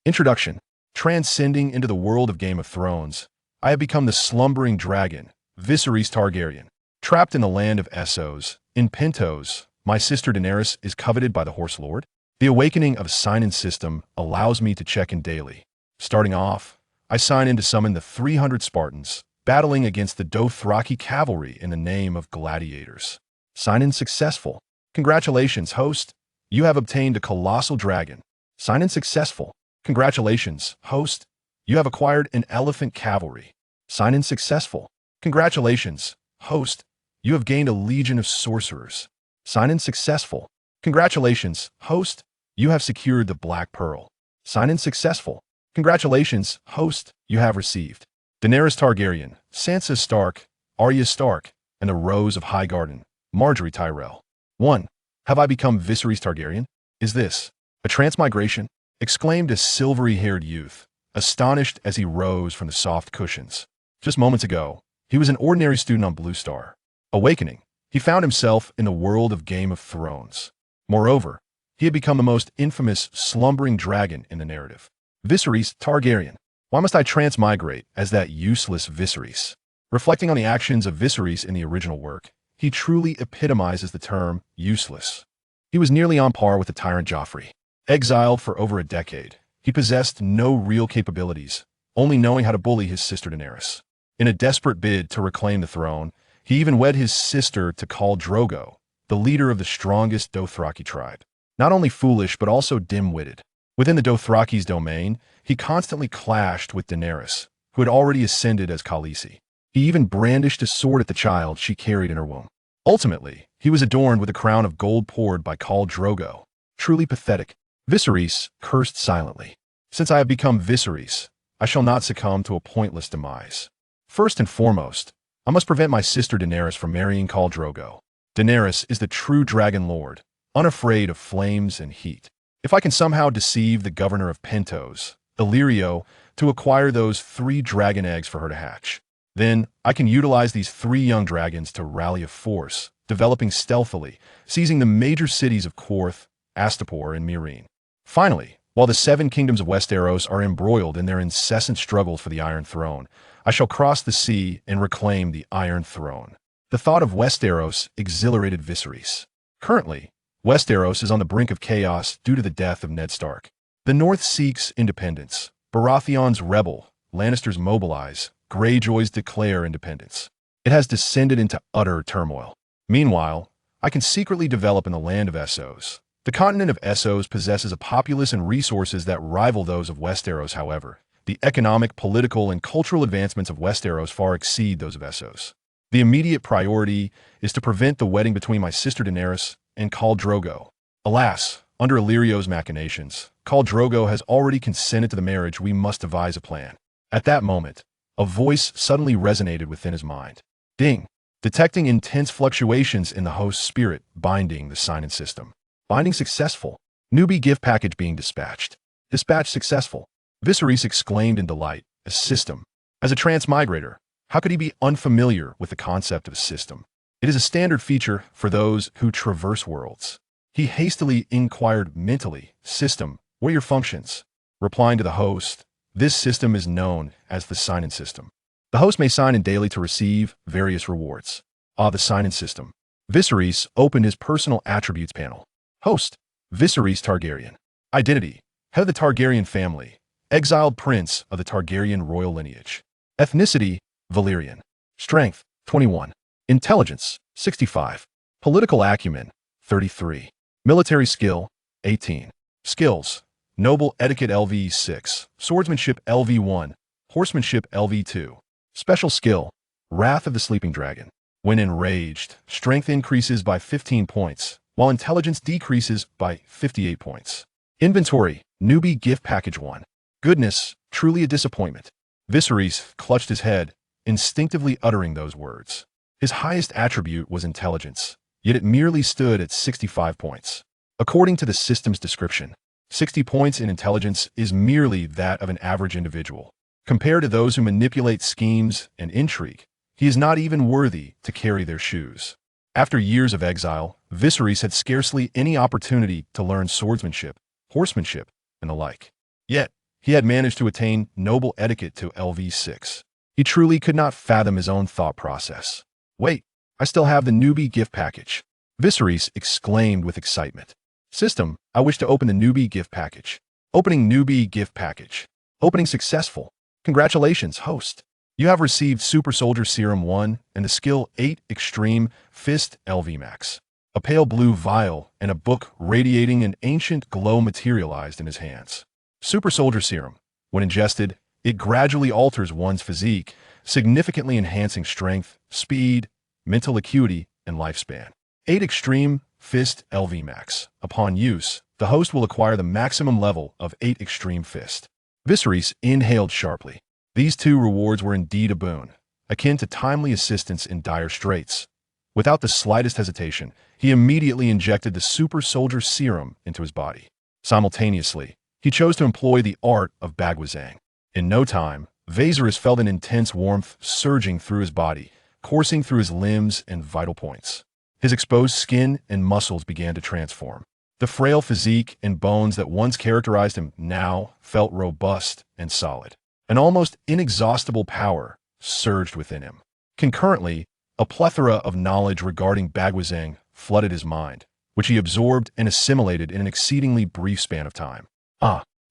Introduction. Transcending into the world of Game of Thrones, I have become the slumbering dragon, Viserys Targaryen. Trapped in the land of Essos, in Pentos, my sister Daenerys is coveted by the Horse Lord. The awakening of a sign-in system allows me to check in daily. Starting off, I sign in to summon the 300 Spartans, battling against the Dothraki cavalry in the name of gladiators. Sign-in successful. Congratulations, host. You have obtained a colossal dragon. Sign-in successful. Congratulations, host. You have acquired an elephant cavalry. Sign-in successful. Congratulations, host. You have gained a legion of sorcerers. Sign-in successful. Congratulations, host. You have secured the Black Pearl. Sign-in successful. Congratulations, host. You have received Daenerys Targaryen, Sansa Stark, Arya Stark, and the Rose of Highgarden, Margaery Tyrell. 1. Have I become Viserys Targaryen? Is this a transmigration? Exclaimed a silvery-haired youth, astonished as he rose from the soft cushions. Just moments ago, he was an ordinary student on Blue Star. Awakening, he found himself in the world of Game of Thrones. Moreover, he had become the most infamous slumbering dragon in the narrative. Viserys Targaryen. Why must I transmigrate as that useless Viserys? Reflecting on the actions of Viserys in the original work, he truly epitomizes the term useless. He was nearly on par with the tyrant Joffrey. Exiled for over a decade, he possessed no real capabilities, only knowing how to bully his sister Daenerys. In a desperate bid to reclaim the throne, he even wed his sister to Khal Drogo, the leader of the strongest Dothraki tribe. Not only foolish, but also dim-witted. Within the Dothraki's domain, he constantly clashed with Daenerys, who had already ascended as Khaleesi. He even brandished a sword at the child she carried in her womb. Ultimately, he was adorned with a crown of gold poured by Khal Drogo. Truly pathetic. Viserys cursed silently. Since I have become Viserys, I shall not succumb to a pointless demise. First and foremost, I must prevent my sister Daenerys from marrying Khal Drogo. Daenerys is the true dragon lord, unafraid of flames and heat. If I can somehow deceive the governor of Pentos, Illyrio, to acquire those 3 dragon eggs for her to hatch, then I can utilize these 3 young dragons to rally a force, developing stealthily, seizing the major cities of Karth, Astapor, and Meereen. Finally, while the 7 kingdoms of Westeros are embroiled in their incessant struggles for the Iron Throne, I shall cross the sea and reclaim the Iron Throne. The thought of Westeros exhilarated Viserys. Currently, Westeros is on the brink of chaos due to the death of Ned Stark. The North seeks independence. Baratheons rebel, Lannisters mobilize, Greyjoys declare independence. It has descended into utter turmoil. Meanwhile, I can secretly develop in the land of Essos. The continent of Essos possesses a populace and resources that rival those of Westeros. However, the economic, political, and cultural advancements of Westeros far exceed those of Essos. The immediate priority is to prevent the wedding between my sister Daenerys and Khal Drogo. Alas, under Illyrio's machinations, Khal Drogo has already consented to the marriage. We must devise a plan. At that moment, a voice suddenly resonated within his mind. Ding! Detecting intense fluctuations in the host's spirit, binding the sign-in system. Binding successful. Newbie gift package being dispatched. Dispatch successful. Viserys exclaimed in delight. A system. As a transmigrator, how could he be unfamiliar with the concept of a system? It is a standard feature for those who traverse worlds. He hastily inquired mentally, system, what are your functions? Replying to the host, this system is known as the sign-in system. The host may sign in daily to receive various rewards. The sign-in system. Viserys opened his personal attributes panel. Host, Viserys Targaryen. Identity, head of the Targaryen family, exiled prince of the Targaryen royal lineage. Ethnicity, Valyrian. Strength, 21. Intelligence, 65. Political acumen, 33. Military skill, 18. Skills, noble etiquette LV6, swordsmanship LV1, horsemanship LV2. Special skill, wrath of the sleeping dragon. When enraged, strength increases by 15 points, while intelligence decreases by 58 points. Inventory, newbie gift package 1. Goodness, truly a disappointment. Viserys clutched his head, instinctively uttering those words. His highest attribute was intelligence, yet it merely stood at 65 points. According to the system's description, 60 points in intelligence is merely that of an average individual. Compared to those who manipulate schemes and intrigue, he is not even worthy to carry their shoes. After years of exile, Viserys had scarcely any opportunity to learn swordsmanship, horsemanship, and the like. Yet, he had managed to attain noble etiquette to LV6. He truly could not fathom his own thought process. Wait, I still have the newbie gift package. Viserys exclaimed with excitement. System, I wish to open the newbie gift package. Opening newbie gift package. Opening successful. Congratulations, host. You have received Super Soldier Serum 1 and the skill 8 Extreme Fist LV Max. A pale blue vial and a book radiating an ancient glow materialized in his hands. Super Soldier Serum. When ingested, it gradually alters one's physique, significantly enhancing strength, speed, mental acuity, and lifespan. 8 Extreme Fist LV Max. Upon use, the host will acquire the maximum level of 8 Extreme Fist. Viserys inhaled sharply. These two rewards were indeed a boon, akin to timely assistance in dire straits. Without the slightest hesitation, he immediately injected the Super Soldier Serum into his body. Simultaneously, he chose to employ the art of bagwazang. In no time, Viserys felt an intense warmth surging through his body, coursing through his limbs and vital points. His exposed skin and muscles began to transform. The frail physique and bones that once characterized him now felt robust and solid. An almost inexhaustible power surged within him. Concurrently, a plethora of knowledge regarding bagwazang flooded his mind, which he absorbed and assimilated in an exceedingly brief span of time.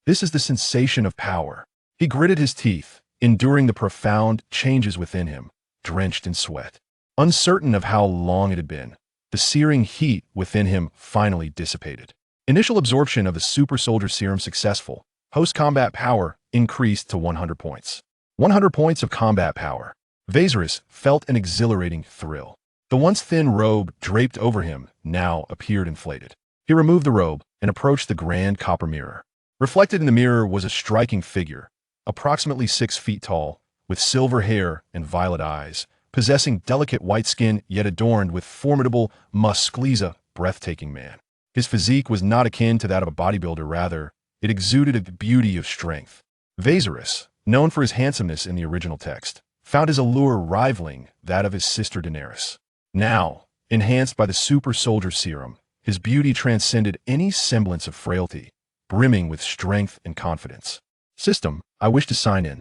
This is the sensation of power. He gritted his teeth, enduring the profound changes within him, drenched in sweat. Uncertain of how long it had been, the searing heat within him finally dissipated. Initial absorption of the Super Soldier Serum successful. Host combat power increased to 100 points. 100 points of combat power. Viserys felt an exhilarating thrill. The once thin robe draped over him now appeared inflated. He removed the robe and approached the grand copper mirror. Reflected in the mirror was a striking figure, approximately 6 feet tall, with silver hair and violet eyes, possessing delicate white skin yet adorned with formidable muscles, breathtaking man. His physique was not akin to that of a bodybuilder, rather, it exuded a beauty of strength. Viserys, known for his handsomeness in the original text, found his allure rivaling that of his sister Daenerys. Now, enhanced by the Super Soldier Serum, his beauty transcended any semblance of frailty, brimming with strength and confidence. System, I wish to sign in.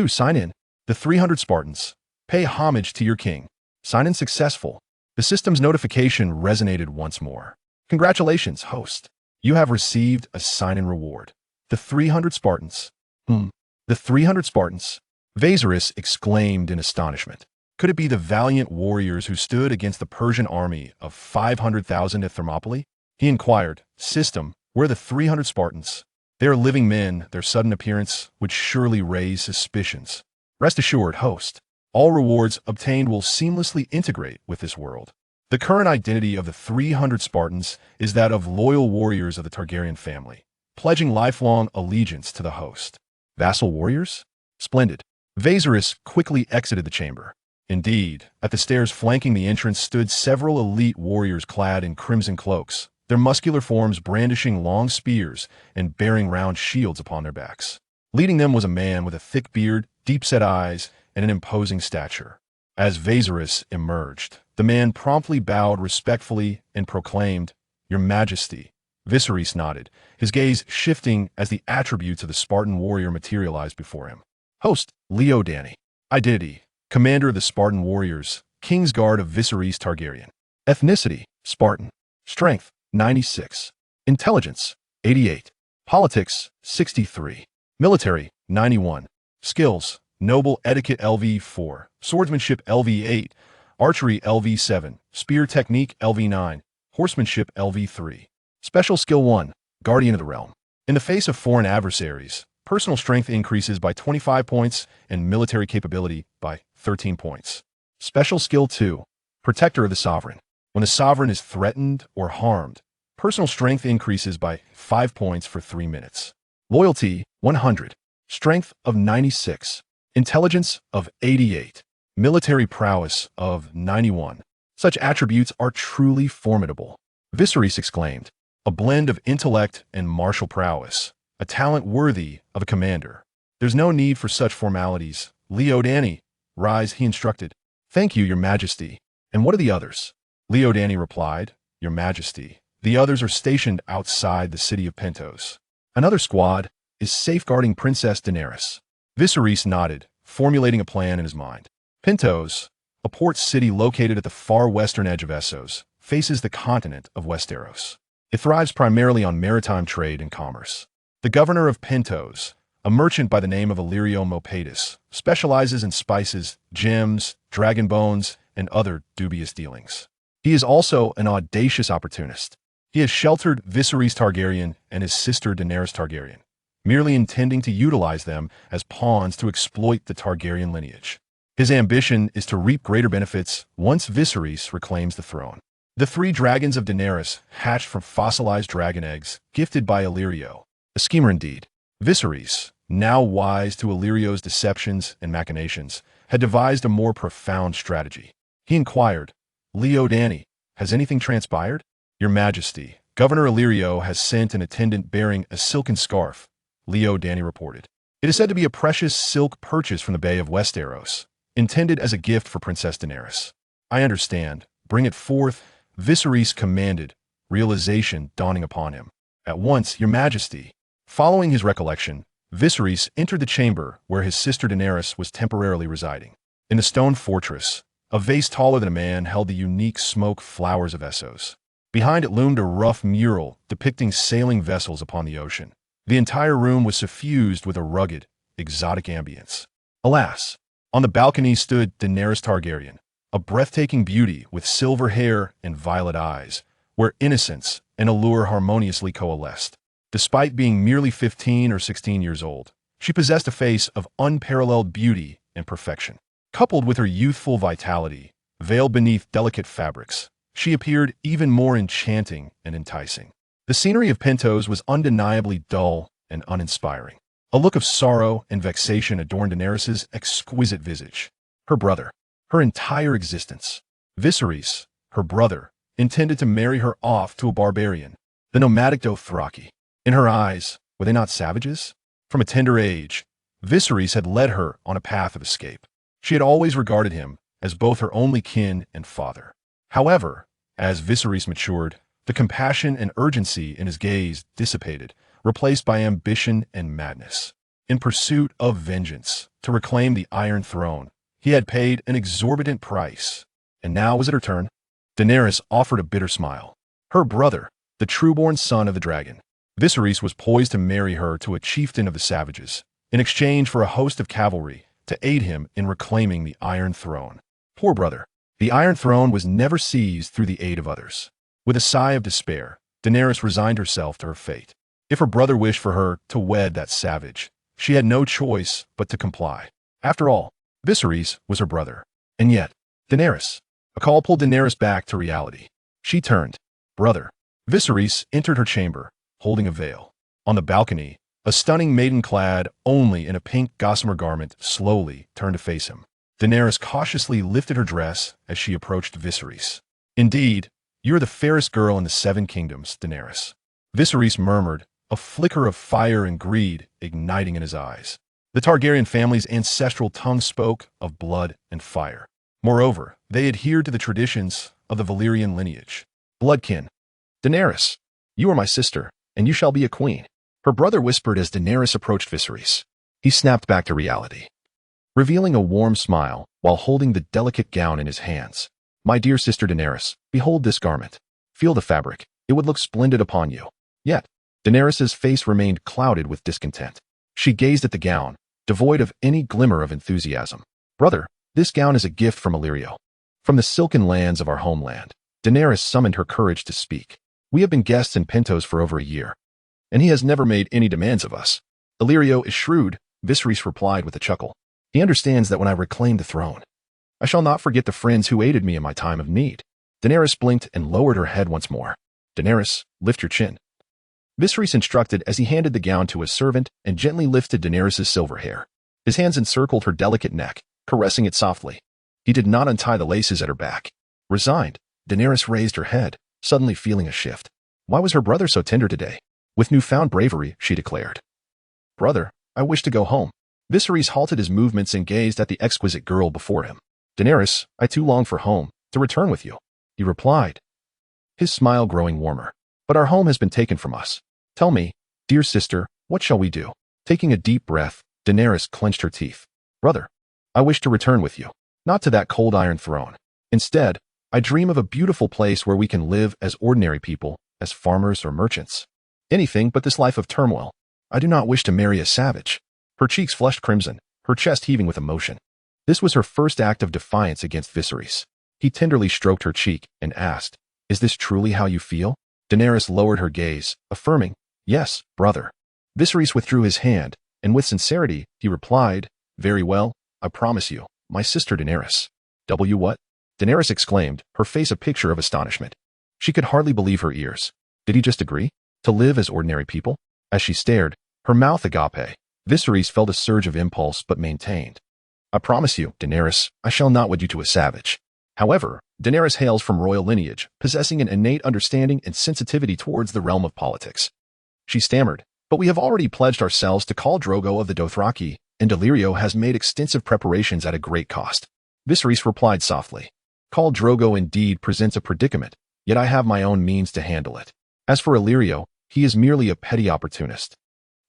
Sign in. The 300 Spartans. Pay homage to your king. Sign in successful. The system's notification resonated once more. Congratulations, host. You have received a sign-in reward. The 300 Spartans. The 300 Spartans. Viserys exclaimed in astonishment. Could it be the valiant warriors who stood against the Persian army of 500,000 at Thermopylae? He inquired, System, where are the 300 Spartans? They are living men. Their sudden appearance would surely raise suspicions. Rest assured, host. All rewards obtained will seamlessly integrate with this world. The current identity of the 300 Spartans is that of loyal warriors of the Targaryen family, pledging lifelong allegiance to the host. Vassal warriors? Splendid. Viserys quickly exited the chamber. Indeed, at the stairs flanking the entrance stood several elite warriors clad in crimson cloaks, their muscular forms brandishing long spears and bearing round shields upon their backs. Leading them was a man with a thick beard, deep-set eyes, and an imposing stature. As Viserys emerged, the man promptly bowed respectfully and proclaimed, Your Majesty. Viserys nodded, his gaze shifting as the attributes of the Spartan warrior materialized before him. Host, Leo Danny. Identity, commander of the Spartan warriors, King's Guard of Viserys Targaryen. Ethnicity, Spartan. Strength, 96. Intelligence, 88. Politics, 63. Military, 91. Skills, Noble Etiquette LV4, Swordsmanship LV8, Archery LV7, Spear Technique LV9, Horsemanship LV3. Special Skill 1, Guardian of the Realm. In the face of foreign adversaries, personal strength increases by 25 points and military capability by 13 points. Special Skill 2, Protector of the Sovereign. When the Sovereign is threatened or harmed, personal strength increases by 5 points for 3 minutes. Loyalty, 100. Strength of 96. Intelligence of 88. Military prowess of 91. Such attributes are truly formidable. Viserys exclaimed, a blend of intellect and martial prowess, a talent worthy of a commander. There's no need for such formalities. Leo Danny, rise, he instructed. Thank you, Your Majesty. And what are the others? Leo Danny replied, Your Majesty, the others are stationed outside the city of Pentos. Another squad, is safeguarding Princess Daenerys. Viserys nodded, formulating a plan in his mind. Pentos, a port city located at the far western edge of Essos, faces the continent of Westeros. It thrives primarily on maritime trade and commerce. The governor of Pentos, a merchant by the name of Illyrio Mopatis, specializes in spices, gems, dragon bones, and other dubious dealings. He is also an audacious opportunist. He has sheltered Viserys Targaryen and his sister Daenerys Targaryen, merely intending to utilize them as pawns to exploit the Targaryen lineage. His ambition is to reap greater benefits once Viserys reclaims the throne. The three dragons of Daenerys hatched from fossilized dragon eggs gifted by Illyrio. A schemer indeed. Viserys, now wise to Illyrio's deceptions and machinations, had devised a more profound strategy. He inquired, "Leo Dany, has anything transpired?" "Your Majesty, Governor Illyrio has sent an attendant bearing a silken scarf," Leo Dany reported. "It is said to be a precious silk purchase from the Bay of Westeros, intended as a gift for Princess Daenerys." "I understand. Bring it forth," Viserys commanded, realization dawning upon him. "At once, Your Majesty." Following his recollection, Viserys entered the chamber where his sister Daenerys was temporarily residing. In the stone fortress, a vase taller than a man held the unique smoke flowers of Essos. Behind it loomed a rough mural depicting sailing vessels upon the ocean. The entire room was suffused with a rugged, exotic ambience. Alas, on the balcony stood Daenerys Targaryen, a breathtaking beauty with silver hair and violet eyes, where innocence and allure harmoniously coalesced. Despite being merely 15 or 16 years old, she possessed a face of unparalleled beauty and perfection. Coupled with her youthful vitality, veiled beneath delicate fabrics, she appeared even more enchanting and enticing. The scenery of Pentos was undeniably dull and uninspiring. A look of sorrow and vexation adorned Daenerys' exquisite visage. Her brother, her entire existence. Viserys, her brother, intended to marry her off to a barbarian, the nomadic Dothraki. In her eyes, were they not savages? From a tender age, Viserys had led her on a path of escape. She had always regarded him as both her only kin and father. However, as Viserys matured, the compassion and urgency in his gaze dissipated, replaced by ambition and madness. In pursuit of vengeance, to reclaim the Iron Throne, he had paid an exorbitant price. And now was it her turn? Daenerys offered a bitter smile. Her brother, the trueborn son of the dragon, Viserys was poised to marry her to a chieftain of the savages, in exchange for a host of cavalry to aid him in reclaiming the Iron Throne. Poor brother. The Iron Throne was never seized through the aid of others. With a sigh of despair, Daenerys resigned herself to her fate. If her brother wished for her to wed that savage, she had no choice but to comply. After all, Viserys was her brother. And yet, Daenerys. A call pulled Daenerys back to reality. She turned. "Brother." Viserys entered her chamber, holding a veil. On the balcony, a stunning maiden clad only in a pink gossamer garment slowly turned to face him. Daenerys cautiously lifted her dress as she approached Viserys. "Indeed, you are the fairest girl in the Seven Kingdoms, Daenerys." Viserys murmured, a flicker of fire and greed igniting in his eyes. The Targaryen family's ancestral tongue spoke of blood and fire. Moreover, they adhered to the traditions of the Valyrian lineage. "Bloodkin." "Daenerys, you are my sister, and you shall be a queen," her brother whispered as Daenerys approached Viserys. He snapped back to reality, revealing a warm smile while holding the delicate gown in his hands. "My dear sister Daenerys, behold this garment. Feel the fabric. It would look splendid upon you." Yet, Daenerys' face remained clouded with discontent. She gazed at the gown, devoid of any glimmer of enthusiasm. "Brother, this gown is a gift from Illyrio. From the silken lands of our homeland." Daenerys summoned her courage to speak. "We have been guests in Pentos for over a year, and he has never made any demands of us." "Illyrio is shrewd," Viserys replied with a chuckle. "He understands that when I reclaim the throne, I shall not forget the friends who aided me in my time of need." Daenerys blinked and lowered her head once more. "Daenerys, lift your chin." Viserys instructed as he handed the gown to his servant and gently lifted Daenerys' silver hair. His hands encircled her delicate neck, caressing it softly. He did not untie the laces at her back. Resigned, Daenerys raised her head, suddenly feeling a shift. Why was her brother so tender today? With newfound bravery, she declared, "Brother, I wish to go home." Viserys halted his movements and gazed at the exquisite girl before him. "Daenerys, I too long for home, to return with you," he replied, his smile growing warmer. "But our home has been taken from us. Tell me, dear sister, what shall we do?" Taking a deep breath, Daenerys clenched her teeth. Brother, I wish to return with you, not to that cold iron throne. Instead, I dream of a beautiful place where we can live as ordinary people, as farmers or merchants. Anything but this life of turmoil. I do not wish to marry a savage. Her cheeks flushed crimson, her chest heaving with emotion. This was her first act of defiance against Viserys. He tenderly stroked her cheek and asked, "Is this truly how you feel?" Daenerys lowered her gaze, affirming, "Yes, brother." Viserys withdrew his hand, and with sincerity, he replied, "Very well, I promise you, my sister Daenerys." What? Daenerys exclaimed, her face a picture of astonishment. She could hardly believe her ears. Did he just agree to live as ordinary people? As she stared, her mouth agape, Viserys felt a surge of impulse but maintained. "I promise you, Daenerys, I shall not wed you to a savage." However, Daenerys hails from royal lineage, possessing an innate understanding and sensitivity towards the realm of politics. She stammered, "But we have already pledged ourselves to Khal Drogo of the Dothraki, and Illyrio has made extensive preparations at a great cost." Viserys replied softly, "Khal Drogo indeed presents a predicament, yet I have my own means to handle it. As for Illyrio, he is merely a petty opportunist.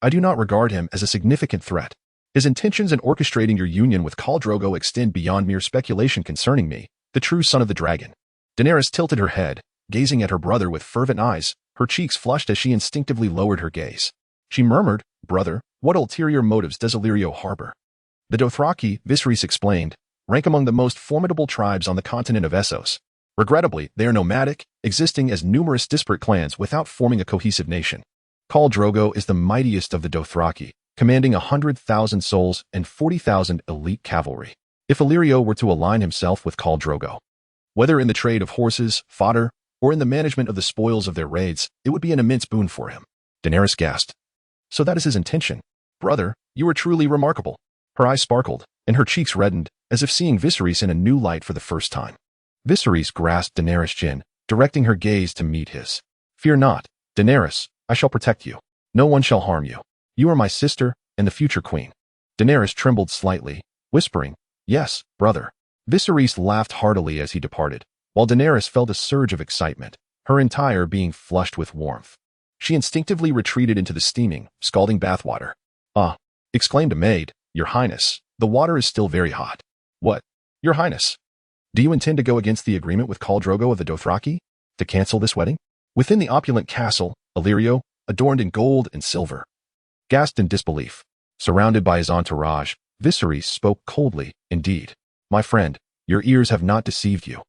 I do not regard him as a significant threat. His intentions in orchestrating your union with Khal Drogo extend beyond mere speculation concerning me, the true son of the dragon." Daenerys tilted her head, gazing at her brother with fervent eyes, her cheeks flushed as she instinctively lowered her gaze. She murmured, "Brother, what ulterior motives does Illyrio harbor?" "The Dothraki," Viserys explained, "rank among the most formidable tribes on the continent of Essos. Regrettably, they are nomadic, existing as numerous disparate clans without forming a cohesive nation. Khal Drogo is the mightiest of the Dothraki, commanding 100,000 souls and 40,000 elite cavalry. If Illyrio were to align himself with Khal Drogo, whether in the trade of horses, fodder, or in the management of the spoils of their raids, it would be an immense boon for him." Daenerys gasped. "So that is his intention. Brother, you are truly remarkable." Her eyes sparkled, and her cheeks reddened, as if seeing Viserys in a new light for the first time. Viserys grasped Daenerys' chin, directing her gaze to meet his. "Fear not, Daenerys, I shall protect you. No one shall harm you. You are my sister and the future queen." Daenerys trembled slightly, whispering, "Yes, brother." Viserys laughed heartily as he departed, while Daenerys felt a surge of excitement, her entire being flushed with warmth. She instinctively retreated into the steaming, scalding bathwater. "Ah," exclaimed a maid, "Your Highness, the water is still very hot." "What, Your Highness? Do you intend to go against the agreement with Khal Drogo of the Dothraki? To cancel this wedding?" Within the opulent castle, Illyrio, adorned in gold and silver, gasped in disbelief. Surrounded by his entourage, Viserys spoke coldly, "Indeed, my friend, your ears have not deceived you."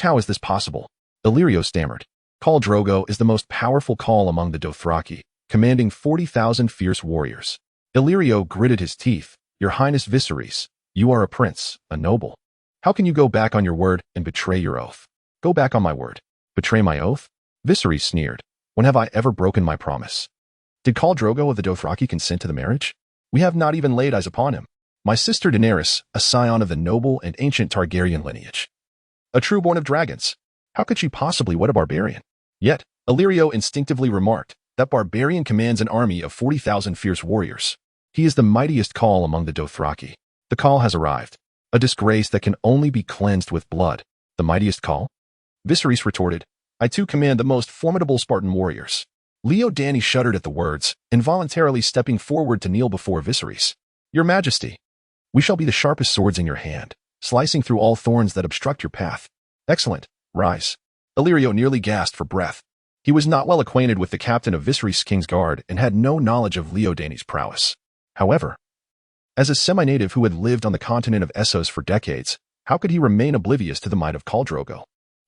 "How is this possible?" Illyrio stammered. "Khal Drogo is the most powerful Khal among the Dothraki, commanding 40,000 fierce warriors." Illyrio gritted his teeth. "Your Highness Viserys, you are a prince, a noble. How can you go back on your word and betray your oath?" "Go back on my word? Betray my oath?" Viserys sneered. "When have I ever broken my promise? Did Khal Drogo of the Dothraki consent to the marriage? We have not even laid eyes upon him. My sister Daenerys, a scion of the noble and ancient Targaryen lineage. A true born of dragons. How could she possibly wed a barbarian?" Yet, Illyrio instinctively remarked, "That barbarian commands an army of 40,000 fierce warriors. He is the mightiest Khal among the Dothraki. The Khal has arrived. A disgrace that can only be cleansed with blood. The mightiest Khal?" Viserys retorted, "I too command the most formidable Spartan warriors." Leo Dany shuddered at the words, involuntarily stepping forward to kneel before Viserys. "Your Majesty, we shall be the sharpest swords in your hand, slicing through all thorns that obstruct your path." "Excellent. Rise." Illyrio nearly gasped for breath. He was not well acquainted with the captain of Viserys' King's Guard and had no knowledge of Leo Dany's prowess. However, as a semi-native who had lived on the continent of Essos for decades, how could he remain oblivious to the might of Khal Drogo?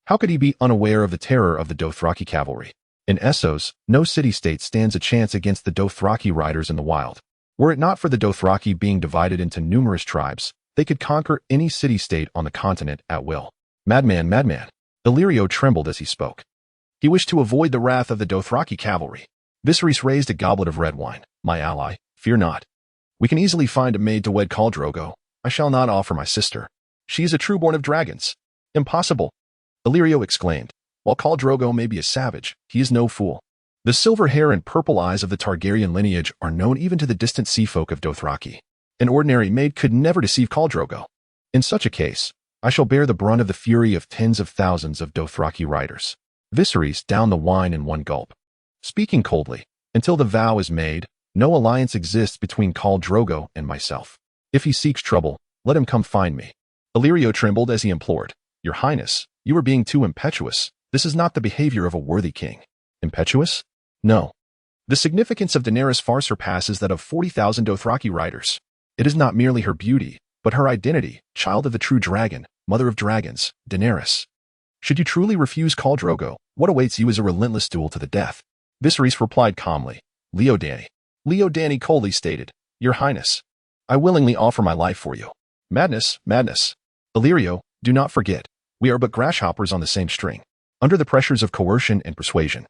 How could he be unaware of the terror of the Dothraki cavalry? In Essos, no city-state stands a chance against the Dothraki riders in the wild. Were it not for the Dothraki being divided into numerous tribes, they could conquer any city-state on the continent at will. "Madman, madman." Illyrio trembled as he spoke. He wished to avoid the wrath of the Dothraki cavalry. Viserys raised a goblet of red wine. "My ally, fear not. We can easily find a maid to wed Khal Drogo. I shall not offer my sister. She is a true born of dragons." "Impossible!" Illyrio exclaimed. "While Khal Drogo may be a savage, he is no fool. The silver hair and purple eyes of the Targaryen lineage are known even to the distant sea folk of Dothraki. An ordinary maid could never deceive Khal Drogo. In such a case, I shall bear the brunt of the fury of tens of thousands of Dothraki riders." Viserys downed the wine in one gulp. Speaking coldly, "Until the vow is made, No alliance exists between Khal Drogo and myself. If he seeks trouble, let him come find me." Illyrio trembled as he implored, "Your Highness, you are being too impetuous. This is not the behavior of a worthy king." Impetuous? No. The significance of Daenerys far surpasses that of 40,000 Dothraki riders. It is not merely her beauty, but her identity, child of the true dragon, mother of dragons, Daenerys. Should you truly refuse Khal Drogo, what awaits you is a relentless duel to the death. Viserys replied calmly, Leo Dany coldly stated, "Your Highness, I willingly offer my life for you." Madness, madness. Illyrio, do not forget, we are but grasshoppers on the same string. Under the pressures of coercion and persuasion,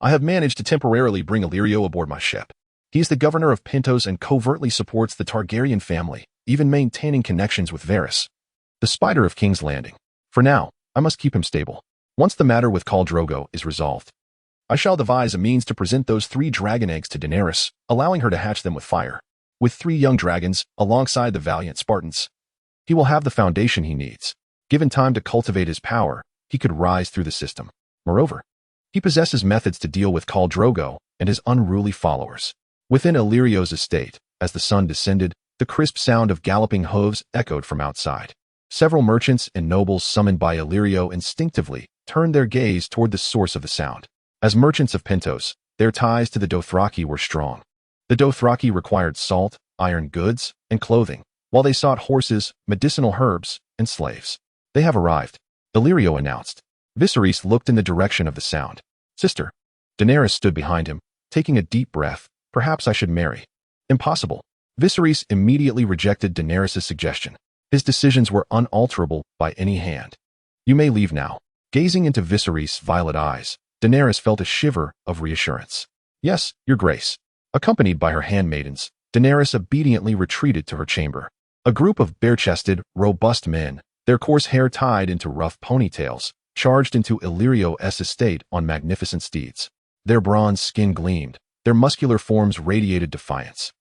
I have managed to temporarily bring Illyrio aboard my ship. He is the governor of Pentos and covertly supports the Targaryen family, even maintaining connections with Varys, the spider of King's Landing. For now, I must keep him stable. Once the matter with Khal Drogo is resolved, I shall devise a means to present those 3 dragon eggs to Daenerys, allowing her to hatch them with fire. With 3 young dragons, alongside the valiant Spartans, he will have the foundation he needs. Given time to cultivate his power, he could rise through the system. Moreover, he possesses methods to deal with Khal Drogo and his unruly followers. Within Illyrio's estate, as the sun descended, the crisp sound of galloping hooves echoed from outside. Several merchants and nobles summoned by Illyrio instinctively turned their gaze toward the source of the sound. As merchants of Pentos, their ties to the Dothraki were strong. The Dothraki required salt, iron goods, and clothing, while they sought horses, medicinal herbs, and slaves. "They have arrived," Illyrio announced. Viserys looked in the direction of the sound. "Sister." Daenerys stood behind him, taking a deep breath. "Perhaps I should marry." "Impossible." Viserys immediately rejected Daenerys' suggestion. His decisions were unalterable by any hand. "You may leave now." Gazing into Viserys' violet eyes, Daenerys felt a shiver of reassurance. "Yes, your grace." Accompanied by her handmaidens, Daenerys obediently retreated to her chamber. A group of bare-chested, robust men, their coarse hair tied into rough ponytails, charged into Illyrio's estate on magnificent steeds. Their bronze skin gleamed, their muscular forms radiated defiance.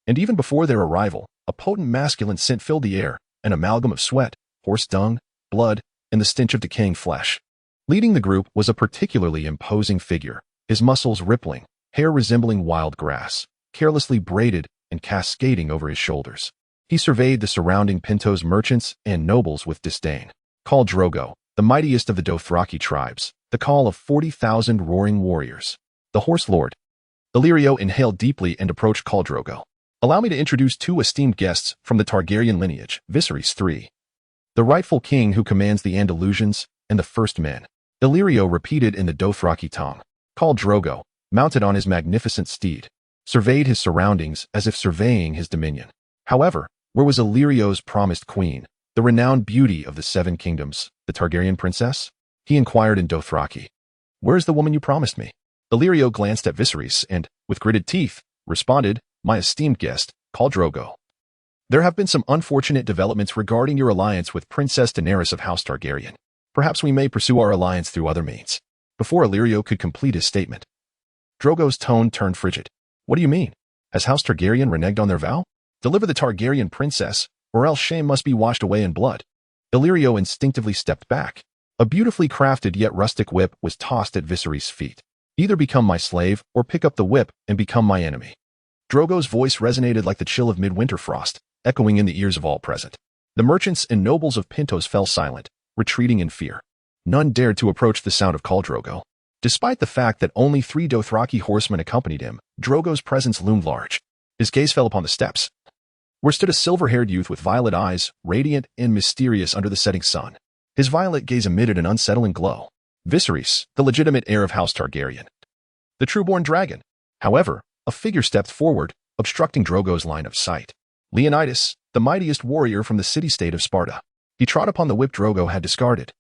And even before their arrival, a potent masculine scent filled the air, an amalgam of sweat, horse dung, blood, and the stench of decaying flesh. Leading the group was a particularly imposing figure, his muscles rippling, hair resembling wild grass, carelessly braided and cascading over his shoulders. He surveyed the surrounding Pentos merchants and nobles with disdain. Khal Drogo, the mightiest of the Dothraki tribes, the call of 40,000 roaring warriors. The horse lord. Illyrio inhaled deeply and approached Khal Drogo. "Allow me to introduce 2 esteemed guests from the Targaryen lineage, Viserys III, the rightful king who commands the Andalusians, and the first men." Illyrio repeated in the Dothraki tongue. Khal Drogo, mounted on his magnificent steed, surveyed his surroundings as if surveying his dominion. However, where was Illyrio's promised queen, the renowned beauty of the 7 kingdoms, the Targaryen princess? He inquired in Dothraki. "Where is the woman you promised me?" Illyrio glanced at Viserys and, with gritted teeth, responded, "My esteemed guest, Khal Drogo. There have been some unfortunate developments regarding your alliance with Princess Daenerys of House Targaryen. Perhaps we may pursue our alliance through other means." Before Illyrio could complete his statement, Drogo's tone turned frigid. "What do you mean? Has House Targaryen reneged on their vow? Deliver the Targaryen princess, or else shame must be washed away in blood." Illyrio instinctively stepped back. A beautifully crafted yet rustic whip was tossed at Viserys' feet. "Either become my slave, or pick up the whip and become my enemy." Drogo's voice resonated like the chill of midwinter frost, echoing in the ears of all present. The merchants and nobles of Pentos fell silent, retreating in fear. None dared to approach the sound of Khal Drogo. Despite the fact that only 3 Dothraki horsemen accompanied him, Drogo's presence loomed large. His gaze fell upon the steps, where stood a silver-haired youth with violet eyes, radiant and mysterious under the setting sun. His violet gaze emitted an unsettling glow. Viserys, the legitimate heir of House Targaryen, the true-born dragon. However, a figure stepped forward, obstructing Drogo's line of sight. Leonidas, the mightiest warrior from the city-state of Sparta. He trod upon the whip Drogo had discarded.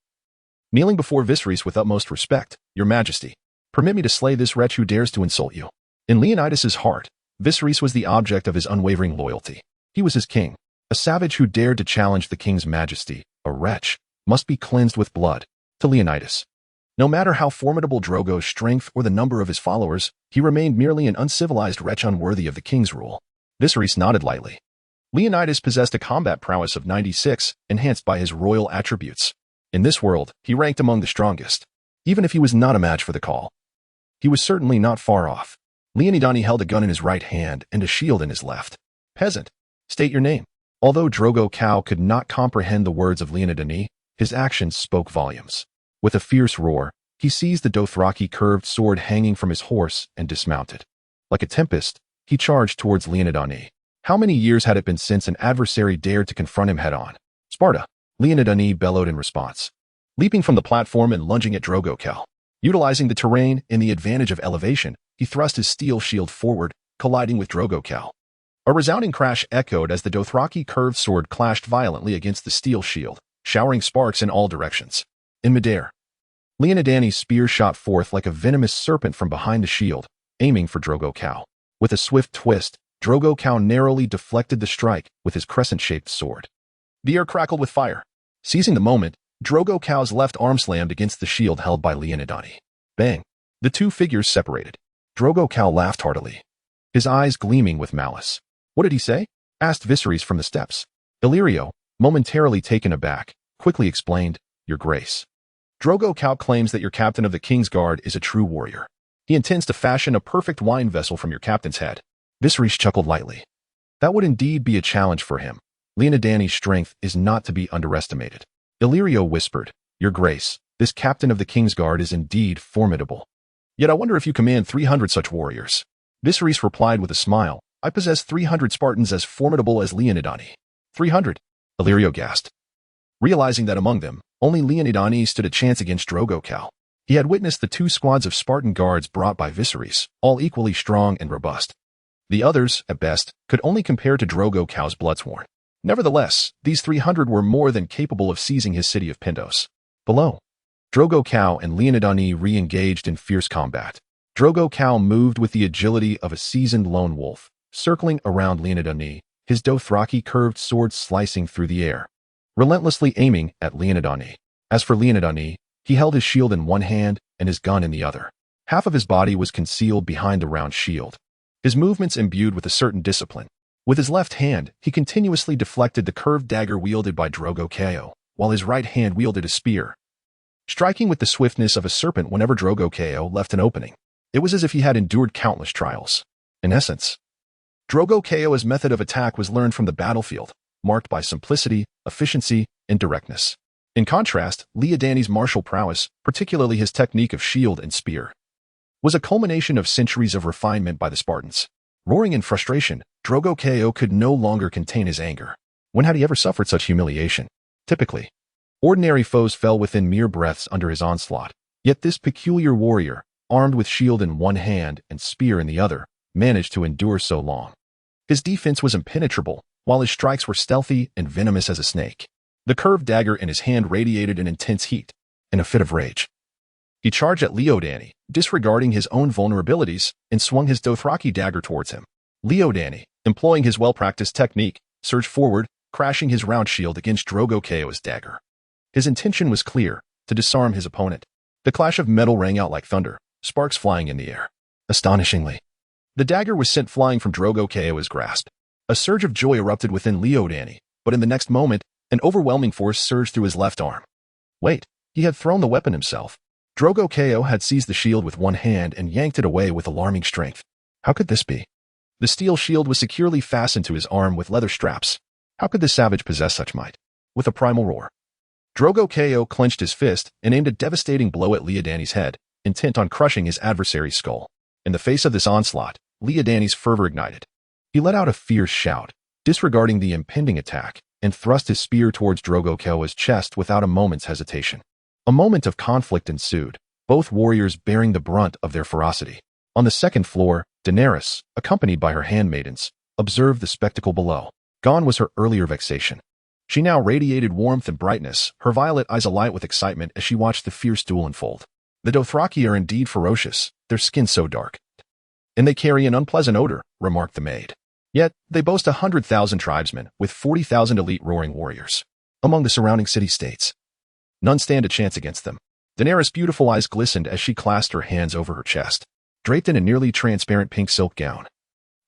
Kneeling before Viserys with utmost respect, "Your Majesty, permit me to slay this wretch who dares to insult you." In Leonidas's heart, Viserys was the object of his unwavering loyalty. He was his king. A savage who dared to challenge the king's majesty, a wretch, must be cleansed with blood. To Leonidas, no matter how formidable Drogo's strength or the number of his followers, he remained merely an uncivilized wretch unworthy of the king's rule. Viserys nodded lightly. Leonidas possessed a combat prowess of 96, enhanced by his royal attributes. In this world, he ranked among the strongest. Even if he was not a match for the Khal, he was certainly not far off. Leonidani held a gun in his right hand and a shield in his left. Peasant, state your name. Although Drogo Cow could not comprehend the words of Leonidani, his actions spoke volumes. With a fierce roar, he seized the Dothraki curved sword hanging from his horse and dismounted. Like a tempest, he charged towards Leonidani. How many years had it been since an adversary dared to confront him head-on? Sparta, Leonidani bellowed in response. Leaping from the platform and lunging at Drogo Cow. Utilizing the terrain and the advantage of elevation, he thrust his steel shield forward, colliding with Drogo Cow. A resounding crash echoed as the Dothraki curved sword clashed violently against the steel shield, showering sparks in all directions. In midair, Leonidani's spear shot forth like a venomous serpent from behind the shield, aiming for Drogo Cow. With a swift twist, Drogo Cow narrowly deflected the strike with his crescent-shaped sword. The air crackled with fire. Seizing the moment, Drogo Cow's left arm slammed against the shield held by Leonidani. Bang! The two figures separated. Drogo Cow laughed heartily, his eyes gleaming with malice. What did he say? Asked Viserys from the steps. Illyrio, momentarily taken aback, quickly explained, Your Grace. Drogo Cow claims that your captain of the King's Guard is a true warrior. He intends to fashion a perfect wine vessel from your captain's head. Viserys chuckled lightly. That would indeed be a challenge for him. Leonidani's strength is not to be underestimated. Illyrio whispered, Your Grace, this captain of the King's Guard is indeed formidable. Yet I wonder if you command 300 such warriors. Viserys replied with a smile, I possess 300 Spartans as formidable as Leonidani. 300? Illyrio gasped, realizing that among them, only Leonidani stood a chance against Drogo Cow. He had witnessed the 2 squads of Spartan guards brought by Viserys, all equally strong and robust. The others, at best, could only compare to Drogo Cow's bloodsworn. Nevertheless, these 300 were more than capable of seizing his city of Pentos. Below, Drogo Cow and Leonidani re-engaged in fierce combat. Drogo Cow moved with the agility of a seasoned lone wolf, circling around Leonidani, his Dothraki curved sword slicing through the air, relentlessly aiming at Leonidani. As for Leonidani, he held his shield in one hand and his gun in the other. Half of his body was concealed behind the round shield, his movements imbued with a certain discipline. With his left hand, he continuously deflected the curved dagger wielded by Drogo Cow, while his right hand wielded a spear, striking with the swiftness of a serpent whenever Drogo Cow left an opening. It was as if he had endured countless trials. In essence, Drogo Cow's method of attack was learned from the battlefield, marked by simplicity, efficiency, and directness. In contrast, Leonidani's martial prowess, particularly his technique of shield and spear, was a culmination of centuries of refinement by the Spartans. Roaring in frustration, Drogo Cow could no longer contain his anger. When had he ever suffered such humiliation? Typically, ordinary foes fell within mere breaths under his onslaught. Yet this peculiar warrior, armed with shield in one hand and spear in the other, managed to endure so long. His defense was impenetrable, while his strikes were stealthy and venomous as a snake. The curved dagger in his hand radiated an intense heat. In a fit of rage, he charged at Leonidani, disregarding his own vulnerabilities, and swung his Dothraki dagger towards him. Leonidani, employing his well-practiced technique, surged forward, crashing his round shield against Drogo Cow's dagger. His intention was clear, to disarm his opponent. The clash of metal rang out like thunder, sparks flying in the air. Astonishingly, the dagger was sent flying from Drogo Cow's grasp. A surge of joy erupted within Leonidani, but in the next moment, an overwhelming force surged through his left arm. Wait, he had thrown the weapon himself. Drogo Cow had seized the shield with one hand and yanked it away with alarming strength. How could this be? The steel shield was securely fastened to his arm with leather straps. How could this savage possess such might? With a primal roar, Drogo Cow clenched his fist and aimed a devastating blow at Leonidani's head, intent on crushing his adversary's skull. In the face of this onslaught, Leonidani's fervor ignited. He let out a fierce shout, disregarding the impending attack, and thrust his spear towards Drogo Cow's chest without a moment's hesitation. A moment of conflict ensued, both warriors bearing the brunt of their ferocity. On the second floor, Daenerys, accompanied by her handmaidens, observed the spectacle below. Gone was her earlier vexation. She now radiated warmth and brightness, her violet eyes alight with excitement as she watched the fierce duel unfold. The Dothraki are indeed ferocious, their skin so dark. And they carry an unpleasant odor, remarked the maid. Yet, they boast 100,000 tribesmen, with 40,000 elite roaring warriors. Among the surrounding city-states, none stand a chance against them. Daenerys' beautiful eyes glistened as she clasped her hands over her chest, draped in a nearly transparent pink silk gown.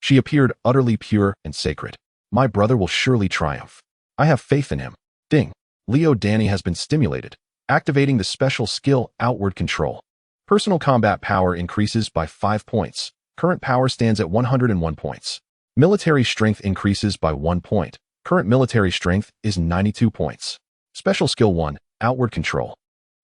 She appeared utterly pure and sacred. My brother will surely triumph. I have faith in him. Ding. Leonidani has been stimulated, activating the special skill Outward Control. Personal combat power increases by 5 points. Current power stands at 101 points. Military strength increases by 1 point. Current military strength is 92 points. Special skill 1, outward control.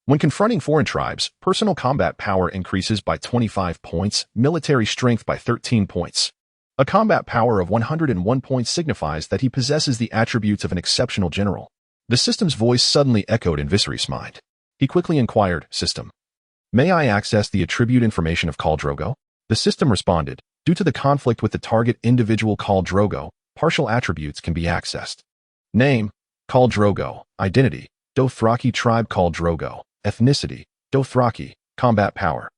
When confronting foreign tribes, personal combat power increases by 25 points, military strength by 13 points. A combat power of 101 points signifies that he possesses the attributes of an exceptional general. The system's voice suddenly echoed in Viserys' mind. He quickly inquired, "System, may I access the attribute information of Khal Drogo?" The system responded, "Due to the conflict with the target individual Khal Drogo, partial attributes can be accessed. Name, Khal Drogo. Identity, Dothraki tribe Khal Drogo. Ethnicity, Dothraki. Combat power.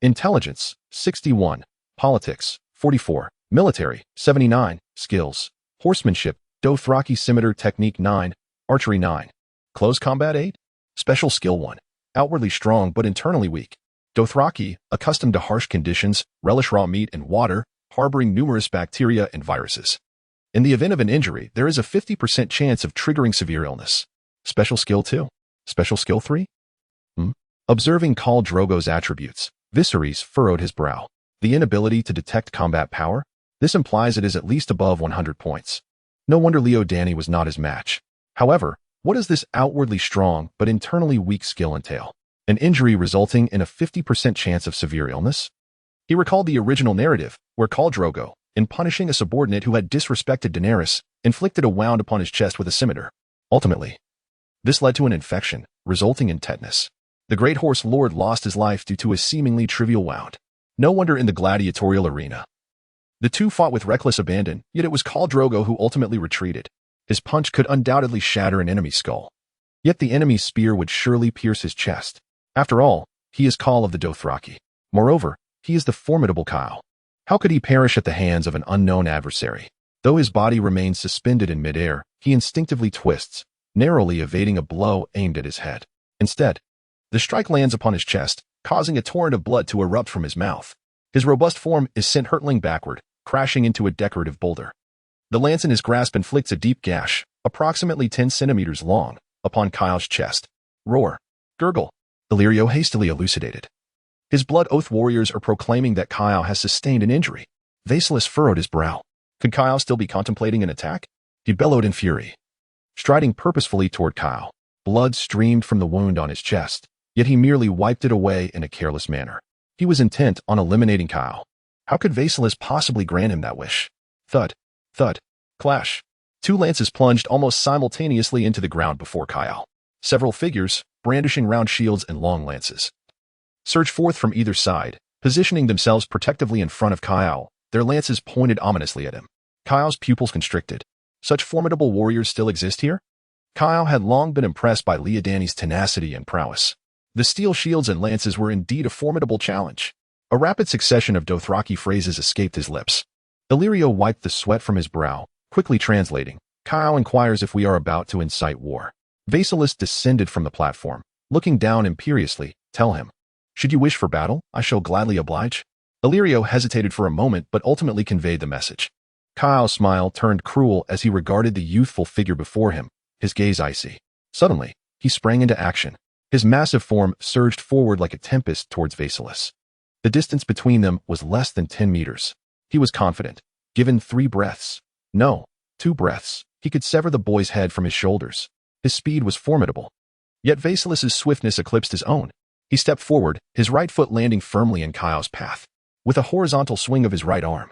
Intelligence, 61. Politics, 44. Military, 79. Skills, horsemanship, Dothraki scimitar technique 9. Archery 9. Close combat 8. Special skill 1. Outwardly strong but internally weak. Dothraki, accustomed to harsh conditions, relish raw meat and water, harboring numerous bacteria and viruses. In the event of an injury, there is a 50% chance of triggering severe illness. Special skill 2. Special skill 3? Observing Khal Drogo's attributes, Viserys furrowed his brow. The inability to detect combat power? This implies it is at least above 100 points. No wonder Leo Dany was not his match. However, what does this outwardly strong but internally weak skill entail? An injury resulting in a 50% chance of severe illness? He recalled the original narrative, where Khal Drogo, in punishing a subordinate who had disrespected Daenerys, inflicted a wound upon his chest with a scimitar. Ultimately, this led to an infection, resulting in tetanus. The great horse lord lost his life due to a seemingly trivial wound. No wonder in the gladiatorial arena. The two fought with reckless abandon, yet it was Khal Drogo who ultimately retreated. His punch could undoubtedly shatter an enemy's skull. Yet the enemy's spear would surely pierce his chest. After all, he is Khal of the Dothraki. Moreover, he is the formidable Khal. How could he perish at the hands of an unknown adversary? Though his body remains suspended in midair, he instinctively twists, narrowly evading a blow aimed at his head. Instead, the strike lands upon his chest, causing a torrent of blood to erupt from his mouth. His robust form is sent hurtling backward, crashing into a decorative boulder. The lance in his grasp inflicts a deep gash, approximately 10 centimeters long, upon Khal's chest. Roar. Gurgle. Illyrio hastily elucidated. His blood oath warriors are proclaiming that Khal has sustained an injury. Vaesilis furrowed his brow. Could Khal still be contemplating an attack? He bellowed in fury. Striding purposefully toward Khal, blood streamed from the wound on his chest, yet he merely wiped it away in a careless manner. He was intent on eliminating Khal. How could Vaesilis possibly grant him that wish? Thud. Thud. Clash. Two lances plunged almost simultaneously into the ground before Khal. Several figures, brandishing round shields and long lances, surged forth from either side, positioning themselves protectively in front of Khal, their lances pointed ominously at him. Khal's pupils constricted. Such formidable warriors still exist here? Khal had long been impressed by Leo Dany's tenacity and prowess. The steel shields and lances were indeed a formidable challenge. A rapid succession of Dothraki phrases escaped his lips. Illyrio wiped the sweat from his brow, quickly translating. Khal inquires if we are about to incite war. Vaesilis descended from the platform, looking down imperiously. Tell him. Should you wish for battle, I shall gladly oblige. Illyrio hesitated for a moment but ultimately conveyed the message. Khal's smile turned cruel as he regarded the youthful figure before him, his gaze icy. Suddenly, he sprang into action. His massive form surged forward like a tempest towards Vaesilis. The distance between them was less than 10 meters. He was confident. Given 3 breaths, no, 2 breaths, he could sever the boy's head from his shoulders. His speed was formidable. Yet Vaesilis' swiftness eclipsed his own. He stepped forward, his right foot landing firmly in Khal's path. With a horizontal swing of his right arm,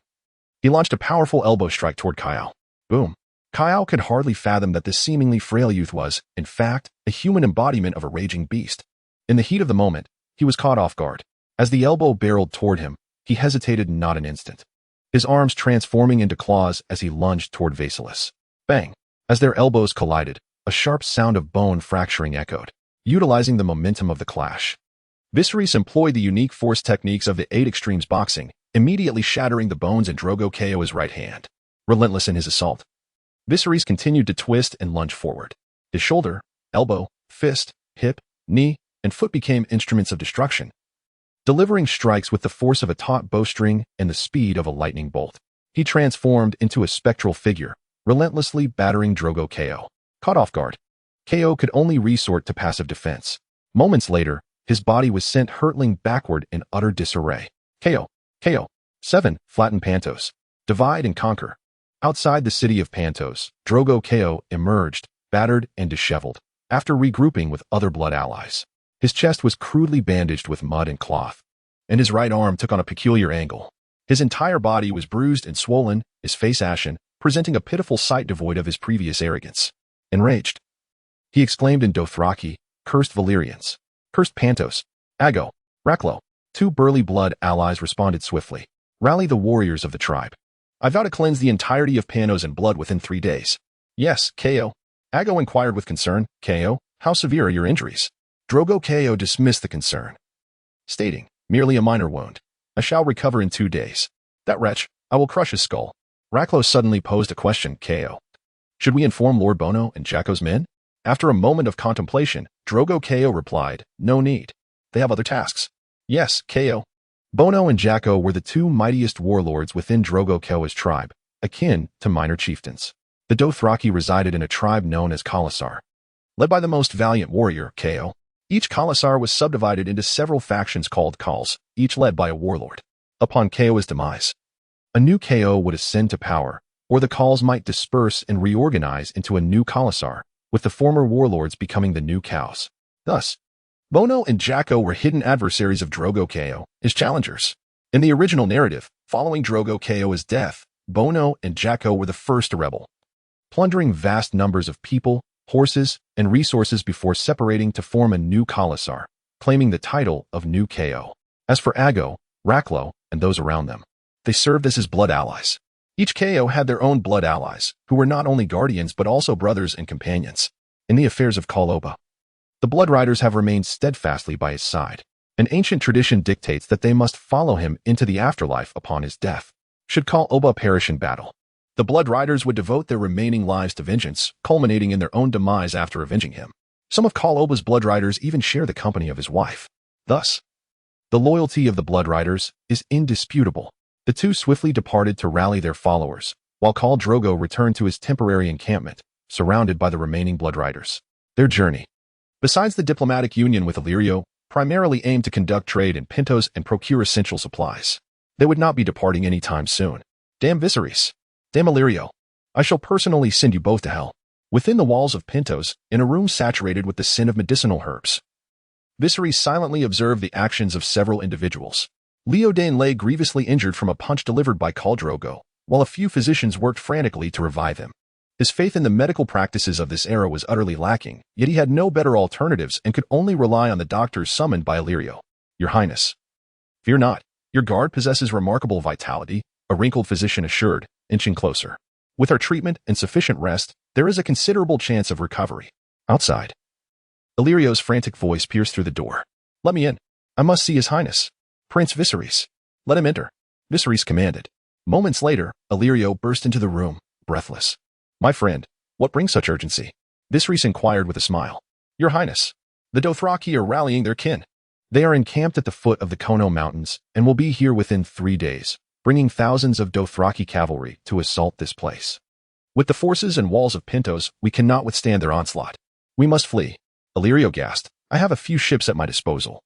he launched a powerful elbow strike toward Khal. Boom. Khal could hardly fathom that this seemingly frail youth was, in fact, a human embodiment of a raging beast. In the heat of the moment, he was caught off guard. As the elbow barreled toward him, he hesitated not an instant, his arms transforming into claws as he lunged toward Vaesilis. Bang! As their elbows collided, a sharp sound of bone fracturing echoed, utilizing the momentum of the clash. Viserys employed the unique force techniques of the 8 Extremes boxing, immediately shattering the bones in Drogo KO's right hand. Relentless in his assault, Viserys continued to twist and lunge forward. His shoulder, elbow, fist, hip, knee, and foot became instruments of destruction, delivering strikes with the force of a taut bowstring and the speed of a lightning bolt. He transformed into a spectral figure, relentlessly battering Drogo KO. Caught off guard, KO could only resort to passive defense. Moments later, his body was sent hurtling backward in utter disarray. KO. KO. 7. Flatten Pentos. Divide and conquer. Outside the city of Pentos, Drogo Ko emerged, battered and disheveled, after regrouping with other blood allies. His chest was crudely bandaged with mud and cloth, and his right arm took on a peculiar angle. His entire body was bruised and swollen, his face ashen, presenting a pitiful sight devoid of his previous arrogance. Enraged, he exclaimed in Dothraki, "Cursed Valyrians! Cursed Pentos! Ago! Raklo!" 2 burly blood allies responded swiftly. "Rally the warriors of the tribe. I vow to cleanse the entirety of Pentos in blood within 3 days." "Yes, Ko." Ago inquired with concern. "Ko, how severe are your injuries?" Drogo Ko dismissed the concern, stating, "Merely a minor wound. I shall recover in 2 days. That wretch, I will crush his skull." Raklo suddenly posed a question. "Ko, should we inform Lord Bono and Jacko's men?" After a moment of contemplation, Drogo Ko replied, "No need. They have other tasks." "Yes, Ko." Bono and Jacko were the 2 mightiest warlords within Drogo Ko's tribe, akin to minor chieftains. The Dothraki resided in a tribe known as Khalasar, led by the most valiant warrior, Ko. Each Khalasar was subdivided into several factions called Khals, each led by a warlord. Upon Ko's demise, a new Ko would ascend to power, or the Khals might disperse and reorganize into a new Khalasar, with the former warlords becoming the new cows. Thus, Bono and Jacko were hidden adversaries of Drogo Ko, his challengers. In the original narrative, following Drogo Ko's death, Bono and Jacko were the first to rebel, plundering vast numbers of people, horses, and resources before separating to form a new Khalasar, claiming the title of New Ko. As for Ago, Raklo, and those around them, they served as his blood allies. Each Ko had their own blood allies, who were not only guardians but also brothers and companions. In the affairs of Khal Oba, the Blood Riders have remained steadfastly by his side. An ancient tradition dictates that they must follow him into the afterlife upon his death. Should Khal Oba perish in battle, the Blood Riders would devote their remaining lives to vengeance, culminating in their own demise after avenging him. Some of Khal Oba's Blood Riders even share the company of his wife. Thus, the loyalty of the Blood Riders is indisputable. The 2 swiftly departed to rally their followers, while Khal Drogo returned to his temporary encampment, surrounded by the remaining Blood Riders. Their journey, besides the diplomatic union with Illyrio, primarily aimed to conduct trade in Pentos and procure essential supplies. They would not be departing any time soon. "Damn Viserys! Damn Illyrio! I shall personally send you both to hell." Within the walls of Pentos, in a room saturated with the scent of medicinal herbs, Viserys silently observed the actions of several individuals. Leodain lay grievously injured from a punch delivered by Khal Drogo, while a few physicians worked frantically to revive him. His faith in the medical practices of this era was utterly lacking, yet he had no better alternatives and could only rely on the doctors summoned by Illyrio. "Your Highness, fear not. Your guard possesses remarkable vitality," a wrinkled physician assured, inching closer. "With our treatment and sufficient rest, there is a considerable chance of recovery." Outside, Illyrio's frantic voice pierced through the door. "Let me in. I must see His Highness. Prince Viserys." "Let him enter," Viserys commanded. Moments later, Illyrio burst into the room, breathless. "My friend, what brings such urgency?" Viserys inquired with a smile. "Your Highness, the Dothraki are rallying their kin. They are encamped at the foot of the Kono Mountains and will be here within 3 days, bringing thousands of Dothraki cavalry to assault this place. With the forces and walls of Pentos, we cannot withstand their onslaught. We must flee." Illyrio gasped. "I have a few ships at my disposal.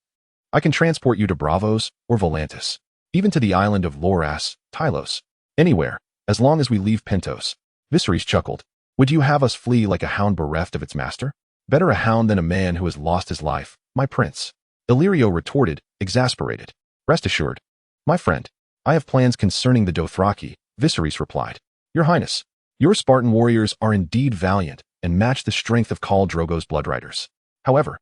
I can transport you to Bravos or Volantis, even to the island of Loras, Tylos. Anywhere, as long as we leave Pentos." Viserys chuckled. "Would you have us flee like a hound bereft of its master? Better a hound than a man who has lost his life, my prince." Illyrio retorted, exasperated. "Rest assured, my friend, I have plans concerning the Dothraki," Viserys replied. "Your Highness, your Spartan warriors are indeed valiant and match the strength of Khal Drogo's Blood Riders. However,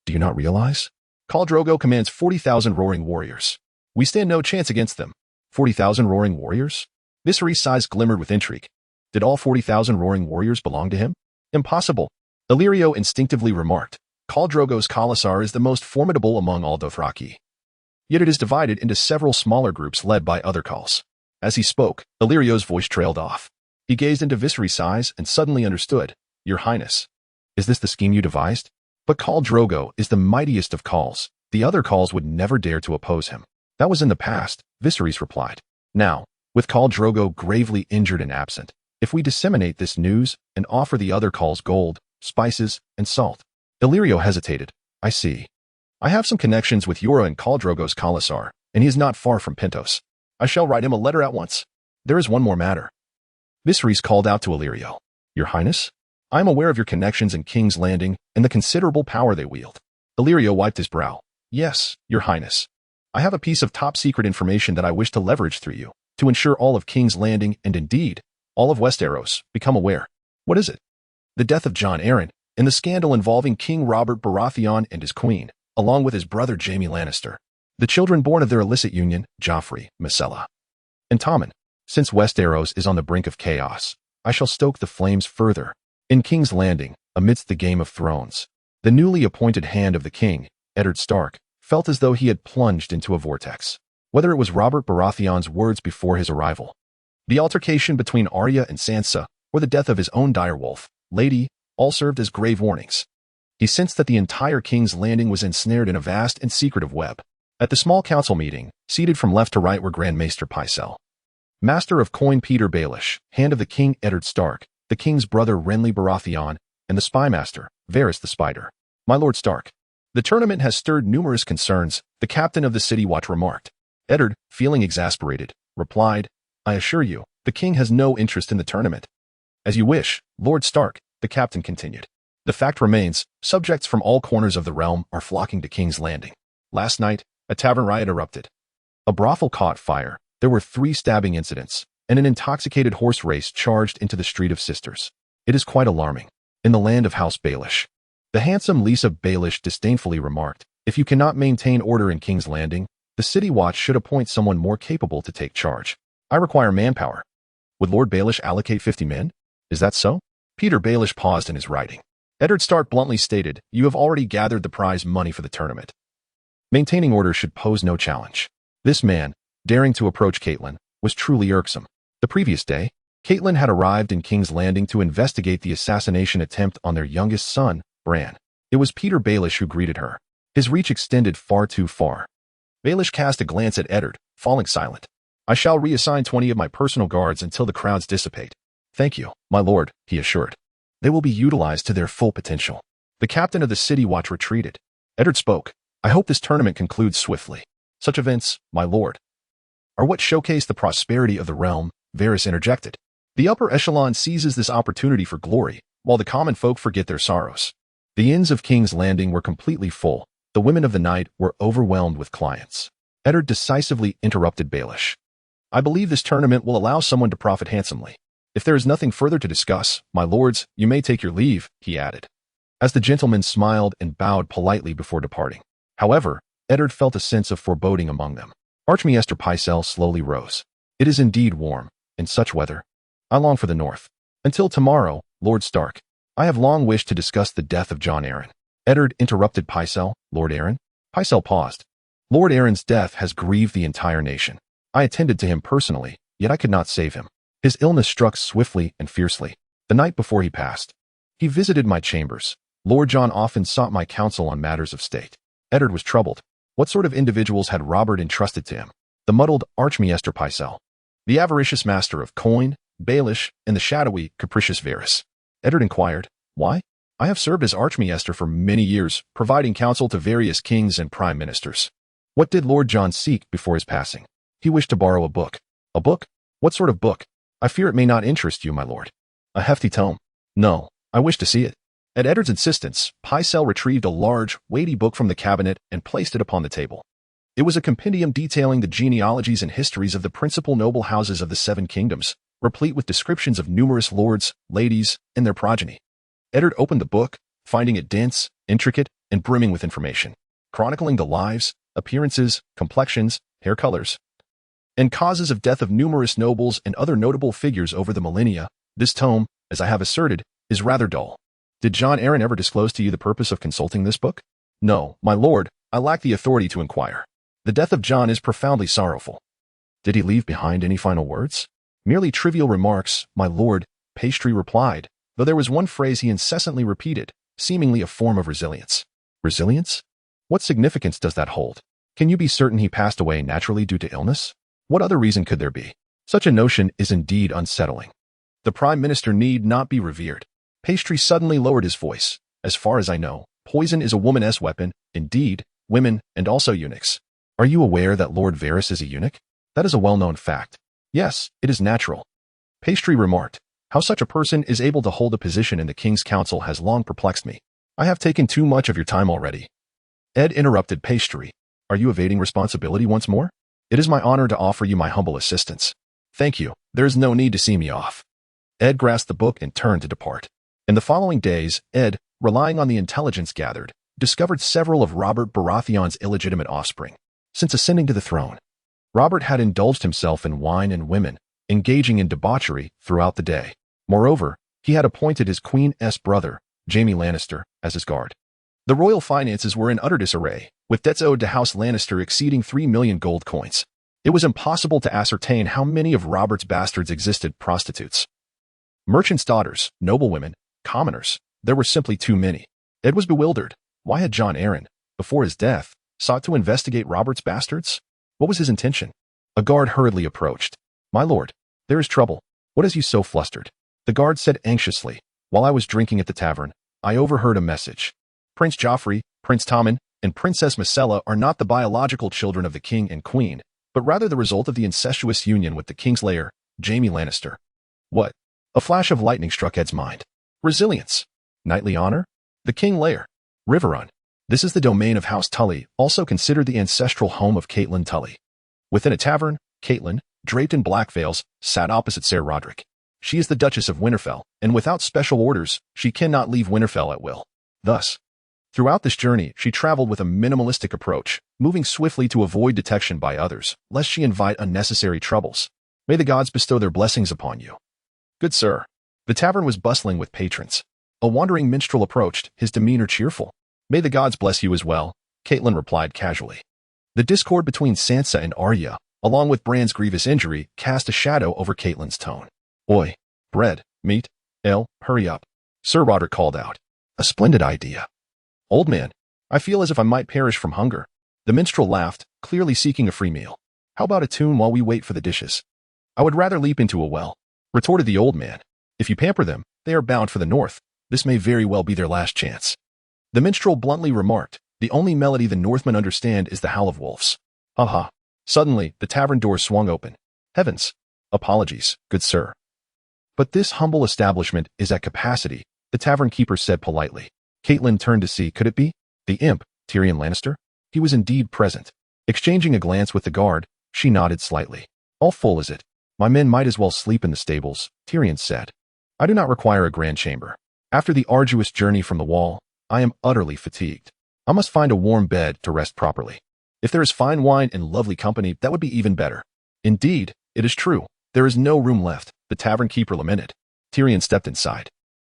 do you not realize? Khal Drogo commands 40,000 roaring warriors. We stand no chance against them." 40,000 roaring warriors? Viserys' eyes glimmered with intrigue. Did all 40,000 roaring warriors belong to him? Impossible. Illyrio instinctively remarked. Khal Drogo's Khalasar is the most formidable among all Dothraki. Yet it is divided into several smaller groups led by other Khals. As he spoke, Illyrio's voice trailed off. He gazed into Viserys' eyes and suddenly understood. "Your Highness, is this the scheme you devised?" "But Khal Drogo is the mightiest of Khals. The other Khals would never dare to oppose him." "That was in the past," Viserys replied. "Now, with Khal Drogo gravely injured and absent, if we disseminate this news and offer the other Khals gold, spices, and salt." Illyrio hesitated. "I see. I have some connections with Yora and Khal Drogo's Khalasar, and he is not far from Pentos. I shall write him a letter at once. There is one more matter. Viserys called out to Illyrio. Your Highness? I am aware of your connections in King's Landing and the considerable power they wield. Illyrio wiped his brow. Yes, Your Highness. I have a piece of top-secret information that I wish to leverage through you, to ensure all of King's Landing, and indeed, all of Westeros, become aware. What is it? The death of Jon Arryn, and the scandal involving King Robert Baratheon and his queen, along with his brother Jaime Lannister. The children born of their illicit union, Joffrey, Myrcella, and Tommen. Since Westeros is on the brink of chaos, I shall stoke the flames further. In King's Landing, amidst the Game of Thrones, the newly appointed hand of the king, Eddard Stark, felt as though he had plunged into a vortex. Whether it was Robert Baratheon's words before his arrival, the altercation between Arya and Sansa, or the death of his own direwolf, Lady, all served as grave warnings. He sensed that the entire King's Landing was ensnared in a vast and secretive web. At the small council meeting, seated from left to right were Grand Maester Pycelle, Master of Coin Petyr Baelish, hand of the king Eddard Stark, the king's brother Renly Baratheon, and the spy master, Varys the Spider. My Lord Stark. The tournament has stirred numerous concerns, the captain of the City Watch remarked. Eddard, feeling exasperated, replied, I assure you, the king has no interest in the tournament. As you wish, Lord Stark, the captain continued. The fact remains, subjects from all corners of the realm are flocking to King's Landing. Last night, a tavern riot erupted. A brothel caught fire, there were 3 stabbing incidents, and an intoxicated horse race charged into the Street of Sisters. It is quite alarming. In the land of House Baelish, the handsome Lisa Baelish disdainfully remarked, if you cannot maintain order in King's Landing, the City Watch should appoint someone more capable to take charge. I require manpower. Would Lord Baelish allocate 50 men? Is that so? Petyr Baelish paused in his writing. Eddard Stark bluntly stated, you have already gathered the prize money for the tournament. Maintaining order should pose no challenge. This man, daring to approach Catelyn, was truly irksome. The previous day, Catelyn had arrived in King's Landing to investigate the assassination attempt on their youngest son, Bran. It was Petyr Baelish who greeted her. His reach extended far too far. Baelish cast a glance at Eddard, falling silent. I shall reassign 20 of my personal guards until the crowds dissipate. Thank you, my lord, he assured. They will be utilized to their full potential. The captain of the City Watch retreated. Eddard spoke. I hope this tournament concludes swiftly. Such events, my lord, are what showcase the prosperity of the realm, Varys interjected. The upper echelon seizes this opportunity for glory, while the common folk forget their sorrows. The inns of King's Landing were completely full. The women of the night were overwhelmed with clients. Eddard decisively interrupted Baelish. I believe this tournament will allow someone to profit handsomely. If there is nothing further to discuss, my lords, you may take your leave, he added, as the gentlemen smiled and bowed politely before departing. However, Eddard felt a sense of foreboding among them. Archmaester Pycelle slowly rose. It is indeed warm, in such weather. I long for the north. Until tomorrow, Lord Stark. I have long wished to discuss the death of Jon Arryn. Eddard interrupted Pycelle. Lord Arryn? Pycelle paused. Lord Arryn's death has grieved the entire nation. I attended to him personally, yet I could not save him. His illness struck swiftly and fiercely. The night before he passed, he visited my chambers. Lord Jon often sought my counsel on matters of state. Eddard was troubled. What sort of individuals had Robert entrusted to him? The muddled Archmaester Pycelle, the avaricious master of coin, Baelish, and the shadowy, capricious Varys. Eddard inquired, why? I have served as Archmaester for many years, providing counsel to various kings and prime ministers. What did Lord Jon seek before his passing? He wished to borrow a book. A book? What sort of book? I fear it may not interest you, my lord. A hefty tome. No, I wish to see it. At Eddard's insistence, Pycelle retrieved a large, weighty book from the cabinet and placed it upon the table. It was a compendium detailing the genealogies and histories of the principal noble houses of the 7 kingdoms, replete with descriptions of numerous lords, ladies, and their progeny. Eddard opened the book, finding it dense, intricate, and brimming with information, chronicling the lives, appearances, complexions, hair colors, and causes of death of numerous nobles and other notable figures over the millennia. This tome, as I have asserted, is rather dull. Did Jon Arryn ever disclose to you the purpose of consulting this book? No, my lord, I lack the authority to inquire. The death of Jon is profoundly sorrowful. Did he leave behind any final words? Merely trivial remarks, my lord, Pastry replied, though there was one phrase he incessantly repeated, seemingly a form of resilience. Resilience? What significance does that hold? Can you be certain he passed away naturally due to illness? What other reason could there be? Such a notion is indeed unsettling. The Prime Minister need not be revered. Pastry suddenly lowered his voice. As far as I know, poison is a woman's weapon, indeed, women, and also eunuchs. Are you aware that Lord Varys is a eunuch? That is a well-known fact. Yes, it is natural. Pastry remarked. How such a person is able to hold a position in the King's Council has long perplexed me. I have taken too much of your time already. Ed interrupted Pastry. Are you evading responsibility once more? It is my honor to offer you my humble assistance. Thank you. There is no need to see me off. Ed grasped the book and turned to depart. In the following days, Ed, relying on the intelligence gathered, discovered several of Robert Baratheon's illegitimate offspring. Since ascending to the throne, Robert had indulged himself in wine and women, engaging in debauchery throughout the day. Moreover, he had appointed his Queen's brother, Jaime Lannister, as his guard. The royal finances were in utter disarray, with debts owed to House Lannister exceeding 3 million gold coins. It was impossible to ascertain how many of Robert's bastards existed prostitutes. Merchants' daughters, noblewomen, commoners, there were simply too many. Ed was bewildered. Why had Jon Arryn, before his death, sought to investigate Robert's bastards? What was his intention? A guard hurriedly approached. My lord, there is trouble. What has you so flustered? The guard said anxiously. While I was drinking at the tavern, I overheard a message. Prince Joffrey, Prince Tommen, and Princess Myrcella are not the biological children of the king and queen, but rather the result of the incestuous union with the king's lair, Jaime Lannister. What? A flash of lightning struck Ed's mind. Resilience. Knightly honor? The king lair. Riverrun. This is the domain of House Tully, also considered the ancestral home of Catelyn Tully. Within a tavern, Catelyn, draped in black veils, sat opposite Ser Roderick. She is the Duchess of Winterfell, and without special orders, she cannot leave Winterfell at will. Thus, throughout this journey, she traveled with a minimalistic approach, moving swiftly to avoid detection by others, lest she invite unnecessary troubles. May the gods bestow their blessings upon you. Good sir. The tavern was bustling with patrons. A wandering minstrel approached, his demeanor cheerful. May the gods bless you as well, Catelyn replied casually. The discord between Sansa and Arya, along with Bran's grievous injury, cast a shadow over Catelyn's tone. Oi, bread, meat, ale, hurry up. Ser Roderick called out. A splendid idea. Old man, I feel as if I might perish from hunger. The minstrel laughed, clearly seeking a free meal. How about a tune while we wait for the dishes? I would rather leap into a well, retorted the old man. If you pamper them, they are bound for the north. This may very well be their last chance. The minstrel bluntly remarked, the only melody the Northmen understand is the howl of wolves. Ha ha. Suddenly, the tavern door swung open. Heavens. Apologies, good sir. But this humble establishment is at capacity, the tavern keeper said politely. Catelyn turned to see, could it be? The imp, Tyrion Lannister? He was indeed present. Exchanging a glance with the guard, she nodded slightly. All full is it? My men might as well sleep in the stables, Tyrion said. I do not require a grand chamber. After the arduous journey from the wall, I am utterly fatigued. I must find a warm bed to rest properly. If there is fine wine and lovely company, that would be even better. Indeed, it is true. There is no room left, the tavern keeper lamented. Tyrion stepped inside.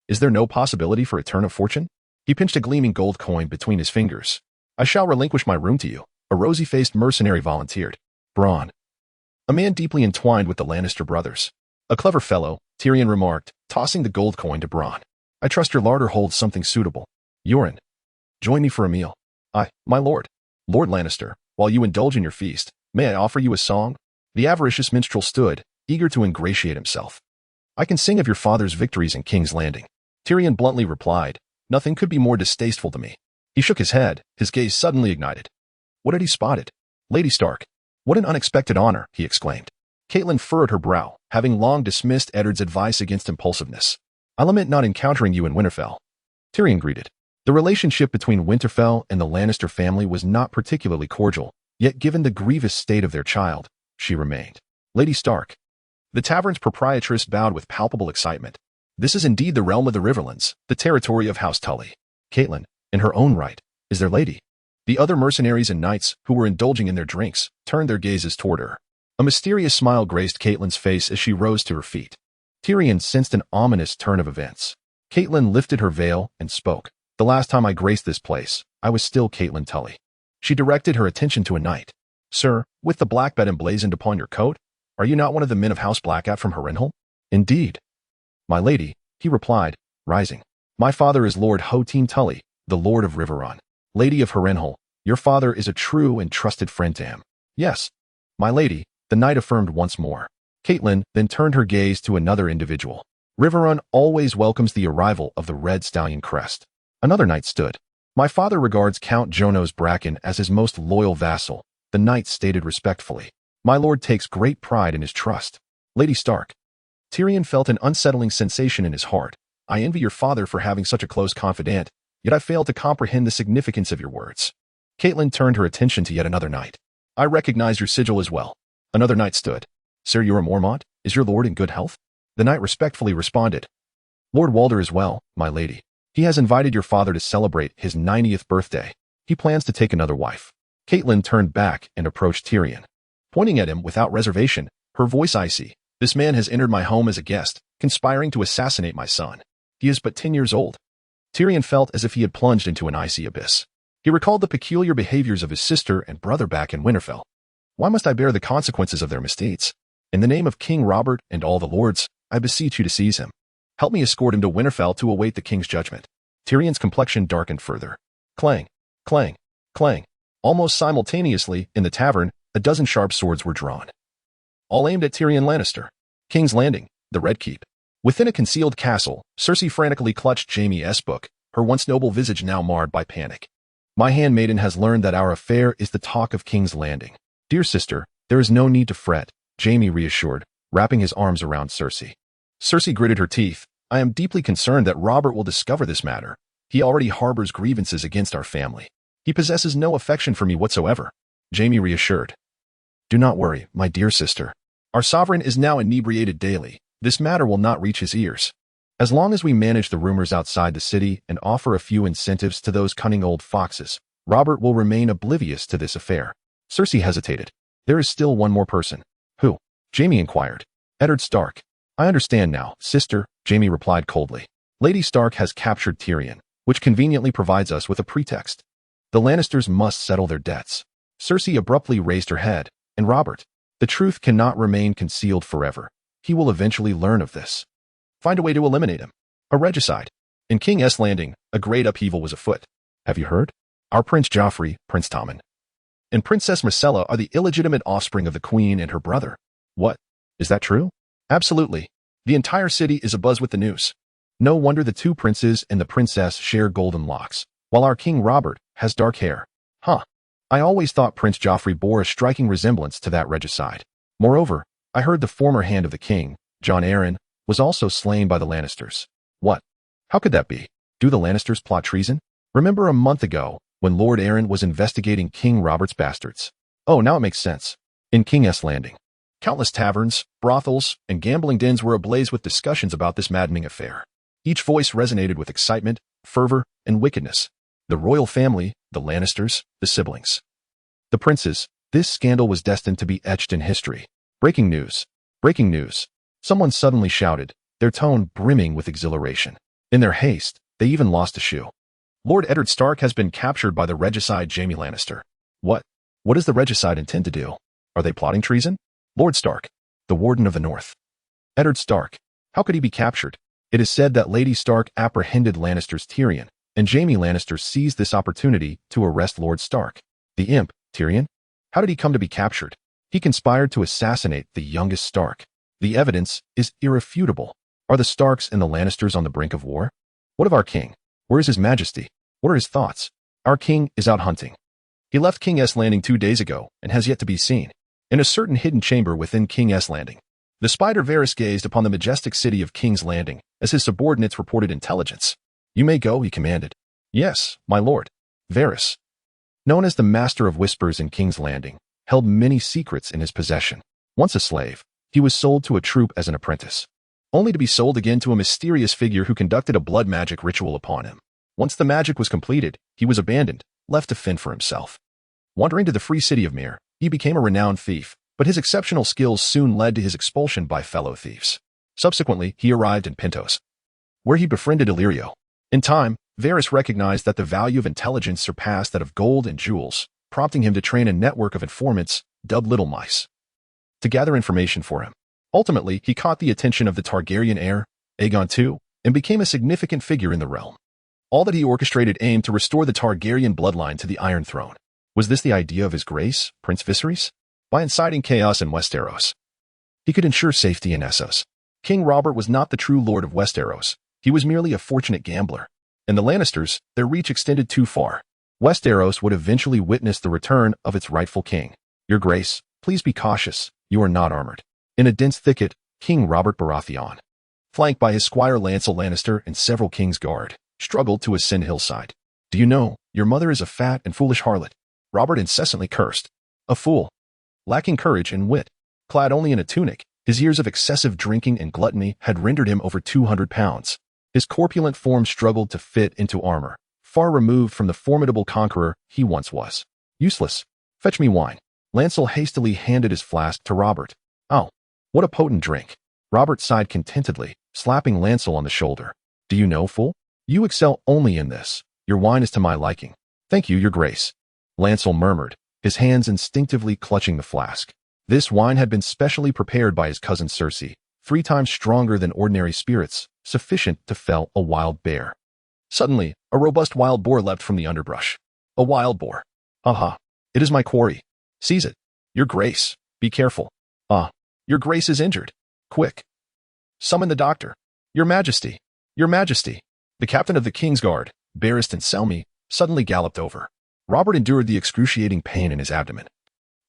Is there no possibility for a turn of fortune? He pinched a gleaming gold coin between his fingers. I shall relinquish my room to you, a rosy-faced mercenary volunteered. Bronn. A man deeply entwined with the Lannister brothers. A clever fellow, Tyrion remarked, tossing the gold coin to Bronn. I trust your larder holds something suitable. Yoren. Join me for a meal. My lord. Lord Lannister, while you indulge in your feast, may I offer you a song? The avaricious minstrel stood, eager to ingratiate himself. I can sing of your father's victories in King's Landing. Tyrion bluntly replied, nothing could be more distasteful to me. He shook his head, his gaze suddenly ignited. What had he spotted? Lady Stark. What an unexpected honor, he exclaimed. Catelyn furrowed her brow, having long dismissed Eddard's advice against impulsiveness. I lament not encountering you in Winterfell. Tyrion greeted. The relationship between Winterfell and the Lannister family was not particularly cordial, yet given the grievous state of their child, she remained. Lady Stark. The tavern's proprietress bowed with palpable excitement. This is indeed the realm of the Riverlands, the territory of House Tully. Catelyn, in her own right, is their lady. The other mercenaries and knights, who were indulging in their drinks, turned their gazes toward her. A mysterious smile graced Catelyn's face as she rose to her feet. Tyrion sensed an ominous turn of events. Catelyn lifted her veil and spoke. The last time I graced this place, I was still Catelyn Tully. She directed her attention to a knight. Sir, with the black bed emblazoned upon your coat, are you not one of the men of House Blackhat from Harrenhal? Indeed. My lady, he replied, rising. My father is Lord Hoteam Tully, the Lord of Riverrun. Lady of Harrenhal, your father is a true and trusted friend to him. Yes, my lady, the knight affirmed once more. Catelyn then turned her gaze to another individual. Riverrun always welcomes the arrival of the Red Stallion crest. Another knight stood. My father regards Count Jonos Bracken as his most loyal vassal, the knight stated respectfully. My lord takes great pride in his trust. Lady Stark. Tyrion felt an unsettling sensation in his heart. I envy your father for having such a close confidant, yet I fail to comprehend the significance of your words. Catelyn turned her attention to yet another knight. I recognize your sigil as well. Another knight stood. Sir Ura Mormont, is your lord in good health? The knight respectfully responded. Lord Walder is well, my lady. He has invited your father to celebrate his 90th birthday. He plans to take another wife. Catelyn turned back and approached Tyrion. Pointing at him without reservation, her voice icy. This man has entered my home as a guest, conspiring to assassinate my son. He is but 10 years old. Tyrion felt as if he had plunged into an icy abyss. He recalled the peculiar behaviors of his sister and brother back in Winterfell. Why must I bear the consequences of their misdeeds? In the name of King Robert and all the lords, I beseech you to seize him. Help me escort him to Winterfell to await the king's judgment. Tyrion's complexion darkened further. Clang, clang, clang. Almost simultaneously, in the tavern, a dozen sharp swords were drawn. All aimed at Tyrion Lannister. King's Landing, the Red Keep. Within a concealed castle, Cersei frantically clutched Jaime's book, her once noble visage now marred by panic. My handmaiden has learned that our affair is the talk of King's Landing. Dear sister, there is no need to fret, Jaime reassured, wrapping his arms around Cersei. Cersei gritted her teeth. I am deeply concerned that Robert will discover this matter. He already harbors grievances against our family. He possesses no affection for me whatsoever. Jaime reassured. Do not worry, my dear sister. Our sovereign is now inebriated daily. This matter will not reach his ears. As long as we manage the rumors outside the city and offer a few incentives to those cunning old foxes, Robert will remain oblivious to this affair. Cersei hesitated. There is still one more person. Who? Jaime inquired. Eddard Stark. I understand now, sister, Jaime replied coldly. Lady Stark has captured Tyrion, which conveniently provides us with a pretext. The Lannisters must settle their debts. Cersei abruptly raised her head. And Robert, the truth cannot remain concealed forever. He will eventually learn of this. Find a way to eliminate him. A regicide. In King's Landing, a great upheaval was afoot. Have you heard? Our Prince Joffrey, Prince Tommen, and Princess Myrcella are the illegitimate offspring of the Queen and her brother. What? Is that true? Absolutely. The entire city is abuzz with the news. No wonder the two princes and the princess share golden locks, while our King Robert has dark hair. Huh. I always thought Prince Joffrey bore a striking resemblance to that regicide. Moreover, I heard the former hand of the king, Jon Arryn, was also slain by the Lannisters. What? How could that be? Do the Lannisters plot treason? Remember a month ago, when Lord Arryn was investigating King Robert's bastards? Oh, now it makes sense. In King's Landing, countless taverns, brothels, and gambling dens were ablaze with discussions about this maddening affair. Each voice resonated with excitement, fervor, and wickedness. The royal family, the Lannisters, the siblings, the princes. This scandal was destined to be etched in history. Breaking news. Breaking news. Someone suddenly shouted, their tone brimming with exhilaration. In their haste, they even lost a shoe. Lord Eddard Stark has been captured by the regicide Jaime Lannister. What? What does the regicide intend to do? Are they plotting treason? Lord Stark, the Warden of the North. Eddard Stark. How could he be captured? It is said that Lady Stark apprehended Lannister's Tyrion, and Jaime Lannister seized this opportunity to arrest Lord Stark. The imp, Tyrion? How did he come to be captured? He conspired to assassinate the youngest Stark. The evidence is irrefutable. Are the Starks and the Lannisters on the brink of war? What of our king? Where is his majesty? What are his thoughts? Our king is out hunting. He left King's Landing 2 days ago and has yet to be seen. In a certain hidden chamber within King's Landing, the spider Varys gazed upon the majestic city of King's Landing as his subordinates reported intelligence. You may go, he commanded. Yes, my lord. Varys, known as the Master of Whispers in King's Landing, held many secrets in his possession. Once a slave, he was sold to a troop as an apprentice, only to be sold again to a mysterious figure who conducted a blood magic ritual upon him. Once the magic was completed, he was abandoned, left to fend for himself. Wandering to the free city of Myr, he became a renowned thief, but his exceptional skills soon led to his expulsion by fellow thieves. Subsequently, he arrived in Pentos, where he befriended Illyrio. In time, Varys recognized that the value of intelligence surpassed that of gold and jewels, prompting him to train a network of informants, dubbed Little Mice, to gather information for him. Ultimately, he caught the attention of the Targaryen heir, Aegon II, and became a significant figure in the realm. All that he orchestrated aimed to restore the Targaryen bloodline to the Iron Throne. Was this the idea of his grace, Prince Viserys? By inciting chaos in Westeros, he could ensure safety in Essos. King Robert was not the true lord of Westeros. He was merely a fortunate gambler. And the Lannisters, their reach extended too far. Westeros would eventually witness the return of its rightful king. Your grace, Please be cautious, you are not armored. In a dense thicket, King Robert Baratheon, flanked by his squire Lancel Lannister and several King's Guard, struggled to ascend hillside. Do you know, your mother is a fat and foolish harlot? Robert incessantly cursed. A fool. Lacking courage and wit. Clad only in a tunic, his years of excessive drinking and gluttony had rendered him over 200 pounds. His corpulent form struggled to fit into armor, far removed from the formidable conqueror he once was. Useless. Fetch me wine. Lancel hastily handed his flask to Robert. Oh, what a potent drink. Robert sighed contentedly, slapping Lancel on the shoulder. Do you know, fool? You excel only in this. Your wine is to my liking. Thank you, your grace. Lancel murmured, his hands instinctively clutching the flask. This wine had been specially prepared by his cousin Cersei, 3 times stronger than ordinary spirits, sufficient to fell a wild bear. Suddenly, a robust wild boar leapt from the underbrush. A wild boar. Aha! It is my quarry. Seize it. Your grace. Be careful. Ah! Your grace is injured. Quick. Summon the doctor. Your majesty. Your majesty. The captain of the King's Guard, Barristan Selmy, suddenly galloped over. Robert endured the excruciating pain in his abdomen.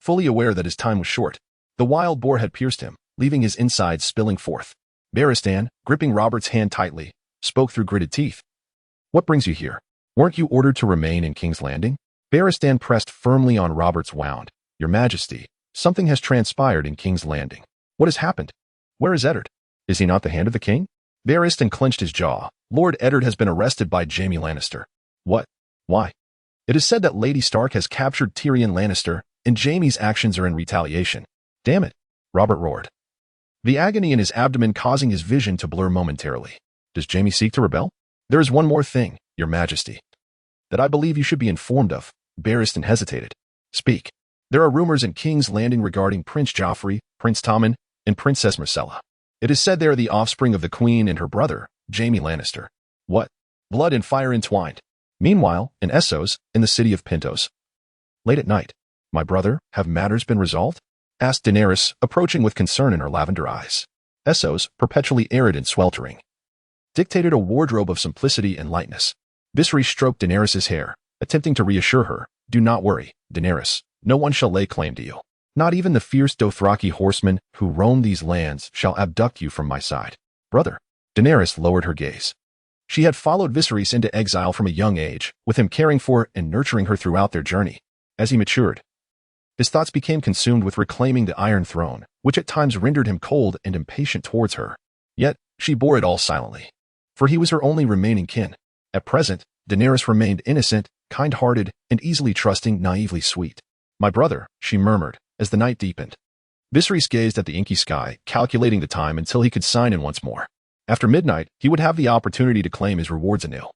Fully aware that his time was short, the wild boar had pierced him, leaving his insides spilling forth. Barristan, gripping Robert's hand tightly, spoke through gritted teeth. What brings you here? Weren't you ordered to remain in King's Landing? Barristan pressed firmly on Robert's wound. Your majesty, something has transpired in King's Landing. What has happened? Where is Eddard? Is he not the hand of the king? Barristan clenched his jaw. Lord Eddard has been arrested by Jaime Lannister. What? Why? It is said that Lady Stark has captured Tyrion Lannister, and Jaime's actions are in retaliation. Damn it, Robert roared, the agony in his abdomen causing his vision to blur momentarily. Does Jaime seek to rebel? There is one more thing, your majesty, that I believe you should be informed of. Barristan hesitated. Speak. There are rumors in King's Landing regarding Prince Joffrey, Prince Tommen, and Princess Myrcella. It is said they are the offspring of the queen and her brother, Jaime Lannister. What? Blood and fire entwined. Meanwhile, in Essos, in the city of Pentos. Late at night, my brother, have matters been resolved? Asked Daenerys, approaching with concern in her lavender eyes. Essos, perpetually arid and sweltering, dictated a wardrobe of simplicity and lightness. Viserys stroked Daenerys' hair, attempting to reassure her. Do not worry, Daenerys, no one shall lay claim to you. Not even the fierce Dothraki horsemen who roam these lands shall abduct you from my side. Brother. Daenerys lowered her gaze. She had followed Viserys into exile from a young age, with him caring for and nurturing her throughout their journey. As he matured, his thoughts became consumed with reclaiming the Iron Throne, which at times rendered him cold and impatient towards her. Yet, she bore it all silently, for he was her only remaining kin. At present, Daenerys remained innocent, kind-hearted, and easily trusting, naively sweet. My brother, she murmured, as the night deepened. Viserys gazed at the inky sky, calculating the time until he could sign in once more. After midnight, he would have the opportunity to claim his rewards anew.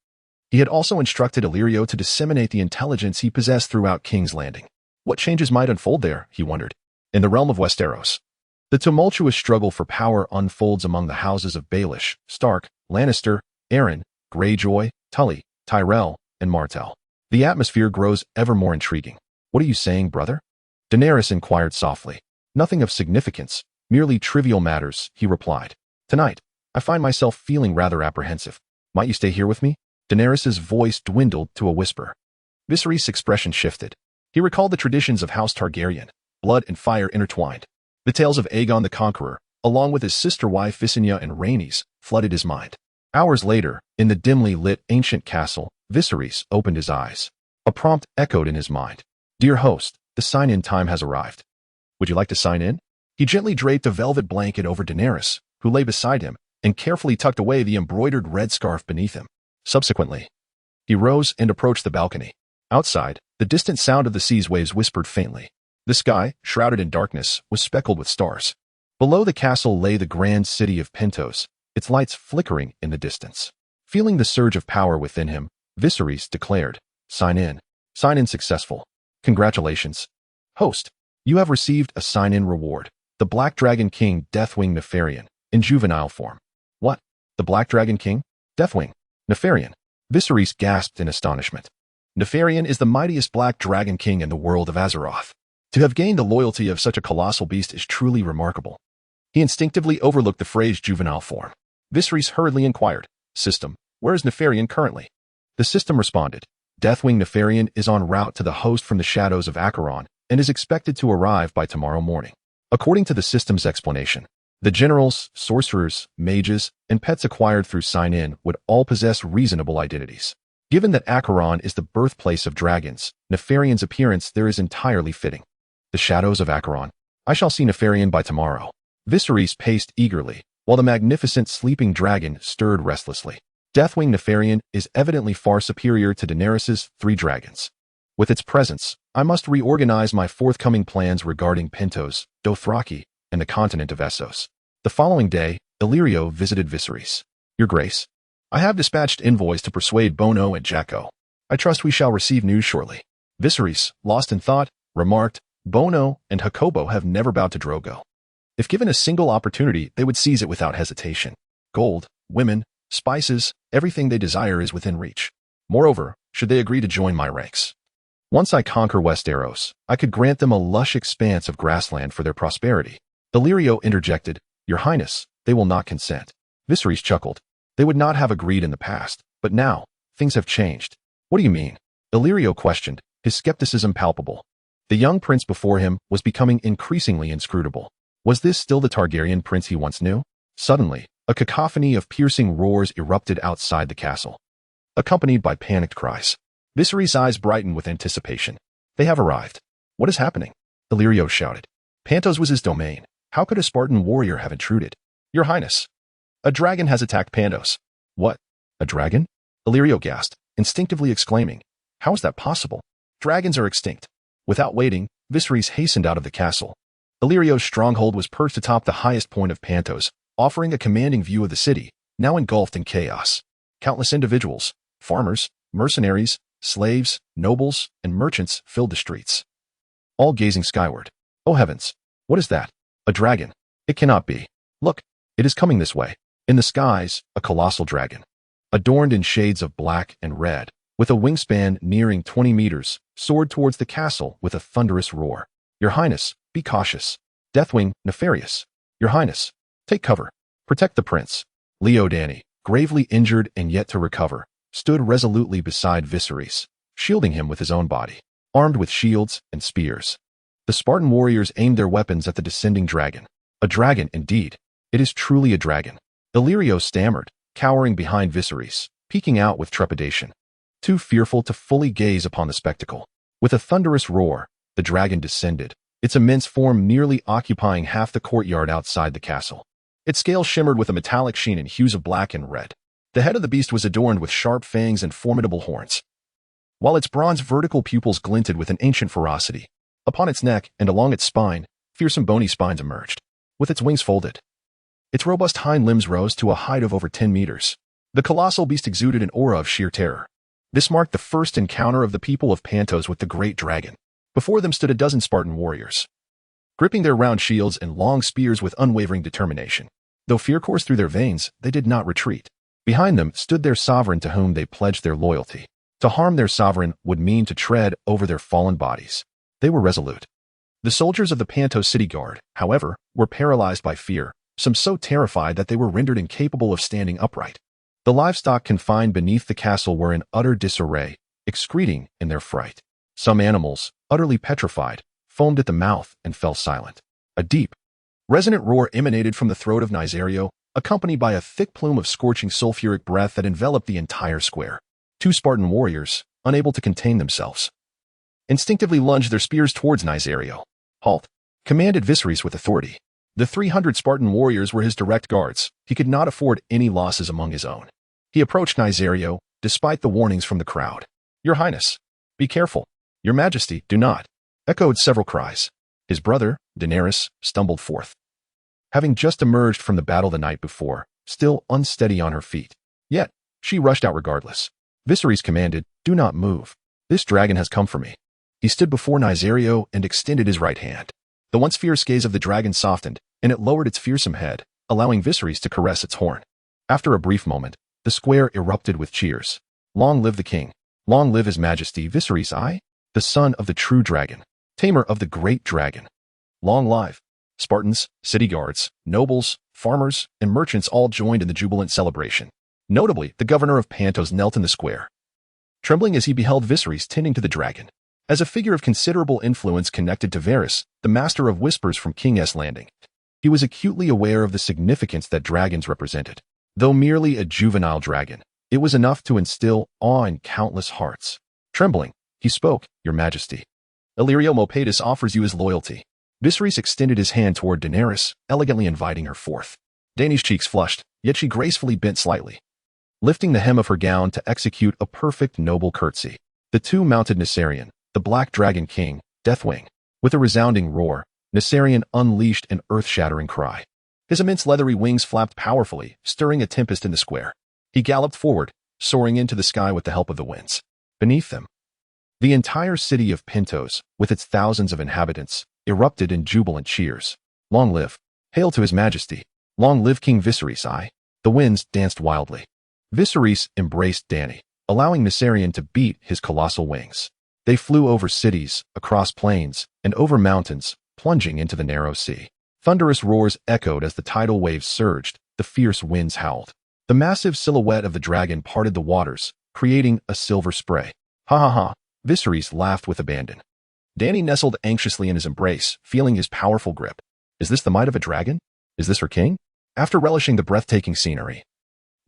He had also instructed Illyrio to disseminate the intelligence he possessed throughout King's Landing. What changes might unfold there, he wondered. In the realm of Westeros, the tumultuous struggle for power unfolds among the houses of Baelish, Stark, Lannister, Arryn, Greyjoy, Tully, Tyrell, and Martell. The atmosphere grows ever more intriguing. What are you saying, brother? Daenerys inquired softly. Nothing of significance, merely trivial matters, he replied. Tonight, I find myself feeling rather apprehensive. Might you stay here with me? Daenerys' voice dwindled to a whisper. Viserys' expression shifted. He recalled the traditions of House Targaryen, blood and fire intertwined. The tales of Aegon the Conqueror, along with his sister-wife Visenya and Rhaenys, flooded his mind. Hours later, in the dimly lit ancient castle, Viserys opened his eyes. A prompt echoed in his mind. Dear host, the sign-in time has arrived. Would you like to sign in? He gently draped a velvet blanket over Daenerys, who lay beside him, and carefully tucked away the embroidered red scarf beneath him. Subsequently, he rose and approached the balcony. Outside, the distant sound of the sea's waves whispered faintly. The sky, shrouded in darkness, was speckled with stars. Below the castle lay the grand city of Pentos, its lights flickering in the distance. Feeling the surge of power within him, Viserys declared, Sign in. Sign in successful. Congratulations. Host, you have received a sign-in reward. The Black Dragon King Deathwing Nefarian, in juvenile form. What? The Black Dragon King? Deathwing? Nefarian? Viserys gasped in astonishment. Nefarian is the mightiest Black Dragon King in the world of Azeroth. To have gained the loyalty of such a colossal beast is truly remarkable. He instinctively overlooked the phrase juvenile form. Viserys hurriedly inquired, System, where is Nefarian currently? The system responded, Deathwing Nefarian is en route to the host from the shadows of Acheron, and is expected to arrive by tomorrow morning. According to the system's explanation, the generals, sorcerers, mages, and pets acquired through sign-in would all possess reasonable identities. Given that Acheron is the birthplace of dragons, Nefarion's appearance there is entirely fitting. The shadows of Acheron. I shall see Nefarion by tomorrow. Viserys paced eagerly, while the magnificent sleeping dragon stirred restlessly. Deathwing Nefarion is evidently far superior to Daenerys' 3 dragons. With its presence, I must reorganize my forthcoming plans regarding Pentos, Dothraki, and the continent of Essos. The following day, Illyrio visited Viserys. Your Grace, I have dispatched envoys to persuade Bono and Jacko. I trust we shall receive news shortly. Viserys, lost in thought, remarked, Bono and Jacobo have never bowed to Drogo. If given a single opportunity, they would seize it without hesitation. Gold, women, spices, everything they desire is within reach. Moreover, should they agree to join my ranks, once I conquer Westeros, I could grant them a lush expanse of grassland for their prosperity. Illyrio interjected, Your Highness, they will not consent. Viserys chuckled. They would not have agreed in the past, but now, things have changed. What do you mean? Illyrio questioned, his skepticism palpable. The young prince before him was becoming increasingly inscrutable. Was this still the Targaryen prince he once knew? Suddenly, a cacophony of piercing roars erupted outside the castle, accompanied by panicked cries. Viserys' eyes brightened with anticipation. They have arrived. What is happening? Illyrio shouted. Pentos was his domain. How could a Spartan warrior have intruded? Your Highness, a dragon has attacked Pentos. What? A dragon? Illyrio gasped, instinctively exclaiming, How is that possible? Dragons are extinct. Without waiting, Viserys hastened out of the castle. Illyrio's stronghold was perched atop the highest point of Pentos, offering a commanding view of the city, now engulfed in chaos. Countless individuals, farmers, mercenaries, slaves, nobles, and merchants filled the streets, all gazing skyward. Oh heavens! What is that? A dragon? It cannot be. Look, it is coming this way. In the skies, a colossal dragon, adorned in shades of black and red, with a wingspan nearing 20 meters, soared towards the castle with a thunderous roar. Your Highness, be cautious. Deathwing, nefarious. Your Highness, take cover. Protect the prince. Leo Dany, gravely injured and yet to recover, stood resolutely beside Viserys, shielding him with his own body, armed with shields and spears. The Spartan warriors aimed their weapons at the descending dragon. A dragon, indeed. It is truly a dragon. Illyrio stammered, cowering behind Viserys, peeking out with trepidation, too fearful to fully gaze upon the spectacle. With a thunderous roar, the dragon descended, its immense form nearly occupying half the courtyard outside the castle. Its scales shimmered with a metallic sheen in hues of black and red. The head of the beast was adorned with sharp fangs and formidable horns, while its bronze vertical pupils glinted with an ancient ferocity. Upon its neck and along its spine, fearsome bony spines emerged. With its wings folded, its robust hind limbs rose to a height of over 10 meters. The colossal beast exuded an aura of sheer terror. This marked the first encounter of the people of Pentos with the great dragon. Before them stood a dozen Spartan warriors, gripping their round shields and long spears with unwavering determination. Though fear coursed through their veins, they did not retreat. Behind them stood their sovereign to whom they pledged their loyalty. To harm their sovereign would mean to tread over their fallen bodies. They were resolute. The soldiers of the Pentos city guard, however, were paralyzed by fear, some so terrified that they were rendered incapable of standing upright. The livestock confined beneath the castle were in utter disarray, excreting in their fright. Some animals, utterly petrified, foamed at the mouth and fell silent. A deep, resonant roar emanated from the throat of Nysario, accompanied by a thick plume of scorching sulfuric breath that enveloped the entire square. 2 Spartan warriors, unable to contain themselves, instinctively lunged their spears towards Nysario. Halt! Commanded Viserys with authority. The 300 Spartan warriors were his direct guards. He could not afford any losses among his own. He approached Nysario, despite the warnings from the crowd. Your Highness, be careful. Your Majesty, do not. Echoed several cries. His brother, Daenerys, stumbled forth, having just emerged from the battle the night before, still unsteady on her feet. Yet, she rushed out regardless. Viserys commanded, Do not move. This dragon has come for me. He stood before Nysario and extended his right hand. The once fierce gaze of the dragon softened, and it lowered its fearsome head, allowing Viserys to caress its horn. After a brief moment, the square erupted with cheers. Long live the king. Long live his majesty Viserys I, the son of the true dragon, tamer of the great dragon. Long live. Spartans, city guards, nobles, farmers, and merchants all joined in the jubilant celebration. Notably, the governor of Pentos knelt in the square, trembling as he beheld Viserys tending to the dragon. As a figure of considerable influence connected to Varys, the Master of Whispers from King's Landing, he was acutely aware of the significance that dragons represented. Though merely a juvenile dragon, it was enough to instill awe in countless hearts. Trembling, he spoke, "Your Majesty. Illyrio Mopatis offers you his loyalty." Viserys extended his hand toward Daenerys, elegantly inviting her forth. Dany's cheeks flushed, yet she gracefully bent slightly, lifting the hem of her gown to execute a perfect noble curtsy. The two mounted Nissarion, the Black Dragon King, Deathwing. With a resounding roar, Nissarion unleashed an earth-shattering cry. His immense leathery wings flapped powerfully, stirring a tempest in the square. He galloped forward, soaring into the sky with the help of the winds. Beneath them, the entire city of Pentos, with its thousands of inhabitants, erupted in jubilant cheers. "Long live! Hail to his majesty! Long live King Viserys I!" The winds danced wildly. Viserys embraced Dany, allowing Nissarion to beat his colossal wings. They flew over cities, across plains, and over mountains, plunging into the narrow sea. Thunderous roars echoed as the tidal waves surged, the fierce winds howled. The massive silhouette of the dragon parted the waters, creating a silver spray. "Ha ha ha!" Viserys laughed with abandon. Dany nestled anxiously in his embrace, feeling his powerful grip. Is this the might of a dragon? Is this her king? After relishing the breathtaking scenery,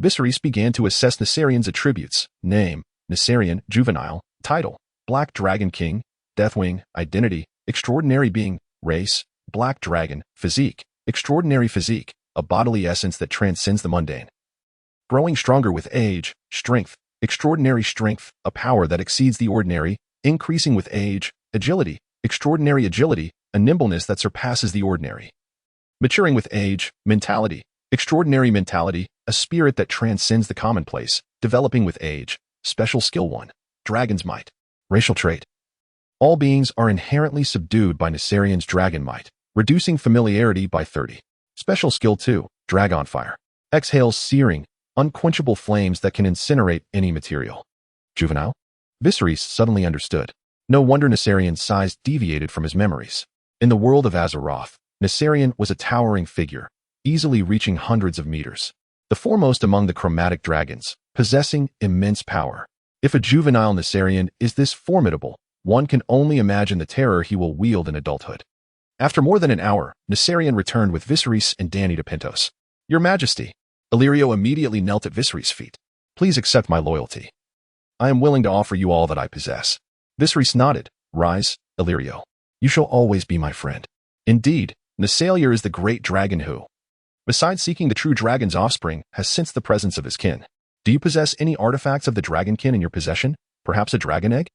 Viserys began to assess Nissarion's attributes: name, Nissarion, juvenile; title, Black Dragon King; Deathwing; identity, extraordinary being; race, Black Dragon; physique, extraordinary physique, a bodily essence that transcends the mundane. Growing stronger with age; strength, extraordinary strength, a power that exceeds the ordinary, increasing with age; agility, extraordinary agility, a nimbleness that surpasses the ordinary. Maturing with age; mentality, extraordinary mentality, a spirit that transcends the commonplace; developing with age; special skill 1, dragon's might. Racial trait. All beings are inherently subdued by Nissarion's dragon might, reducing familiarity by 30. Special skill 2, dragon fire. Exhales searing, unquenchable flames that can incinerate any material. Juvenile? Viserys suddenly understood. No wonder Nissarion's size deviated from his memories. In the world of Azeroth, Nissarion was a towering figure, easily reaching hundreds of meters. The foremost among the chromatic dragons, possessing immense power. If a juvenile Nissarion is this formidable, one can only imagine the terror he will wield in adulthood. After more than an hour, Nissarion returned with Viserys and Dany to Pentos. "Your Majesty." Illyrio immediately knelt at Viserys' feet. "Please accept my loyalty. I am willing to offer you all that I possess." Viserys nodded. "Rise, Illyrio. You shall always be my friend." Indeed, Nissalior is the great dragon who, besides seeking the true dragon's offspring, has sensed the presence of his kin. Do you possess any artifacts of the dragonkin in your possession? Perhaps a dragon egg?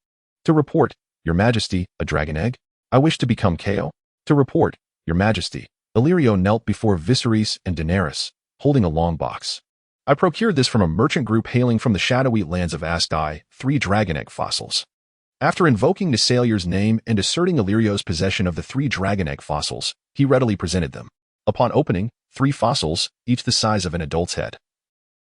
To report, Your Majesty, a dragon egg? I wish to become KO. To report, Your Majesty. Illyrio knelt before Viserys and Daenerys, holding a long box. I procured this from a merchant group hailing from the shadowy lands of Asdai, 3 dragon egg fossils. After invoking Nissalior's name and asserting Illyrio's possession of the 3 dragon egg fossils, he readily presented them. Upon opening, 3 fossils, each the size of an adult's head,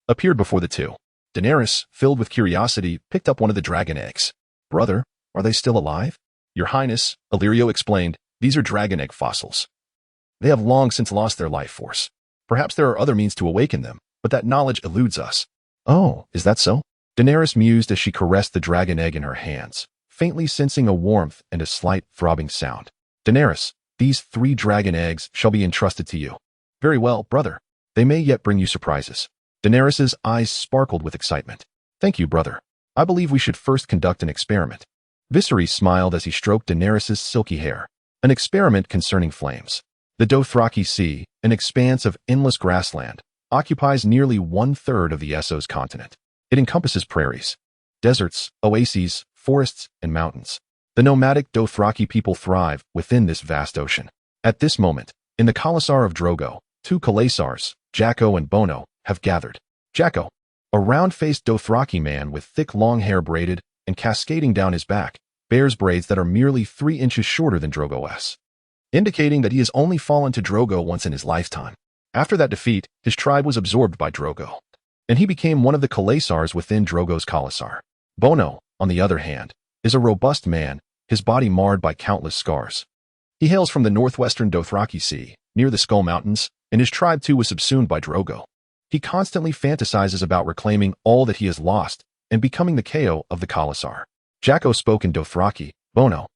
appeared before the two. Daenerys, filled with curiosity, picked up one of the dragon eggs. "Brother, are they still alive?" "Your Highness," Illyrio explained, "these are dragon egg fossils. They have long since lost their life force. Perhaps there are other means to awaken them, but that knowledge eludes us." "Oh, is that so?" Daenerys mused as she caressed the dragon egg in her hands, faintly sensing a warmth and a slight throbbing sound. "Daenerys, these 3 dragon eggs shall be entrusted to you." "Very well, brother. They may yet bring you surprises." Daenerys' eyes sparkled with excitement. "Thank you, brother. I believe we should first conduct an experiment." Viserys smiled as he stroked Daenerys' silky hair. An experiment concerning flames. The Dothraki Sea, an expanse of endless grassland, occupies nearly 1/3 of the Essos continent. It encompasses prairies, deserts, oases, forests, and mountains. The nomadic Dothraki people thrive within this vast ocean. At this moment, in the Khalasar of Drogo, 2 Khalasars, Jacko and Bono, have gathered. Jacko, a round-faced Dothraki man with thick long hair braided and cascading down his back, bears braids that are merely 3 inches shorter than Drogo's, indicating that he has only fallen to Drogo once in his lifetime. After that defeat, his tribe was absorbed by Drogo, and he became one of the Khalasars within Drogo's Khalasar. Bono, on the other hand, is a robust man, his body marred by countless scars. He hails from the northwestern Dothraki Sea, near the Skull Mountains, and his tribe too was subsumed by Drogo. He constantly fantasizes about reclaiming all that he has lost and becoming the KO of the Khalasar. Jacko spoke in Dothraki, Bono.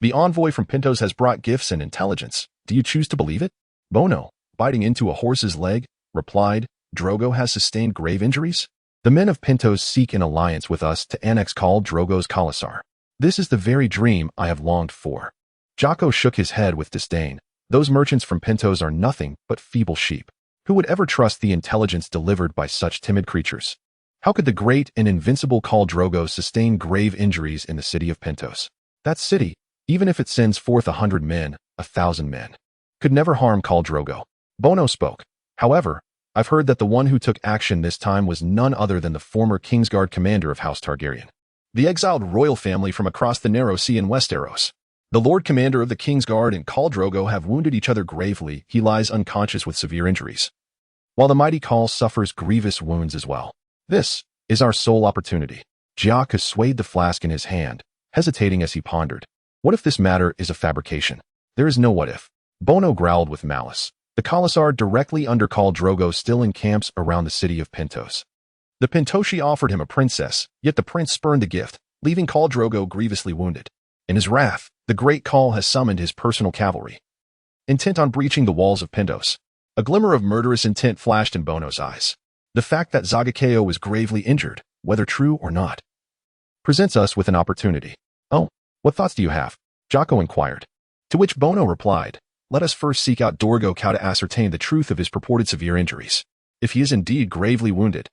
The envoy from Pentos has brought gifts and intelligence. Do you choose to believe it? Bono, biting into a horse's leg, replied, Drogo has sustained grave injuries? The men of Pentos seek an alliance with us to annex Khal Drogo's Khalasar. This is the very dream I have longed for. Jocko shook his head with disdain. Those merchants from Pentos are nothing but feeble sheep. Who would ever trust the intelligence delivered by such timid creatures? How could the great and invincible Khal Drogo sustain grave injuries in the city of Pentos? That city, even if it sends forth 100 men, 1,000 men, could never harm Khal Drogo. Bono spoke. However, I've heard that the one who took action this time was none other than the former Kingsguard commander of House Targaryen, the exiled royal family from across the narrow sea in Westeros. The Lord Commander of the Kingsguard and Khal Drogo have wounded each other gravely. He lies unconscious with severe injuries, while the mighty Khal suffers grievous wounds as well. This is our sole opportunity. Jocko swayed the flask in his hand, hesitating as he pondered. What if this matter is a fabrication? There is no what if. Bono growled with malice. The Khalasar directly under Khal Drogo still encamps around the city of Pentos. The Pentoshi offered him a princess, yet the prince spurned the gift, leaving Khal Drogo grievously wounded. In his wrath, the great Khal has summoned his personal cavalry, intent on breaching the walls of Pentos. A glimmer of murderous intent flashed in Bono's eyes. The fact that Zagakeo was gravely injured, whether true or not, presents us with an opportunity. Oh, what thoughts do you have? Jocko inquired. To which Bono replied, let us first seek out Dorgo Cow to ascertain the truth of his purported severe injuries. If he is indeed gravely wounded,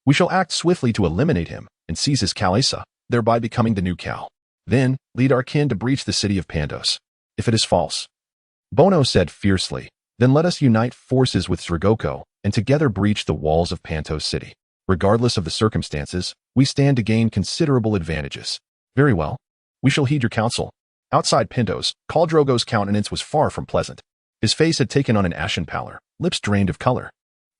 we shall act swiftly to eliminate him and seize his Khalisa, thereby becoming the new Khal. Then, lead our kin to breach the city of Pentos. If it is false, Bono said fiercely, then let us unite forces with Dragoko and together breach the walls of Pentos city. Regardless of the circumstances, we stand to gain considerable advantages. Very well. We shall heed your counsel. Outside Pentos, Khal Drogo's countenance was far from pleasant. His face had taken on an ashen pallor, lips drained of color.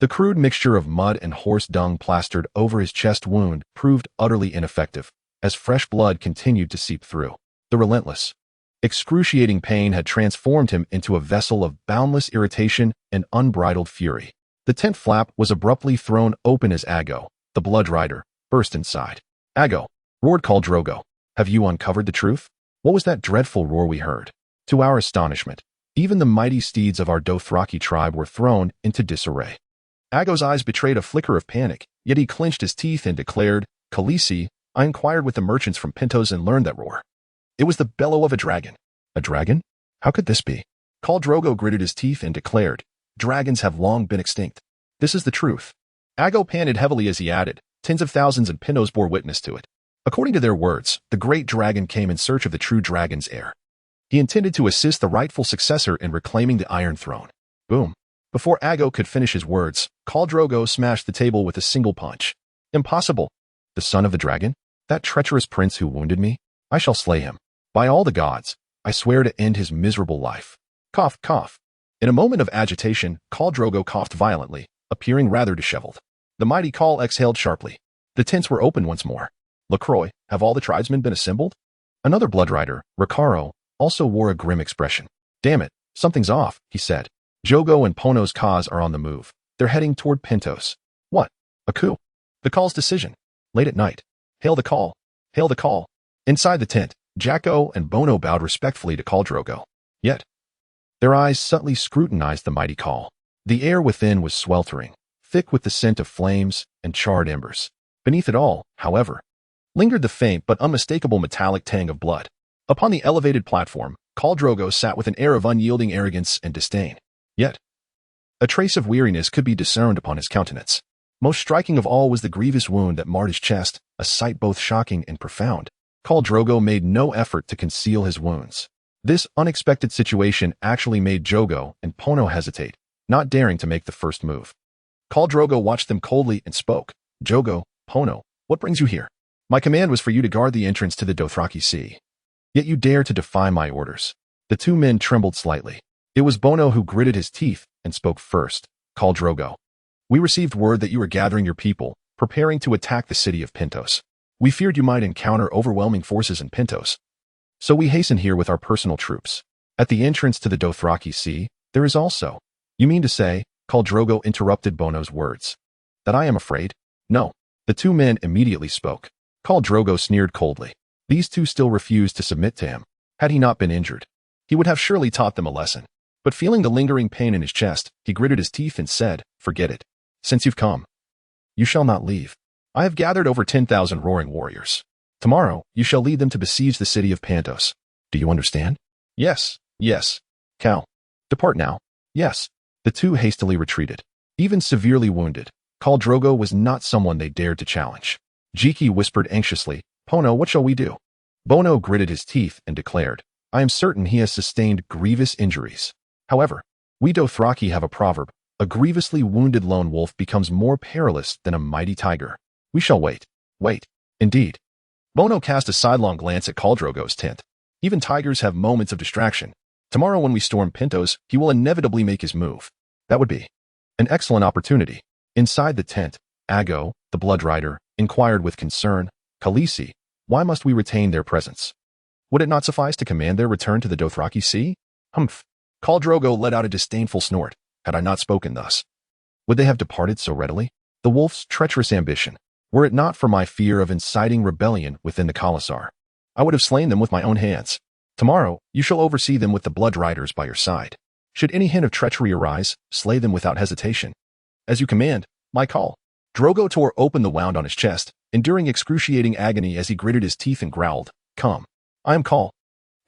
The crude mixture of mud and horse dung plastered over his chest wound proved utterly ineffective, as fresh blood continued to seep through. The relentless, excruciating pain had transformed him into a vessel of boundless irritation and unbridled fury. The tent flap was abruptly thrown open as Aggo, the Blood Rider, burst inside. Aggo, roared Khal Drogo, have you uncovered the truth? What was that dreadful roar we heard? To our astonishment, even the mighty steeds of our Dothraki tribe were thrown into disarray. Aggo's eyes betrayed a flicker of panic, yet he clenched his teeth and declared, Khaleesi, I inquired with the merchants from Pentos and learned that roar. It was the bellow of a dragon. A dragon? How could this be? Khal Drogo gritted his teeth and declared, dragons have long been extinct. This is the truth. Aggo panted heavily as he added, tens of thousands in Pentos bore witness to it. According to their words, the great dragon came in search of the true dragon's heir. He intended to assist the rightful successor in reclaiming the Iron Throne. Boom. Before Aggo could finish his words, Khal Drogo smashed the table with a single punch. Impossible. The son of the dragon? That treacherous prince who wounded me? I shall slay him. By all the gods, I swear to end his miserable life. Cough, cough. In a moment of agitation, Khal Drogo coughed violently, appearing rather disheveled. The mighty Khal exhaled sharply. The tents were open once more. LaCroix, have all the tribesmen been assembled? Another blood rider, Ricaro, also wore a grim expression. Damn it, something's off, he said. Jogo and Pono's Kaz are on the move. They're heading toward Pentos. What? A coup? The Khal's decision. Late at night. Hail the Khal. Hail the Khal. Inside the tent, Jocko and Bono bowed respectfully to Khal Drogo. Yet, their eyes subtly scrutinized the mighty Khal. The air within was sweltering, thick with the scent of flames and charred embers. Beneath it all, however, lingered the faint but unmistakable metallic tang of blood. Upon the elevated platform, Khal Drogo sat with an air of unyielding arrogance and disdain. Yet, a trace of weariness could be discerned upon his countenance. Most striking of all was the grievous wound that marred his chest, a sight both shocking and profound. Khal Drogo made no effort to conceal his wounds. This unexpected situation actually made Jogo and Pono hesitate, not daring to make the first move. Khal Drogo watched them coldly and spoke. Jogo, Pono, what brings you here? My command was for you to guard the entrance to the Dothraki Sea. Yet you dare to defy my orders. The two men trembled slightly. It was Bono who gritted his teeth and spoke first. Khal Drogo, we received word that you were gathering your people, preparing to attack the city of Pentos. We feared you might encounter overwhelming forces in Pentos. So we hasten here with our personal troops. At the entrance to the Dothraki Sea, there is also... You mean to say, Khal Drogo interrupted Bono's words, that I am afraid? No. The two men immediately spoke. Khal Drogo sneered coldly. These two still refused to submit to him. Had he not been injured, he would have surely taught them a lesson. But feeling the lingering pain in his chest, he gritted his teeth and said, "Forget it. Since you've come, you shall not leave. I have gathered over 10,000 roaring warriors. Tomorrow, you shall lead them to besiege the city of Pentos. Do you understand?" "Yes, yes." "Cal, depart now." "Yes." The two hastily retreated. Even severely wounded, Khal Drogo was not someone they dared to challenge. Jiki whispered anxiously, "Pono, what shall we do?" Bono gritted his teeth and declared, "I am certain he has sustained grievous injuries. However, we Dothraki have a proverb, a grievously wounded lone wolf becomes more perilous than a mighty tiger. We shall wait." "Wait." "Indeed." Bono cast a sidelong glance at Khal Drogo's tent. Even tigers have moments of distraction. Tomorrow when we storm Pentos, he will inevitably make his move. That would be an excellent opportunity. Inside the tent, Ago, the Blood Rider, inquired with concern, "Khaleesi, why must we retain their presence? Would it not suffice to command their return to the Dothraki Sea?" "Humph." Khal Drogo let out a disdainful snort. "Had I not spoken thus, would they have departed so readily? The wolf's treacherous ambition. Were it not for my fear of inciting rebellion within the Khalasar, I would have slain them with my own hands. Tomorrow, you shall oversee them with the Blood Riders by your side. Should any hint of treachery arise, slay them without hesitation." "As you command, my call." Drogo tore open the wound on his chest, enduring excruciating agony as he gritted his teeth and growled, "Come. I am Khal."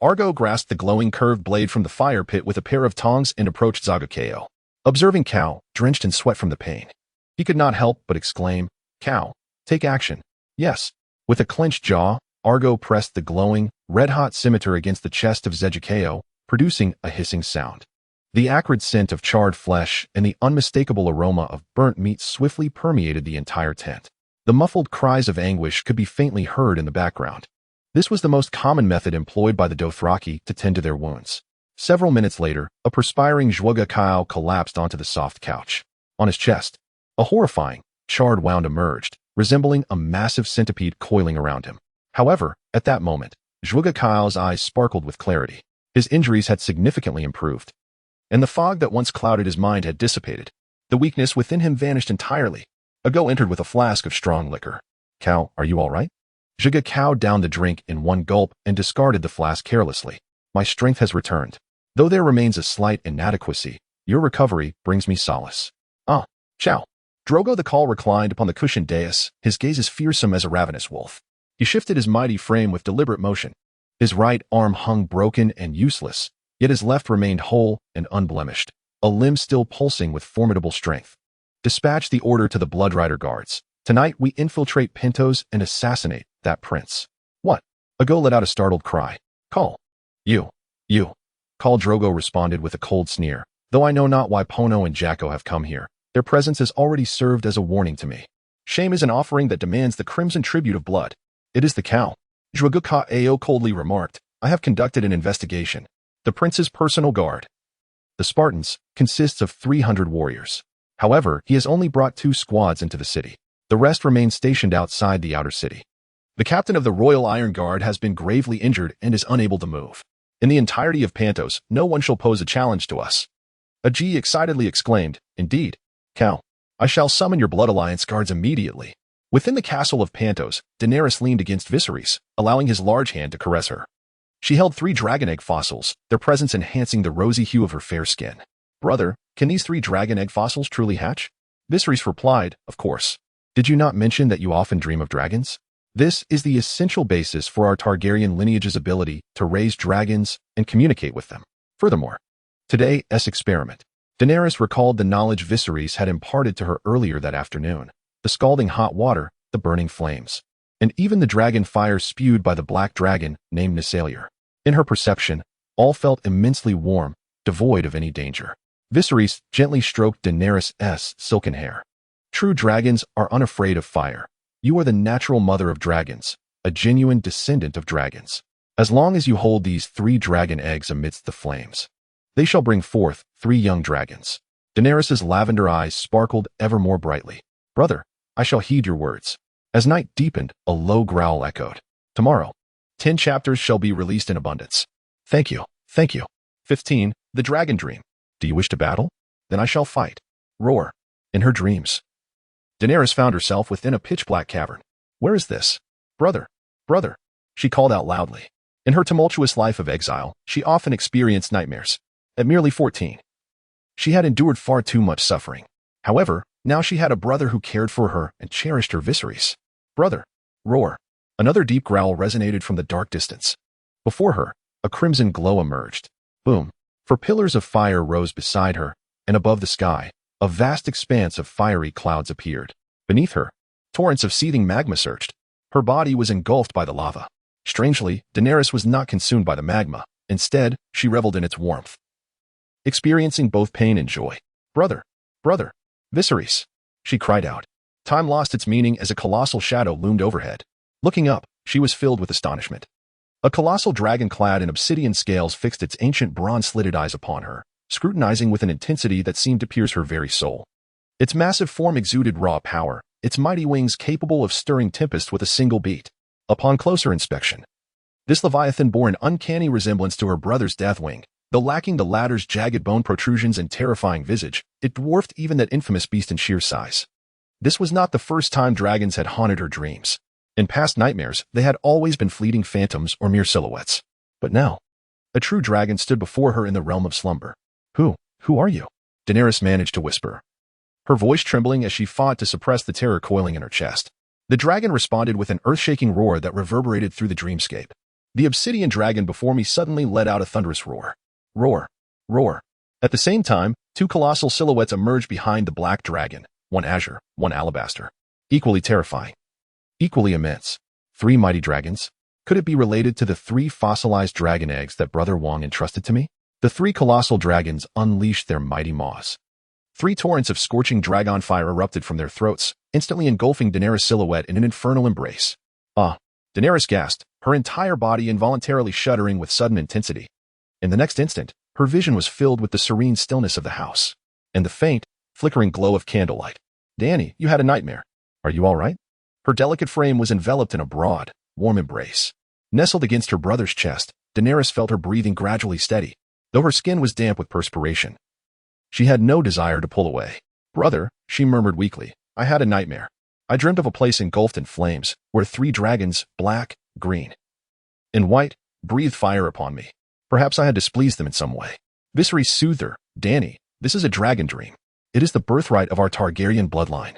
Argo grasped the glowing curved blade from the fire pit with a pair of tongs and approached Zagakeo. Observing Cal, drenched in sweat from the pain, he could not help but exclaim, "Cal, take action." "Yes." With a clenched jaw, Argo pressed the glowing, red-hot scimitar against the chest of Zagakeo, producing a hissing sound. The acrid scent of charred flesh and the unmistakable aroma of burnt meat swiftly permeated the entire tent. The muffled cries of anguish could be faintly heard in the background. This was the most common method employed by the Dothraki to tend to their wounds. Several minutes later, a perspiring Zhuge collapsed onto the soft couch. On his chest, a horrifying, charred wound emerged, resembling a massive centipede coiling around him. However, at that moment, Zhuge eyes sparkled with clarity. His injuries had significantly improved, and the fog that once clouded his mind had dissipated. The weakness within him vanished entirely. Ago entered with a flask of strong liquor. "Cal, are you all right?" Zhuge downed the drink in one gulp and discarded the flask carelessly. "My strength has returned. Though there remains a slight inadequacy, your recovery brings me solace." "Ah, Chow." Drogo the Khal reclined upon the cushioned dais, his gaze as fearsome as a ravenous wolf. He shifted his mighty frame with deliberate motion. His right arm hung broken and useless, yet his left remained whole and unblemished, a limb still pulsing with formidable strength. "Dispatch the order to the Blood Rider guards. Tonight we infiltrate Pentos and assassinate that prince." "What?" Ago let out a startled cry. "Khal. You. Khal Drogo responded with a cold sneer. "Though I know not why Pono and Jacko have come here, their presence has already served as a warning to me. Shame is an offering that demands the crimson tribute of blood. It is the cow." Zhuge coldly remarked, "I have conducted an investigation. The prince's personal guard, the Spartans, consists of 300 warriors. However, he has only brought 2 squads into the city. The rest remain stationed outside the outer city. The captain of the Royal Iron Guard has been gravely injured and is unable to move. In the entirety of Pentos, no one shall pose a challenge to us." Aji excitedly exclaimed, "Indeed, Cal, I shall summon your Blood Alliance guards immediately." Within the castle of Pentos, Daenerys leaned against Viserys, allowing his large hand to caress her. She held 3 dragon egg fossils, their presence enhancing the rosy hue of her fair skin. "Brother, can these 3 dragon egg fossils truly hatch?" Viserys replied, "Of course. Did you not mention that you often dream of dragons? This is the essential basis for our Targaryen lineage's ability to raise dragons and communicate with them. Furthermore, today's experiment." Daenerys recalled the knowledge Viserys had imparted to her earlier that afternoon. The scalding hot water, the burning flames, and even the dragon fire spewed by the black dragon named Nisalier. In her perception, all felt immensely warm, devoid of any danger. Viserys gently stroked Daenerys' silken hair. "True dragons are unafraid of fire. You are the natural mother of dragons, a genuine descendant of dragons. As long as you hold these 3 dragon eggs amidst the flames, they shall bring forth 3 young dragons." Daenerys' lavender eyes sparkled ever more brightly. "Brother, I shall heed your words." As night deepened, a low growl echoed. "Tomorrow, 10 chapters shall be released in abundance." Thank you. 15. The Dragon Dream. "Do you wish to battle? Then I shall fight." Roar. In her dreams, Daenerys found herself within a pitch-black cavern. "Where is this? Brother. she called out loudly. In her tumultuous life of exile, she often experienced nightmares. At merely 14, she had endured far too much suffering. However, now she had a brother who cared for her and cherished her. Viserys. Brother. Roar. Another deep growl resonated from the dark distance. Before her, a crimson glow emerged. Boom. For pillars of fire rose beside her, and above the sky, a vast expanse of fiery clouds appeared. Beneath her, torrents of seething magma surged. Her body was engulfed by the lava. Strangely, Daenerys was not consumed by the magma. Instead, she reveled in its warmth, experiencing both pain and joy. Brother. Brother. Viserys. She cried out. Time lost its meaning as a colossal shadow loomed overhead. Looking up, she was filled with astonishment. A colossal dragon clad in obsidian scales fixed its ancient bronze-slitted eyes upon her, scrutinizing with an intensity that seemed to pierce her very soul. Its massive form exuded raw power, its mighty wings capable of stirring tempest with a single beat. Upon closer inspection, this leviathan bore an uncanny resemblance to her brother's Deathwing. Though lacking the latter's jagged bone protrusions and terrifying visage, it dwarfed even that infamous beast in sheer size. This was not the first time dragons had haunted her dreams. In past nightmares, they had always been fleeting phantoms or mere silhouettes. But now, a true dragon stood before her in the realm of slumber. Who are you? Daenerys managed to whisper, her voice trembling as she fought to suppress the terror coiling in her chest. The dragon responded with an earth-shaking roar that reverberated through the dreamscape. The obsidian dragon before me suddenly let out a thunderous roar. Roar. Roar. At the same time, two colossal silhouettes emerged behind the black dragon, one azure, one alabaster. Equally terrifying. Equally immense. Three mighty dragons? Could it be related to the three fossilized dragon eggs that Brother Wong entrusted to me? The three colossal dragons unleashed their mighty maws. Three torrents of scorching dragon fire erupted from their throats, instantly engulfing Daenerys' silhouette in an infernal embrace. Ah! Daenerys gasped, her entire body involuntarily shuddering with sudden intensity. In the next instant, her vision was filled with the serene stillness of the house and the faint, flickering glow of candlelight. Dany, you had a nightmare. Are you all right? Her delicate frame was enveloped in a broad, warm embrace. Nestled against her brother's chest, Daenerys felt her breathing gradually steady, though her skin was damp with perspiration. She had no desire to pull away. Brother, she murmured weakly, I had a nightmare. I dreamt of a place engulfed in flames, where three dragons, black, green, and white, breathed fire upon me. Perhaps I had displeased them in some way. Viserys soothed her. Dany, this is a dragon dream. It is the birthright of our Targaryen bloodline.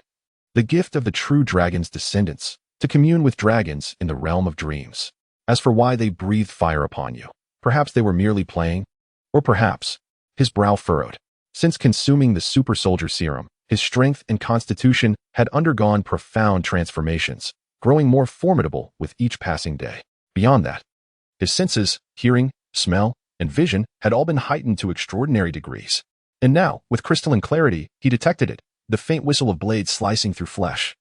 The gift of the true dragon's descendants, to commune with dragons in the realm of dreams. As for why they breathed fire upon you, perhaps they were merely playing, or perhaps, his brow furrowed. Since consuming the super soldier serum, his strength and constitution had undergone profound transformations, growing more formidable with each passing day. Beyond that, his senses, hearing, smell, and vision had all been heightened to extraordinary degrees. And now, with crystalline clarity, he detected it, the faint whistle of blades slicing through flesh.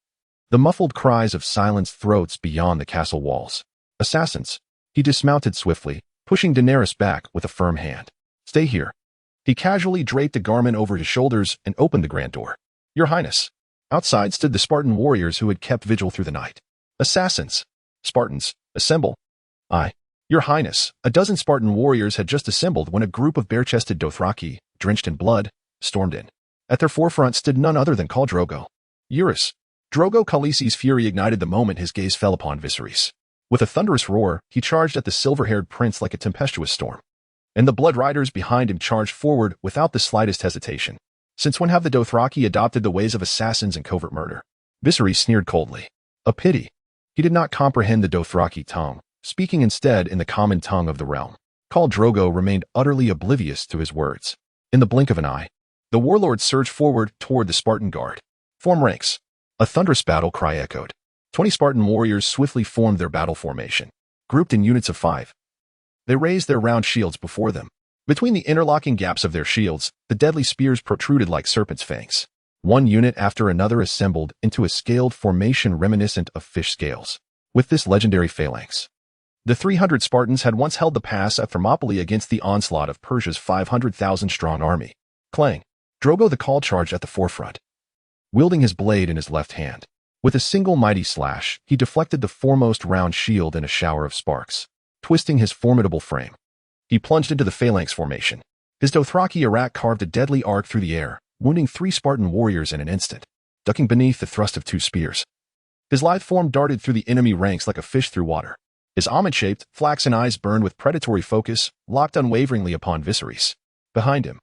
The muffled cries of silenced throats beyond the castle walls. Assassins. He dismounted swiftly, pushing Daenerys back with a firm hand. Stay here. He casually draped a garment over his shoulders and opened the grand door. Your Highness. Outside stood the Spartan warriors who had kept vigil through the night. Assassins. Spartans, assemble. Aye. Your Highness, a dozen Spartan warriors had just assembled when a group of bare-chested Dothraki, drenched in blood, stormed in. At their forefront stood none other than Khal Drogo. Eurus. Drogo Khaleesi's fury ignited the moment his gaze fell upon Viserys. With a thunderous roar, he charged at the silver-haired prince like a tempestuous storm. And the blood riders behind him charged forward without the slightest hesitation. Since when have the Dothraki adopted the ways of assassins and covert murder? Viserys sneered coldly. A pity. He did not comprehend the Dothraki tongue, speaking instead in the common tongue of the realm. Khal Drogo remained utterly oblivious to his words. In the blink of an eye, the warlord surged forward toward the Spartan guard. Form ranks. A thunderous battle cry echoed. 20 Spartan warriors swiftly formed their battle formation, grouped in units of 5. They raised their round shields before them. Between the interlocking gaps of their shields, the deadly spears protruded like serpents' fangs. One unit after another assembled into a scaled formation reminiscent of fish scales. With this legendary phalanx, the 300 Spartans had once held the pass at Thermopylae against the onslaught of Persia's 500,000-strong army. Clang. Drogo the Khal charged at the forefront, wielding his blade in his left hand. With a single mighty slash, he deflected the foremost round shield in a shower of sparks. Twisting his formidable frame, he plunged into the phalanx formation. His Dothraki arak carved a deadly arc through the air, wounding 3 Spartan warriors in an instant, ducking beneath the thrust of 2 spears. His lithe form darted through the enemy ranks like a fish through water. His almond-shaped, flaxen eyes burned with predatory focus, locked unwaveringly upon Viserys. Behind him,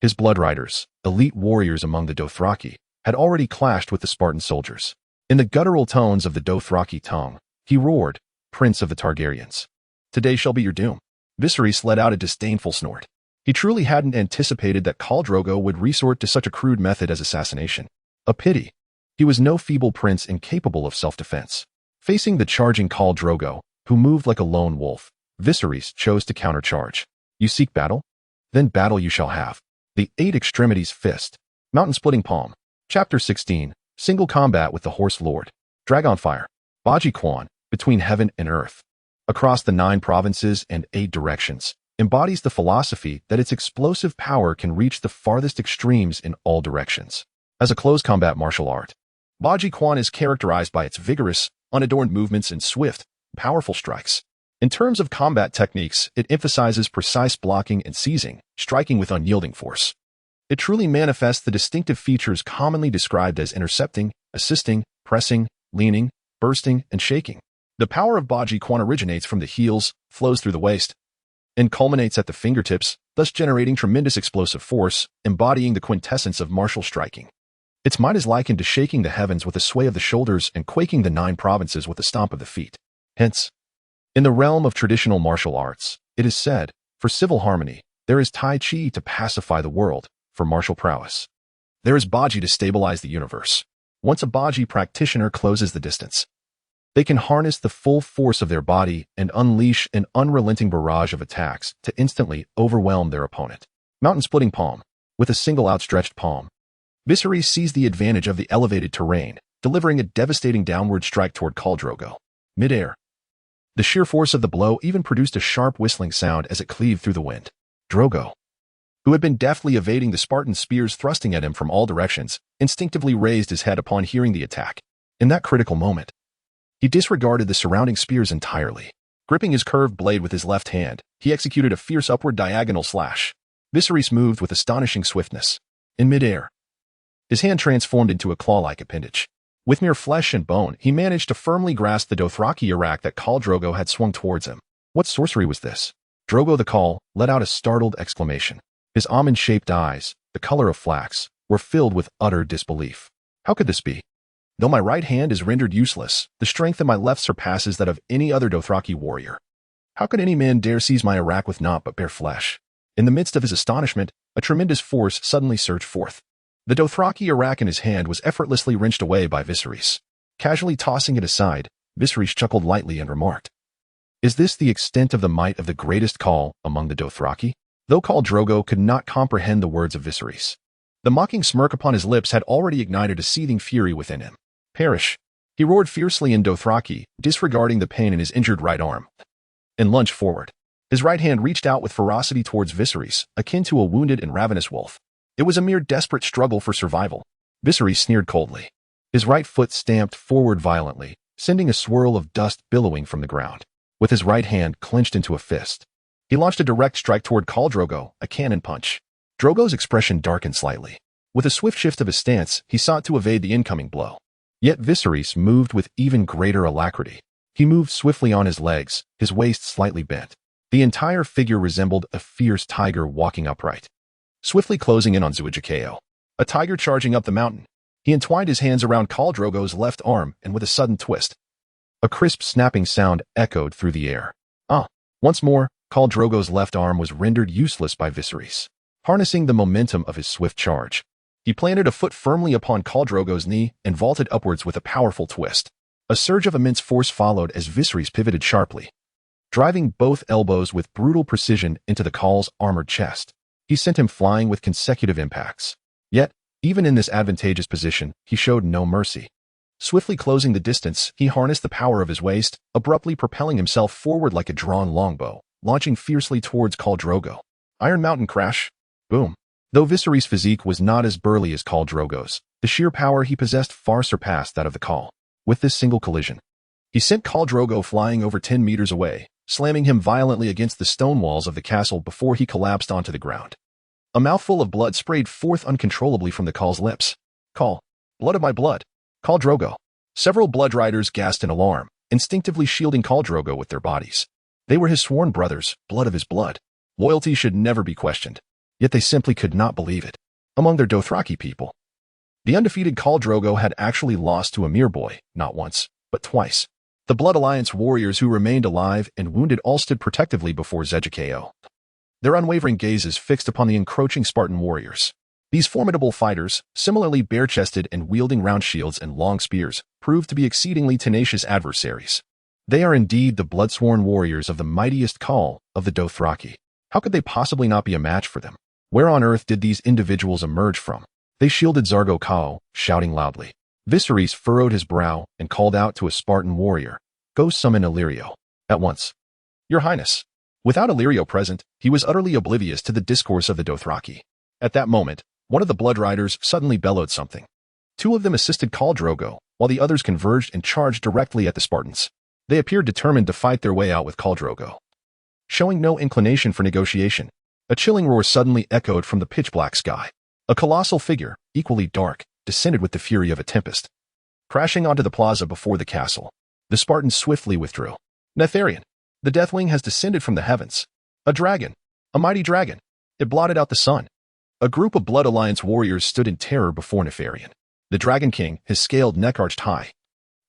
his blood riders, elite warriors among the Dothraki, had already clashed with the Spartan soldiers. In the guttural tones of the Dothraki tongue, he roared, "Prince of the Targaryens, today shall be your doom." Viserys let out a disdainful snort. He truly hadn't anticipated that Khal Drogo would resort to such a crude method as assassination. A pity. He was no feeble prince incapable of self-defense. Facing the charging Khal Drogo, who moved like a lone wolf, Viserys chose to countercharge. "You seek battle? Then battle you shall have." The Eight Extremities Fist. Mountain-splitting palm. Chapter 16. Single combat with the Horse Lord. Dragonfire. Baji Quan, between heaven and earth, across the 9 provinces and 8 directions, embodies the philosophy that its explosive power can reach the farthest extremes in all directions. As a close combat martial art, Baji Quan is characterized by its vigorous, unadorned movements and swift, powerful strikes. In terms of combat techniques, it emphasizes precise blocking and seizing, striking with unyielding force. It truly manifests the distinctive features commonly described as intercepting, assisting, pressing, leaning, bursting, and shaking. The power of Baji Quan originates from the heels, flows through the waist, and culminates at the fingertips, thus generating tremendous explosive force, embodying the quintessence of martial striking. Its might is likened to shaking the heavens with a sway of the shoulders and quaking the 9 provinces with a stomp of the feet. Hence, in the realm of traditional martial arts, it is said, for civil harmony, there is Tai Chi to pacify the world. For martial prowess, there is Baji to stabilize the universe. Once a Baji practitioner closes the distance, they can harness the full force of their body and unleash an unrelenting barrage of attacks to instantly overwhelm their opponent. Mountain-splitting palm. With a single outstretched palm, Viserys seized the advantage of the elevated terrain, delivering a devastating downward strike toward Khal Drogo. Mid-air, the sheer force of the blow even produced a sharp whistling sound as it cleaved through the wind. Drogo, who had been deftly evading the Spartan spears thrusting at him from all directions, instinctively raised his head upon hearing the attack. In that critical moment, he disregarded the surrounding spears entirely. Gripping his curved blade with his left hand, he executed a fierce upward diagonal slash. Viserys moved with astonishing swiftness. In midair, his hand transformed into a claw-like appendage. With mere flesh and bone, he managed to firmly grasp the Dothraki Arak that Khal Drogo had swung towards him. What sorcery was this? Drogo the Khal let out a startled exclamation. His almond-shaped eyes, the color of flax, were filled with utter disbelief. How could this be? Though my right hand is rendered useless, the strength of my left surpasses that of any other Dothraki warrior. How could any man dare seize my Arak with naught but bare flesh? In the midst of his astonishment, a tremendous force suddenly surged forth. The Dothraki Arak in his hand was effortlessly wrenched away by Viserys. Casually tossing it aside, Viserys chuckled lightly and remarked, "Is this the extent of the might of the greatest Khal among the Dothraki?" Though Khal Drogo could not comprehend the words of Viserys, the mocking smirk upon his lips had already ignited a seething fury within him. "Perish!" He roared fiercely in Dothraki, disregarding the pain in his injured right arm, and lunged forward. His right hand reached out with ferocity towards Viserys, akin to a wounded and ravenous wolf. It was a mere desperate struggle for survival. Viserys sneered coldly. His right foot stamped forward violently, sending a swirl of dust billowing from the ground. With his right hand clenched into a fist, he launched a direct strike toward Khal Drogo, a cannon punch. Drogo's expression darkened slightly. With a swift shift of his stance, he sought to evade the incoming blow. Yet Viserys moved with even greater alacrity. He moved swiftly on his legs, his waist slightly bent. The entire figure resembled a fierce tiger walking upright. Swiftly closing in on Zuijikeo, a tiger charging up the mountain, he entwined his hands around Khal Drogo's left arm and with a sudden twist, a crisp snapping sound echoed through the air. Once more, Khal Drogo's left arm was rendered useless by Viserys. Harnessing the momentum of his swift charge, he planted a foot firmly upon Khal Drogo's knee and vaulted upwards with a powerful twist. A surge of immense force followed as Viserys pivoted sharply, driving both elbows with brutal precision into the Khal's armored chest. He sent him flying with consecutive impacts. Yet, even in this advantageous position, he showed no mercy. Swiftly closing the distance, he harnessed the power of his waist, abruptly propelling himself forward like a drawn longbow, launching fiercely towards Khal Drogo. Iron Mountain crash. Boom. Though Viserys' physique was not as burly as Khal Drogo's, the sheer power he possessed far surpassed that of the Khal. With this single collision, he sent Khal Drogo flying over 10 meters away, slamming him violently against the stone walls of the castle before he collapsed onto the ground. A mouthful of blood sprayed forth uncontrollably from the Khal's lips. "Khal, blood of my blood! Khal Drogo!" Several blood riders gasped in alarm, instinctively shielding Khal Drogo with their bodies. They were his sworn brothers, blood of his blood. Loyalty should never be questioned. Yet they simply could not believe it. Among their Dothraki people, the undefeated Khal Drogo had actually lost to a mere boy, not once, but twice. The Blood Alliance warriors who remained alive and wounded all stood protectively before Zejikeo, their unwavering gazes fixed upon the encroaching Spartan warriors. These formidable fighters, similarly bare-chested and wielding round shields and long spears, proved to be exceedingly tenacious adversaries. They are indeed the blood-sworn warriors of the mightiest Khal of the Dothraki. How could they possibly not be a match for them? Where on earth did these individuals emerge from? They shielded Zargo Khal, shouting loudly. Viserys furrowed his brow and called out to a Spartan warrior, "Go summon Illyrio. At once." "Your Highness." Without Illyrio present, he was utterly oblivious to the discourse of the Dothraki. At that moment, one of the Blood Riders suddenly bellowed something. Two of them assisted Khal Drogo, while the others converged and charged directly at the Spartans. They appeared determined to fight their way out with Khal Drogo. Showing no inclination for negotiation, a chilling roar suddenly echoed from the pitch-black sky. A colossal figure, equally dark, descended with the fury of a tempest. Crashing onto the plaza before the castle, the Spartans swiftly withdrew. Netharion, the Deathwing has descended from the heavens. A dragon, a mighty dragon. It blotted out the sun. A group of Blood Alliance warriors stood in terror before Netharion. The Dragon King, his scaled neck arched high,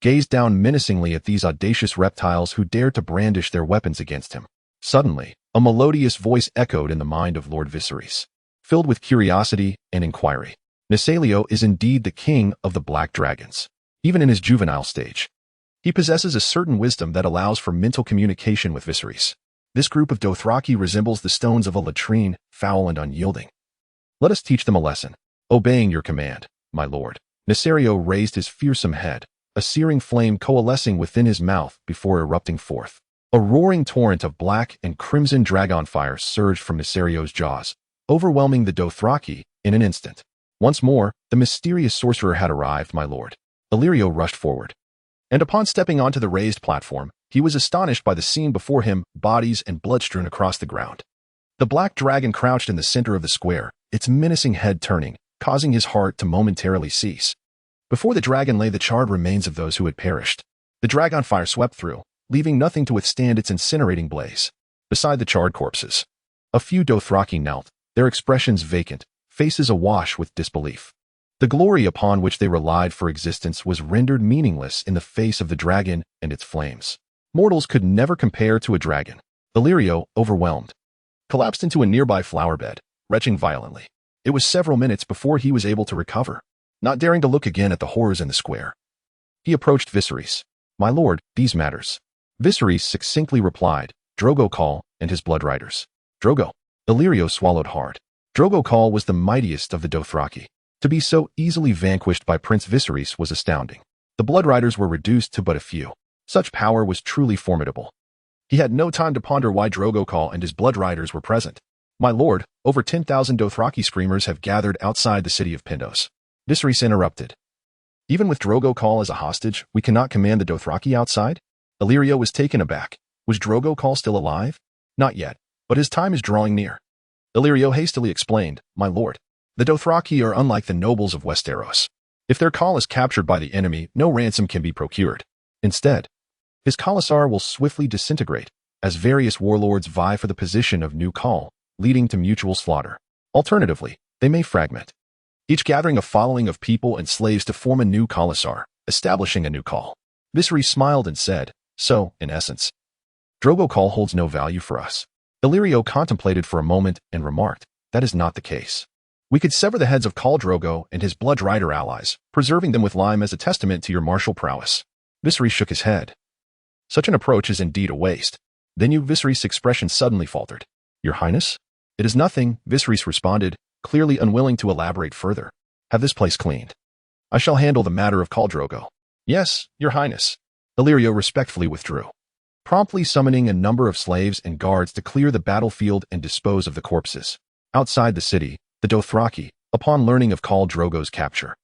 gazed down menacingly at these audacious reptiles who dared to brandish their weapons against him. Suddenly, a melodious voice echoed in the mind of Lord Viserys, filled with curiosity and inquiry. Netharion is indeed the king of the Black Dragons, even in his juvenile stage. He possesses a certain wisdom that allows for mental communication with Viserys. This group of Dothraki resembles the stones of a latrine, foul and unyielding. Let us teach them a lesson. Obeying your command, my lord. Netharion raised his fearsome head, a searing flame coalescing within his mouth before erupting forth. A roaring torrent of black and crimson dragon fire surged from Netharia's jaws, overwhelming the Dothraki in an instant. Once more, the mysterious sorcerer had arrived, my lord. Illyrio rushed forward, and upon stepping onto the raised platform, he was astonished by the scene before him, bodies and blood strewn across the ground. The black dragon crouched in the center of the square, its menacing head turning, causing his heart to momentarily cease. Before the dragon lay the charred remains of those who had perished. The dragon fire swept through, leaving nothing to withstand its incinerating blaze. Beside the charred corpses, a few Dothraki knelt, their expressions vacant, faces awash with disbelief. The glory upon which they relied for existence was rendered meaningless in the face of the dragon and its flames. Mortals could never compare to a dragon. Illyrio, overwhelmed, collapsed into a nearby flower bed, retching violently. It was several minutes before he was able to recover, not daring to look again at the horrors in the square. He approached Viserys. My lord, these matters. Viserys succinctly replied, Drogo Khal and his Blood Riders. Drogo. Illyrio swallowed hard. Drogo Khal was the mightiest of the Dothraki. To be so easily vanquished by Prince Viserys was astounding. The Blood Riders were reduced to but a few. Such power was truly formidable. He had no time to ponder why Drogo Khal and his Blood Riders were present. My lord, over 10,000 Dothraki screamers have gathered outside the city of Pentos. Viserys interrupted. Even with Drogo Khal as a hostage, we cannot command the Dothraki outside? Illyrio was taken aback. Was Drogo Khal still alive? Not yet, but his time is drawing near. Illyrio hastily explained, My lord, the Dothraki are unlike the nobles of Westeros. If their Khal is captured by the enemy, no ransom can be procured. Instead, his Khalasar will swiftly disintegrate, as various warlords vie for the position of new Khal, leading to mutual slaughter. Alternatively, they may fragment, each gathering a following of people and slaves to form a new Khalasar, establishing a new Khal. Viserys smiled and said, So, in essence, Drogo Khal holds no value for us. Illyrio contemplated for a moment and remarked, That is not the case. We could sever the heads of Khal Drogo and his Blood Rider allies, preserving them with lime as a testament to your martial prowess. Viserys shook his head. Such an approach is indeed a waste. Then Viserys' expression suddenly faltered. Your Highness? It is nothing, Viserys responded, clearly unwilling to elaborate further. Have this place cleaned. I shall handle the matter of Khal Drogo. Yes, Your Highness. Illyrio respectfully withdrew, promptly summoning a number of slaves and guards to clear the battlefield and dispose of the corpses. Outside the city, the Dothraki, upon learning of Khal Drogo's capture,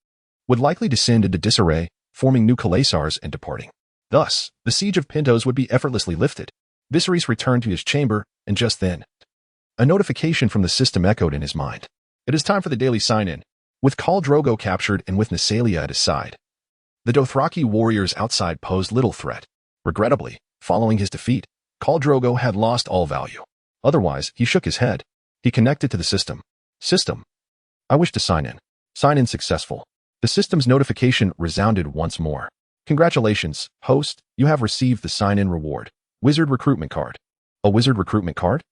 would likely descend into disarray, forming new Khalasars and departing. Thus, the siege of Pentos would be effortlessly lifted. Viserys returned to his chamber, and just then, a notification from the system echoed in his mind. It is time for the daily sign-in. With Khal Drogo captured and with Netharion at his side, the Dothraki warriors outside posed little threat. Regrettably, following his defeat, Khal Drogo had lost all value. Otherwise, he shook his head. He connected to the system. System. I wish to sign in. Sign in successful. The system's notification resounded once more. Congratulations, host, you have received the sign-in reward. Wizard recruitment card. A wizard recruitment card?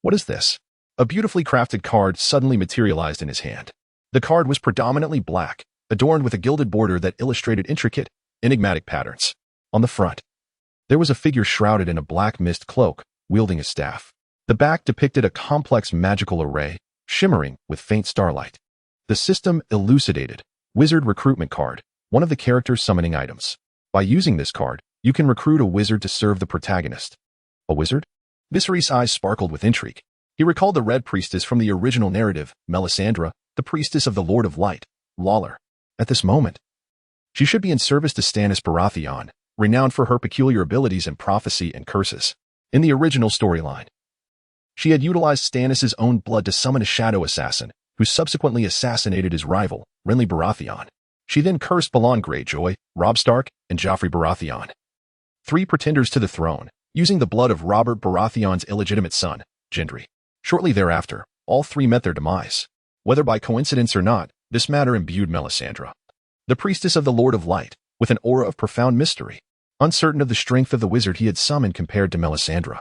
What is this? A beautifully crafted card suddenly materialized in his hand. The card was predominantly black, adorned with a gilded border that illustrated intricate, enigmatic patterns. On the front, there was a figure shrouded in a black mist cloak, wielding a staff. The back depicted a complex magical array, shimmering with faint starlight. The system elucidated. Wizard recruitment card, one of the character's summoning items. By using this card, you can recruit a wizard to serve the protagonist. A wizard? Viserys' eyes sparkled with intrigue. He recalled the Red Priestess from the original narrative, Melisandre, the priestess of the Lord of Light, Lawler. At this moment, she should be in service to Stannis Baratheon, renowned for her peculiar abilities in prophecy and curses. In the original storyline, she had utilized Stannis' own blood to summon a shadow assassin, who subsequently assassinated his rival, Renly Baratheon. She then cursed Balon Greyjoy, Robb Stark, and Joffrey Baratheon, 3 pretenders to the throne, using the blood of Robert Baratheon's illegitimate son, Gendry. Shortly thereafter, all 3 met their demise. Whether by coincidence or not, this matter imbued Melisandre, the priestess of the Lord of Light, with an aura of profound mystery. Uncertain of the strength of the wizard he had summoned compared to Melisandre,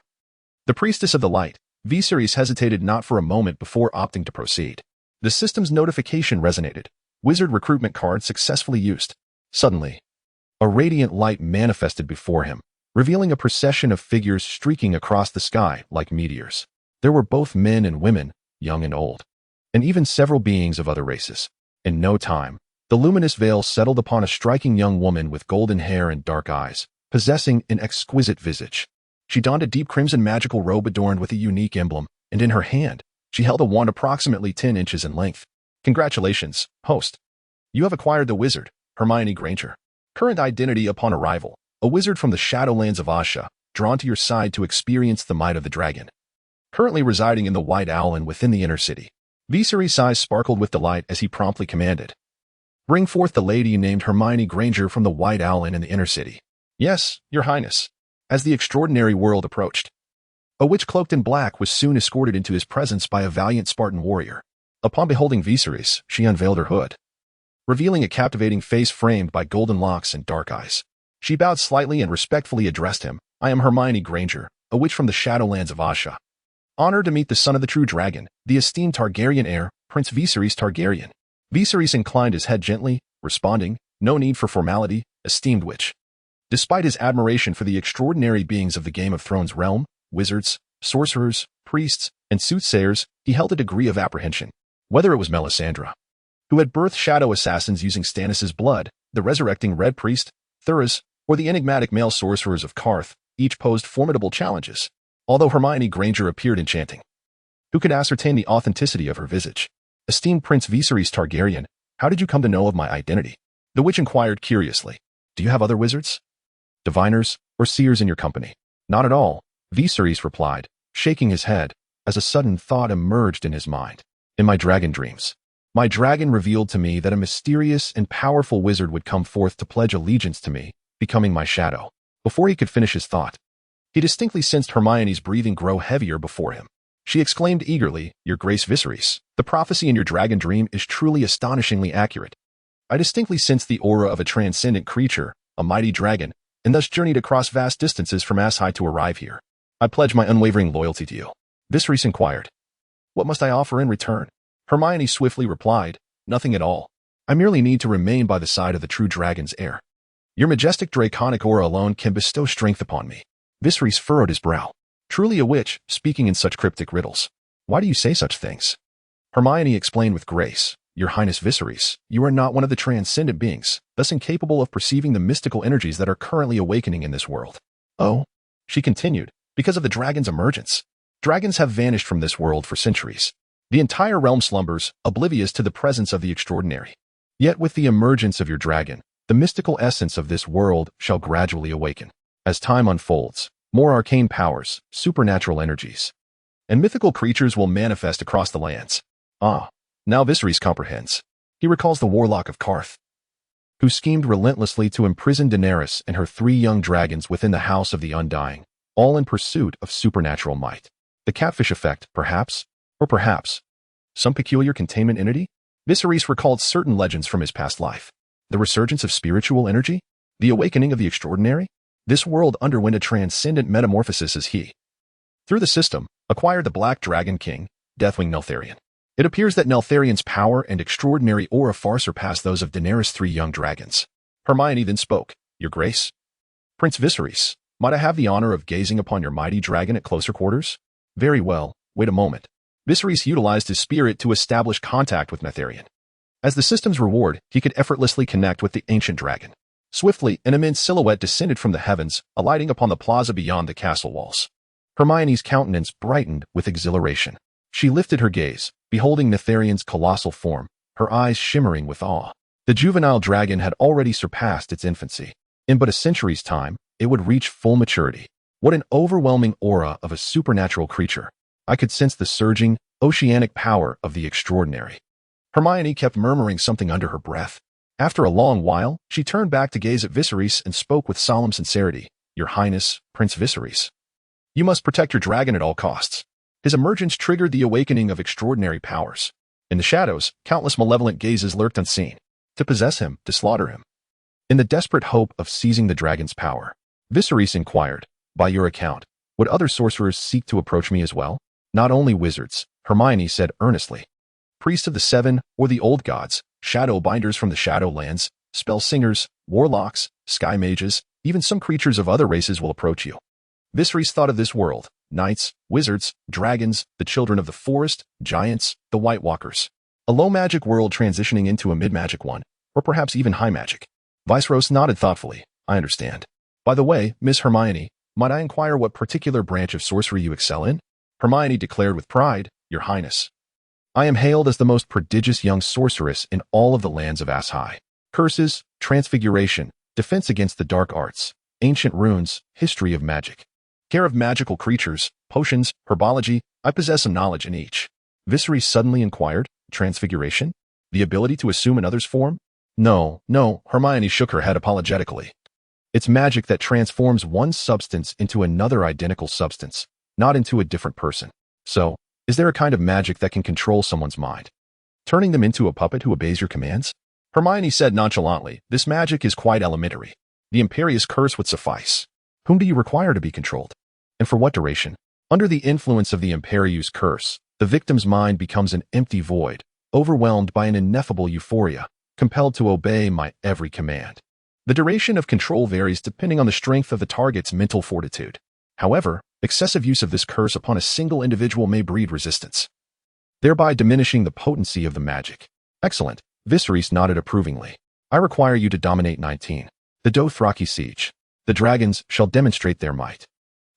the priestess of the light, Viserys hesitated not for a moment before opting to proceed. The system's notification resonated. Wizard recruitment card successfully used. Suddenly, a radiant light manifested before him, revealing a procession of figures streaking across the sky like meteors. There were both men and women, young and old, and even several beings of other races. In no time, the luminous veil settled upon a striking young woman with golden hair and dark eyes, possessing an exquisite visage. She donned a deep crimson magical robe adorned with a unique emblem, and in her hand, she held a wand approximately 10 inches in length. Congratulations, host. You have acquired the wizard, Hermione Granger. Current identity upon arrival, a wizard from the Shadowlands of Asha, drawn to your side to experience the might of the dragon. Currently residing in the White Owl and within the inner city. Viserys' eyes sparkled with delight as he promptly commanded. Bring forth the lady named Hermione Granger from the White Owl and in the inner city. Yes, your highness. As the extraordinary world approached, a witch cloaked in black was soon escorted into his presence by a valiant Spartan warrior. Upon beholding Viserys, she unveiled her hood, revealing a captivating face framed by golden locks and dark eyes. She bowed slightly and respectfully addressed him. I am Hermione Granger, a witch from the Shadowlands of Asha. Honored to meet the son of the true dragon, the esteemed Targaryen heir, Prince Viserys Targaryen. Viserys inclined his head gently, responding, no need for formality, esteemed witch. Despite his admiration for the extraordinary beings of the Game of Thrones realm, wizards, sorcerers, priests, and soothsayers, he held a degree of apprehension. Whether it was Melisandre, who had birthed shadow assassins using Stannis' blood, the resurrecting Red Priest, Thuras, or the enigmatic male sorcerers of Karth, each posed formidable challenges. Although Hermione Granger appeared enchanting, who could ascertain the authenticity of her visage? Esteemed Prince Viserys Targaryen, how did you come to know of my identity? The witch inquired curiously. Do you have other wizards, diviners, or seers in your company? Not at all, Viserys replied, shaking his head, as a sudden thought emerged in his mind. In my dragon dreams, my dragon revealed to me that a mysterious and powerful wizard would come forth to pledge allegiance to me, becoming my shadow. Before he could finish his thought, he distinctly sensed Hermione's breathing grow heavier before him. She exclaimed eagerly, Your Grace Viserys, the prophecy in your dragon dream is truly astonishingly accurate. I distinctly sensed the aura of a transcendent creature, a mighty dragon, and thus journeyed across vast distances from Asshai to arrive here. I pledge my unwavering loyalty to you. Viserys inquired. What must I offer in return? Hermione swiftly replied, Nothing at all. I merely need to remain by the side of the true dragon's heir. Your majestic draconic aura alone can bestow strength upon me. Viserys furrowed his brow. Truly a witch, speaking in such cryptic riddles. Why do you say such things? Hermione explained with grace. Your Highness Viserys, you are not one of the transcendent beings, thus incapable of perceiving the mystical energies that are currently awakening in this world. Oh, she continued, because of the dragon's emergence. Dragons have vanished from this world for centuries. The entire realm slumbers, oblivious to the presence of the extraordinary. Yet with the emergence of your dragon, the mystical essence of this world shall gradually awaken. As time unfolds, more arcane powers, supernatural energies, and mythical creatures will manifest across the lands. Ah, now Viserys comprehends. He recalls the warlock of Karth, who schemed relentlessly to imprison Daenerys and her 3 young dragons within the House of the Undying, all in pursuit of supernatural might. The catfish effect, perhaps? Or perhaps some peculiar containment entity? Viserys recalled certain legends from his past life. The resurgence of spiritual energy? The awakening of the extraordinary? This world underwent a transcendent metamorphosis as he, through the system, acquired the Black Dragon King, Deathwing Neltharion. It appears that Neltharion's power and extraordinary aura far surpassed those of Daenerys' 3 young dragons. Hermione then spoke, "Your Grace? Prince Viserys, might I have the honor of gazing upon your mighty dragon at closer quarters?" "Very well, wait a moment." Viserys utilized his spirit to establish contact with Neltharion. As the system's reward, he could effortlessly connect with the ancient dragon. Swiftly, an immense silhouette descended from the heavens, alighting upon the plaza beyond the castle walls. Hermione's countenance brightened with exhilaration. She lifted her gaze, beholding Neltharion's colossal form, her eyes shimmering with awe. The juvenile dragon had already surpassed its infancy. In but a century's time, it would reach full maturity. What an overwhelming aura of a supernatural creature. I could sense the surging, oceanic power of the extraordinary. Hermione kept murmuring something under her breath. After a long while, she turned back to gaze at Viserys and spoke with solemn sincerity. "Your Highness, Prince Viserys. You must protect your dragon at all costs." His emergence triggered the awakening of extraordinary powers. In the shadows, countless malevolent gazes lurked unseen. To possess him, to slaughter him. In the desperate hope of seizing the dragon's power, Viserys inquired, "By your account, would other sorcerers seek to approach me as well?" "Not only wizards," Hermione said earnestly. "Priests of the 7 or the old gods, shadow binders from the Shadowlands, spell singers, warlocks, sky mages, even some creatures of other races will approach you." Viserys thought of this world: knights, wizards, dragons, the children of the forest, giants, the White Walkers. A low magic world transitioning into a mid-magic one, or perhaps even high magic. Viserys nodded thoughtfully. "I understand. By the way, Miss Hermione, might I inquire what particular branch of sorcery you excel in?" Hermione declared with pride, "Your Highness. I am hailed as the most prodigious young sorceress in all of the lands of Ashai. Curses, transfiguration, defense against the dark arts, ancient runes, history of magic, care of magical creatures, potions, herbology, I possess some knowledge in each." Viserys suddenly inquired, "Transfiguration? The ability to assume another's form?" No, Hermione shook her head apologetically. "It's magic that transforms one substance into another identical substance, not into a different person. So, is there a kind of magic that can control someone's mind, turning them into a puppet who obeys your commands?" Hermione said nonchalantly, "This magic is quite elementary. The imperious curse would suffice." "Whom do you require to be controlled? And for what duration?" "Under the influence of the imperious curse, the victim's mind becomes an empty void, overwhelmed by an ineffable euphoria, compelled to obey my every command. The duration of control varies depending on the strength of the target's mental fortitude. However, excessive use of this curse upon a single individual may breed resistance, thereby diminishing the potency of the magic." "Excellent." Viserys nodded approvingly. "I require you to dominate 19. The Dothraki siege. The dragons shall demonstrate their might."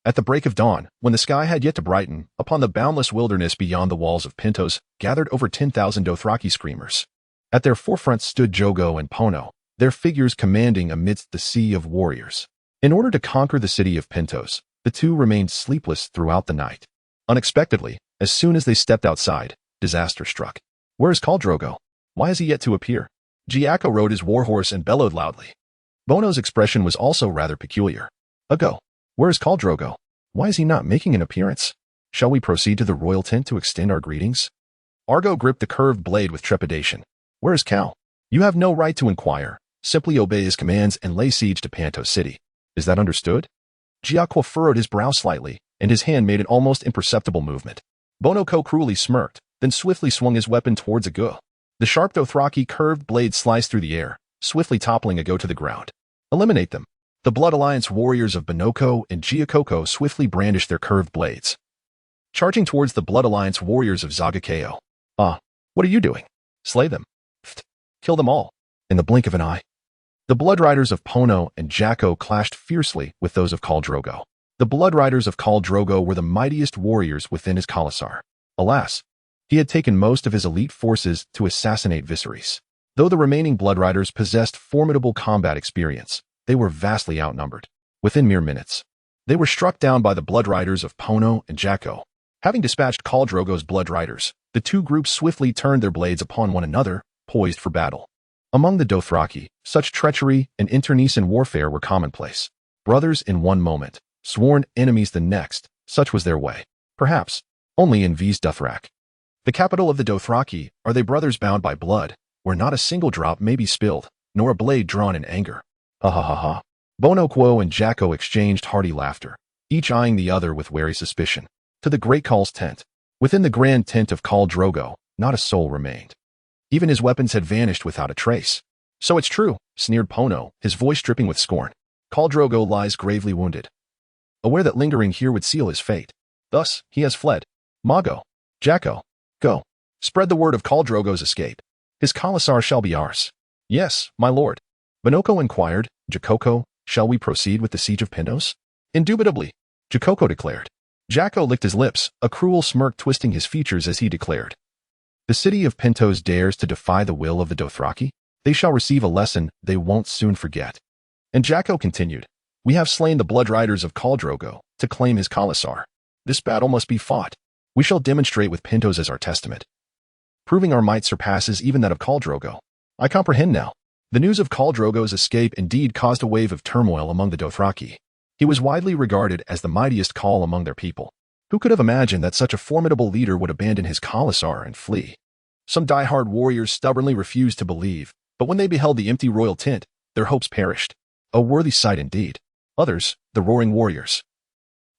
At the break of dawn, when the sky had yet to brighten, upon the boundless wilderness beyond the walls of Pentos gathered over 10,000 Dothraki screamers. At their forefront stood Drogo and Pono, their figures commanding amidst the sea of warriors. In order to conquer the city of Pentos, the two remained sleepless throughout the night. Unexpectedly, as soon as they stepped outside, disaster struck. "Where is Khal Drogo? Why has he yet to appear?" Giaco rode his warhorse and bellowed loudly. Bono's expression was also rather peculiar. "Ago. Where is Khal Drogo? Why is he not making an appearance? Shall we proceed to the royal tent to extend our greetings?" Argo gripped the curved blade with trepidation. "Where is Khal? You have no right to inquire. Simply obey his commands and lay siege to Pentos City. Is that understood?" Giaco furrowed his brow slightly, and his hand made an almost imperceptible movement. Bono cruelly smirked, then swiftly swung his weapon towards Ago. The sharp Dothraki curved blade sliced through the air, swiftly toppling Ago to the ground. "Eliminate them." The Blood Alliance warriors of Bonoko and Giacoco swiftly brandished their curved blades, charging towards the Blood Alliance warriors of Zagakeo. "Ah, what are you doing?" "Slay them. Pfft. Kill them all. In the blink of an eye." The Blood Riders of Pono and Jacko clashed fiercely with those of Khal Drogo. The Blood Riders of Khal Drogo were the mightiest warriors within his Khalasar. Alas, he had taken most of his elite forces to assassinate Viserys. Though the remaining Blood Riders possessed formidable combat experience, they were vastly outnumbered. Within mere minutes, they were struck down by the Blood Riders of Pono and Jacko. Having dispatched Khal Drogo's Blood Riders, the two groups swiftly turned their blades upon one another, poised for battle. Among the Dothraki, such treachery and internecine warfare were commonplace. Brothers in one moment, sworn enemies the next, such was their way. Perhaps only in Vaes Dothrak, the capital of the Dothraki, are they brothers bound by blood, where not a single drop may be spilled, nor a blade drawn in anger. Ha ha ha ha. Bono Quo and Jacko exchanged hearty laughter, each eyeing the other with wary suspicion. To the great Khaal's tent. Within the grand tent of Khal Drogo, not a soul remained. Even his weapons had vanished without a trace. So it's true, sneered Pono, his voice dripping with scorn. Khal Drogo lies gravely wounded, aware that lingering here would seal his fate. Thus, he has fled. Mago, Jacko, go. Spread the word of Khal Drogo's escape. His Khalasar shall be ours. Yes, my lord. Bonoko inquired. Jacoko, shall we proceed with the siege of Pentos? Indubitably, Jacoko declared. Jacko licked his lips, a cruel smirk twisting his features as he declared. The city of Pentos dares to defy the will of the Dothraki? They shall receive a lesson they won't soon forget. And Jacko continued. We have slain the blood riders of Khal Drogo to claim his Khalasar. This battle must be fought. We shall demonstrate with Pentos as our testament. Proving our might surpasses even that of Khal Drogo. I comprehend now. The news of Khal Drogo's escape indeed caused a wave of turmoil among the Dothraki. He was widely regarded as the mightiest Khal among their people. Who could have imagined that such a formidable leader would abandon his Khalasar and flee? Some die-hard warriors stubbornly refused to believe, but when they beheld the empty royal tent, their hopes perished. A worthy sight indeed. Others, the roaring warriors,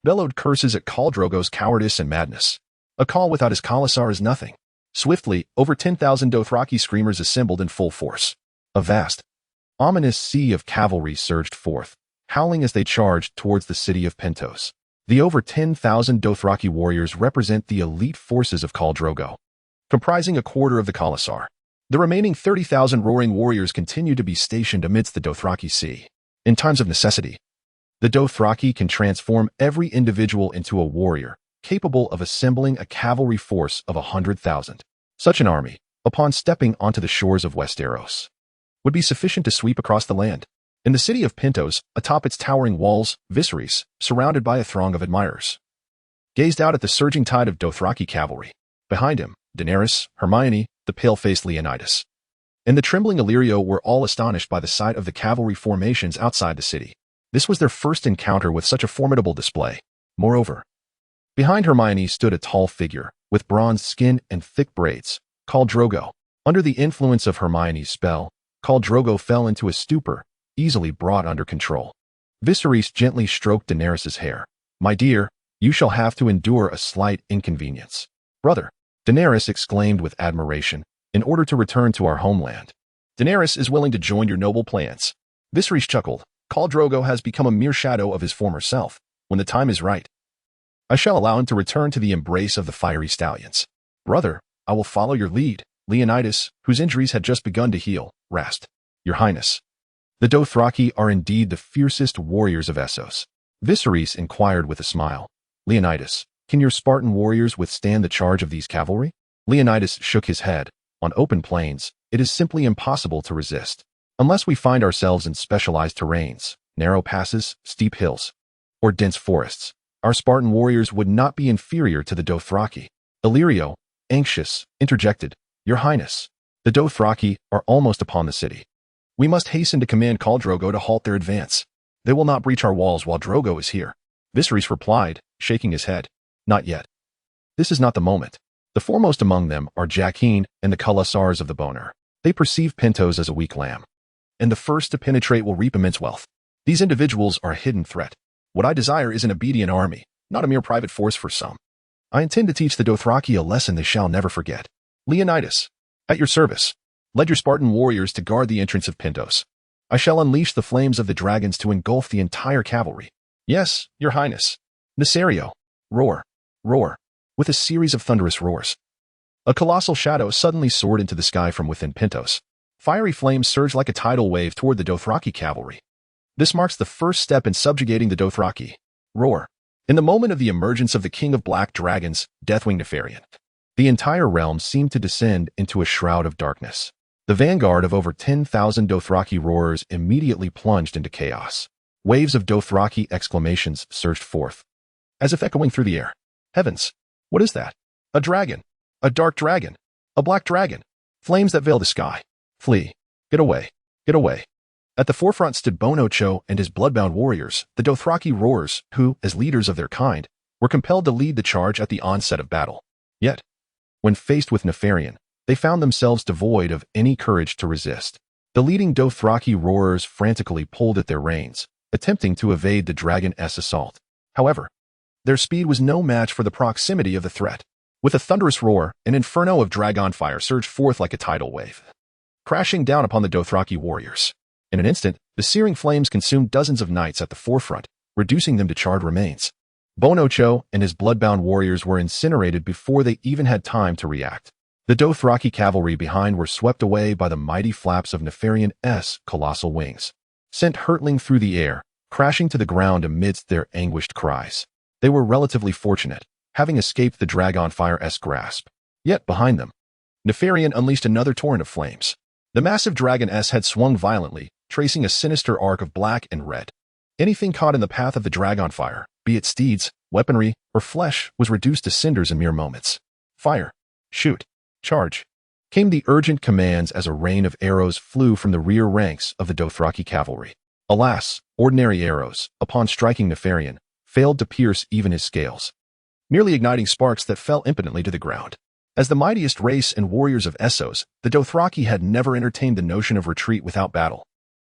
bellowed curses at Khal Drogo's cowardice and madness. A Khal without his Khalasar is nothing. Swiftly, over 10,000 Dothraki screamers assembled in full force. A vast, ominous sea of cavalry surged forth, howling as they charged towards the city of Pentos. The over 10,000 Dothraki warriors represent the elite forces of Khal Drogo, comprising a quarter of the Khalasar. The remaining 30,000 roaring warriors continue to be stationed amidst the Dothraki Sea. In times of necessity, the Dothraki can transform every individual into a warrior, capable of assembling a cavalry force of 100,000. Such an army, upon stepping onto the shores of Westeros, would be sufficient to sweep across the land. In the city of Pentos, atop its towering walls, Viserys, surrounded by a throng of admirers, gazed out at the surging tide of Dothraki cavalry. Behind him, Daenerys, Hermione, the pale-faced Leonidas, and the trembling Illyrio were all astonished by the sight of the cavalry formations outside the city. This was their first encounter with such a formidable display. Moreover, behind Hermione stood a tall figure, with bronzed skin and thick braids, Khal Drogo. Under the influence of Hermione's spell, Khal Drogo fell into a stupor, easily brought under control. Viserys gently stroked Daenerys' hair. My dear, you shall have to endure a slight inconvenience. Brother, Daenerys exclaimed with admiration, in order to return to our homeland. Daenerys is willing to join your noble plans. Viserys chuckled. Khal Drogo has become a mere shadow of his former self. When the time is right, I shall allow him to return to the embrace of the fiery stallions. Brother, I will follow your lead. Leonidas, whose injuries had just begun to heal, rasped. Your Highness, the Dothraki are indeed the fiercest warriors of Essos. Viserys inquired with a smile. Leonidas, can your Spartan warriors withstand the charge of these cavalry? Leonidas shook his head. On open plains, it is simply impossible to resist. Unless we find ourselves in specialized terrains, narrow passes, steep hills, or dense forests, our Spartan warriors would not be inferior to the Dothraki. Illyrio, anxious, interjected. Your Highness, the Dothraki are almost upon the city. We must hasten to command Khal Drogo to halt their advance. They will not breach our walls while Drogo is here. Viserys replied, shaking his head. Not yet. This is not the moment. The foremost among them are Jaqen and the Khalasars of the Boner. They perceive Pentos as a weak lamb, and the first to penetrate will reap immense wealth. These individuals are a hidden threat. What I desire is an obedient army, not a mere private force for some. I intend to teach the Dothraki a lesson they shall never forget. Leonidas, at your service. Lead your Spartan warriors to guard the entrance of Pentos. I shall unleash the flames of the dragons to engulf the entire cavalry. Yes, your Highness. Nesario, roar, roar. With a series of thunderous roars, a colossal shadow suddenly soared into the sky from within Pentos. Fiery flames surged like a tidal wave toward the Dothraki cavalry. This marks the first step in subjugating the Dothraki. Roar. In the moment of the emergence of the King of Black Dragons, Deathwing Nefarian, the entire realm seemed to descend into a shroud of darkness. The vanguard of over 10,000 Dothraki roarers immediately plunged into chaos. Waves of Dothraki exclamations surged forth, as if echoing through the air. Heavens! What is that? A dragon! A dark dragon! A black dragon! Flames that veil the sky! Flee! Get away! Get away! At the forefront stood Bonocho and his bloodbound warriors, the Dothraki roars, who, as leaders of their kind, were compelled to lead the charge at the onset of battle. Yet, when faced with Nefarian, they found themselves devoid of any courage to resist. The leading Dothraki roarers frantically pulled at their reins, attempting to evade the dragon-s assault. However, their speed was no match for the proximity of the threat. With a thunderous roar, an inferno of dragon fire surged forth like a tidal wave, crashing down upon the Dothraki warriors. In an instant, the searing flames consumed dozens of knights at the forefront, reducing them to charred remains. Bonocho and his bloodbound warriors were incinerated before they even had time to react. The Dothraki cavalry behind were swept away by the mighty flaps of Nefarian's colossal wings, sent hurtling through the air, crashing to the ground amidst their anguished cries. They were relatively fortunate, having escaped the Dragonfire's grasp. Yet behind them, Nefarian unleashed another torrent of flames. The massive Dragon-s had swung violently, tracing a sinister arc of black and red. Anything caught in the path of the Dragonfire, be it steeds, weaponry, or flesh, was reduced to cinders in mere moments. Fire! Shoot! Charge! Came the urgent commands as a rain of arrows flew from the rear ranks of the Dothraki cavalry. Alas, ordinary arrows, upon striking Nefarian, failed to pierce even his scales, merely igniting sparks that fell impotently to the ground. As the mightiest race and warriors of Essos, the Dothraki had never entertained the notion of retreat without battle.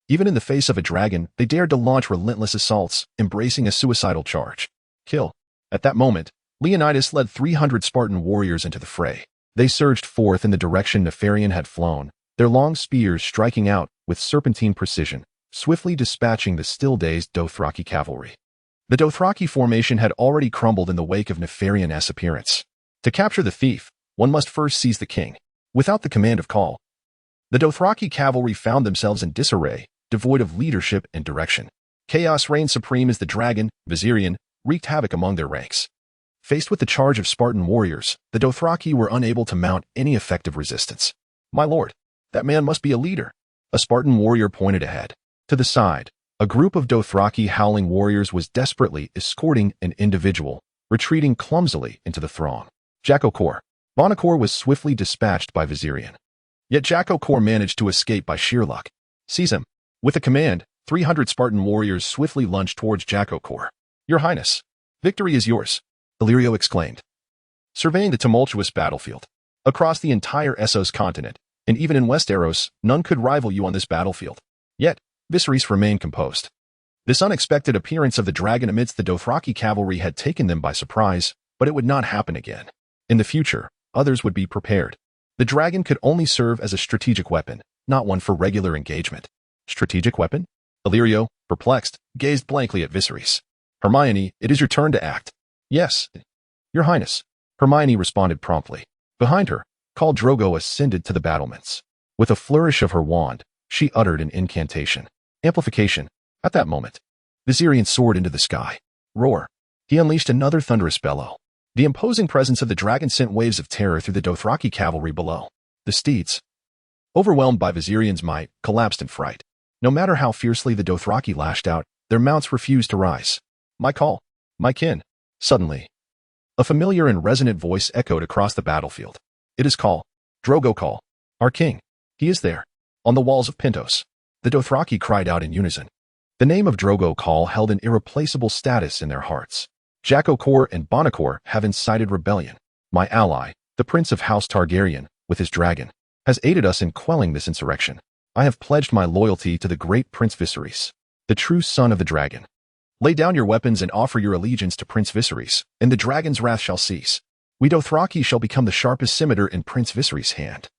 Even in the face of a dragon, they dared to launch relentless assaults, embracing a suicidal charge. Kill. At that moment, Leonidas led 300 Spartan warriors into the fray. They surged forth in the direction Nefarian had flown, their long spears striking out with serpentine precision, swiftly dispatching the still-dazed Dothraki cavalry. The Dothraki formation had already crumbled in the wake of Nefarian's appearance. To capture the thief, one must first seize the king. Without the command of call, the Dothraki cavalry found themselves in disarray, devoid of leadership and direction. Chaos reigned supreme as the dragon, Viserys, wreaked havoc among their ranks. Faced with the charge of Spartan warriors, the Dothraki were unable to mount any effective resistance. My lord, that man must be a leader. A Spartan warrior pointed ahead. To the side, a group of Dothraki howling warriors was desperately escorting an individual, retreating clumsily into the throng. Jacko Bonacor was swiftly dispatched by Viserys. Yet Jacko managed to escape by sheer luck. Seize him. With a command, 300 Spartan warriors swiftly lunged towards Jacko. Your Highness, victory is yours, Illyrio exclaimed, surveying the tumultuous battlefield. Across the entire Essos continent, and even in Westeros, none could rival you on this battlefield. Yet, Viserys remained composed. This unexpected appearance of the dragon amidst the Dothraki cavalry had taken them by surprise, but it would not happen again. In the future, others would be prepared. The dragon could only serve as a strategic weapon, not one for regular engagement. Strategic weapon? Illyrio, perplexed, gazed blankly at Viserys. Hermione, it is your turn to act. Yes, Your Highness, Hermione responded promptly. Behind her, Khal Drogo ascended to the battlements. With a flourish of her wand, she uttered an incantation. Amplification. At that moment, Viserys soared into the sky. Roar. He unleashed another thunderous bellow. The imposing presence of the dragon sent waves of terror through the Dothraki cavalry below. The steeds, overwhelmed by Viserys' might, collapsed in fright. No matter how fiercely the Dothraki lashed out, their mounts refused to rise. My call. My kin. Suddenly, a familiar and resonant voice echoed across the battlefield. It is Khal. Drogo Khal. Our king. He is there. On the walls of Pentos. The Dothraki cried out in unison. The name of Drogo Khal held an irreplaceable status in their hearts. Jacko and Bonacor have incited rebellion. My ally, the Prince of House Targaryen, with his dragon, has aided us in quelling this insurrection. I have pledged my loyalty to the great Prince Viserys, the true son of the dragon. Lay down your weapons and offer your allegiance to Prince Viserys, and the dragon's wrath shall cease. We Dothraki shall become the sharpest scimitar in Prince Viserys' hand.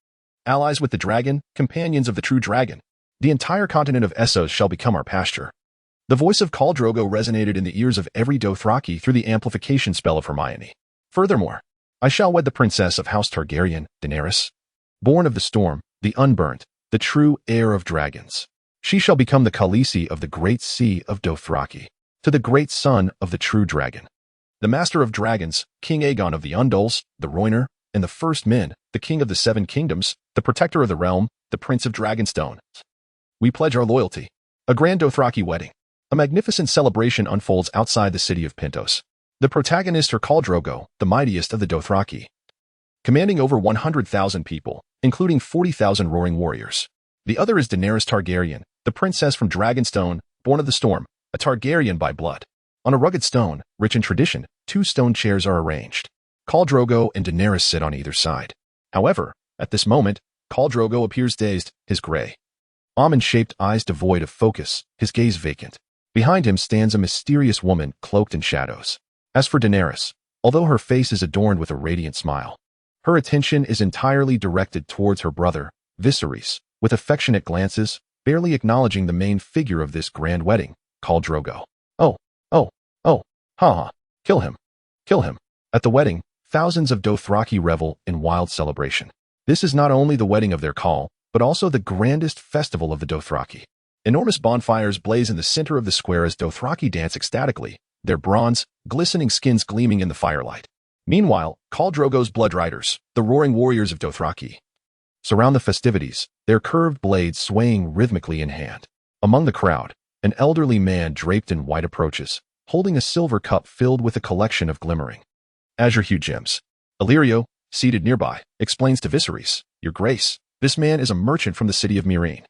Allies with the dragon, companions of the true dragon, the entire continent of Essos shall become our pasture. The voice of Khal Drogo resonated in the ears of every Dothraki through the amplification spell of Hermione. Furthermore, I shall wed the princess of House Targaryen, Daenerys, born of the storm, the unburnt, the true heir of dragons. She shall become the Khaleesi of the great sea of Dothraki, to the great son of the true dragon. The master of dragons, King Aegon of the Undulls, the Rhoynar, and the First Men, the king of the Seven Kingdoms, the protector of the realm, the prince of Dragonstone. We pledge our loyalty. A grand Dothraki wedding. A magnificent celebration unfolds outside the city of Pentos. The protagonists are Khal Drogo, the mightiest of the Dothraki, commanding over 100,000 people, including 40,000 roaring warriors. The other is Daenerys Targaryen, the princess from Dragonstone, born of the storm, a Targaryen by blood. On a rugged stone, rich in tradition, 2 stone chairs are arranged. Khal Drogo and Daenerys sit on either side. However, at this moment, Khal Drogo appears dazed, his gray, almond-shaped eyes devoid of focus, his gaze vacant. Behind him stands a mysterious woman cloaked in shadows. As for Daenerys, although her face is adorned with a radiant smile, her attention is entirely directed towards her brother, Viserys, with affectionate glances, barely acknowledging the main figure of this grand wedding, Khal Drogo. Ha, kill him. Kill him. At the wedding, thousands of Dothraki revel in wild celebration. This is not only the wedding of their Khal, but also the grandest festival of the Dothraki. Enormous bonfires blaze in the center of the square as Dothraki dance ecstatically, their bronze, glistening skins gleaming in the firelight. Meanwhile, Khal Drogo's blood riders, the roaring warriors of Dothraki, surround the festivities, their curved blades swaying rhythmically in hand. Among the crowd, an elderly man draped in white approaches, holding a silver cup filled with a collection of glimmering, azure-hued gems. Illyrio, seated nearby, explains to Viserys, "Your Grace, this man is a merchant from the city of Meereen,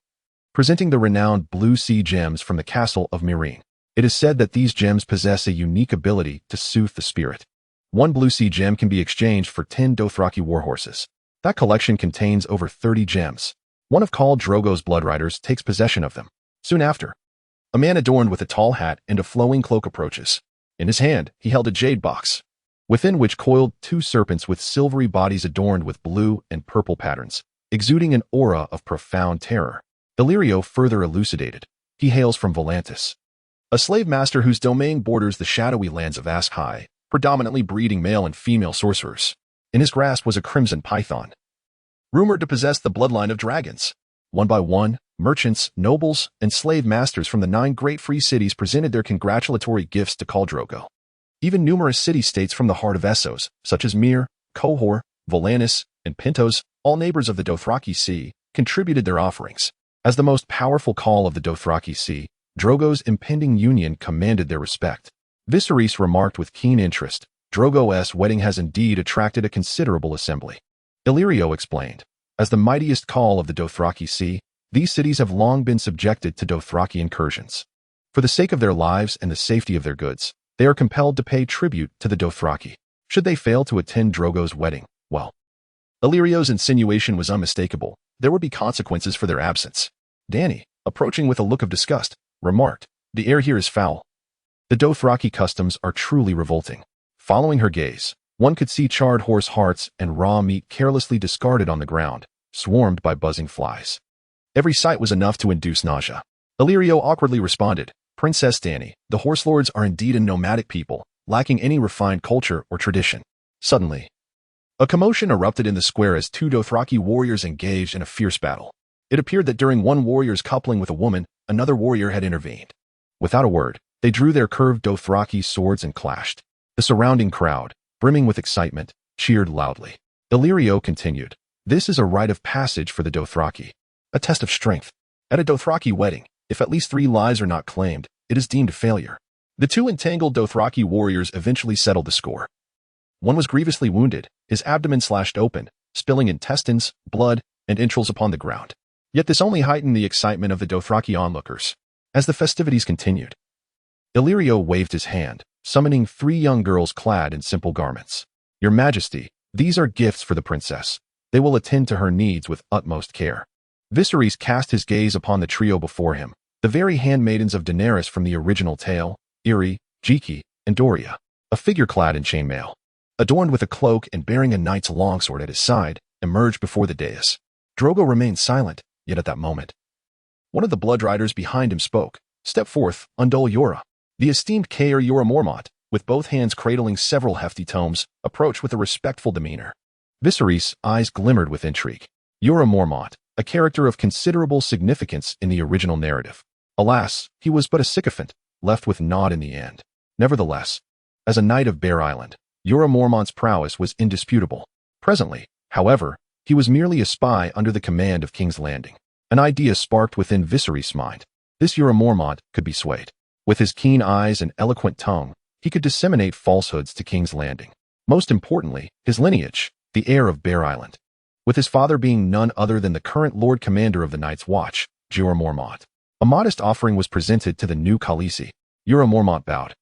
presenting the renowned blue sea gems from the castle of Meereen. It is said that these gems possess a unique ability to soothe the spirit. 1 blue sea gem can be exchanged for 10 Dothraki warhorses. That collection contains over 30 gems. One of Khal Drogo's blood riders takes possession of them. Soon after, a man adorned with a tall hat and a flowing cloak approaches. In his hand, he held a jade box, within which coiled 2 serpents with silvery bodies adorned with blue and purple patterns, exuding an aura of profound terror. Illyrio further elucidated. He hails from Volantis, a slave master whose domain borders the shadowy lands of Askhai, predominantly breeding male and female sorcerers. In his grasp was a crimson python, rumored to possess the bloodline of dragons. One by one, merchants, nobles, and slave masters from the 9 great free cities presented their congratulatory gifts to Khal Drogo. Even numerous city-states from the heart of Essos, such as Myr, Qohor, Volantis, and Pentos, all neighbors of the Dothraki Sea, contributed their offerings. As the most powerful Khal of the Dothraki Sea, Drogo's impending union commanded their respect. Viserys remarked with keen interest, "Drogo's wedding has indeed attracted a considerable assembly." Illyrio explained, "As the mightiest Khal of the Dothraki Sea, these cities have long been subjected to Dothraki incursions. For the sake of their lives and the safety of their goods, they are compelled to pay tribute to the Dothraki. Should they fail to attend Drogo's wedding, well..." Illyrio's insinuation was unmistakable. There would be consequences for their absence. Dany, approaching with a look of disgust, remarked, "The air here is foul. The Dothraki customs are truly revolting." Following her gaze, one could see charred horse hearts and raw meat carelessly discarded on the ground, swarmed by buzzing flies. Every sight was enough to induce nausea. Illyrio awkwardly responded, "Princess Dany, the horse lords are indeed a nomadic people, lacking any refined culture or tradition." Suddenly, a commotion erupted in the square as 2 Dothraki warriors engaged in a fierce battle. It appeared that during one warrior's coupling with a woman, another warrior had intervened. Without a word, they drew their curved Dothraki swords and clashed. The surrounding crowd, brimming with excitement, cheered loudly. Illyrio continued, "This is a rite of passage for the Dothraki, a test of strength. At a Dothraki wedding, if at least 3 lives are not claimed, it is deemed a failure." The 2 entangled Dothraki warriors eventually settled the score. One was grievously wounded, his abdomen slashed open, spilling intestines, blood, and entrails upon the ground. Yet this only heightened the excitement of the Dothraki onlookers. As the festivities continued, Illyrio waved his hand, summoning 3 young girls clad in simple garments. "Your Majesty, these are gifts for the princess. They will attend to her needs with utmost care." Viserys cast his gaze upon the trio before him, the very handmaidens of Daenerys from the original tale, Irri, Jiki, and Doria. A figure clad in chainmail, adorned with a cloak and bearing a knight's longsword at his side, emerged before the dais. Drogo remained silent, yet at that moment, one of the blood riders behind him spoke. "Step forth, Undul Yora." The esteemed Caer Yora Mormont, with both hands cradling several hefty tomes, approached with a respectful demeanor. Viserys' eyes glimmered with intrigue. Yora Mormont, a character of considerable significance in the original narrative. Alas, he was but a sycophant, left with naught in the end. Nevertheless, as a knight of Bear Island, Yora Mormont's prowess was indisputable. Presently, however, he was merely a spy under the command of King's Landing. An idea sparked within Viserys' mind. This Yora Mormont could be swayed. With his keen eyes and eloquent tongue, he could disseminate falsehoods to King's Landing. Most importantly, his lineage, the heir of Bear Island, with his father being none other than the current Lord Commander of the Night's Watch, Jorah Mormont. A modest offering was presented to the new Khaleesi. Jorah Mormont bowed,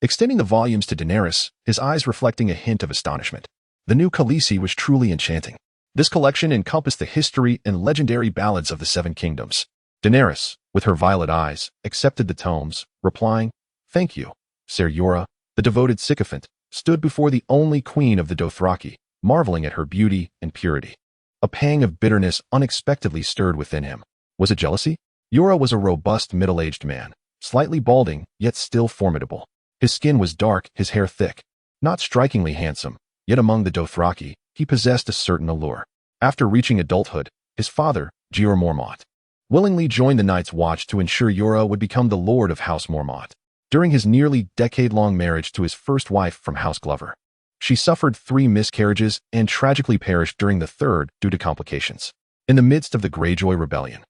extending the volumes to Daenerys, his eyes reflecting a hint of astonishment. The new Khaleesi was truly enchanting. This collection encompassed the history and legendary ballads of the Seven Kingdoms. Daenerys, with her violet eyes, accepted the tomes, replying, "Thank you, Ser Jorah." The devoted sycophant stood before the only queen of the Dothraki, marveling at her beauty and purity. A pang of bitterness unexpectedly stirred within him. Was it jealousy? Jorah was a robust middle-aged man, slightly balding, yet still formidable. His skin was dark, his hair thick. Not strikingly handsome, yet among the Dothraki, he possessed a certain allure. After reaching adulthood, his father, Jorah Mormont, willingly joined the Night's Watch to ensure Jorah would become the Lord of House Mormont. During his nearly decade-long marriage to his first wife from House Glover, she suffered 3 miscarriages and tragically perished during the third due to complications. In the midst of the Greyjoy Rebellion,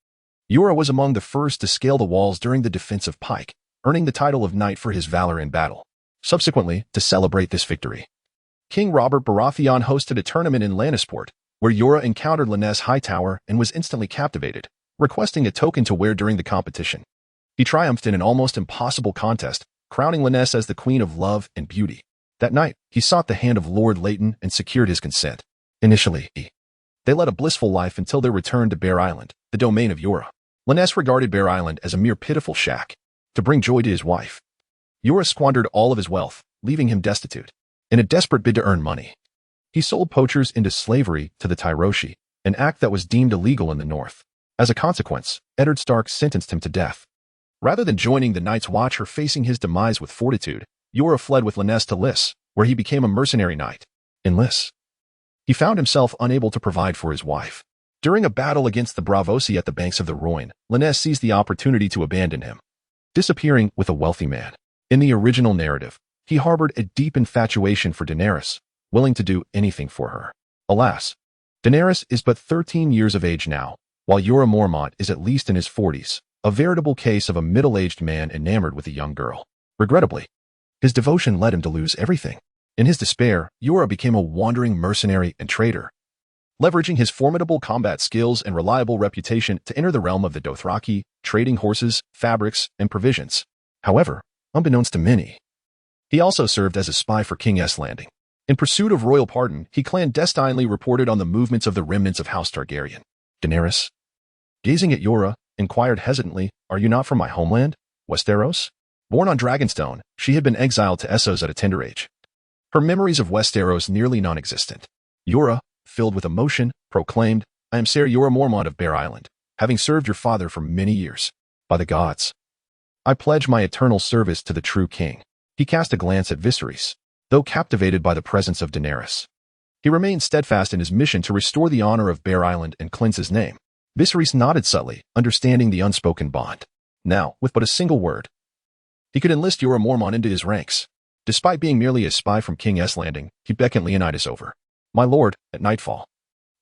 Jorah was among the first to scale the walls during the defense of Pike, earning the title of Knight for his valor in battle. Subsequently, to celebrate this victory, King Robert Baratheon hosted a tournament in Lannisport, where Jorah encountered Lynesse Hightower and was instantly captivated, requesting a token to wear during the competition. He triumphed in an almost impossible contest, crowning Lynesse as the Queen of Love and Beauty. That night, he sought the hand of Lord Leighton and secured his consent. Initially, they led a blissful life until their return to Bear Island, the domain of Jorah. Lynesse regarded Bear Island as a mere pitiful shack to bring joy to his wife. Jorah squandered all of his wealth, leaving him destitute. In a desperate bid to earn money, he sold poachers into slavery to the Tyroshi, an act that was deemed illegal in the north. As a consequence, Eddard Stark sentenced him to death. Rather than joining the Night's Watch or facing his demise with fortitude, Jorah fled with Lynesse to Lys, where he became a mercenary knight. In Lys, he found himself unable to provide for his wife. During a battle against the Braavosi at the banks of the Rhoyne, Lynesse seized the opportunity to abandon him, disappearing with a wealthy man. In the original narrative, he harbored a deep infatuation for Daenerys, willing to do anything for her. Alas, Daenerys is but 13 years of age now, while Jorah Mormont is at least in his 40s, a veritable case of a middle-aged man enamored with a young girl. Regrettably, his devotion led him to lose everything. In his despair, Jorah became a wandering mercenary and traitor, leveraging his formidable combat skills and reliable reputation to enter the realm of the Dothraki, trading horses, fabrics, and provisions. However, unbeknownst to many, he also served as a spy for King S. Landing. In pursuit of royal pardon, he clandestinely reported on the movements of the remnants of House Targaryen. Daenerys, gazing at Jorah, inquired hesitantly, "Are you not from my homeland, Westeros?" Born on Dragonstone, she had been exiled to Essos at a tender age, her memories of Westeros nearly non-existent. Jorah, filled with emotion, proclaimed, "I am Ser Jorah Mormont of Bear Island, having served your father for many years. By the gods, I pledge my eternal service to the true king." He cast a glance at Viserys. Though captivated by the presence of Daenerys, he remained steadfast in his mission to restore the honor of Bear Island and cleanse his name. Viserys nodded subtly, understanding the unspoken bond. Now, with but a single word, he could enlist Jorah Mormont into his ranks. Despite being merely a spy from King S. Landing, he beckoned Leonidas over. "My lord, at nightfall,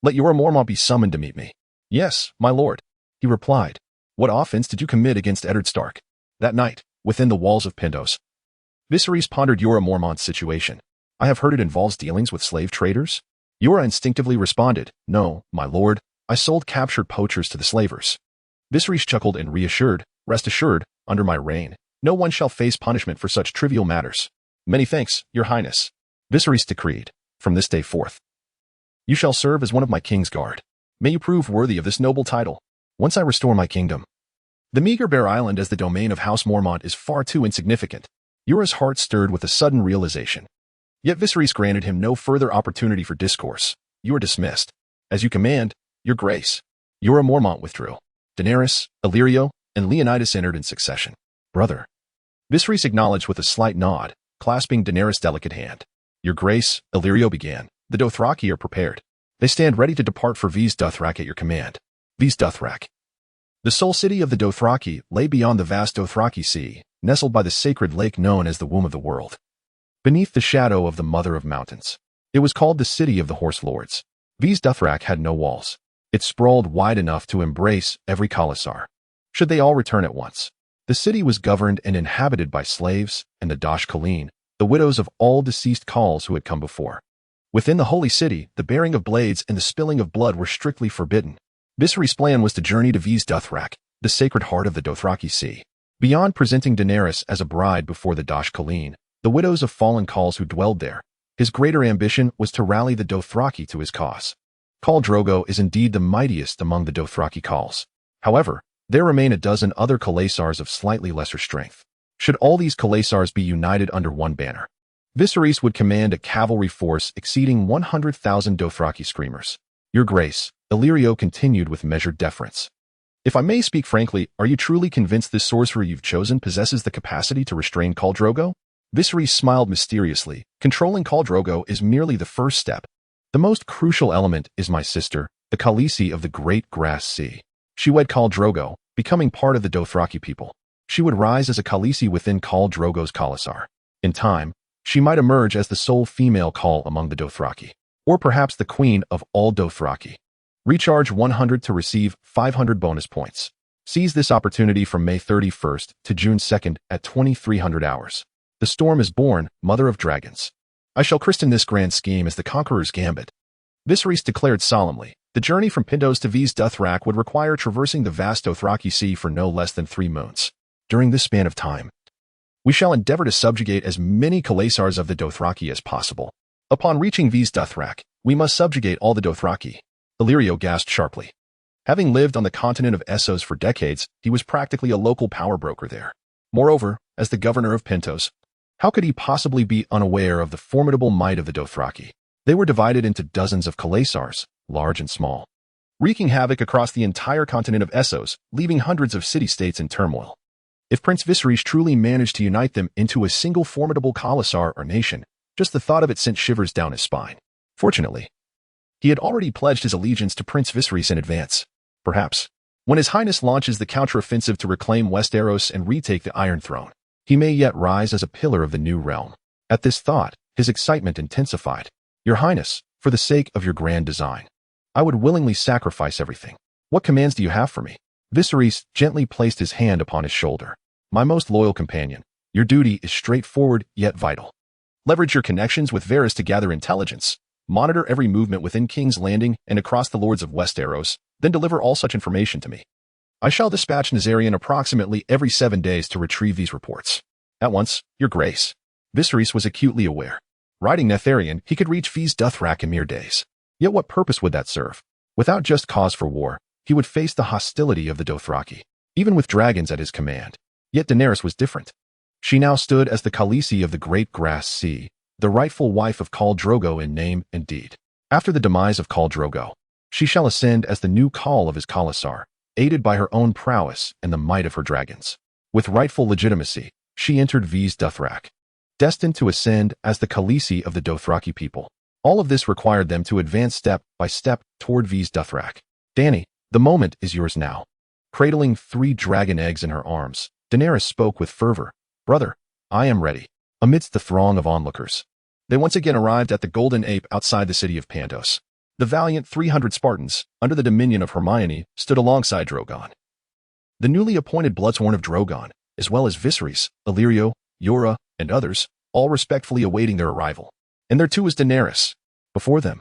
let Jorah Mormont be summoned to meet me." "Yes, my lord," he replied. "What offense did you commit against Eddard Stark?" That night, within the walls of Pentos, Viserys pondered Jorah Mormont's situation. "I have heard it involves dealings with slave traders?" Jorah instinctively responded, "No, my lord, I sold captured poachers to the slavers." Viserys chuckled and reassured, "Rest assured, under my reign, no one shall face punishment for such trivial matters." "Many thanks, your highness," Viserys decreed. "From this day forth, you shall serve as one of my king's guard. May you prove worthy of this noble title. Once I restore my kingdom, the meager Bear Island as the domain of House Mormont is far too insignificant." Jorah's heart stirred with a sudden realization. Yet Viserys granted him no further opportunity for discourse. "You are dismissed. As you command, your grace." Jorah Mormont withdrew. Daenerys, Illyrio, and Leonidas entered in succession. "Brother," Viserys acknowledged with a slight nod, clasping Daenerys' delicate hand. "Your grace," Illyrio began, "the Dothraki are prepared. They stand ready to depart for Vaes Dothrak at your command." Vaes Dothrak, the sole city of the Dothraki, lay beyond the vast Dothraki Sea, nestled by the sacred lake known as the Womb of the World. Beneath the shadow of the Mother of Mountains, it was called the City of the Horse Lords. Vaes Dothrak had no walls. It sprawled wide enough to embrace every Khalasar, should they all return at once. The city was governed and inhabited by slaves and the Dosh Khaleen, the widows of all deceased Khals who had come before. Within the holy city, the bearing of blades and the spilling of blood were strictly forbidden. Viserys' plan was to journey to Vaes Dothrak, the sacred heart of the Dothraki Sea. Beyond presenting Daenerys as a bride before the Dosh Khaleen, the widows of fallen Khals who dwelled there, his greater ambition was to rally the Dothraki to his cause. Khal Drogo is indeed the mightiest among the Dothraki Khals. However, there remain a dozen other Khalasars of slightly lesser strength. Should all these Khalasars be united under one banner, Viserys would command a cavalry force exceeding 100,000 Dothraki screamers. Your Grace, Illyrio continued with measured deference. If I may speak frankly, are you truly convinced this sorcerer you've chosen possesses the capacity to restrain Khal Drogo? Viserys smiled mysteriously. Controlling Khal Drogo is merely the first step. The most crucial element is my sister, the Khaleesi of the Great Grass Sea. She wed Khal Drogo, becoming part of the Dothraki people. She would rise as a Khaleesi within Khal Drogo's Khalasar. In time, she might emerge as the sole female Khal among the Dothraki, or perhaps the queen of all Dothraki. Recharge 100 to receive 500 bonus points. Seize this opportunity from May 31st to June 2nd at 2300 hours. The storm is born, mother of dragons. I shall christen this grand scheme as the Conqueror's Gambit. Viserys declared solemnly, the journey from Pentos to Vaes Dothrak would require traversing the vast Dothraki Sea for no less than 3 moons. During this span of time, we shall endeavor to subjugate as many Khalasars of the Dothraki as possible. Upon reaching Vaes Dothrak, we must subjugate all the Dothraki. Illyrio gasped sharply. Having lived on the continent of Essos for decades, he was practically a local power broker there. Moreover, as the governor of Pentos, how could he possibly be unaware of the formidable might of the Dothraki? They were divided into dozens of Khalasars, large and small, wreaking havoc across the entire continent of Essos, leaving hundreds of city-states in turmoil. If Prince Viserys truly managed to unite them into a single formidable Khalasar or nation, just the thought of it sent shivers down his spine. Fortunately, he had already pledged his allegiance to Prince Viserys in advance. Perhaps, when His Highness launches the counteroffensive to reclaim Westeros and retake the Iron Throne, he may yet rise as a pillar of the new realm. At this thought, his excitement intensified. Your Highness, for the sake of your grand design, I would willingly sacrifice everything. What commands do you have for me? Viserys gently placed his hand upon his shoulder. My most loyal companion, your duty is straightforward yet vital. Leverage your connections with Varys to gather intelligence. Monitor every movement within King's Landing and across the Lords of Westeros, then deliver all such information to me. I shall dispatch Nazarian approximately every 7 days to retrieve these reports. At once, your Grace. Viserys was acutely aware. Riding Netharian, he could reach Vaes Dothrak in mere days. Yet what purpose would that serve? Without just cause for war, he would face the hostility of the Dothraki, even with dragons at his command. Yet Daenerys was different. She now stood as the Khaleesi of the Great Grass Sea, the rightful wife of Khal Drogo in name and deed. After the demise of Khal Drogo, she shall ascend as the new Khal of his Khalasar, aided by her own prowess and the might of her dragons. With rightful legitimacy, she entered Vaes Dothrak, destined to ascend as the Khaleesi of the Dothraki people. All of this required them to advance step by step toward Vaes Dothrak. Dany, the moment is yours now. Cradling 3 dragon eggs in her arms, Daenerys spoke with fervor. Brother, I am ready. Amidst the throng of onlookers, they once again arrived at the Golden Ape outside the city of Pentos. The valiant 300 Spartans, under the dominion of Hermione, stood alongside Drogon. The newly appointed Bloodsworn of Drogon, as well as Viserys, Illyrio, Yora, and others, all respectfully awaiting their arrival. And there too was Daenerys. Before them,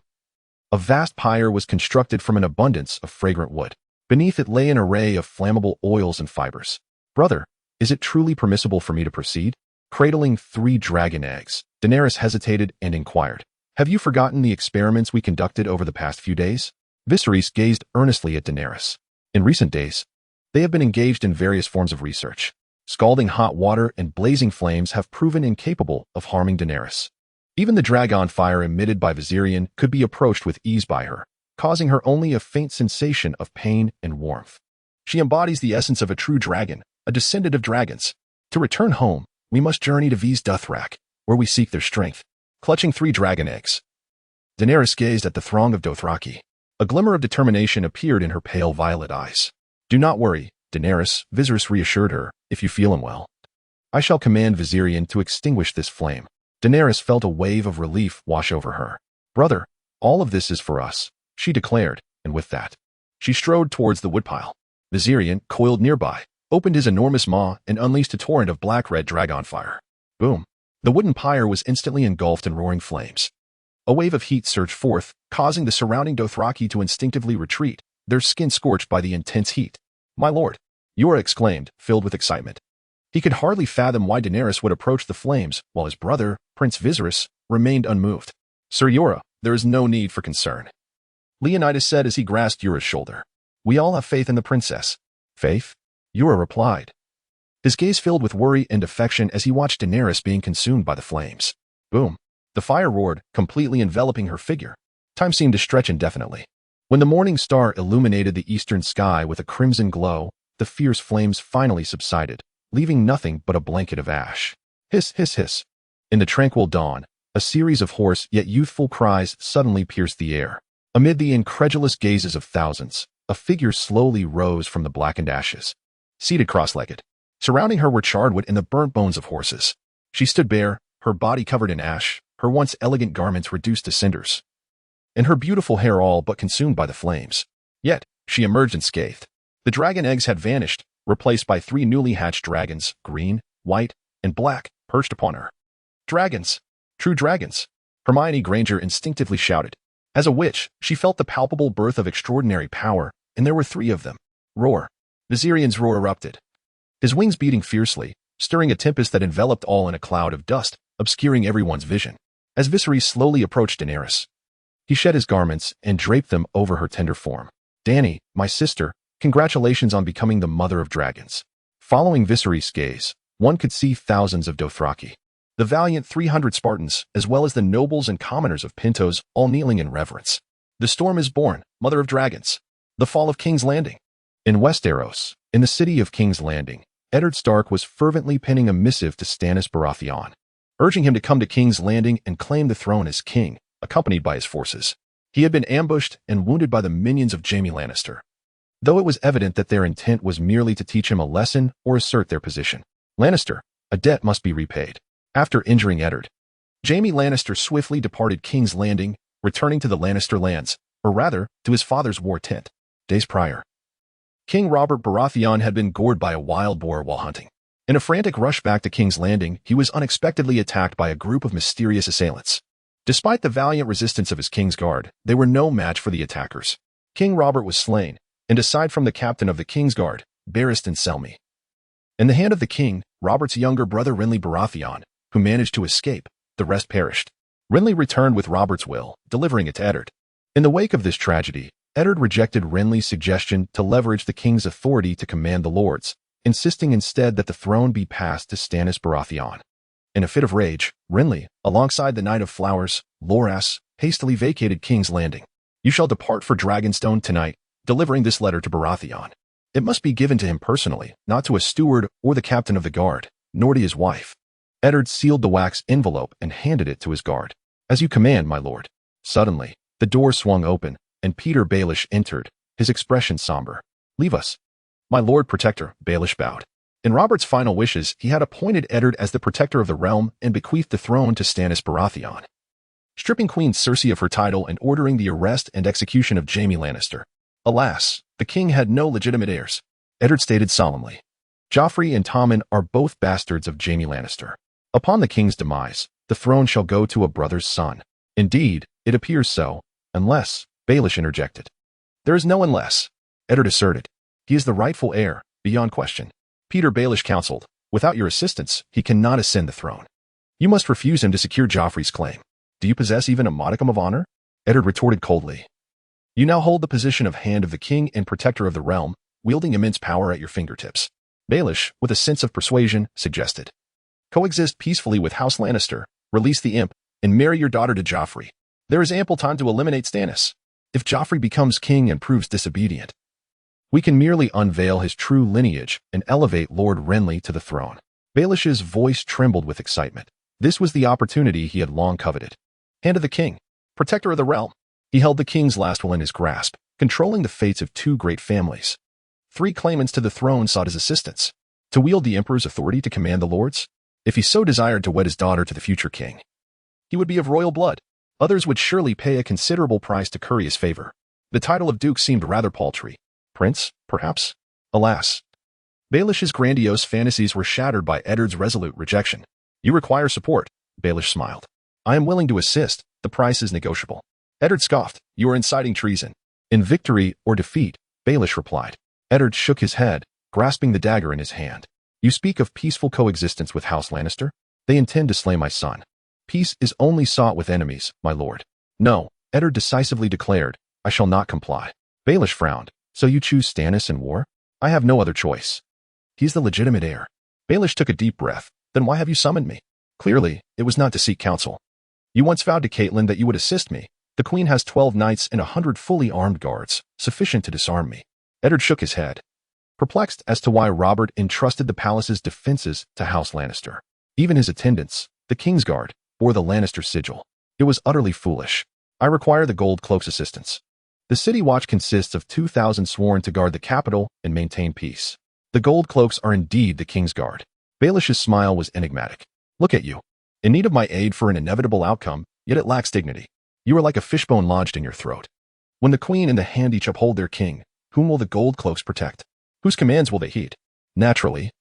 a vast pyre was constructed from an abundance of fragrant wood. Beneath it lay an array of flammable oils and fibers. Brother, is it truly permissible for me to proceed? Cradling 3 dragon eggs, Daenerys hesitated and inquired, have you forgotten the experiments we conducted over the past few days? Viserys gazed earnestly at Daenerys. In recent days, they have been engaged in various forms of research. Scalding hot water and blazing flames have proven incapable of harming Daenerys. Even the dragon fire emitted by Viserion could be approached with ease by her, causing her only a faint sensation of pain and warmth. She embodies the essence of a true dragon, a descendant of dragons. To return home, we must journey to Vaes Dothrak, where we seek their strength. Clutching 3 dragon eggs, Daenerys gazed at the throng of Dothraki. A glimmer of determination appeared in her pale violet eyes. Do not worry, Daenerys, Viserys reassured her, if you feel unwell, I shall command Viserion to extinguish this flame. Daenerys felt a wave of relief wash over her. Brother, all of this is for us, she declared, and with that, she strode towards the woodpile. Viserion, coiled nearby, opened his enormous maw and unleashed a torrent of black-red dragon fire. Boom! The wooden pyre was instantly engulfed in roaring flames. A wave of heat surged forth, causing the surrounding Dothraki to instinctively retreat, their skin scorched by the intense heat. "My lord!" Jorah exclaimed, filled with excitement. He could hardly fathom why Daenerys would approach the flames, while his brother, Prince Viserys, remained unmoved. "Sir Jorah, there is no need for concern," Leonidas said as he grasped Jorah's shoulder. "We all have faith in the princess." "Faith?" Jorah replied. His gaze filled with worry and affection as he watched Daenerys being consumed by the flames. Boom! The fire roared, completely enveloping her figure. Time seemed to stretch indefinitely. When the morning star illuminated the eastern sky with a crimson glow, the fierce flames finally subsided, leaving nothing but a blanket of ash. Hiss, hiss, hiss. In the tranquil dawn, a series of hoarse yet youthful cries suddenly pierced the air. Amid the incredulous gazes of thousands, a figure slowly rose from the blackened ashes. Seated cross-legged, surrounding her were charred wood and the burnt bones of horses. She stood bare, her body covered in ash, her once elegant garments reduced to cinders, and her beautiful hair all but consumed by the flames. Yet, she emerged unscathed. The dragon eggs had vanished, replaced by 3 newly hatched dragons, green, white, and black, perched upon her. "Dragons! True dragons!" Hermione Granger instinctively shouted. As a witch, she felt the palpable birth of extraordinary power, and there were 3 of them. Roar! Viserion's roar erupted, his wings beating fiercely, stirring a tempest that enveloped all in a cloud of dust, obscuring everyone's vision. As Viserys slowly approached Daenerys, he shed his garments and draped them over her tender form. "Dany, my sister, congratulations on becoming the mother of dragons." Following Viserys' gaze, one could see thousands of Dothraki, the valiant 300 Spartans, as well as the nobles and commoners of Pentos, all kneeling in reverence. "The storm is born, mother of dragons." The fall of King's Landing. In Westeros, in the city of King's Landing, Eddard Stark was fervently penning a missive to Stannis Baratheon, urging him to come to King's Landing and claim the throne as king, accompanied by his forces. He had been ambushed and wounded by the minions of Jaime Lannister, though it was evident that their intent was merely to teach him a lesson or assert their position. Lannister, a debt must be repaid. After injuring Eddard, Jaime Lannister swiftly departed King's Landing, returning to the Lannister lands, or rather, to his father's war tent. Days prior, King Robert Baratheon had been gored by a wild boar while hunting. In a frantic rush back to King's Landing, he was unexpectedly attacked by a group of mysterious assailants. Despite the valiant resistance of his King's Guard, they were no match for the attackers. King Robert was slain, and aside from the captain of the King's Guard, Barristan Selmy, in the hand of the king, Robert's younger brother Renly Baratheon, who managed to escape, the rest perished. Renly returned with Robert's will, delivering it to Eddard. In the wake of this tragedy, Eddard rejected Renly's suggestion to leverage the king's authority to command the lords, insisting instead that the throne be passed to Stannis Baratheon. In a fit of rage, Renly, alongside the Knight of Flowers, Loras, hastily vacated King's Landing. "You shall depart for Dragonstone tonight," delivering this letter to Baratheon. It must be given to him personally, not to a steward or the captain of the guard, nor to his wife. Eddard sealed the wax envelope and handed it to his guard. "As you command, my lord." Suddenly, the door swung open, and Peter Baelish entered, his expression somber. "Leave us." "My lord protector," Baelish bowed. In Robert's final wishes, he had appointed Eddard as the protector of the realm and bequeathed the throne to Stannis Baratheon, stripping Queen Cersei of her title and ordering the arrest and execution of Jaime Lannister. Alas, the king had no legitimate heirs. Eddard stated solemnly, "Joffrey and Tommen are both bastards of Jaime Lannister. Upon the king's demise, the throne shall go to a brother's son." "Indeed, it appears so, unless," Baelish interjected. "There is no unless," Eddard asserted. "He is the rightful heir, beyond question." Peter Baelish counseled, "Without your assistance, he cannot ascend the throne. You must refuse him to secure Joffrey's claim." "Do you possess even a modicum of honor?" Eddard retorted coldly. "You now hold the position of Hand of the King and Protector of the Realm, wielding immense power at your fingertips." Baelish, with a sense of persuasion, suggested, "Coexist peacefully with House Lannister, release the imp, and marry your daughter to Joffrey. There is ample time to eliminate Stannis. If Joffrey becomes king and proves disobedient, we can merely unveil his true lineage and elevate Lord Renly to the throne." Baelish's voice trembled with excitement. This was the opportunity he had long coveted. Hand of the King, Protector of the Realm. He held the king's last will in his grasp, controlling the fates of 2 great families. 3 claimants to the throne sought his assistance. To wield the emperor's authority to command the lords? If he so desired to wed his daughter to the future king, he would be of royal blood. Others would surely pay a considerable price to curry his favor. The title of duke seemed rather paltry. Prince, perhaps? Alas, Baelish's grandiose fantasies were shattered by Eddard's resolute rejection. "You require support," Baelish smiled. I am willing to assist. The price is negotiable. Eddard scoffed. You are inciting treason. In victory or defeat, Baelish replied. Eddard shook his head, grasping the dagger in his hand. You speak of peaceful coexistence with House Lannister? They intend to slay my son. Peace is only sought with enemies, my lord. No, Eddard decisively declared. I shall not comply. Baelish frowned. So you choose Stannis in war? I have no other choice. He's the legitimate heir. Baelish took a deep breath. Then why have you summoned me? Clearly, it was not to seek counsel. You once vowed to Catelyn that you would assist me. The queen has 12 knights and 100 fully armed guards, sufficient to disarm me. Eddard shook his head, perplexed as to why Robert entrusted the palace's defenses to House Lannister. Even his attendants, the Kingsguard, bore the Lannister sigil. It was utterly foolish. I require the Gold Cloak's assistance. The City Watch consists of 2,000 sworn to guard the capital and maintain peace. The Gold Cloaks are indeed the Kingsguard. Baelish's smile was enigmatic. Look at you. In need of my aid for an inevitable outcome, yet it lacks dignity. You are like a fishbone lodged in your throat. When the queen and the hand each uphold their king, whom will the Gold Cloaks protect? Whose commands will they heed? Naturally,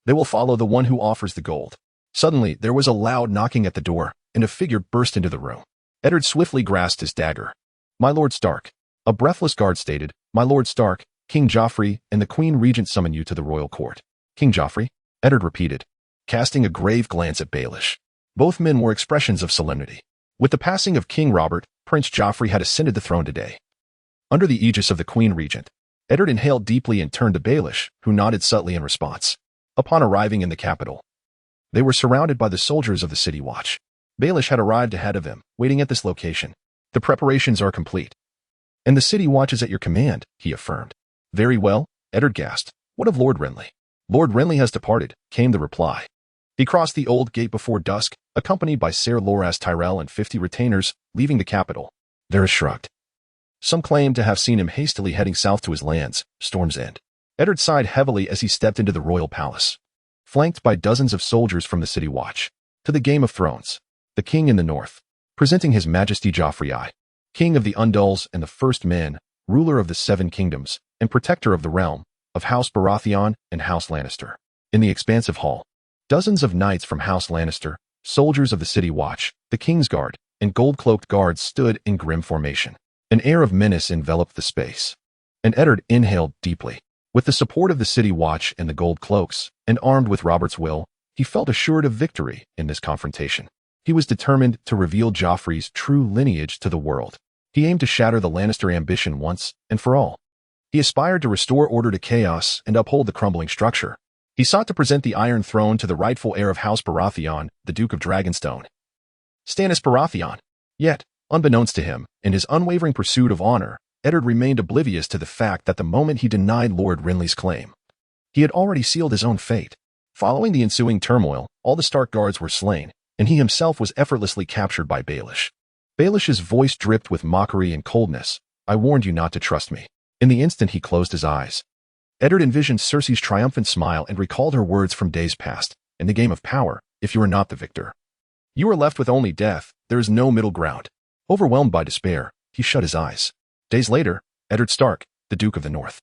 they will follow the one who offers the gold. Suddenly, there was a loud knocking at the door, and a figure burst into the room. Eddard swiftly grasped his dagger. My Lord Stark. A breathless guard stated, My Lord Stark, King Joffrey and the Queen Regent summon you to the royal court. King Joffrey? Eddard repeated, casting a grave glance at Baelish. Both men were expressions of solemnity. With the passing of King Robert, Prince Joffrey had ascended the throne today. Under the aegis of the Queen Regent, Eddard inhaled deeply and turned to Baelish, who nodded subtly in response. Upon arriving in the capital, they were surrounded by the soldiers of the City Watch. Baelish had arrived ahead of him, waiting at this location. The preparations are complete. And the City Watch is at your command, he affirmed. Very well, Eddard gasped. What of Lord Renly? Lord Renly has departed, came the reply. He crossed the old gate before dusk, accompanied by Ser Loras Tyrell and 50 retainers, leaving the capital. Varys shrugged. Some claimed to have seen him hastily heading south to his lands, Storm's End. Eddard sighed heavily as he stepped into the royal palace, flanked by dozens of soldiers from the City Watch. To the Game of Thrones. The king in the north, presenting his Majesty Joffrey I, king of the Undulls and the First Men, ruler of the Seven Kingdoms, and protector of the realm, of House Baratheon and House Lannister. In the expansive hall, dozens of knights from House Lannister, soldiers of the City Watch, the Kingsguard, and gold-cloaked guards stood in grim formation. An air of menace enveloped the space. And Eddard inhaled deeply. With the support of the City Watch and the Gold Cloaks, and armed with Robert's will, he felt assured of victory in this confrontation. He was determined to reveal Joffrey's true lineage to the world. He aimed to shatter the Lannister ambition once and for all. He aspired to restore order to chaos and uphold the crumbling structure. He sought to present the Iron Throne to the rightful heir of House Baratheon, the Duke of Dragonstone, Stannis Baratheon. Yet, unbeknownst to him, in his unwavering pursuit of honor, Eddard remained oblivious to the fact that the moment he denied Lord Renly's claim, he had already sealed his own fate. Following the ensuing turmoil, all the Stark guards were slain, and he himself was effortlessly captured by Baelish. Baelish's voice dripped with mockery and coldness. I warned you not to trust me. In the instant he closed his eyes, Eddard envisioned Cersei's triumphant smile and recalled her words from days past. In the game of power, if you are not the victor, you are left with only death. There is no middle ground. Overwhelmed by despair, he shut his eyes. Days later, Eddard Stark, the Duke of the North,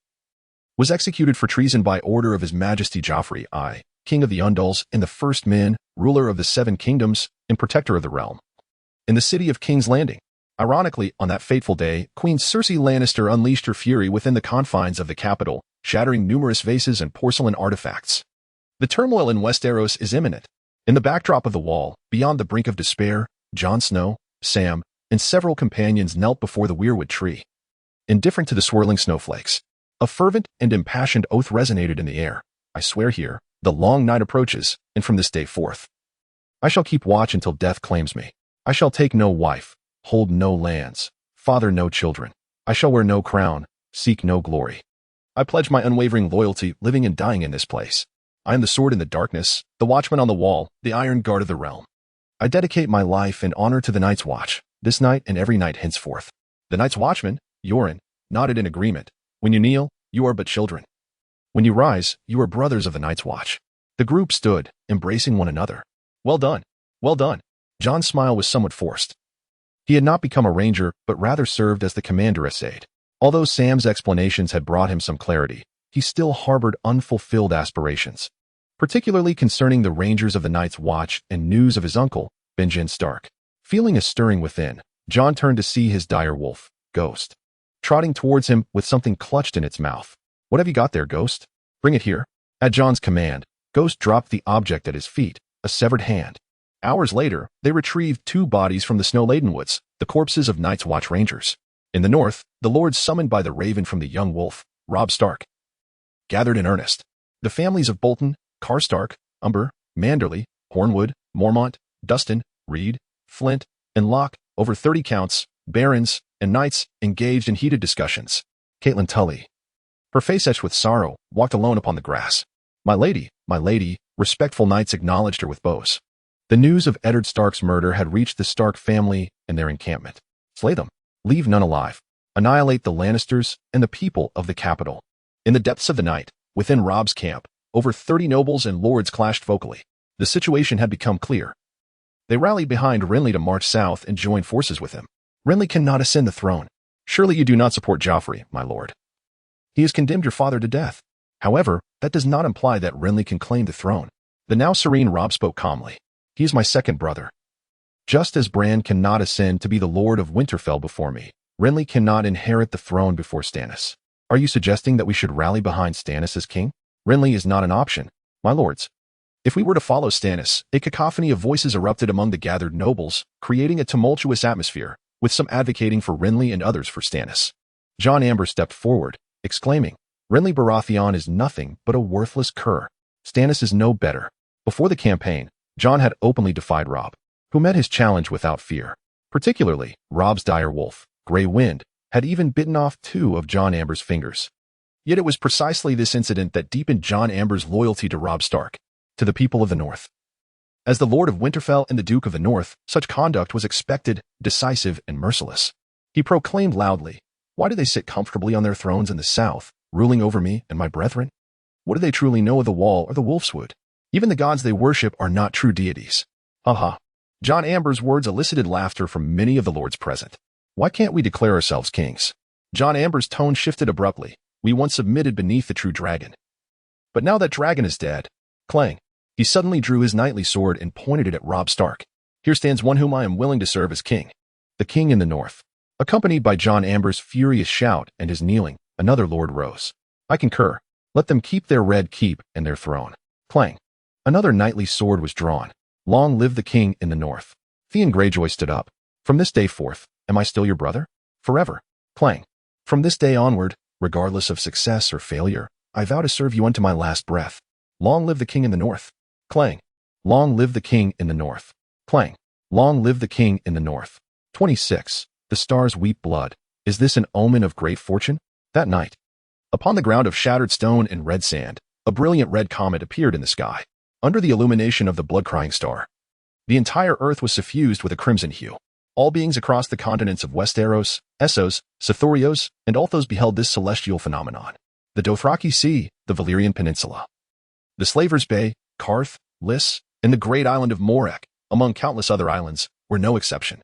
was executed for treason by order of His Majesty Joffrey I, King of the Undulls and the First Men, ruler of the Seven Kingdoms, and protector of the realm. In the city of King's Landing. Ironically, on that fateful day, Queen Cersei Lannister unleashed her fury within the confines of the capital, shattering numerous vases and porcelain artifacts. The turmoil in Westeros is imminent. In the backdrop of the wall, beyond the brink of despair, Jon Snow, Sam, and several companions knelt before the weirwood tree. Indifferent to the swirling snowflakes, a fervent and impassioned oath resonated in the air. I swear here, the long night approaches, and from this day forth, I shall keep watch until death claims me. I shall take no wife, hold no lands, father no children. I shall wear no crown, seek no glory. I pledge my unwavering loyalty, living and dying in this place. I am the sword in the darkness, the watchman on the wall, the iron guard of the realm. I dedicate my life and honor to the Night's Watch, this night and every night henceforth. The Night's Watchman, Yoren, nodded in agreement. When you kneel, you are but children. When you rise, you are brothers of the Night's Watch. The group stood, embracing one another. Well done. Well done. Jon's smile was somewhat forced. He had not become a ranger, but rather served as the commander's aide. Although Sam's explanations had brought him some clarity, he still harbored unfulfilled aspirations, particularly concerning the rangers of the Night's Watch and news of his uncle, Benjen Stark, Feeling a stirring within, Jon turned to see his dire wolf, Ghost, trotting towards him with something clutched in its mouth. "What have you got there, Ghost? Bring it here." At Jon's command, Ghost dropped the object at his feet, a severed hand. Hours later, they retrieved 2 bodies from the snow-laden woods, the corpses of Night's Watch Rangers. In the north, the lords summoned by the raven from the young wolf, Robb Stark, gathered in earnest. The families of Bolton, Karstark, Umber, Manderley, Hornwood, Mormont, Dustin, Reed, Flint, and Locke, over 30 counts, barons, and knights, engaged in heated discussions. Catelyn Tully, her face etched with sorrow, walked alone upon the grass. My lady, respectful knights acknowledged her with bows. The news of Eddard Stark's murder had reached the Stark family and their encampment. Slay them. Leave none alive. Annihilate the Lannisters and the people of the capital. In the depths of the night, within Robb's camp, over 30 nobles and lords clashed vocally. The situation had become clear. They rallied behind Renly to march south and join forces with him. Renly cannot ascend the throne. Surely you do not support Joffrey, my lord. He has condemned your father to death. However, that does not imply that Renly can claim the throne. The now serene Robb spoke calmly. He is my second brother. Just as Bran cannot ascend to be the Lord of Winterfell before me, Renly cannot inherit the throne before Stannis. Are you suggesting that we should rally behind Stannis as king? Renly is not an option, my lords. If we were to follow Stannis, a cacophony of voices erupted among the gathered nobles, creating a tumultuous atmosphere, with some advocating for Renly and others for Stannis. Jon Amber stepped forward, exclaiming, Renly Baratheon is nothing but a worthless cur. Stannis is no better. Before the campaign, Jon had openly defied Robb, who met his challenge without fear. Particularly, Robb's dire wolf, Grey Wind, had even bitten off 2 of Jon Amber's fingers. Yet it was precisely this incident that deepened Jon Amber's loyalty to Robb Stark, to the people of the North. As the Lord of Winterfell and the Duke of the North, such conduct was expected, decisive, and merciless. He proclaimed loudly, "Why do they sit comfortably on their thrones in the South, ruling over me and my brethren? What do they truly know of the Wall or the Wolfswood? Even the gods they worship are not true deities." Ha. Jon Amber's words elicited laughter from many of the lords present. Why can't we declare ourselves kings? Jon Amber's tone shifted abruptly. We once submitted beneath the true dragon. But now that dragon is dead. Clang. He suddenly drew his knightly sword and pointed it at Robb Stark. Here stands one whom I am willing to serve as king. The king in the north. Accompanied by Jon Amber's furious shout and his kneeling, another lord rose. I concur. Let them keep their red keep and their throne. Clang. Another knightly sword was drawn. Long live the king in the north. Theon Greyjoy stood up. From this day forth, am I still your brother? Forever. Clang. From this day onward, regardless of success or failure, I vow to serve you unto my last breath. Long live the king in the north. Clang. Long live the king in the north. Clang. Long live the king in the north. 26. The stars weep blood. Is this an omen of great fortune? That night, upon the ground of shattered stone and red sand, a brilliant red comet appeared in the sky. Under the illumination of the blood-crying star, the entire earth was suffused with a crimson hue. All beings across the continents of Westeros, Essos, Sithorios, and Althos beheld this celestial phenomenon. The Dothraki Sea, the Valyrian Peninsula, the Slavers' Bay, Karth, Lys, and the great island of Morek, among countless other islands, were no exception.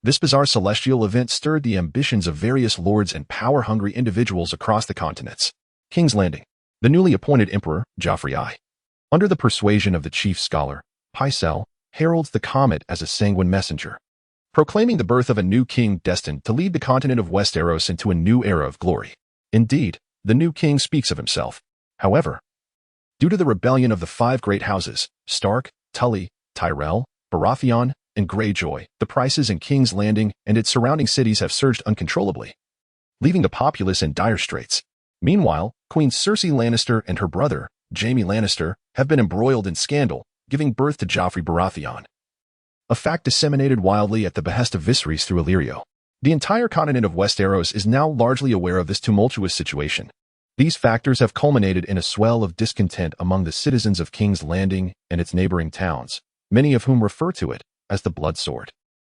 This bizarre celestial event stirred the ambitions of various lords and power-hungry individuals across the continents. King's Landing. The newly appointed Emperor, Joffrey I, under the persuasion of the chief scholar, Pycelle, heralds the comet as a sanguine messenger, proclaiming the birth of a new king destined to lead the continent of Westeros into a new era of glory. Indeed, the new king speaks of himself. However, due to the rebellion of the 5 great houses, Stark, Tully, Tyrell, Baratheon, and Greyjoy, the prices in King's Landing and its surrounding cities have surged uncontrollably, leaving the populace in dire straits. Meanwhile, Queen Cersei Lannister and her brother, Jaime Lannister, have been embroiled in scandal, giving birth to Joffrey Baratheon, a fact disseminated wildly at the behest of Viserys through Illyrio. The entire continent of Westeros is now largely aware of this tumultuous situation. These factors have culminated in a swell of discontent among the citizens of King's Landing and its neighboring towns, many of whom refer to it as the Blood Sword.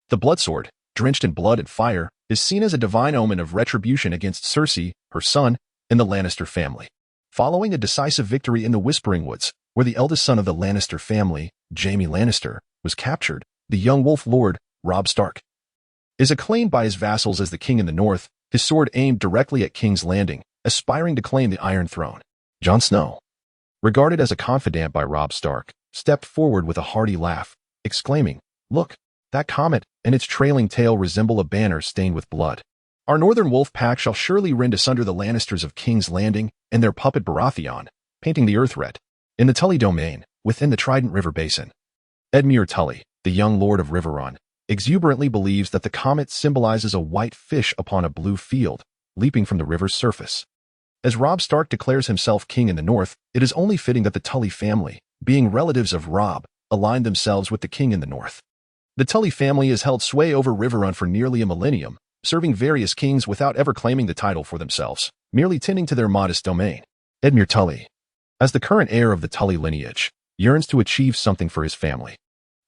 The Blood Sword, drenched in blood and fire, is seen as a divine omen of retribution against Cersei, her son, and the Lannister family. Following a decisive victory in the Whispering Woods, where the eldest son of the Lannister family, Jaime Lannister, was captured, the young wolf lord, Robb Stark, is acclaimed by his vassals as the king in the north, his sword aimed directly at King's Landing, aspiring to claim the Iron Throne. Jon Snow, regarded as a confidant by Robb Stark, stepped forward with a hearty laugh, exclaiming, Look, That comet and its trailing tail resemble a banner stained with blood. Our northern wolf pack shall surely rend asunder the Lannisters of King's Landing and their puppet Baratheon, painting the earth red. In the Tully domain, within the Trident River Basin, Edmure Tully, the young lord of Riverrun, exuberantly believes that the comet symbolizes a white fish upon a blue field, leaping from the river's surface. As Robb Stark declares himself king in the north, it is only fitting that the Tully family, being relatives of Robb, align themselves with the king in the north. The Tully family has held sway over Riverrun for nearly a millennium, serving various kings without ever claiming the title for themselves, merely tending to their modest domain. Edmure Tully, as the current heir of the Tully lineage, yearns to achieve something for his family.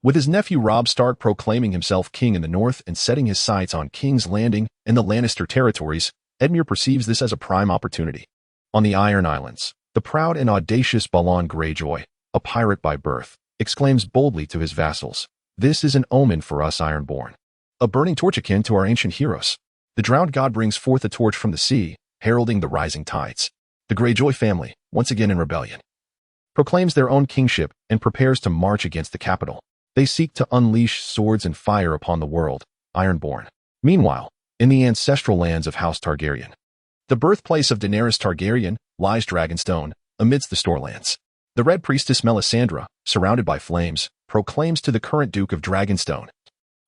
With his nephew Robb Stark proclaiming himself king in the north and setting his sights on King's Landing and the Lannister territories, Edmure perceives this as a prime opportunity. On the Iron Islands, the proud and audacious Balon Greyjoy, a pirate by birth, exclaims boldly to his vassals, "This is an omen for us Ironborn. A burning torch akin to our ancient heroes. The drowned god brings forth a torch from the sea, heralding the rising tides. The Greyjoy family, once again in rebellion, proclaims their own kingship and prepares to march against the capital. They seek to unleash swords and fire upon the world, Ironborn. Meanwhile, in the ancestral lands of House Targaryen, the birthplace of Daenerys Targaryen, lies Dragonstone, amidst the Storelands. The Red Priestess Melisandre, surrounded by flames, proclaims to the current Duke of Dragonstone,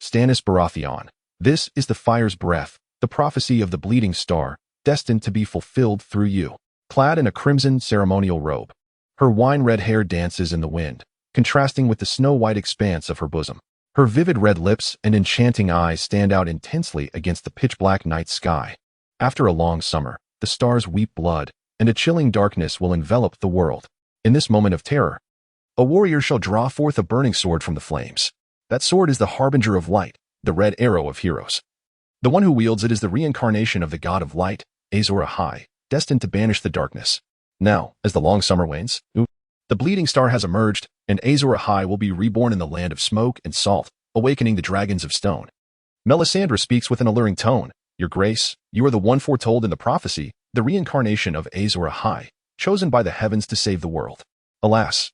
Stannis Baratheon, "This is the fire's breath, the prophecy of the bleeding star, destined to be fulfilled through you." Clad in a crimson ceremonial robe, her wine-red hair dances in the wind, contrasting with the snow-white expanse of her bosom. Her vivid red lips and enchanting eyes stand out intensely against the pitch-black night sky. After a long summer, the stars weep blood, and a chilling darkness will envelop the world. In this moment of terror, a warrior shall draw forth a burning sword from the flames. That sword is the harbinger of light, the red arrow of heroes. The one who wields it is the reincarnation of the god of light, Azor Ahai, destined to banish the darkness. Now, as the long summer wanes, the bleeding star has emerged, and Azor Ahai will be reborn in the land of smoke and salt, awakening the dragons of stone. Melisandre speaks with an alluring tone, "Your Grace, you are the one foretold in the prophecy, the reincarnation of Azor Ahai, chosen by the heavens to save the world. Alas,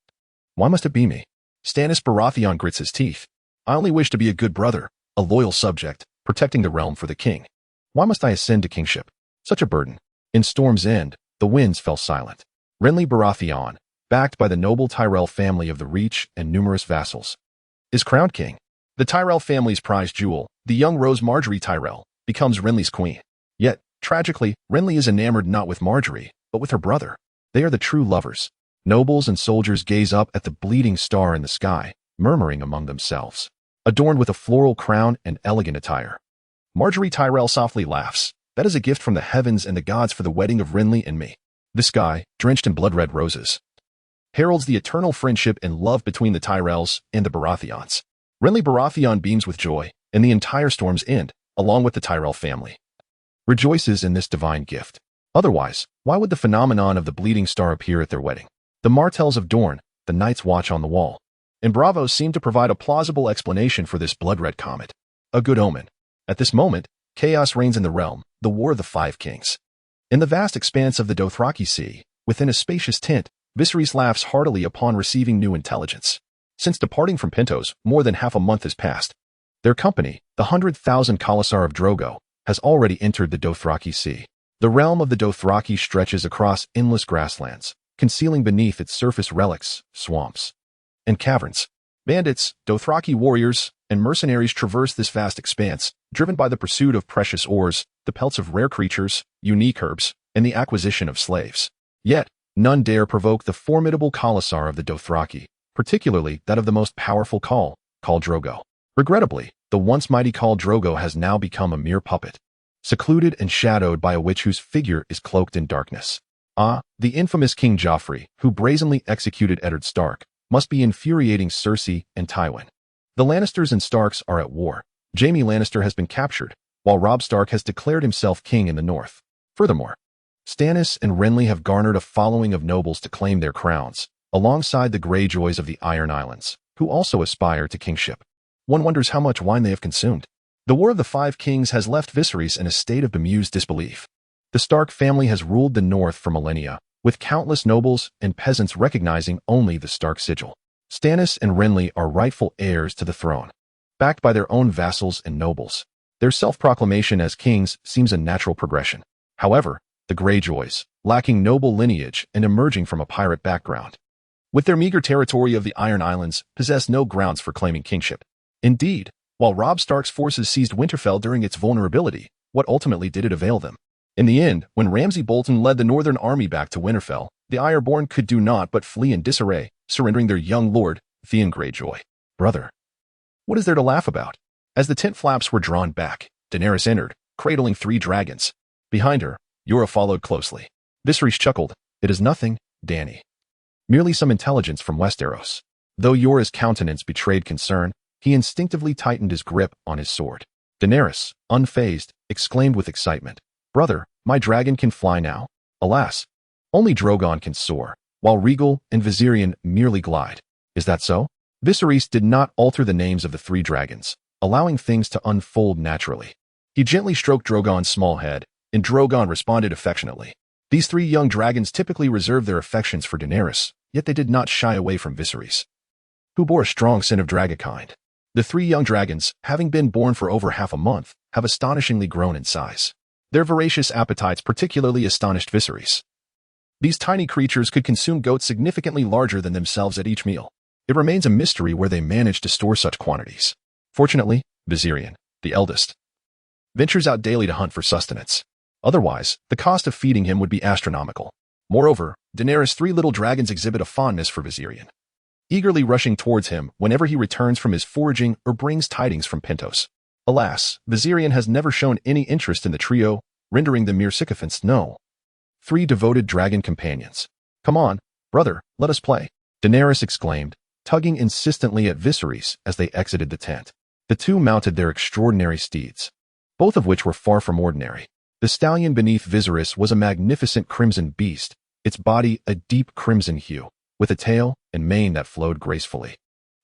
why must it be me?" Stannis Baratheon grits his teeth. "I only wish to be a good brother, a loyal subject, protecting the realm for the king. Why must I ascend to kingship? Such a burden." In Storm's End, the winds fell silent. Renly Baratheon, backed by the noble Tyrell family of the Reach and numerous vassals, is crowned king. The Tyrell family's prized jewel, the young Rose Margaery Tyrell, becomes Renly's queen. Yet, tragically, Renly is enamored not with Margaery, but with her brother. They are the true lovers. Nobles and soldiers gaze up at the bleeding star in the sky, murmuring among themselves. Adorned with a floral crown and elegant attire, Margaery Tyrell softly laughs. "That is a gift from the heavens and the gods for the wedding of Renly and me." The sky, drenched in blood-red roses, heralds the eternal friendship and love between the Tyrells and the Baratheons. Renly Baratheon beams with joy, and the entire Storm's End, along with the Tyrell family, rejoices in this divine gift. Otherwise, why would the phenomenon of the bleeding star appear at their wedding? The Martells of Dorne, the Night's Watch on the Wall, and Braavos seem to provide a plausible explanation for this blood-red comet. A good omen. At this moment, chaos reigns in the realm, the War of the Five Kings. In the vast expanse of the Dothraki Sea, within a spacious tent, Viserys laughs heartily upon receiving new intelligence. Since departing from Pentos, more than half a month has passed. Their company, the 100,000 Khalasar of Drogo, has already entered the Dothraki Sea. The realm of the Dothraki stretches across endless grasslands, concealing beneath its surface relics, swamps, and caverns. Bandits, Dothraki warriors, and mercenaries traverse this vast expanse, driven by the pursuit of precious ores, the pelts of rare creatures, unique herbs, and the acquisition of slaves. Yet, none dare provoke the formidable Khalasar of the Dothraki, particularly that of the most powerful Khal Drogo. Regrettably, the once mighty Khal Drogo has now become a mere puppet, secluded and shadowed by a witch whose figure is cloaked in darkness. The infamous King Joffrey, who brazenly executed Eddard Stark, must be infuriating Cersei and Tywin. The Lannisters and Starks are at war. Jaime Lannister has been captured, while Robb Stark has declared himself king in the north. Furthermore, Stannis and Renly have garnered a following of nobles to claim their crowns, alongside the Greyjoys of the Iron Islands, who also aspire to kingship. One wonders how much wine they have consumed. The War of the Five Kings has left Viserys in a state of bemused disbelief. The Stark family has ruled the north for millennia, with countless nobles and peasants recognizing only the Stark sigil. Stannis and Renly are rightful heirs to the throne. backed by their own vassals and nobles. Their self-proclamation as kings seems a natural progression. However, the Greyjoys, lacking noble lineage and emerging from a pirate background, with their meager territory of the Iron Islands, possess no grounds for claiming kingship. Indeed, while Robb Stark's forces seized Winterfell during its vulnerability, what ultimately did it avail them? In the end, when Ramsay Bolton led the Northern Army back to Winterfell, the Ironborn could do naught but flee in disarray, surrendering their young lord, Theon Greyjoy. Brother, what is there to laugh about? As the tent flaps were drawn back, Daenerys entered, cradling 3 dragons. Behind her, Jorah followed closely. Viserys chuckled. It is nothing, Dany. Merely some intelligence from Westeros. Though Jorah's countenance betrayed concern, he instinctively tightened his grip on his sword. Daenerys, unfazed, exclaimed with excitement, Brother, my dragon can fly now. Alas, only Drogon can soar, while Rhaegal and Viserion merely glide. Is that so? Viserys did not alter the names of the 3 dragons, allowing things to unfold naturally. He gently stroked Drogon's small head, and Drogon responded affectionately. These 3 young dragons typically reserved their affections for Daenerys, yet they did not shy away from Viserys, who bore a strong scent of dragonkind. The 3 young dragons, having been born for over half a month, have astonishingly grown in size. Their voracious appetites particularly astonished Viserys. These tiny creatures could consume goats significantly larger than themselves at each meal. It remains a mystery where they managed to store such quantities. Fortunately, Viserion, the eldest, ventures out daily to hunt for sustenance. Otherwise, the cost of feeding him would be astronomical. Moreover, Daenerys' 3 little dragons exhibit a fondness for Viserion, eagerly rushing towards him whenever he returns from his foraging or brings tidings from Pentos. Alas, Viserion has never shown any interest in the trio, rendering them mere sycophants. No. 3 devoted dragon companions. Come on, brother, let us play, Daenerys exclaimed, tugging insistently at Viserys as they exited the tent. The 2 mounted their extraordinary steeds, both of which were far from ordinary. The stallion beneath Viserys was a magnificent crimson beast, its body a deep crimson hue, with a tail and mane that flowed gracefully,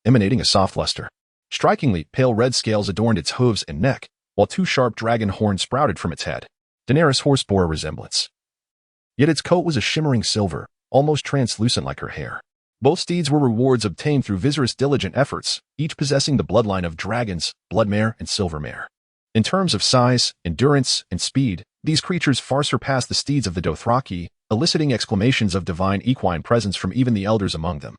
emanating a soft luster. Strikingly pale red scales adorned its hooves and neck, while 2 sharp dragon horns sprouted from its head. Daenerys' horse bore a resemblance, yet its coat was a shimmering silver, almost translucent like her hair. Both steeds were rewards obtained through Viserys' diligent efforts, each possessing the bloodline of dragons, Bloodmare and Silvermare. In terms of size, endurance, and speed, these creatures far surpassed the steeds of the Dothraki, eliciting exclamations of divine equine presence from even the elders among them.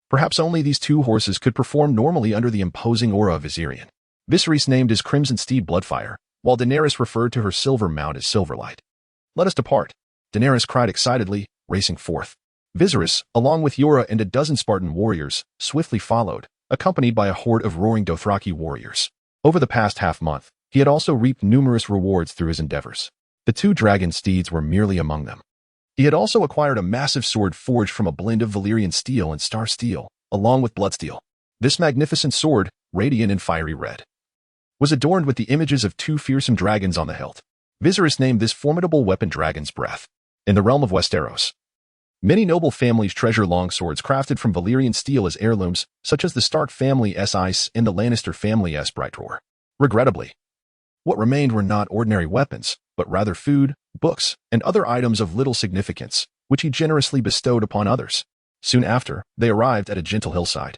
Perhaps only these 2 horses could perform normally under the imposing aura of Viserion. Viserys named his crimson steed Bloodfire, while Daenerys referred to her silver mount as Silverlight. Let us depart, Daenerys cried excitedly, racing forth. Viserys, along with Jorah and a dozen Spartan warriors, swiftly followed, accompanied by a horde of roaring Dothraki warriors. Over the past half-month, he had also reaped numerous rewards through his endeavors. The 2 dragon steeds were merely among them. He had also acquired a massive sword forged from a blend of Valyrian steel and star steel, along with bloodsteel. This magnificent sword, radiant and fiery red, was adorned with the images of 2 fearsome dragons on the hilt. Viserys named this formidable weapon Dragon's Breath. In the realm of Westeros, many noble families treasure longswords crafted from Valyrian steel as heirlooms, such as the Stark family Essos and the Lannister family Brightroar. Regrettably, what remained were not ordinary weapons, but rather food, books, and other items of little significance, which he generously bestowed upon others. Soon after, they arrived at a gentle hillside.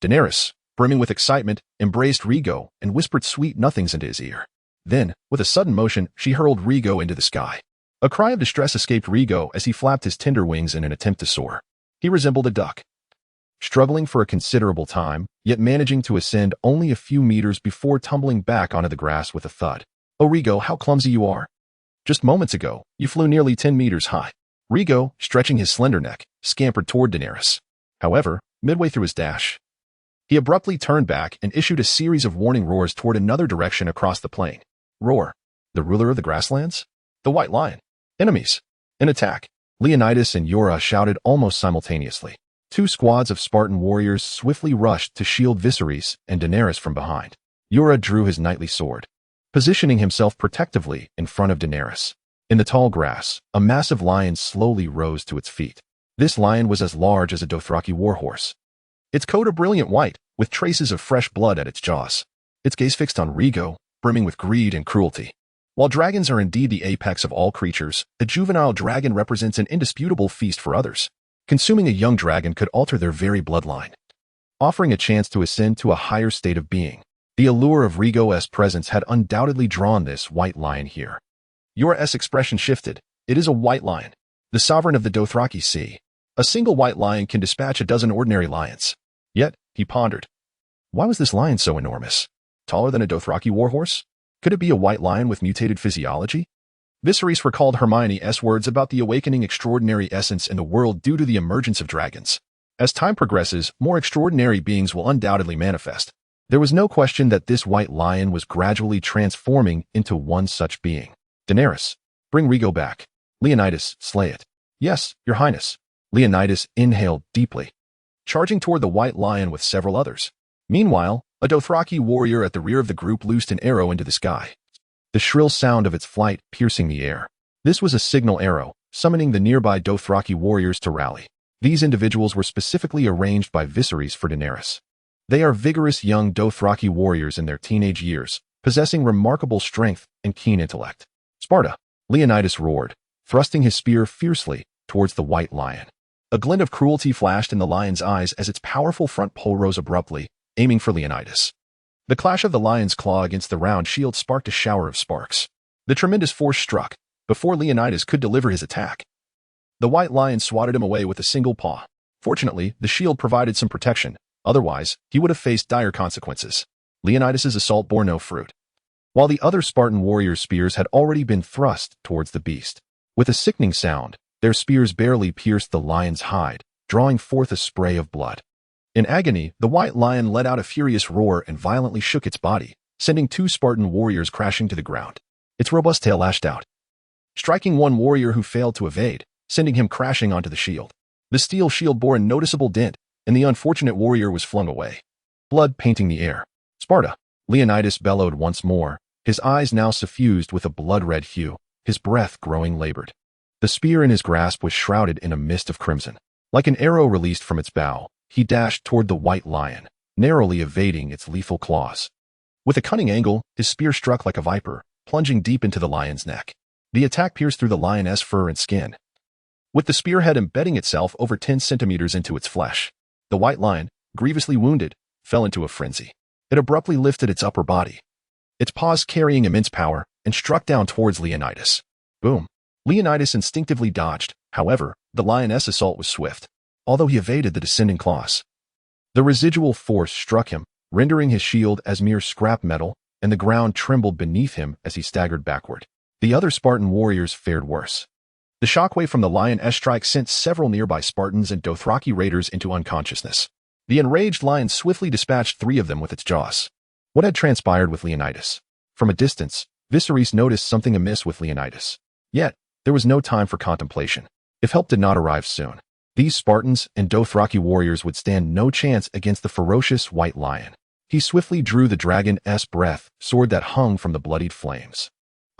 Daenerys, brimming with excitement, embraced Rhaego and whispered sweet nothings into his ear. Then, with a sudden motion, she hurled Rhaego into the sky. A cry of distress escaped Rhaego as he flapped his tender wings in an attempt to soar. He resembled a duck, struggling for a considerable time, yet managing to ascend only a few meters before tumbling back onto the grass with a thud. Oh, Rhaego, how clumsy you are. Just moments ago, you flew nearly 10 meters high. Rhaego, stretching his slender neck, scampered toward Daenerys. However, midway through his dash, he abruptly turned back and issued a series of warning roars toward another direction across the plain. Roar. The ruler of the grasslands? The White Lion. Enemies. An attack. Leonidas and Jorah shouted almost simultaneously. 2 squads of Spartan warriors swiftly rushed to shield Viserys and Daenerys from behind. Jorah drew his knightly sword, positioning himself protectively in front of Daenerys. In the tall grass, a massive lion slowly rose to its feet. This lion was as large as a Dothraki warhorse, its coat a brilliant white, with traces of fresh blood at its jaws. Its gaze fixed on Rhaego, brimming with greed and cruelty. While dragons are indeed the apex of all creatures, a juvenile dragon represents an indisputable feast for others. Consuming a young dragon could alter their very bloodline, offering a chance to ascend to a higher state of being. The allure of Rhaego's presence had undoubtedly drawn this white lion here. Yora's expression shifted. It is a white lion, the sovereign of the Dothraki Sea. A single white lion can dispatch a dozen ordinary lions. Yet, he pondered. Why was this lion so enormous? Taller than a Dothraki warhorse? Could it be a white lion with mutated physiology? Viserys recalled Hermione's words about the awakening extraordinary essence in the world due to the emergence of dragons. As time progresses, more extraordinary beings will undoubtedly manifest. There was no question that this white lion was gradually transforming into one such being. Daenerys, bring Rhaego back. Leonidas, slay it. Yes, your highness. Leonidas inhaled deeply, charging toward the white lion with several others. Meanwhile, a Dothraki warrior at the rear of the group loosed an arrow into the sky, the shrill sound of its flight piercing the air. This was a signal arrow, summoning the nearby Dothraki warriors to rally. These individuals were specifically arranged by Viserys for Daenerys. They are vigorous young Dothraki warriors in their teenage years, possessing remarkable strength and keen intellect. Sparta, Leonidas roared, thrusting his spear fiercely towards the white lion. A glint of cruelty flashed in the lion's eyes as its powerful front pole rose abruptly, aiming for Leonidas. The clash of the lion's claw against the round shield sparked a shower of sparks. The tremendous force struck before Leonidas could deliver his attack. The white lion swatted him away with a single paw. Fortunately, the shield provided some protection. Otherwise, he would have faced dire consequences. Leonidas's assault bore no fruit, while the other Spartan warriors' spears had already been thrust towards the beast. With a sickening sound, their spears barely pierced the lion's hide, drawing forth a spray of blood. In agony, the white lion let out a furious roar and violently shook its body, sending two Spartan warriors crashing to the ground. Its robust tail lashed out, striking one warrior who failed to evade, sending him crashing onto the shield. The steel shield bore a noticeable dent, and the unfortunate warrior was flung away, blood painting the air. Sparta, Leonidas bellowed once more, his eyes now suffused with a blood-red hue, his breath growing labored. The spear in his grasp was shrouded in a mist of crimson. Like an arrow released from its bow, he dashed toward the white lion, narrowly evading its lethal claws. With a cunning angle, his spear struck like a viper, plunging deep into the lion's neck. The attack pierced through the lion's fur and skin, with the spearhead embedding itself over 10 centimeters into its flesh. The white lion, grievously wounded, fell into a frenzy. It abruptly lifted its upper body, its paws carrying immense power, and struck down towards Leonidas. Boom. Leonidas instinctively dodged. However, the lioness' assault was swift, although he evaded the descending claws. The residual force struck him, rendering his shield as mere scrap metal, and the ground trembled beneath him as he staggered backward. The other Spartan warriors fared worse. The shockwave from the lion's strike sent several nearby Spartans and Dothraki raiders into unconsciousness. The enraged lion swiftly dispatched 3 of them with its jaws. What had transpired with Leonidas? From a distance, Viserys noticed something amiss with Leonidas. Yet, there was no time for contemplation. If help did not arrive soon, these Spartans and Dothraki warriors would stand no chance against the ferocious white lion. He swiftly drew the dragon's breath, sword that hung from the bloodied flames.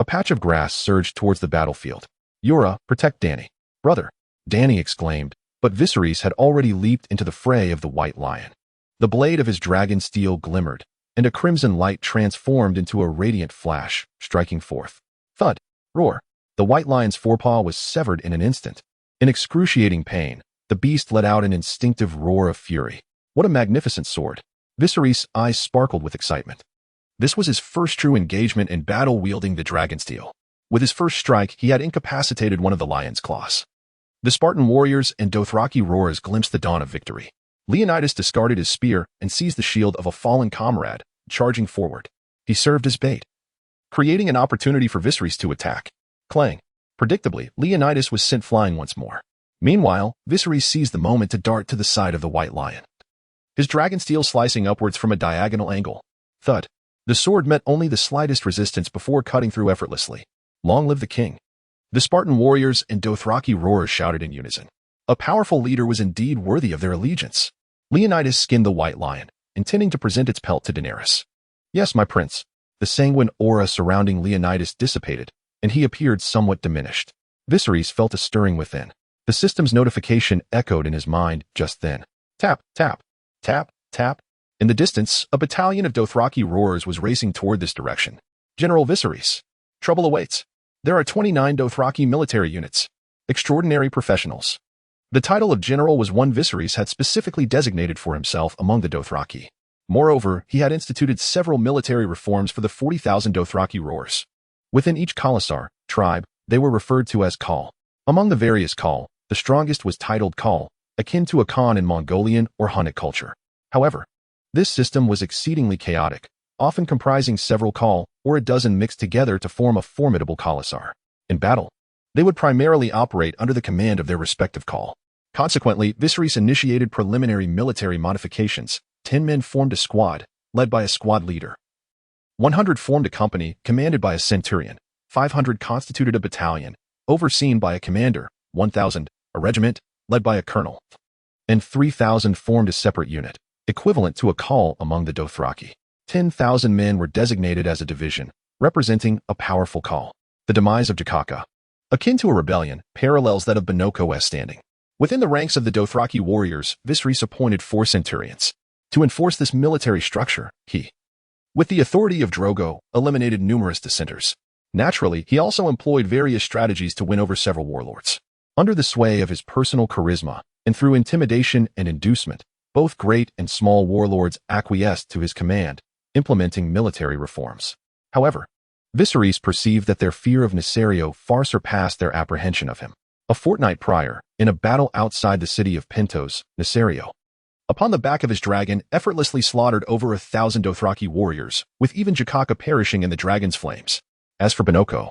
A patch of grass surged towards the battlefield. Yora, protect Dany. Brother, Dany exclaimed, but Viserys had already leaped into the fray of the white lion. The blade of his dragon steel glimmered, and a crimson light transformed into a radiant flash, striking forth. Thud, roar. The white lion's forepaw was severed in an instant. In excruciating pain, the beast let out an instinctive roar of fury. What a magnificent sword. Viserys' eyes sparkled with excitement. This was his first true engagement in battle wielding the dragon steel. With his first strike, he had incapacitated one of the lion's claws. The Spartan warriors and Dothraki roars glimpsed the dawn of victory. Leonidas discarded his spear and seized the shield of a fallen comrade, charging forward. He served as bait, creating an opportunity for Viserys to attack. Clang. Predictably, Leonidas was sent flying once more. Meanwhile, Viserys seized the moment to dart to the side of the white lion, his dragon steel slicing upwards from a diagonal angle. Thud. The sword met only the slightest resistance before cutting through effortlessly. Long live the king. The Spartan warriors and Dothraki roars shouted in unison. A powerful leader was indeed worthy of their allegiance. Leonidas skinned the white lion, intending to present its pelt to Daenerys. Yes, my prince. The sanguine aura surrounding Leonidas dissipated, and he appeared somewhat diminished. Viserys felt a stirring within. The system's notification echoed in his mind just then. Tap, tap, tap, tap. In the distance, a battalion of Dothraki roars was racing toward this direction. General Viserys. Trouble awaits. There are 29 Dothraki military units. Extraordinary professionals. The title of general was one Viserys had specifically designated for himself among the Dothraki. Moreover, he had instituted several military reforms for the 40,000 Dothraki roars. Within each Khalasar tribe, they were referred to as Khal. Among the various Khal, the strongest was titled Khal, akin to a Khan in Mongolian or Hunnic culture. However, this system was exceedingly chaotic, often comprising several Khal or a dozen mixed together to form a formidable Khalasar. In battle, they would primarily operate under the command of their respective Khal. Consequently, Viserys initiated preliminary military modifications. 10 men formed a squad, led by a squad leader. 100 formed a company, commanded by a centurion. 500 constituted a battalion, overseen by a commander. 1,000, a regiment, led by a colonel. And 3,000 formed a separate unit, equivalent to a Khal among the Dothraki. 10,000 men were designated as a division, representing a powerful Khal. The demise of Jakaka, akin to a rebellion, parallels that of Benoko's standing. Within the ranks of the Dothraki warriors, Viserys appointed 4 centurions. To enforce this military structure, he, with the authority of Drogo, eliminated numerous dissenters. Naturally, he also employed various strategies to win over several warlords. Under the sway of his personal charisma, and through intimidation and inducement, both great and small warlords acquiesced to his command, implementing military reforms. However, Viserys perceived that their fear of Nysario far surpassed their apprehension of him. A fortnight prior, in a battle outside the city of Pentos, Nysario, upon the back of his dragon, effortlessly slaughtered over 1,000 Dothraki warriors, with even Jakaka perishing in the dragon's flames. As for Benoko,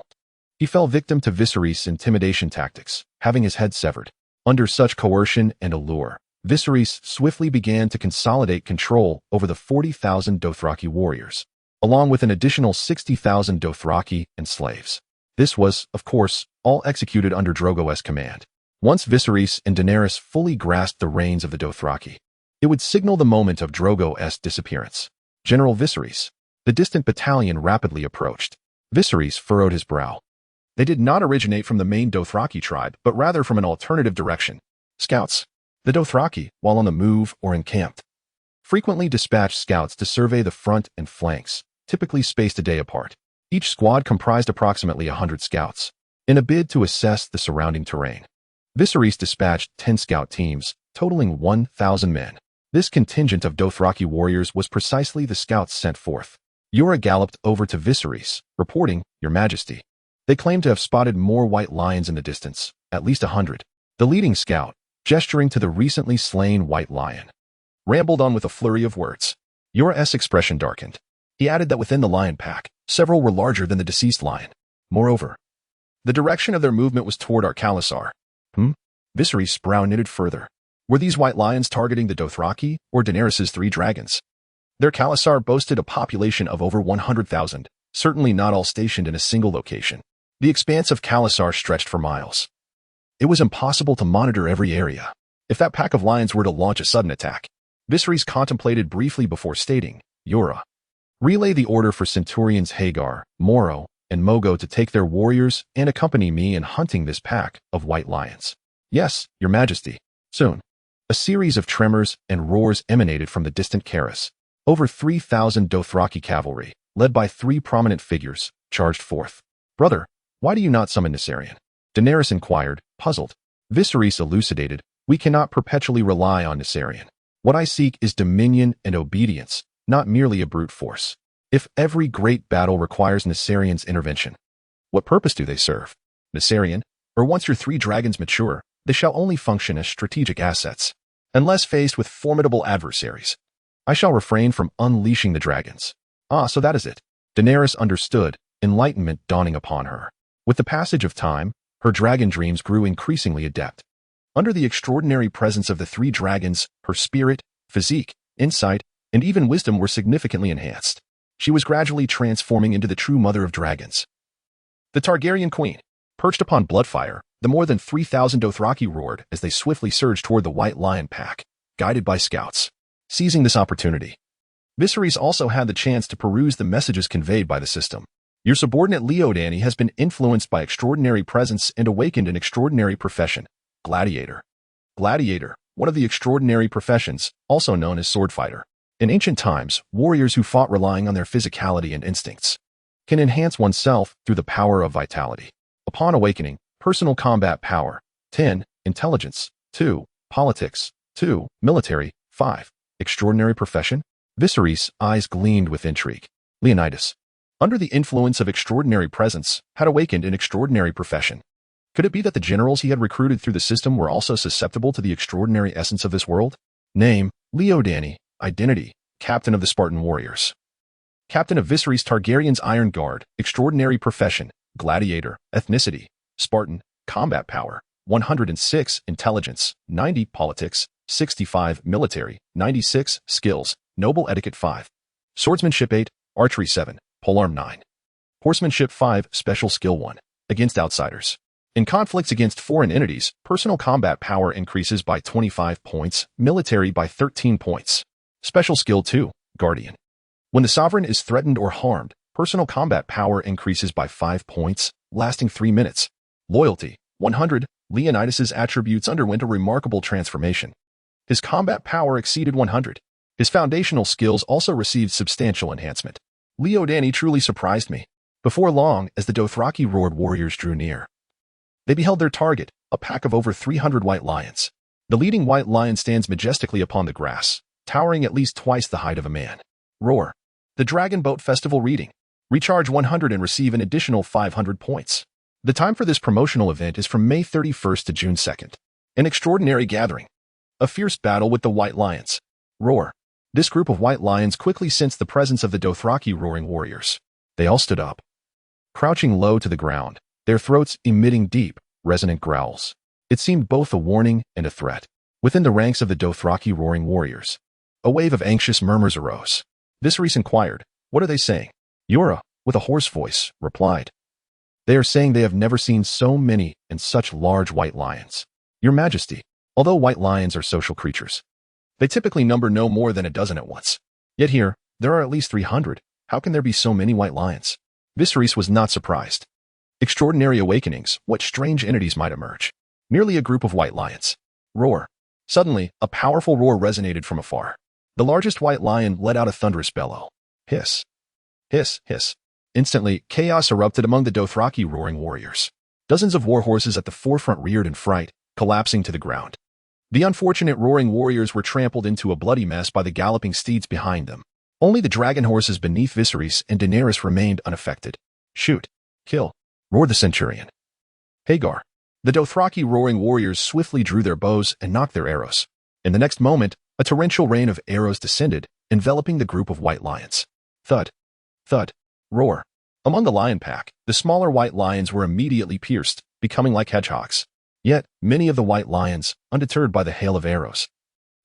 he fell victim to Viserys' intimidation tactics, having his head severed. Under such coercion and allure, Viserys swiftly began to consolidate control over the 40,000 Dothraki warriors, along with an additional 60,000 Dothraki and slaves. This was, of course, all executed under Drogo's command. Once Viserys and Daenerys fully grasped the reins of the Dothraki, it would signal the moment of Drogo's disappearance. General Viserys. The distant battalion rapidly approached. Viserys furrowed his brow. They did not originate from the main Dothraki tribe, but rather from an alternative direction. Scouts. The Dothraki, while on the move or encamped, frequently dispatched scouts to survey the front and flanks, typically spaced a day apart. Each squad comprised approximately 100 scouts. In a bid to assess the surrounding terrain, Viserys dispatched 10 scout teams, totaling 1,000 men. This contingent of Dothraki warriors was precisely the scouts sent forth. Yura galloped over to Viserys, reporting, "Your Majesty." They claimed to have spotted more white lions in the distance, at least 100. The leading scout, gesturing to the recently slain white lion, rambled on with a flurry of words. Yura's expression darkened. He added that within the lion pack, several were larger than the deceased lion. Moreover, the direction of their movement was toward Khalasar. Viserys' brow knitted further. Were these white lions targeting the Dothraki or Daenerys' 3 dragons? Their Khalasar boasted a population of over 100,000, certainly not all stationed in a single location. The expanse of Khalasar stretched for miles. It was impossible to monitor every area. If that pack of lions were to launch a sudden attack, Viserys contemplated briefly before stating, "Yura, relay the order for Centurions Hagar, Moro, and Mogo to take their warriors and accompany me in hunting this pack of white lions." "Yes, Your Majesty." Soon, a series of tremors and roars emanated from the distant Karas. Over 3,000 Dothraki cavalry, led by 3 prominent figures, charged forth. "Brother, why do you not summon Nysario?" Daenerys inquired, puzzled. Viserys elucidated, "We cannot perpetually rely on Nysario. What I seek is dominion and obedience, not merely a brute force. If every great battle requires Nysarion's intervention, what purpose do they serve? Nysario, or once your 3 dragons mature, they shall only function as strategic assets. Unless faced with formidable adversaries, I shall refrain from unleashing the dragons." "Ah, so that is it." Daenerys understood, enlightenment dawning upon her. With the passage of time, her dragon dreams grew increasingly adept. Under the extraordinary presence of the 3 dragons, her spirit, physique, insight, and even wisdom were significantly enhanced. She was gradually transforming into the true mother of dragons. The Targaryen queen, perched upon Bloodfire, the more than 3,000 Dothraki roared as they swiftly surged toward the white lion pack, guided by scouts. Seizing this opportunity, Viserys also had the chance to peruse the messages conveyed by the system. "Your subordinate Leodani has been influenced by extraordinary presence and awakened an extraordinary profession, gladiator." Gladiator, one of the extraordinary professions, also known as sword fighter. In ancient times, warriors who fought relying on their physicality and instincts can enhance oneself through the power of vitality. Upon awakening, personal combat power, 10, intelligence, 2, politics, 2, military, 5, extraordinary profession, Viserys' eyes gleamed with intrigue. Leonidas, under the influence of extraordinary presence, had awakened an extraordinary profession. Could it be that the generals he had recruited through the system were also susceptible to the extraordinary essence of this world? Name, Leodani. Identity, captain of the Spartan warriors. Captain of Viserys Targaryen's Iron Guard. Extraordinary profession, gladiator. Ethnicity, Spartan. Combat power, 106. Intelligence, 90. Politics, 65. Military, 96. Skills, noble etiquette 5. Swordsmanship 8. Archery 7. Polearm 9. Horsemanship 5. Special skill 1. Against outsiders. In conflicts against foreign entities, personal combat power increases by 25 points, military by 13 points. Special skill 2. Guardian. When the sovereign is threatened or harmed, personal combat power increases by 5 points, lasting 3 minutes. Loyalty, 100. Leonidas's attributes underwent a remarkable transformation. His combat power exceeded 100. His foundational skills also received substantial enhancement. Leodani truly surprised me. Before long, as the Dothraki roared warriors drew near, they beheld their target, a pack of over 300 white lions. The leading white lion stands majestically upon the grass, towering at least twice the height of a man. Roar. The Dragon Boat Festival reading. Recharge 100 and receive an additional 500 points. The time for this promotional event is from May 31st to June 2nd. An extraordinary gathering. A fierce battle with the white lions. Roar. This group of white lions quickly sensed the presence of the Dothraki roaring warriors. They all stood up, crouching low to the ground, their throats emitting deep, resonant growls. It seemed both a warning and a threat. Within the ranks of the Dothraki roaring warriors, a wave of anxious murmurs arose. Viserys inquired, "What are they saying?" Yura, with a hoarse voice, replied, "They are saying they have never seen so many and such large white lions. Your Majesty, although white lions are social creatures, they typically number no more than a dozen at once. Yet here, there are at least 300. How can there be so many white lions?" Viserys was not surprised. Extraordinary awakenings, what strange entities might emerge? Merely a group of white lions. Roar. Suddenly, a powerful roar resonated from afar. The largest white lion let out a thunderous bellow. Hiss. Hiss, hiss. Instantly, chaos erupted among the Dothraki roaring warriors. Dozens of war horses at the forefront reared in fright, collapsing to the ground. The unfortunate roaring warriors were trampled into a bloody mess by the galloping steeds behind them. Only the dragon horses beneath Viserys and Daenerys remained unaffected. Shoot. Kill. Roared the centurion. Hagar. The Dothraki roaring warriors swiftly drew their bows and nocked their arrows. In the next moment, a torrential rain of arrows descended, enveloping the group of white lions. Thud. Thud. Roar. Among the lion pack, the smaller white lions were immediately pierced, becoming like hedgehogs. Yet, many of the white lions, undeterred by the hail of arrows,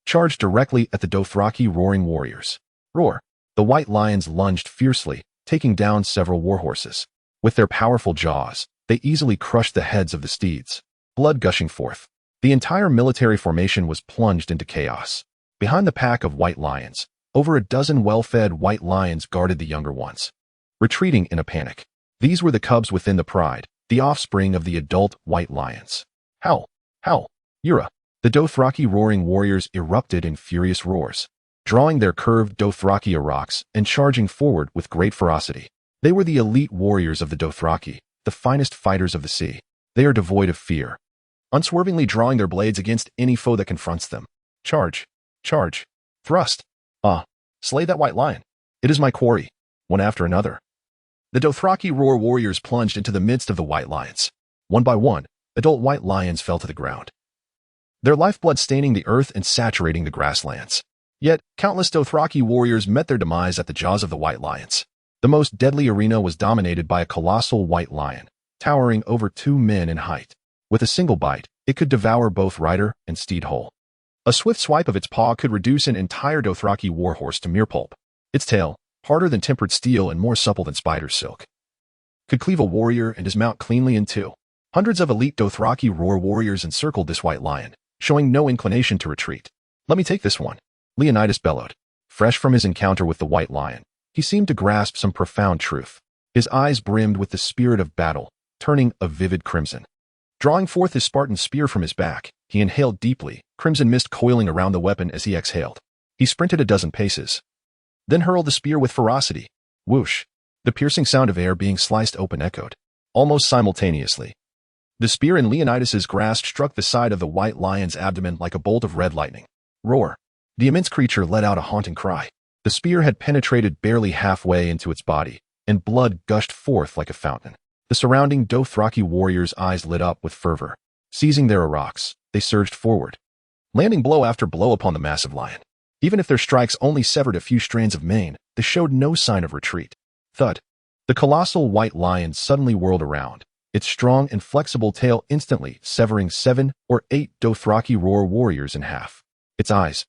charged directly at the Dothraki roaring warriors. Roar. The white lions lunged fiercely, taking down several war horses. With their powerful jaws, they easily crushed the heads of the steeds, blood gushing forth. The entire military formation was plunged into chaos. Behind the pack of white lions, over a dozen well-fed white lions guarded the younger ones, retreating in a panic. These were the cubs within the pride, the offspring of the adult white lions. Howl! Howl! Yura! The Dothraki roaring warriors erupted in furious roars, drawing their curved Dothraki araks and charging forward with great ferocity. They were the elite warriors of the Dothraki, the finest fighters of the sea. They are devoid of fear, unswervingly drawing their blades against any foe that confronts them. Charge! Charge! Thrust! Ah! Slay that white lion! It is my quarry! One after another. The Dothraki roar warriors plunged into the midst of the white lions. One by one, adult white lions fell to the ground, their lifeblood staining the earth and saturating the grasslands. Yet, countless Dothraki warriors met their demise at the jaws of the white lions. The most deadly arena was dominated by a colossal white lion, towering over 2 men in height. With a single bite, it could devour both rider and steed whole. A swift swipe of its paw could reduce an entire Dothraki warhorse to mere pulp. Its tail, harder than tempered steel and more supple than spider's silk, could cleave a warrior and his mount cleanly in two. Hundreds of elite Dothraki roar warriors encircled this white lion, showing no inclination to retreat. "Let me take this one," Leonidas bellowed. Fresh from his encounter with the white lion, he seemed to grasp some profound truth. His eyes brimmed with the spirit of battle, turning a vivid crimson. Drawing forth his Spartan spear from his back, he inhaled deeply, crimson mist coiling around the weapon as he exhaled. He sprinted a dozen paces, then hurled the spear with ferocity. Whoosh! The piercing sound of air being sliced open echoed. Almost simultaneously, the spear in Leonidas's grasp struck the side of the white lion's abdomen like a bolt of red lightning. Roar! The immense creature let out a haunting cry. The spear had penetrated barely halfway into its body, and blood gushed forth like a fountain. The surrounding Dothraki warriors' eyes lit up with fervor. Seizing their araks, they surged forward, landing blow after blow upon the massive lion. Even if their strikes only severed a few strands of mane, they showed no sign of retreat. Thud. The colossal white lion suddenly whirled around, its strong and flexible tail instantly severing 7 or 8 Dothraki roar warriors in half. Its eyes,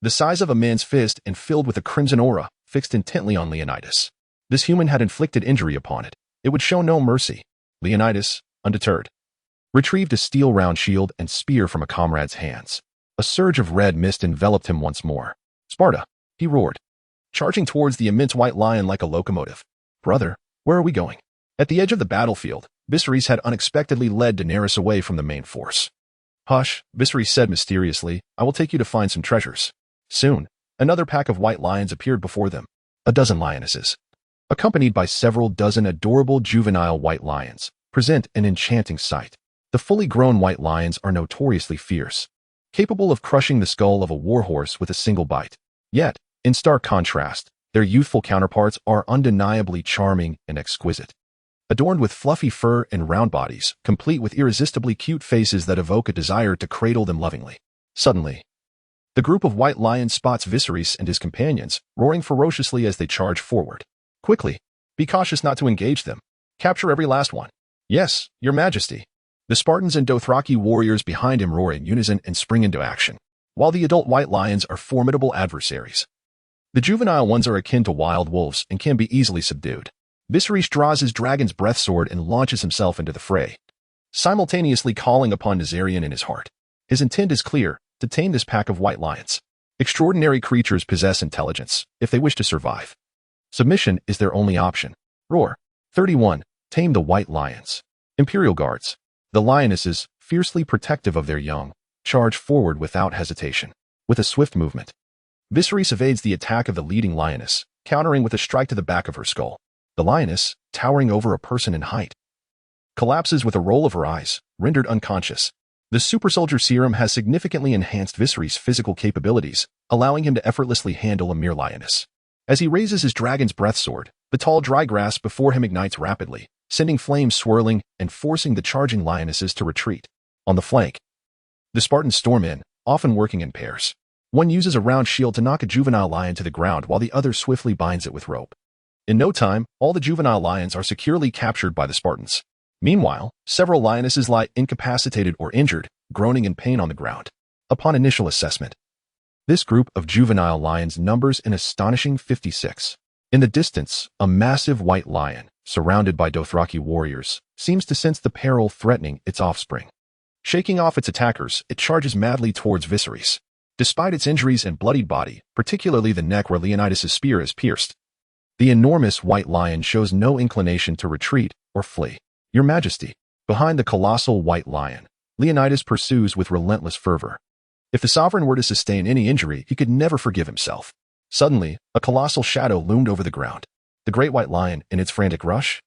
the size of a man's fist and filled with a crimson aura, fixed intently on Leonidas. This human had inflicted injury upon it. It would show no mercy. Leonidas, undeterred, retrieved a steel-round shield and spear from a comrade's hands. A surge of red mist enveloped him once more. Sparta, he roared, charging towards the immense white lion like a locomotive. Brother, where are we going? At the edge of the battlefield, Viserys had unexpectedly led Daenerys away from the main force. Hush, Viserys said mysteriously, I will take you to find some treasures. Soon, another pack of white lions appeared before them, a dozen lionesses, accompanied by several dozen adorable juvenile white lions, present an enchanting sight. The fully grown white lions are notoriously fierce, capable of crushing the skull of a warhorse with a single bite. Yet, in stark contrast, their youthful counterparts are undeniably charming and exquisite. Adorned with fluffy fur and round bodies, complete with irresistibly cute faces that evoke a desire to cradle them lovingly. Suddenly, the group of white lions spots Viserys and his companions, roaring ferociously as they charge forward. Quickly, be cautious not to engage them. Capture every last one. Yes, your majesty. The Spartans and Dothraki warriors behind him roar in unison and spring into action, while the adult white lions are formidable adversaries. The juvenile ones are akin to wild wolves and can be easily subdued. Viserys draws his dragon's breath sword and launches himself into the fray, simultaneously calling upon Nazarian in his heart. His intent is clear, to tame this pack of white lions. Extraordinary creatures possess intelligence, if they wish to survive. Submission is their only option. Roar. 31. Tame the white lions. Imperial guards. The lionesses, fiercely protective of their young, charge forward without hesitation. With a swift movement, Viserys evades the attack of the leading lioness, countering with a strike to the back of her skull. The lioness, towering over a person in height, collapses with a roll of her eyes, rendered unconscious. The super soldier serum has significantly enhanced Viserys' physical capabilities, allowing him to effortlessly handle a mere lioness. As he raises his dragon's breath sword, the tall dry grass before him ignites rapidly, sending flames swirling and forcing the charging lionesses to retreat. On the flank, the Spartans storm in, often working in pairs. One uses a round shield to knock a juvenile lion to the ground while the other swiftly binds it with rope. In no time, all the juvenile lions are securely captured by the Spartans. Meanwhile, several lionesses lie incapacitated or injured, groaning in pain on the ground. Upon initial assessment, this group of juvenile lions numbers an astonishing 56. In the distance, a massive white lion, surrounded by Dothraki warriors, seems to sense the peril threatening its offspring. Shaking off its attackers, it charges madly towards Viserys. Despite its injuries and bloodied body, particularly the neck where Leonidas' spear is pierced, the enormous white lion shows no inclination to retreat or flee. Your Majesty. Behind the colossal white lion, Leonidas pursues with relentless fervor. If the sovereign were to sustain any injury, he could never forgive himself. Suddenly, a colossal shadow loomed over the ground. The great white lion, in its frantic rush,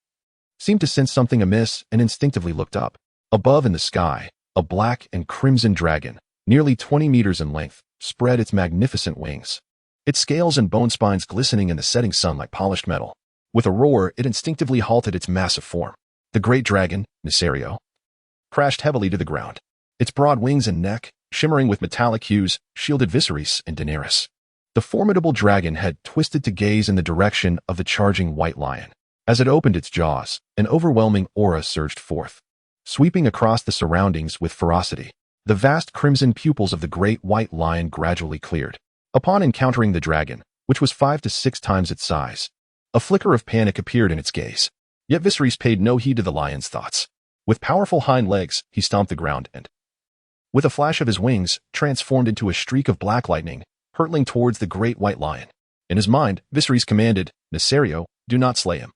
seemed to sense something amiss and instinctively looked up. Above in the sky, a black and crimson dragon, nearly 20 meters in length, spread its magnificent wings. Its scales and bone spines glistening in the setting sun like polished metal. With a roar, it instinctively halted its massive form. The great dragon, Nesario, crashed heavily to the ground. Its broad wings and neck, shimmering with metallic hues, shielded Viserys and Daenerys. The formidable dragon had twisted to gaze in the direction of the charging white lion. As it opened its jaws, an overwhelming aura surged forth, sweeping across the surroundings with ferocity. The vast crimson pupils of the great white lion gradually cleared. Upon encountering the dragon, which was 5 to 6 times its size, a flicker of panic appeared in its gaze. Yet Viserys paid no heed to the lion's thoughts. With powerful hind legs, he stomped the ground and, with a flash of his wings, transformed into a streak of black lightning, hurtling towards the great white lion. In his mind, Viserys commanded, Nesario, do not slay him.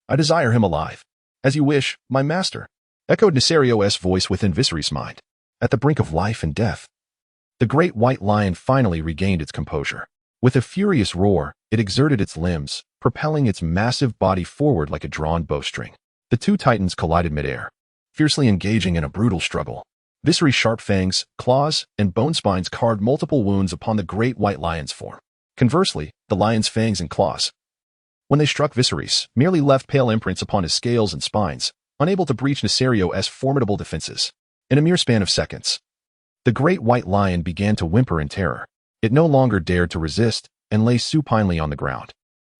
I desire him alive. As you wish, my master, echoed Nesario's voice within Viserys' mind. At the brink of life and death, the great white lion finally regained its composure. With a furious roar, it exerted its limbs, propelling its massive body forward like a drawn bowstring. The two titans collided midair, fiercely engaging in a brutal struggle. Viserys' sharp fangs, claws, and bone spines carved multiple wounds upon the great white lion's form. Conversely, the lion's fangs and claws, when they struck Viserys, merely left pale imprints upon his scales and spines, unable to breach Viserys' formidable defenses. In a mere span of seconds, the great white lion began to whimper in terror. It no longer dared to resist and lay supinely on the ground,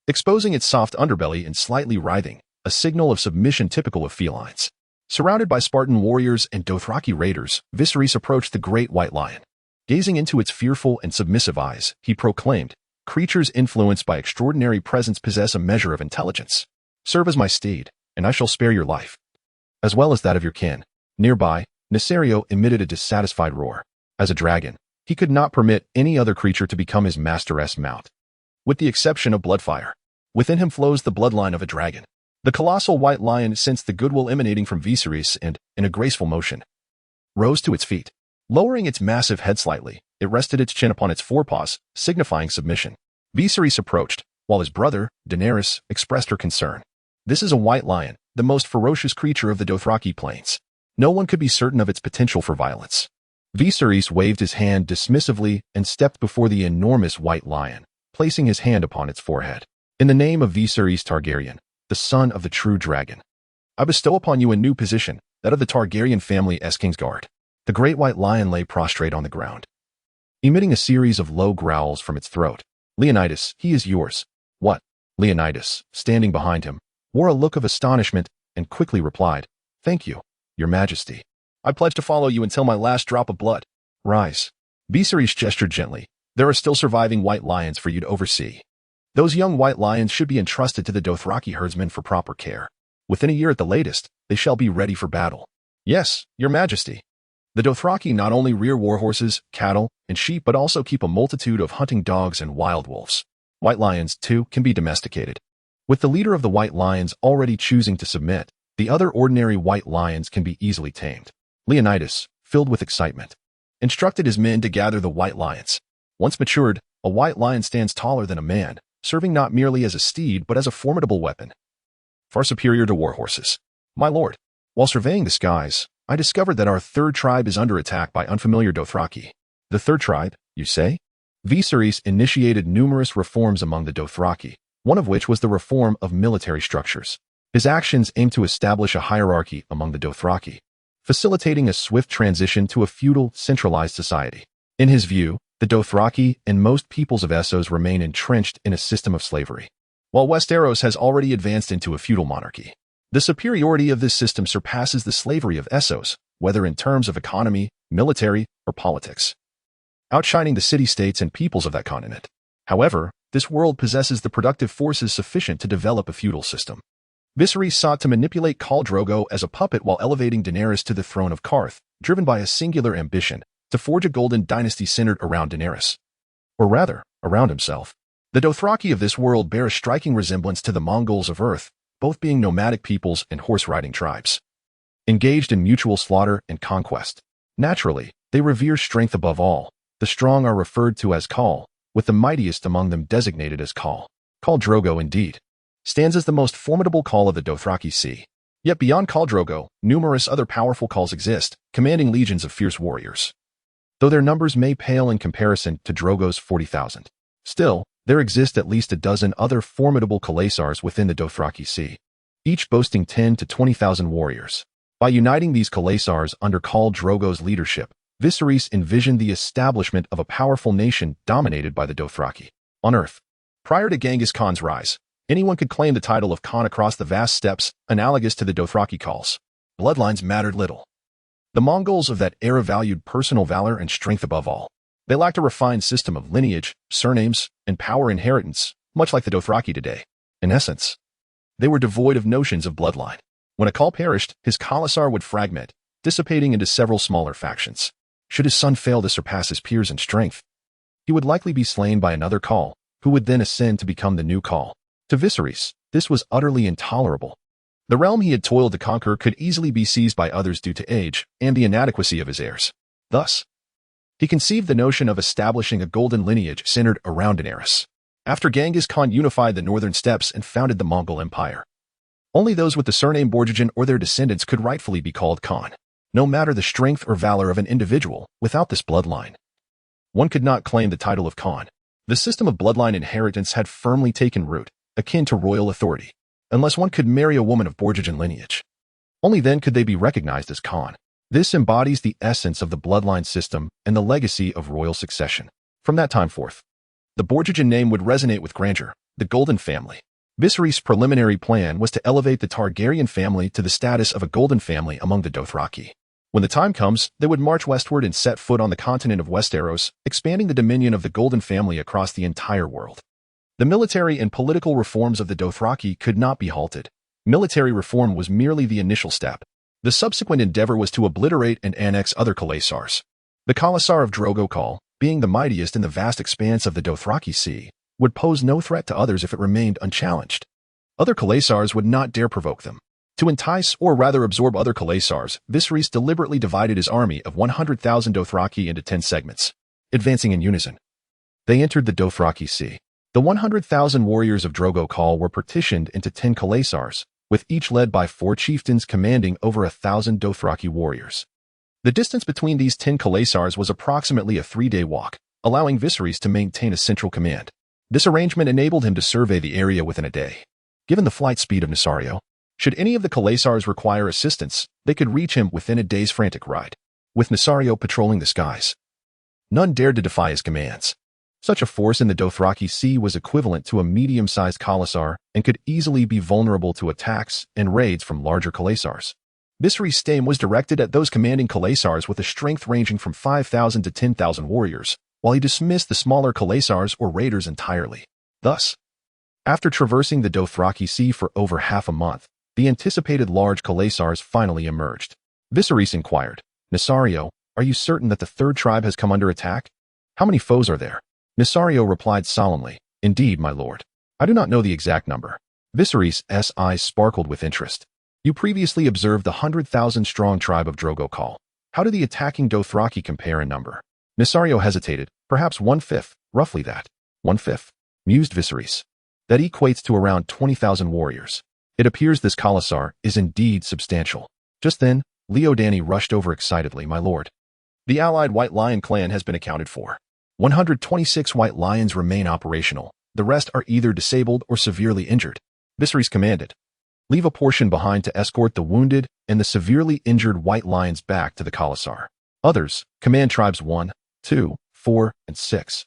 exposing its soft underbelly and slightly writhing, a signal of submission typical of felines. Surrounded by Spartan warriors and Dothraki raiders, Viserys approached the great white lion. Gazing into its fearful and submissive eyes, he proclaimed, "Creatures influenced by extraordinary presence possess a measure of intelligence. Serve as my steed, and I shall spare your life, as well as that of your kin." Nearby, Viserys emitted a dissatisfied roar. As a dragon, he could not permit any other creature to become his master's mount, with the exception of Bloodfire. Within him flows the bloodline of a dragon. The colossal white lion sensed the goodwill emanating from Viserys and, in a graceful motion, rose to its feet. Lowering its massive head slightly, it rested its chin upon its forepaws, signifying submission. Viserys approached, while his brother, Daenerys, expressed her concern. "This is a white lion, the most ferocious creature of the Dothraki plains. No one could be certain of its potential for violence." Viserys waved his hand dismissively and stepped before the enormous white lion, placing his hand upon its forehead. "In the name of Viserys Targaryen, the son of the true dragon, I bestow upon you a new position, that of the Targaryen family as Kingsguard." The great white lion lay prostrate on the ground, emitting a series of low growls from its throat. "Leonidas, he is yours." "What?" Leonidas, standing behind him, wore a look of astonishment and quickly replied, "Thank you, your majesty. I pledge to follow you until my last drop of blood." "Rise." Viserys gestured gently. "There are still surviving white lions for you to oversee. Those young white lions should be entrusted to the Dothraki herdsmen for proper care. Within a year at the latest, they shall be ready for battle." "Yes, your majesty." The Dothraki not only rear warhorses, cattle, and sheep but also keep a multitude of hunting dogs and wild wolves. White lions, too, can be domesticated. With the leader of the white lions already choosing to submit, the other ordinary white lions can be easily tamed. Leonidas, filled with excitement, instructed his men to gather the white lions. Once matured, a white lion stands taller than a man, serving not merely as a steed but as a formidable weapon, far superior to warhorses. "My lord, while surveying the skies, I discovered that our third tribe is under attack by unfamiliar Dothraki." "The third tribe, you say?" Viserys initiated numerous reforms among the Dothraki, one of which was the reform of military structures. His actions aimed to establish a hierarchy among the Dothraki, facilitating a swift transition to a feudal, centralized society. In his view, the Dothraki and most peoples of Essos remain entrenched in a system of slavery, while Westeros has already advanced into a feudal monarchy. The superiority of this system surpasses the slavery of Essos, whether in terms of economy, military, or politics, outshining the city-states and peoples of that continent. However, this world possesses the productive forces sufficient to develop a feudal system. Viserys sought to manipulate Khal Drogo as a puppet while elevating Daenerys to the throne of Karth, driven by a singular ambition to forge a golden dynasty centered around Daenerys. Or rather, around himself. The Dothraki of this world bear a striking resemblance to the Mongols of Earth, both being nomadic peoples and horse-riding tribes, engaged in mutual slaughter and conquest. Naturally, they revere strength above all. The strong are referred to as Khal, with the mightiest among them designated as Khal. Khal Drogo, indeed, stands as the most formidable Khal of the Dothraki Sea. Yet beyond Khal Drogo, numerous other powerful Khals exist, commanding legions of fierce warriors. Though their numbers may pale in comparison to Drogo's 40,000. Still, there exist at least a dozen other formidable Khalasars within the Dothraki Sea, each boasting 10 to 20,000 warriors. By uniting these Khalasars under Khal Drogo's leadership, Viserys envisioned the establishment of a powerful nation dominated by the Dothraki. On Earth, prior to Genghis Khan's rise, anyone could claim the title of Khan across the vast steppes, analogous to the Dothraki Khals. Bloodlines mattered little. The Mongols of that era valued personal valor and strength above all. They lacked a refined system of lineage, surnames, and power inheritance, much like the Dothraki today. In essence, they were devoid of notions of bloodline. When a Khal perished, his Khalasar would fragment, dissipating into several smaller factions. Should his son fail to surpass his peers in strength, he would likely be slain by another Khal, who would then ascend to become the new Khal. To Viserys, this was utterly intolerable. The realm he had toiled to conquer could easily be seized by others due to age and the inadequacy of his heirs. Thus, he conceived the notion of establishing a golden lineage centered around Daenerys. After Genghis Khan unified the northern steppes and founded the Mongol Empire, only those with the surname Borjigin or their descendants could rightfully be called Khan. No matter the strength or valor of an individual, without this bloodline, one could not claim the title of Khan. The system of bloodline inheritance had firmly taken root, akin to royal authority, unless one could marry a woman of Borgian lineage. Only then could they be recognized as Khan. This embodies the essence of the bloodline system and the legacy of royal succession. From that time forth, the Borgian name would resonate with grandeur, the Golden Family. Viserys' preliminary plan was to elevate the Targaryen family to the status of a golden family among the Dothraki. When the time comes, they would march westward and set foot on the continent of Westeros, expanding the dominion of the Golden Family across the entire world. The military and political reforms of the Dothraki could not be halted. Military reform was merely the initial step. The subsequent endeavor was to obliterate and annex other Khalasars. The Khalasar of Drogo Khal, being the mightiest in the vast expanse of the Dothraki Sea, would pose no threat to others if it remained unchallenged. Other Khalasars would not dare provoke them. To entice or rather absorb other Khalasars, Viserys deliberately divided his army of 100,000 Dothraki into 10 segments, advancing in unison. They entered the Dothraki Sea. The 100,000 warriors of Drogo Khal were partitioned into 10 Khalasars, with each led by 4 chieftains commanding over 1,000 Dothraki warriors. The distance between these 10 Khalasars was approximately a 3-day walk, allowing Viserys to maintain a central command. This arrangement enabled him to survey the area within a day. Given the flight speed of Nasario, should any of the Khalasars require assistance, they could reach him within a day's frantic ride. With Nasario patrolling the skies, none dared to defy his commands. Such a force in the Dothraki Sea was equivalent to a medium-sized Khalasar and could easily be vulnerable to attacks and raids from larger Khalasars. Viserys' aim was directed at those commanding Khalasars with a strength ranging from 5,000 to 10,000 warriors, while he dismissed the smaller Khalasars or raiders entirely. Thus, after traversing the Dothraki Sea for over half a month, the anticipated large Khalasars finally emerged. Viserys inquired, "Nasario, are you certain that the third tribe has come under attack? How many foes are there?" Nasario replied solemnly, "Indeed, my lord. I do not know the exact number." Viserys' eyes sparkled with interest. "You previously observed the 100,000-strong tribe of Drogo Khal. How do the attacking Dothraki compare in number?" Nasario hesitated. "Perhaps 1/5, roughly that." 1/5, mused Viserys. "That equates to around 20,000 warriors. It appears this Khalasar is indeed substantial." Just then, Leo Dany rushed over excitedly, "My lord, the allied White Lion clan has been accounted for. 126 White Lions remain operational. The rest are either disabled or severely injured." Viserys commanded, "Leave a portion behind to escort the wounded and the severely injured White Lions back to the Khalasar. Others, command tribes 1, 2, 4, and 6.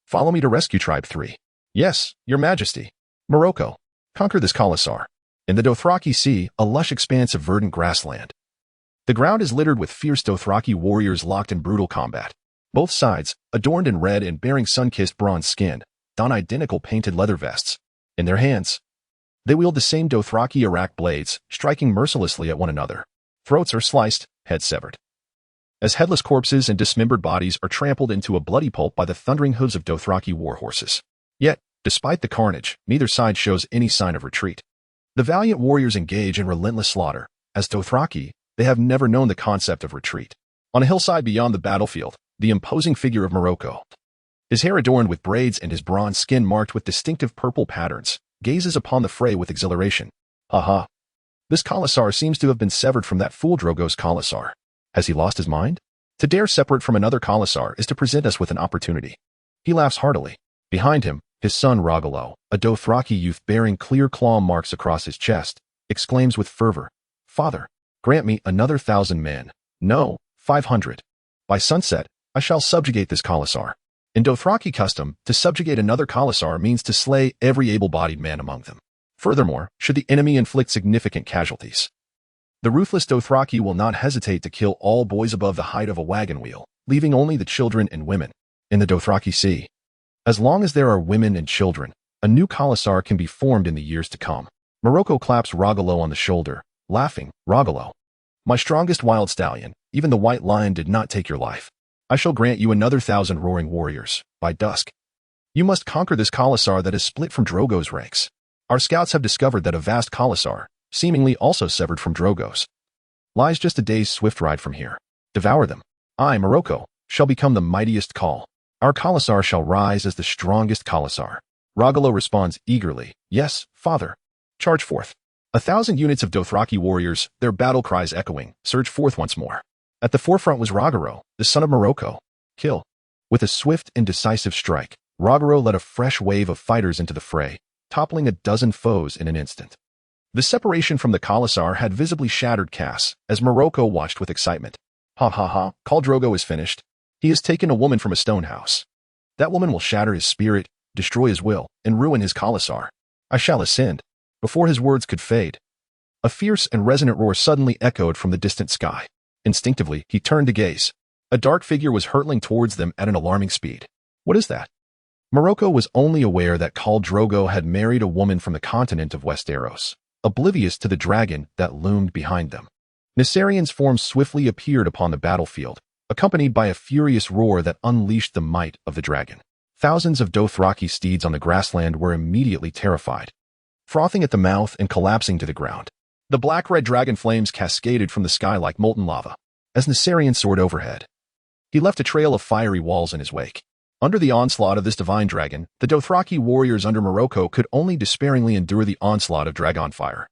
Follow me to rescue tribe 3. Yes, your majesty. Morocco, conquer this Khalasar." In the Dothraki Sea, a lush expanse of verdant grassland. The ground is littered with fierce Dothraki warriors locked in brutal combat. Both sides, adorned in red and bearing sun-kissed bronze skin, don identical painted leather vests. In their hands, they wield the same Dothraki Arak blades, striking mercilessly at one another. Throats are sliced, heads severed, as headless corpses and dismembered bodies are trampled into a bloody pulp by the thundering hooves of Dothraki war horses. Yet, despite the carnage, neither side shows any sign of retreat. The valiant warriors engage in relentless slaughter. As Dothraki, they have never known the concept of retreat. On a hillside beyond the battlefield, the imposing figure of Morocco, his hair adorned with braids and his bronze skin marked with distinctive purple patterns, gazes upon the fray with exhilaration. "Ha! This Khalasar seems to have been severed from that fool Drogo's Khalasar. Has he lost his mind? To dare separate from another Khalasar is to present us with an opportunity." He laughs heartily. Behind him, his son Ragalo, a Dothraki youth bearing clear claw marks across his chest, exclaims with fervor, "Father, grant me another 1,000 men. No, 500. By sunset, I shall subjugate this Khalasar." In Dothraki custom, to subjugate another Khalasar means to slay every able-bodied man among them. Furthermore, should the enemy inflict significant casualties, the ruthless Dothraki will not hesitate to kill all boys above the height of a wagon wheel, leaving only the children and women. In the Dothraki Sea, as long as there are women and children, a new Khalasar can be formed in the years to come. Morocco claps Ragalo on the shoulder, laughing, "Ragalo, my strongest wild stallion, even the White Lion did not take your life. I shall grant you another 1,000 roaring warriors. By dusk, you must conquer this Khalasar that is split from Drogo's ranks. Our scouts have discovered that a vast Khalasar, seemingly also severed from Drogo's, lies just a day's swift ride from here. Devour them. I, Morocco, shall become the mightiest Khal. Our Khalasar shall rise as the strongest Khalasar." Ragalo responds eagerly, "Yes, father. Charge forth." 1,000 units of Dothraki warriors, their battle cries echoing, surge forth once more. At the forefront was Ragaro, the son of Morocco. Kill. With a swift and decisive strike, Margaery led a fresh wave of fighters into the fray, toppling a dozen foes in an instant. The separation from the Khalasar had visibly shattered Cass, as Morocco watched with excitement. Ha ha ha, Khal Drogo is finished. He has taken a woman from a stone house. That woman will shatter his spirit, destroy his will, and ruin his Khalasar. I shall ascend. Before his words could fade, a fierce and resonant roar suddenly echoed from the distant sky. Instinctively, he turned to gaze. A dark figure was hurtling towards them at an alarming speed. What is that? Morocco was only aware that Khal Drogo had married a woman from the continent of Westeros, oblivious to the dragon that loomed behind them. Nissarian's form swiftly appeared upon the battlefield, accompanied by a furious roar that unleashed the might of the dragon. Thousands of Dothraki steeds on the grassland were immediately terrified, frothing at the mouth and collapsing to the ground. The black-red dragon flames cascaded from the sky like molten lava as Nissarian soared overhead. He left a trail of fiery walls in his wake. Under the onslaught of this divine dragon, the Dothraki warriors under Morocco could only despairingly endure the onslaught of dragon fire,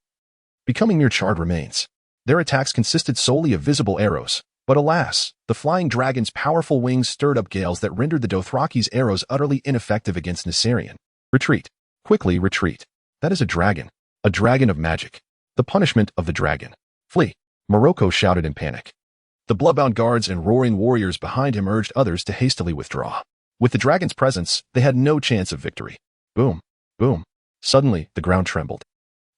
becoming mere charred remains. Their attacks consisted solely of visible arrows, but alas, the flying dragon's powerful wings stirred up gales that rendered the Dothraki's arrows utterly ineffective against Nissarian. Retreat. Quickly retreat. That is a dragon of magic. The punishment of the dragon. Flee. Morocco shouted in panic. The bloodbound guards and roaring warriors behind him urged others to hastily withdraw. With the dragon's presence, they had no chance of victory. Boom. Boom. Suddenly, the ground trembled.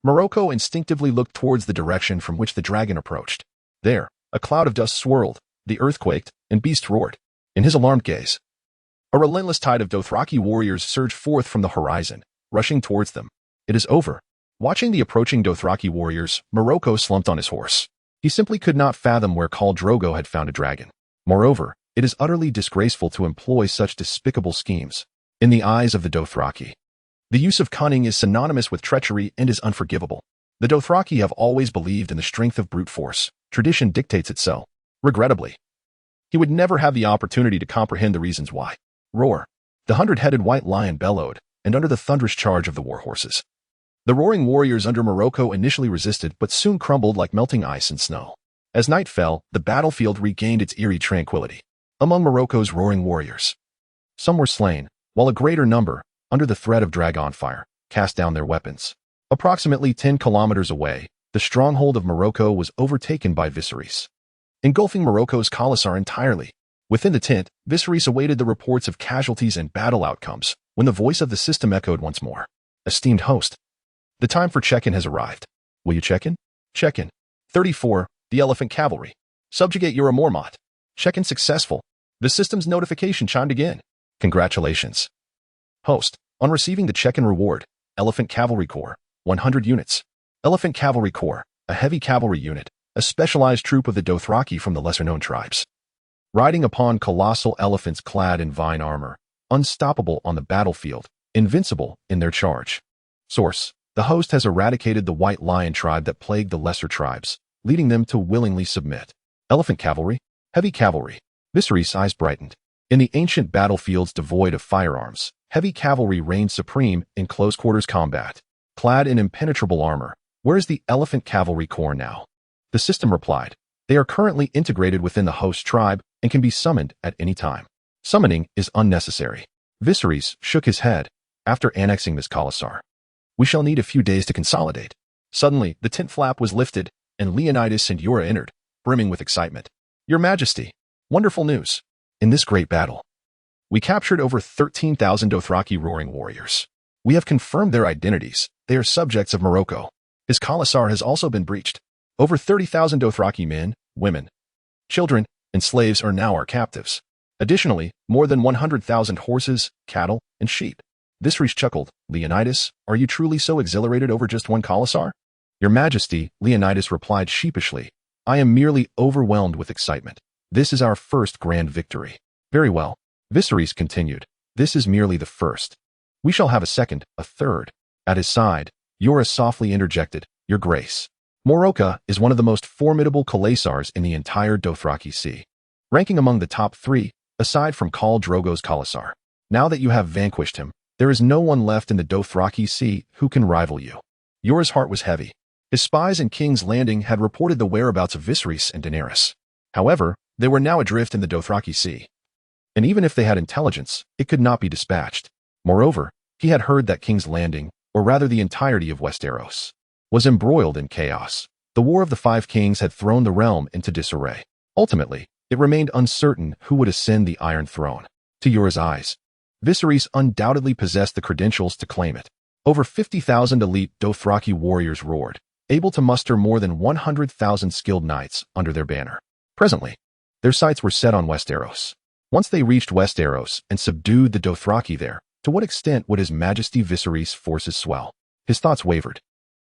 Morocco instinctively looked towards the direction from which the dragon approached. There, a cloud of dust swirled, the earth quaked, and beasts roared. In his alarmed gaze, a relentless tide of Dothraki warriors surged forth from the horizon, rushing towards them. It is over. Watching the approaching Dothraki warriors, Morocco slumped on his horse. He simply could not fathom where Khal Drogo had found a dragon. Moreover, it is utterly disgraceful to employ such despicable schemes. In the eyes of the Dothraki, the use of cunning is synonymous with treachery and is unforgivable. The Dothraki have always believed in the strength of brute force. Tradition dictates it so. Regrettably, he would never have the opportunity to comprehend the reasons why. Roar. The 100-headed white lion bellowed, and under the thunderous charge of the war horses, the roaring warriors under Morocco initially resisted but soon crumbled like melting ice and snow. As night fell, the battlefield regained its eerie tranquility. Among Morocco's roaring warriors, some were slain, while a greater number, under the threat of dragon fire, cast down their weapons. Approximately 10 kilometers away, the stronghold of Morocco was overtaken by Viserys, engulfing Morocco's Khalasar entirely. Within the tent, Viserys awaited the reports of casualties and battle outcomes when the voice of the system echoed once more. Esteemed host, the time for check-in has arrived. Will you check in? Check-in. 34, the Elephant Cavalry. Subjugate your Mormont. Check-in successful. The system's notification chimed again. Congratulations. Host, on receiving the check-in reward, Elephant Cavalry Corps, 100 units. Elephant Cavalry Corps, a heavy cavalry unit, a specialized troop of the Dothraki from the lesser-known tribes. Riding upon colossal elephants clad in vine armor, unstoppable on the battlefield, invincible in their charge. Source, the host has eradicated the white lion tribe that plagued the lesser tribes, leading them to willingly submit. Elephant Cavalry, heavy cavalry. Viserys' eyes brightened. In the ancient battlefields devoid of firearms, heavy cavalry reigned supreme in close-quarters combat. Clad in impenetrable armor, where is the Elephant Cavalry Corps now? The system replied, they are currently integrated within the host tribe and can be summoned at any time. Summoning is unnecessary. Viserys shook his head. After annexing this Khalasar, we shall need a few days to consolidate. Suddenly, the tent flap was lifted, and Leonidas and Yura entered, brimming with excitement. Your Majesty, wonderful news. In this great battle, we captured over 13,000 Dothraki roaring warriors. We have confirmed their identities. They are subjects of Morocco. His Khalasar has also been breached. Over 30,000 Dothraki men, women, children, and slaves are now our captives. Additionally, more than 100,000 horses, cattle, and sheep. Viserys chuckled. Leonidas, are you truly so exhilarated over just one Khalasar? Your Majesty, Leonidas replied sheepishly. I am merely overwhelmed with excitement. This is our first grand victory. Very well. Viserys continued. This is merely the first. We shall have a second, a third. At his side, Yura softly interjected, Your Grace. Morocco is one of the most formidable Khalasars in the entire Dothraki Sea, ranking among the top 3, aside from Khal Drogo's Khalasar. Now that you have vanquished him, there is no one left in the Dothraki Sea who can rival you. Yura's heart was heavy. His spies in King's Landing had reported the whereabouts of Viserys and Daenerys. However, they were now adrift in the Dothraki Sea. And even if they had intelligence, it could not be dispatched. Moreover, he had heard that King's Landing, or rather the entirety of Westeros, was embroiled in chaos. The War of the Five Kings had thrown the realm into disarray. Ultimately, it remained uncertain who would ascend the Iron Throne. To Yora's eyes, Viserys undoubtedly possessed the credentials to claim it. Over 50,000 elite Dothraki warriors roared, able to muster more than 100,000 skilled knights under their banner. Presently, their sights were set on Westeros. Once they reached Westeros and subdued the Dothraki there, to what extent would His Majesty Viserys' forces swell? His thoughts wavered.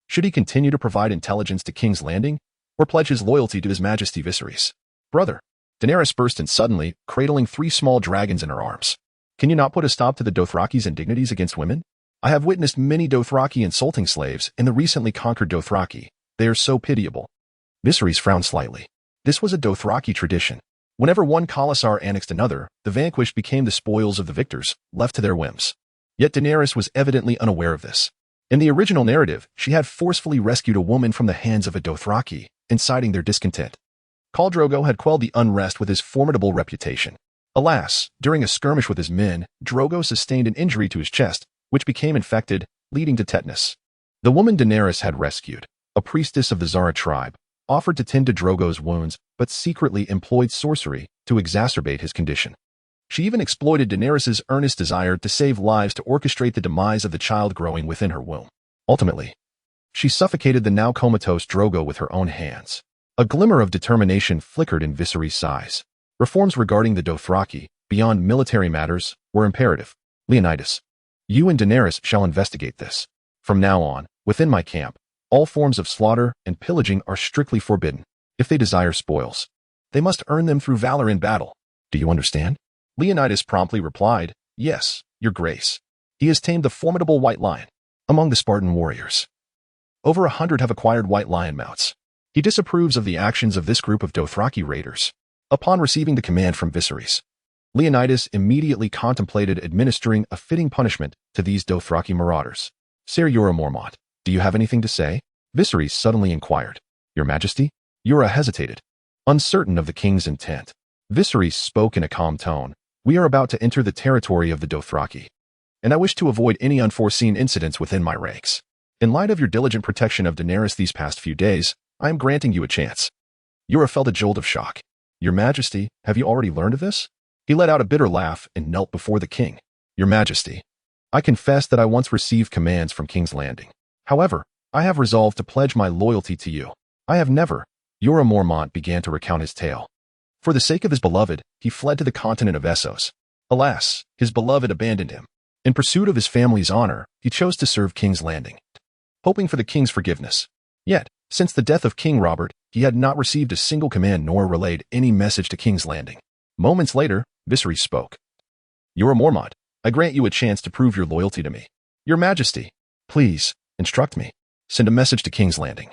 Should he continue to provide intelligence to King's Landing, or pledge his loyalty to His Majesty Viserys? Brother, Daenerys burst in suddenly, cradling 3 small dragons in her arms. Can you not put a stop to the Dothraki's indignities against women? I have witnessed many Dothraki insulting slaves in the recently conquered Dothraki. They are so pitiable. Viserys frowned slightly. This was a Dothraki tradition. Whenever one Khalasar annexed another, the vanquished became the spoils of the victors, left to their whims. Yet Daenerys was evidently unaware of this. In the original narrative, she had forcefully rescued a woman from the hands of a Dothraki, inciting their discontent. Khal Drogo had quelled the unrest with his formidable reputation. Alas, during a skirmish with his men, Drogo sustained an injury to his chest, which became infected, leading to tetanus. The woman Daenerys had rescued, a priestess of the Zara tribe, offered to tend to Drogo's wounds, but secretly employed sorcery to exacerbate his condition. She even exploited Daenerys' earnest desire to save lives to orchestrate the demise of the child growing within her womb. Ultimately, she suffocated the now comatose Drogo with her own hands. A glimmer of determination flickered in Viserys' eyes. Reforms regarding the Dothraki, beyond military matters, were imperative. Leonidas, you and Daenerys shall investigate this. From now on, within my camp, all forms of slaughter and pillaging are strictly forbidden. If they desire spoils, they must earn them through valor in battle. Do you understand? Leonidas promptly replied, Yes, Your Grace. He has tamed the formidable White Lion among the Spartan warriors. Over 100 have acquired White Lion mounts. He disapproves of the actions of this group of Dothraki raiders. Upon receiving the command from Viserys, Leonidas immediately contemplated administering a fitting punishment to these Dothraki marauders. Ser Jorah Mormont, do you have anything to say? Viserys suddenly inquired. Your Majesty? Jorah hesitated, uncertain of the king's intent. Viserys spoke in a calm tone. We are about to enter the territory of the Dothraki, and I wish to avoid any unforeseen incidents within my ranks. In light of your diligent protection of Daenerys these past few days, I am granting you a chance. Jorah felt a jolt of shock. Your Majesty, have you already learned of this? He let out a bitter laugh and knelt before the king. Your Majesty, I confess that I once received commands from King's Landing. However, I have resolved to pledge my loyalty to you. I have never. Jorah Mormont began to recount his tale. For the sake of his beloved, he fled to the continent of Essos. Alas, his beloved abandoned him. In pursuit of his family's honor, he chose to serve King's Landing, hoping for the king's forgiveness. Yet, since the death of King Robert, he had not received a single command nor relayed any message to King's Landing. Moments later, Viserys spoke. Jorah Mormont, I grant you a chance to prove your loyalty to me. Your Majesty, please, instruct me. Send a message to King's Landing,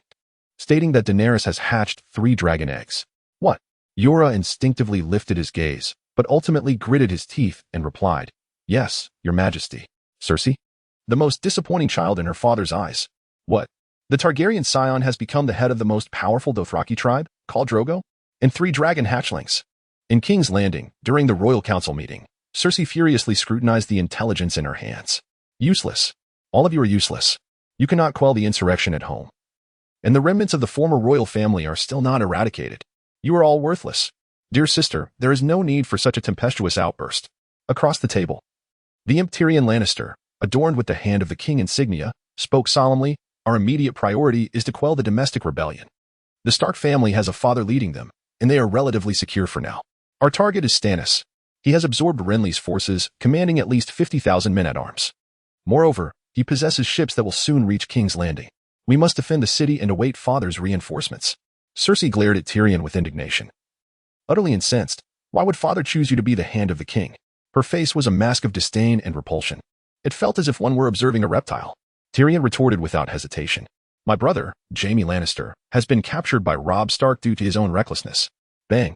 stating that Daenerys has hatched 3 dragon eggs. What? Jorah instinctively lifted his gaze, but ultimately gritted his teeth and replied, Yes, Your Majesty. Cersei? The most disappointing child in her father's eyes. What? The Targaryen scion has become the head of the most powerful Dothraki tribe, called Drogo, and 3 dragon hatchlings. In King's Landing, during the Royal Council meeting, Cersei furiously scrutinized the intelligence in her hands. Useless. All of you are useless. You cannot quell the insurrection at home. And the remnants of the former royal family are still not eradicated. You are all worthless. Dear sister, there is no need for such a tempestuous outburst. Across the table, the imp Tyrion Lannister, adorned with the hand of the king insignia, spoke solemnly, Our immediate priority is to quell the domestic rebellion. The Stark family has a father leading them, and they are relatively secure for now. Our target is Stannis. He has absorbed Renly's forces, commanding at least 50,000 men-at-arms. Moreover, he possesses ships that will soon reach King's Landing. We must defend the city and await father's reinforcements. Cersei glared at Tyrion with indignation. Utterly incensed, why would father choose you to be the hand of the king? Her face was a mask of disdain and repulsion. It felt as if one were observing a reptile. Tyrion retorted without hesitation. My brother, Jaime Lannister, has been captured by Robb Stark due to his own recklessness. Bang.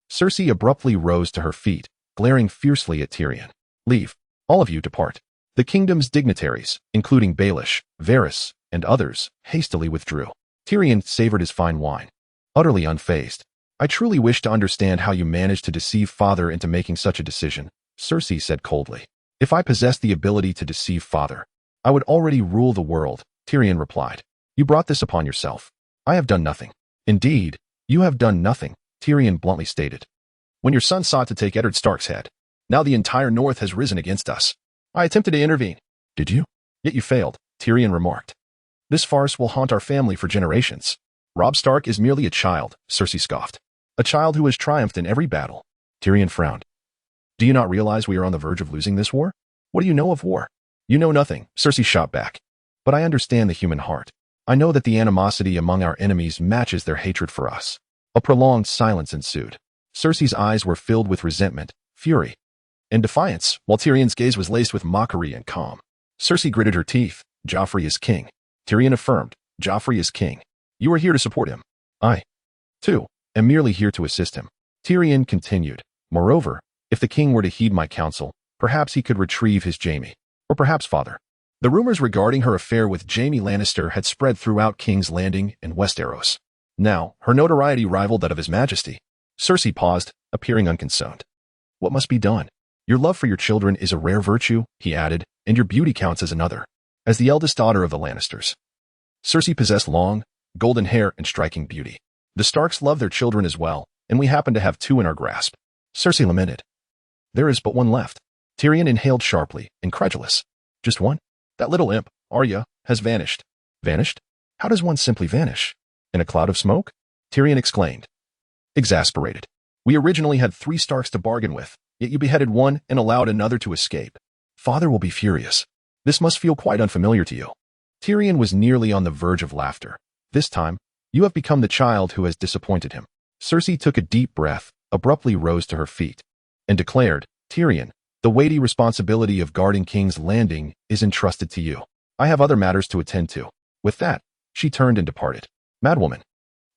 Cersei abruptly rose to her feet, glaring fiercely at Tyrion. Leave. All of you depart. The kingdom's dignitaries, including Baelish, Varys, and others, hastily withdrew. Tyrion savored his fine wine, utterly unfazed. I truly wish to understand how you managed to deceive father into making such a decision, Cersei said coldly. If I possessed the ability to deceive father, I would already rule the world, Tyrion replied. You brought this upon yourself. I have done nothing. Indeed, you have done nothing, Tyrion bluntly stated. When your son sought to take Eddard Stark's head, now the entire North has risen against us. I attempted to intervene. Did you? Yet you failed, Tyrion remarked. This farce will haunt our family for generations. Robb Stark is merely a child, Cersei scoffed. A child who has triumphed in every battle. Tyrion frowned. Do you not realize we are on the verge of losing this war? What do you know of war? You know nothing, Cersei shot back. But I understand the human heart. I know that the animosity among our enemies matches their hatred for us. A prolonged silence ensued. Cersei's eyes were filled with resentment, fury, and defiance, while Tyrion's gaze was laced with mockery and calm. Cersei gritted her teeth. Joffrey is king. Tyrion affirmed. Joffrey is king. You are here to support him. I, too, am merely here to assist him. Tyrion continued. Moreover, if the king were to heed my counsel, perhaps he could retrieve his Jaime. Or perhaps father. The rumors regarding her affair with Jaime Lannister had spread throughout King's Landing and Westeros. Now, her notoriety rivaled that of his majesty. Cersei paused, appearing unconcerned. What must be done? Your love for your children is a rare virtue, he added, and your beauty counts as another. As the eldest daughter of the Lannisters, Cersei possessed long, golden hair and striking beauty. The Starks love their children as well, and we happen to have two in our grasp. Cersei lamented. There is but one left. Tyrion inhaled sharply, incredulous. Just one? That little imp, Arya, has vanished. Vanished? How does one simply vanish? In a cloud of smoke? Tyrion exclaimed. Exasperated. We originally had 3 Starks to bargain with, yet you beheaded one and allowed another to escape. Father will be furious. This must feel quite unfamiliar to you. Tyrion was nearly on the verge of laughter. This time, you have become the child who has disappointed him. Cersei took a deep breath, abruptly rose to her feet, and declared, Tyrion, the weighty responsibility of guarding King's Landing is entrusted to you. I have other matters to attend to. With that, she turned and departed. Madwoman.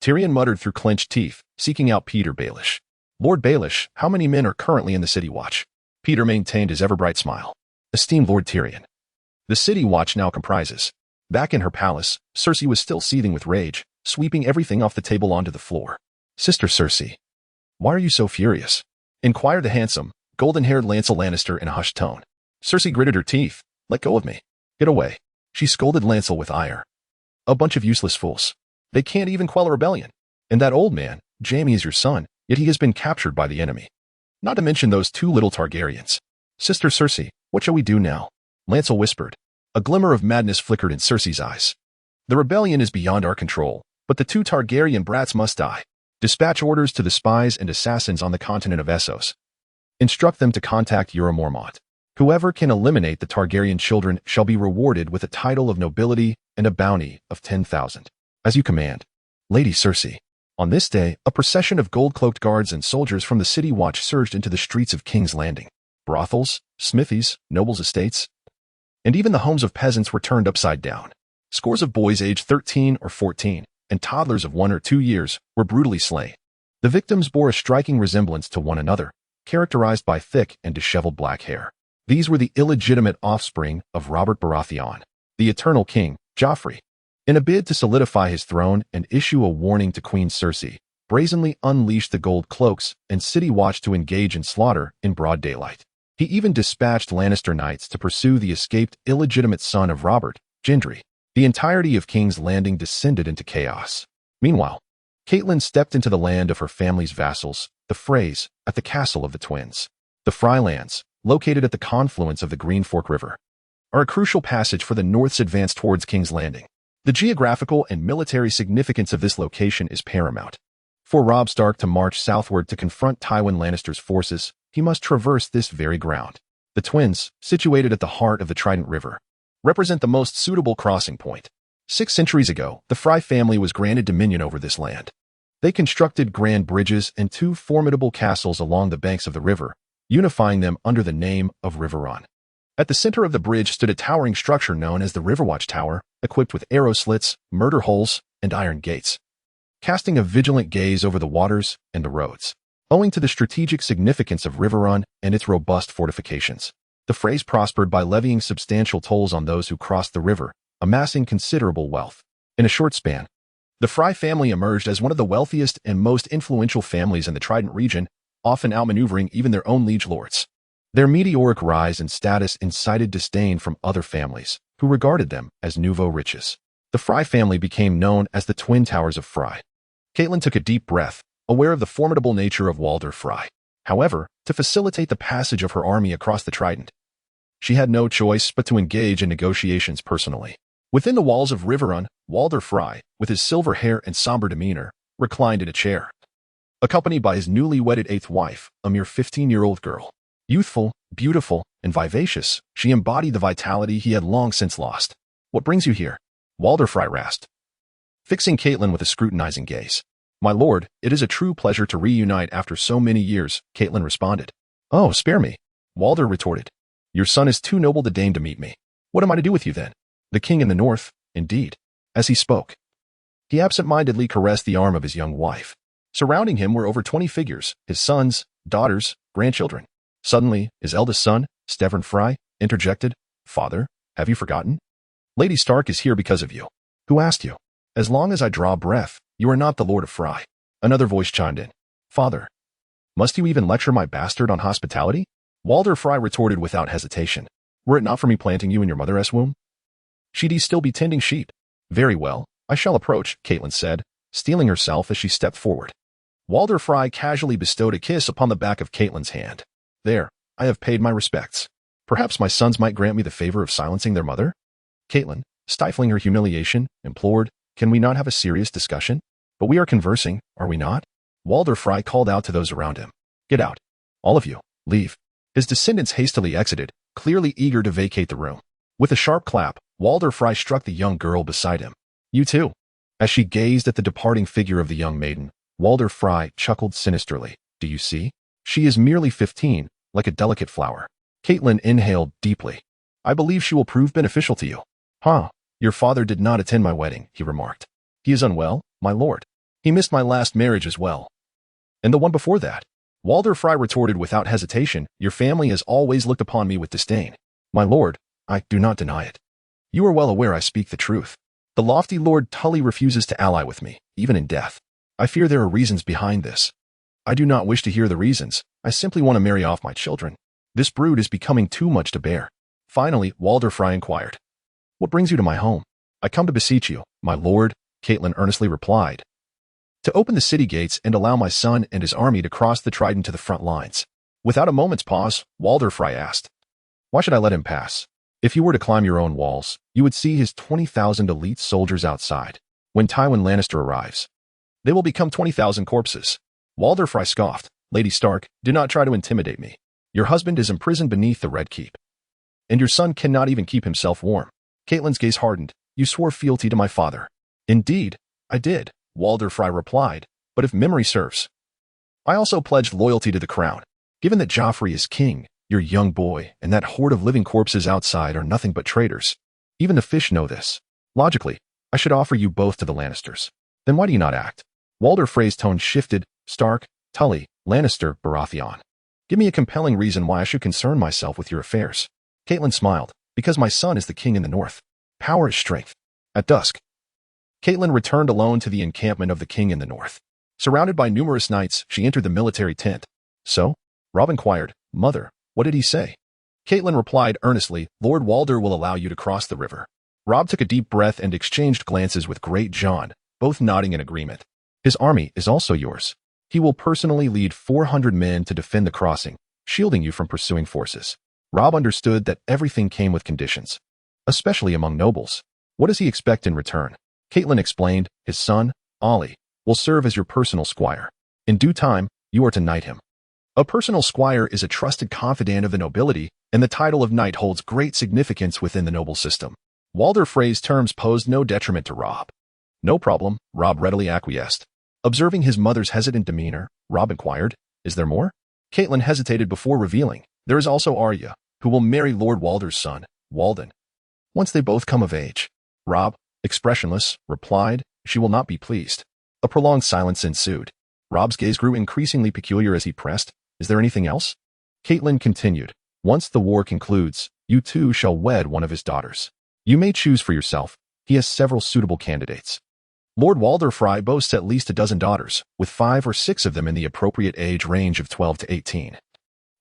Tyrion muttered through clenched teeth, seeking out Petyr Baelish. Lord Baelish, how many men are currently in the City Watch? Petyr maintained his ever-bright smile. Esteemed Lord Tyrion. The City Watch now comprises. Back in her palace, Cersei was still seething with rage, sweeping everything off the table onto the floor. Sister Cersei. Why are you so furious? Inquired the handsome, golden-haired Lancel Lannister in a hushed tone. Cersei gritted her teeth. Let go of me. Get away. She scolded Lancel with ire. A bunch of useless fools. They can't even quell a rebellion. And that old man, Jaime, is your son, yet he has been captured by the enemy. Not to mention those 2 little Targaryens. Sister Cersei, what shall we do now? Lancel whispered. A glimmer of madness flickered in Cersei's eyes. The rebellion is beyond our control, but the 2 Targaryen brats must die. Dispatch orders to the spies and assassins on the continent of Essos. Instruct them to contact Jorah Mormont. Whoever can eliminate the Targaryen children shall be rewarded with a title of nobility and a bounty of 10,000. As you command, Lady Cersei. On this day, a procession of gold-cloaked guards and soldiers from the City Watch surged into the streets of King's Landing. Brothels, smithies, nobles' estates, and even the homes of peasants were turned upside down. Scores of boys aged 13 or 14 and toddlers of 1 or 2 years were brutally slain. The victims bore a striking resemblance to one another, characterized by thick and disheveled black hair. These were the illegitimate offspring of Robert Baratheon, the Eternal King, Joffrey. In a bid to solidify his throne and issue a warning to Queen Cersei, brazenly unleashed the gold cloaks and City Watch to engage in slaughter in broad daylight. He even dispatched Lannister knights to pursue the escaped illegitimate son of Robert, Gendry. The entirety of King's Landing descended into chaos. Meanwhile, Catelyn stepped into the land of her family's vassals, the Freys, at the castle of the twins. The Frylands, located at the confluence of the Green Fork River, are a crucial passage for the North's advance towards King's Landing. The geographical and military significance of this location is paramount. For Robb Stark to march southward to confront Tywin Lannister's forces, he must traverse this very ground. The twins, situated at the heart of the Trident River, represent the most suitable crossing point. 6 centuries ago, the Fry family was granted dominion over this land. They constructed grand bridges and 2 formidable castles along the banks of the river, unifying them under the name of Riverrun. At the center of the bridge stood a towering structure known as the Riverwatch Tower, equipped with arrow slits, murder holes, and iron gates, casting a vigilant gaze over the waters and the roads. Owing to the strategic significance of Riverrun and its robust fortifications, the Freys prospered by levying substantial tolls on those who crossed the river, amassing considerable wealth. In a short span, the Fry family emerged as one of the wealthiest and most influential families in the Trident region, often outmaneuvering even their own liege lords. Their meteoric rise in status incited disdain from other families, who regarded them as nouveau riches. The Fry family became known as the Twin Towers of Fry. Catelyn took a deep breath, aware of the formidable nature of Walder Fry. However, to facilitate the passage of her army across the Trident, she had no choice but to engage in negotiations personally. Within the walls of Riverrun, Walder Fry, with his silver hair and somber demeanor, reclined in a chair, accompanied by his newly wedded eighth wife, a mere 15-year-old girl. Youthful, beautiful, and vivacious, she embodied the vitality he had long since lost. "What brings you here?" Walder Fry rasped, fixing Catelyn with a scrutinizing gaze. "My lord, it is a true pleasure to reunite after so many years," Catelyn responded. "Oh, spare me," Walder retorted. "Your son is too noble to deign to meet me. What am I to do with you then?" "The king in the north," indeed. As he spoke, he absent-mindedly caressed the arm of his young wife. Surrounding him were over 20 figures, his sons, daughters, grandchildren. Suddenly, his eldest son, Stevern Fry, interjected, "Father, have you forgotten? Lady Stark is here because of you." "Who asked you?" "As long as I draw breath, you are not the Lord of Fry." Another voice chimed in. "Father, must you even lecture my bastard on hospitality?" Walder Fry retorted without hesitation. "Were it not for me planting you in your mother's womb, she'd still be tending sheep." "Very well, I shall approach," Catelyn said, steeling herself as she stepped forward. Walder Fry casually bestowed a kiss upon the back of Catelyn's hand. "There, I have paid my respects. Perhaps my sons might grant me the favor of silencing their mother?" Catelyn, stifling her humiliation, implored, "Can we not have a serious discussion? But we are conversing, are we not?" Walder Fry called out to those around him. "Get out. All of you, leave." His descendants hastily exited, clearly eager to vacate the room. With a sharp clap, Walder Fry struck the young girl beside him. "You too." As she gazed at the departing figure of the young maiden, Walder Fry chuckled sinisterly. "Do you see? She is merely 15, like a delicate flower." Catelyn inhaled deeply. "I believe she will prove beneficial to you." "Huh, your father did not attend my wedding," he remarked. "He is unwell, my lord. He missed my last marriage as well. And the one before that." Walder Fry retorted without hesitation, "Your family has always looked upon me with disdain." "My lord, I do not deny it. You are well aware I speak the truth. The lofty Lord Tully refuses to ally with me, even in death. I fear there are reasons behind this. I do not wish to hear the reasons. I simply want to marry off my children. This brood is becoming too much to bear." Finally, Walder Fry inquired, "What brings you to my home?" "I come to beseech you, my lord," Catelyn earnestly replied, "to open the city gates and allow my son and his army to cross the Trident to the front lines." Without a moment's pause, Walder Fry asked, "Why should I let him pass? If you were to climb your own walls, you would see his 20,000 elite soldiers outside. When Tywin Lannister arrives, they will become 20,000 corpses." Walder Fry scoffed, "Lady Stark, do not try to intimidate me. Your husband is imprisoned beneath the Red Keep, and your son cannot even keep himself warm." Catelyn's gaze hardened. "You swore fealty to my father." "Indeed, I did," Walder Fry replied, "but if memory serves, I also pledged loyalty to the crown. Given that Joffrey is king, your young boy and that horde of living corpses outside are nothing but traitors. Even the fish know this. Logically, I should offer you both to the Lannisters. Then why do you not act?" Walder Fray's tone shifted. "Stark, Tully, Lannister, Baratheon. Give me a compelling reason why I should concern myself with your affairs." Catelyn smiled. "Because my son is the king in the north. Power is strength." At dusk, Catelyn returned alone to the encampment of the king in the north. Surrounded by numerous knights, she entered the military tent. "So?" Robb inquired. "Mother, what did he say?" Catelyn replied earnestly, "Lord Walder will allow you to cross the river." Robb took a deep breath and exchanged glances with Great John, both nodding in agreement. "His army is also yours. He will personally lead 400 men to defend the crossing, shielding you from pursuing forces." Robb understood that everything came with conditions, especially among nobles. "What does he expect in return?" Catelyn explained, "His son, Ollie, will serve as your personal squire. In due time, you are to knight him." A personal squire is a trusted confidant of the nobility, and the title of knight holds great significance within the noble system. Walder Fray's terms posed no detriment to Robb. "No problem," Robb readily acquiesced. Observing his mother's hesitant demeanor, Robb inquired, "Is there more?" Catelyn hesitated before revealing, "There is also Arya, who will marry Lord Walder's son, Walden, once they both come of age." Robb, expressionless, replied, "She will not be pleased." A prolonged silence ensued. Robb's gaze grew increasingly peculiar as he pressed, "Is there anything else?" Catelyn continued, "Once the war concludes, you too shall wed one of his daughters. You may choose for yourself. He has several suitable candidates. Lord Walder Fry boasts at least a dozen daughters, with 5 or 6 of them in the appropriate age range of 12 to 18.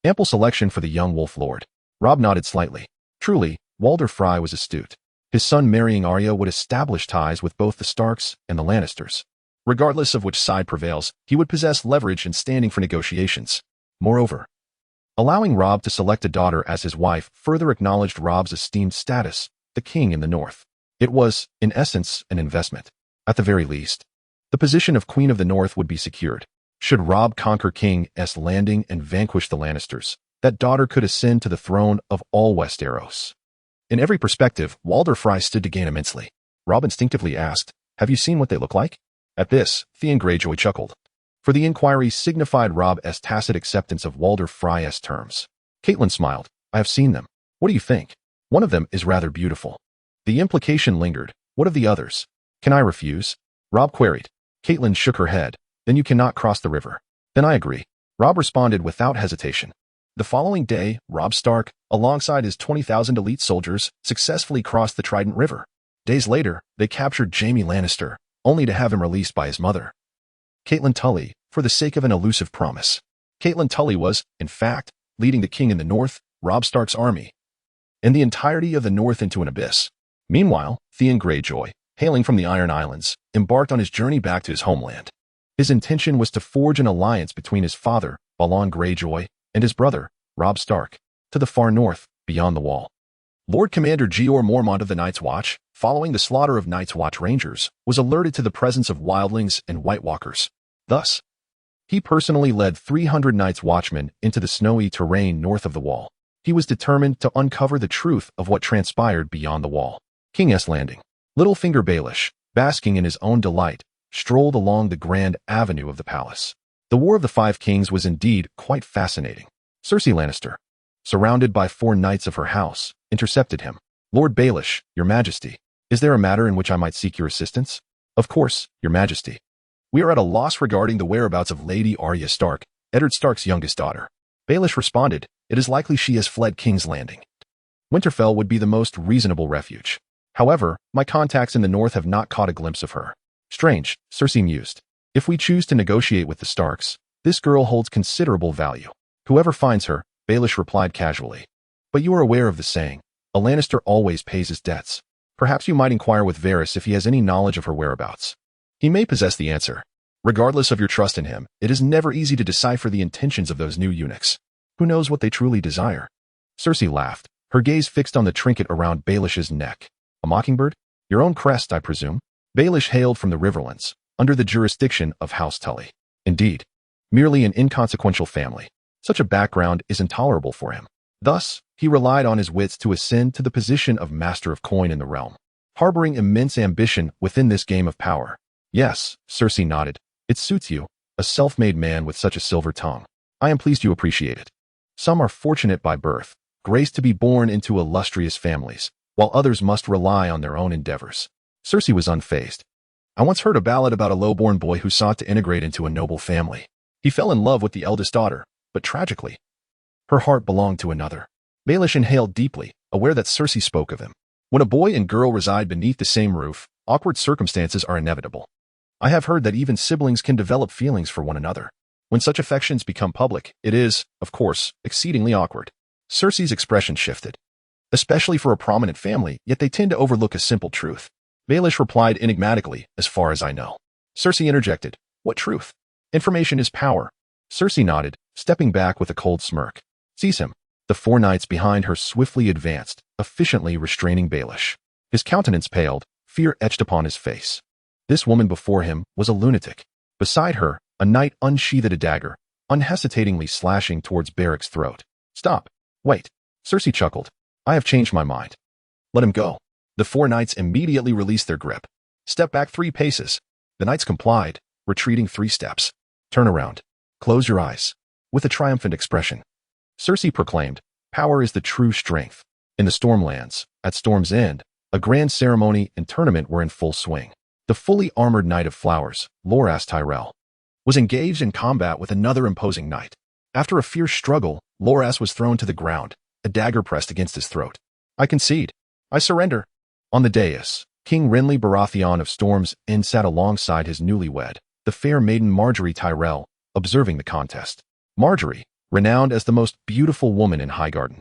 Ample selection for the young wolf lord. Robb nodded slightly. Truly, Walder Frey was astute. His son marrying Arya would establish ties with both the Starks and the Lannisters. Regardless of which side prevails, he would possess leverage and standing for negotiations. Moreover, allowing Robb to select a daughter as his wife further acknowledged Robb's esteemed status, the king in the north. It was, in essence, an investment. At the very least, the position of Queen of the North would be secured. Should Robb conquer King's Landing and vanquish the Lannisters, that daughter could ascend to the throne of all Westeros. In every perspective, Walder Frey stood to gain immensely. Robb instinctively asked, "Have you seen what they look like?" At this, Theon Greyjoy chuckled. For the inquiry signified Robb's tacit acceptance of Walder Frey's terms. Catelyn smiled. "I have seen them. What do you think? One of them is rather beautiful." The implication lingered. "What of the others? Can I refuse?" Robb queried. Catelyn shook her head. "Then you cannot cross the river." "Then I agree." Robb responded without hesitation. The following day, Robb Stark, alongside his 20,000 elite soldiers, successfully crossed the Trident River. Days later, they captured Jaime Lannister, only to have him released by his mother, Catelyn Tully, for the sake of an elusive promise. Catelyn Tully was, in fact, leading the king in the north, Robb Stark's army, and the entirety of the north into an abyss. Meanwhile, Theon Greyjoy, hailing from the Iron Islands, embarked on his journey back to his homeland. His intention was to forge an alliance between his father, Balon Greyjoy, and his brother, Robb Stark, to the far north, beyond the Wall. Lord Commander Jeor Mormont of the Night's Watch, following the slaughter of Night's Watch Rangers, was alerted to the presence of wildlings and White Walkers. Thus, he personally led 300 Night's Watchmen into the snowy terrain north of the Wall. He was determined to uncover the truth of what transpired beyond the Wall. King's Landing. Littlefinger Baelish, basking in his own delight, strolled along the grand avenue of the palace. The War of the Five Kings was indeed quite fascinating. Cersei Lannister, surrounded by 4 knights of her house, intercepted him. "Lord Baelish, your majesty, is there a matter in which I might seek your assistance?" "Of course, your majesty. We are at a loss regarding the whereabouts of Lady Arya Stark, Eddard Stark's youngest daughter." Baelish responded, "It is likely she has fled King's Landing. Winterfell would be the most reasonable refuge. However, my contacts in the north have not caught a glimpse of her." "Strange," Cersei mused. "If we choose to negotiate with the Starks, this girl holds considerable value." "Whoever finds her," Baelish replied casually. "But you are aware of the saying, a Lannister always pays his debts. Perhaps you might inquire with Varys if he has any knowledge of her whereabouts. He may possess the answer. Regardless of your trust in him, it is never easy to decipher the intentions of those new eunuchs. Who knows what they truly desire?" Cersei laughed, her gaze fixed on the trinket around Baelish's neck. "A mockingbird? Your own crest, I presume?" Baelish hailed from the Riverlands, under the jurisdiction of House Tully. "Indeed. Merely an inconsequential family. Such a background is intolerable for him." Thus, he relied on his wits to ascend to the position of Master of Coin in the realm, harboring immense ambition within this game of power. "Yes," Cersei nodded. "It suits you, a self-made man with such a silver tongue. I am pleased you appreciate it. Some are fortunate by birth, graced to be born into illustrious families, while others must rely on their own endeavors." Cersei was unfazed. "I once heard a ballad about a low-born boy who sought to integrate into a noble family. He fell in love with the eldest daughter, but tragically, her heart belonged to another." Baelish inhaled deeply, aware that Cersei spoke of him. When a boy and girl reside beneath the same roof, awkward circumstances are inevitable. I have heard that even siblings can develop feelings for one another. When such affections become public, it is, of course, exceedingly awkward. Cersei's expression shifted. "Especially for a prominent family, yet they tend to overlook a simple truth." Baelish replied enigmatically, "As far as I know." Cersei interjected, "What truth?" "Information is power." Cersei nodded, stepping back with a cold smirk. "Seize him." The 4 knights behind her swiftly advanced, efficiently restraining Baelish. His countenance paled, fear etched upon his face. This woman before him was a lunatic. Beside her, a knight unsheathed a dagger, unhesitatingly slashing towards Barrick's throat. "Stop. Wait." Cersei chuckled. "I have changed my mind. Let him go." The 4 knights immediately released their grip. "Step back 3 paces." The knights complied, retreating 3 steps. "Turn around. Close your eyes." With a triumphant expression, Cersei proclaimed, "Power is the true strength." In the Stormlands, at Storm's End, a grand ceremony and tournament were in full swing. The fully armored Knight of Flowers, Loras Tyrell, was engaged in combat with another imposing knight. After a fierce struggle, Loras was thrown to the ground, a dagger pressed against his throat. "I concede. I surrender." On the dais, King Renly Baratheon of Storm's End sat alongside his newlywed, the fair maiden Margaery Tyrell, observing the contest. Margaery, renowned as the most beautiful woman in Highgarden.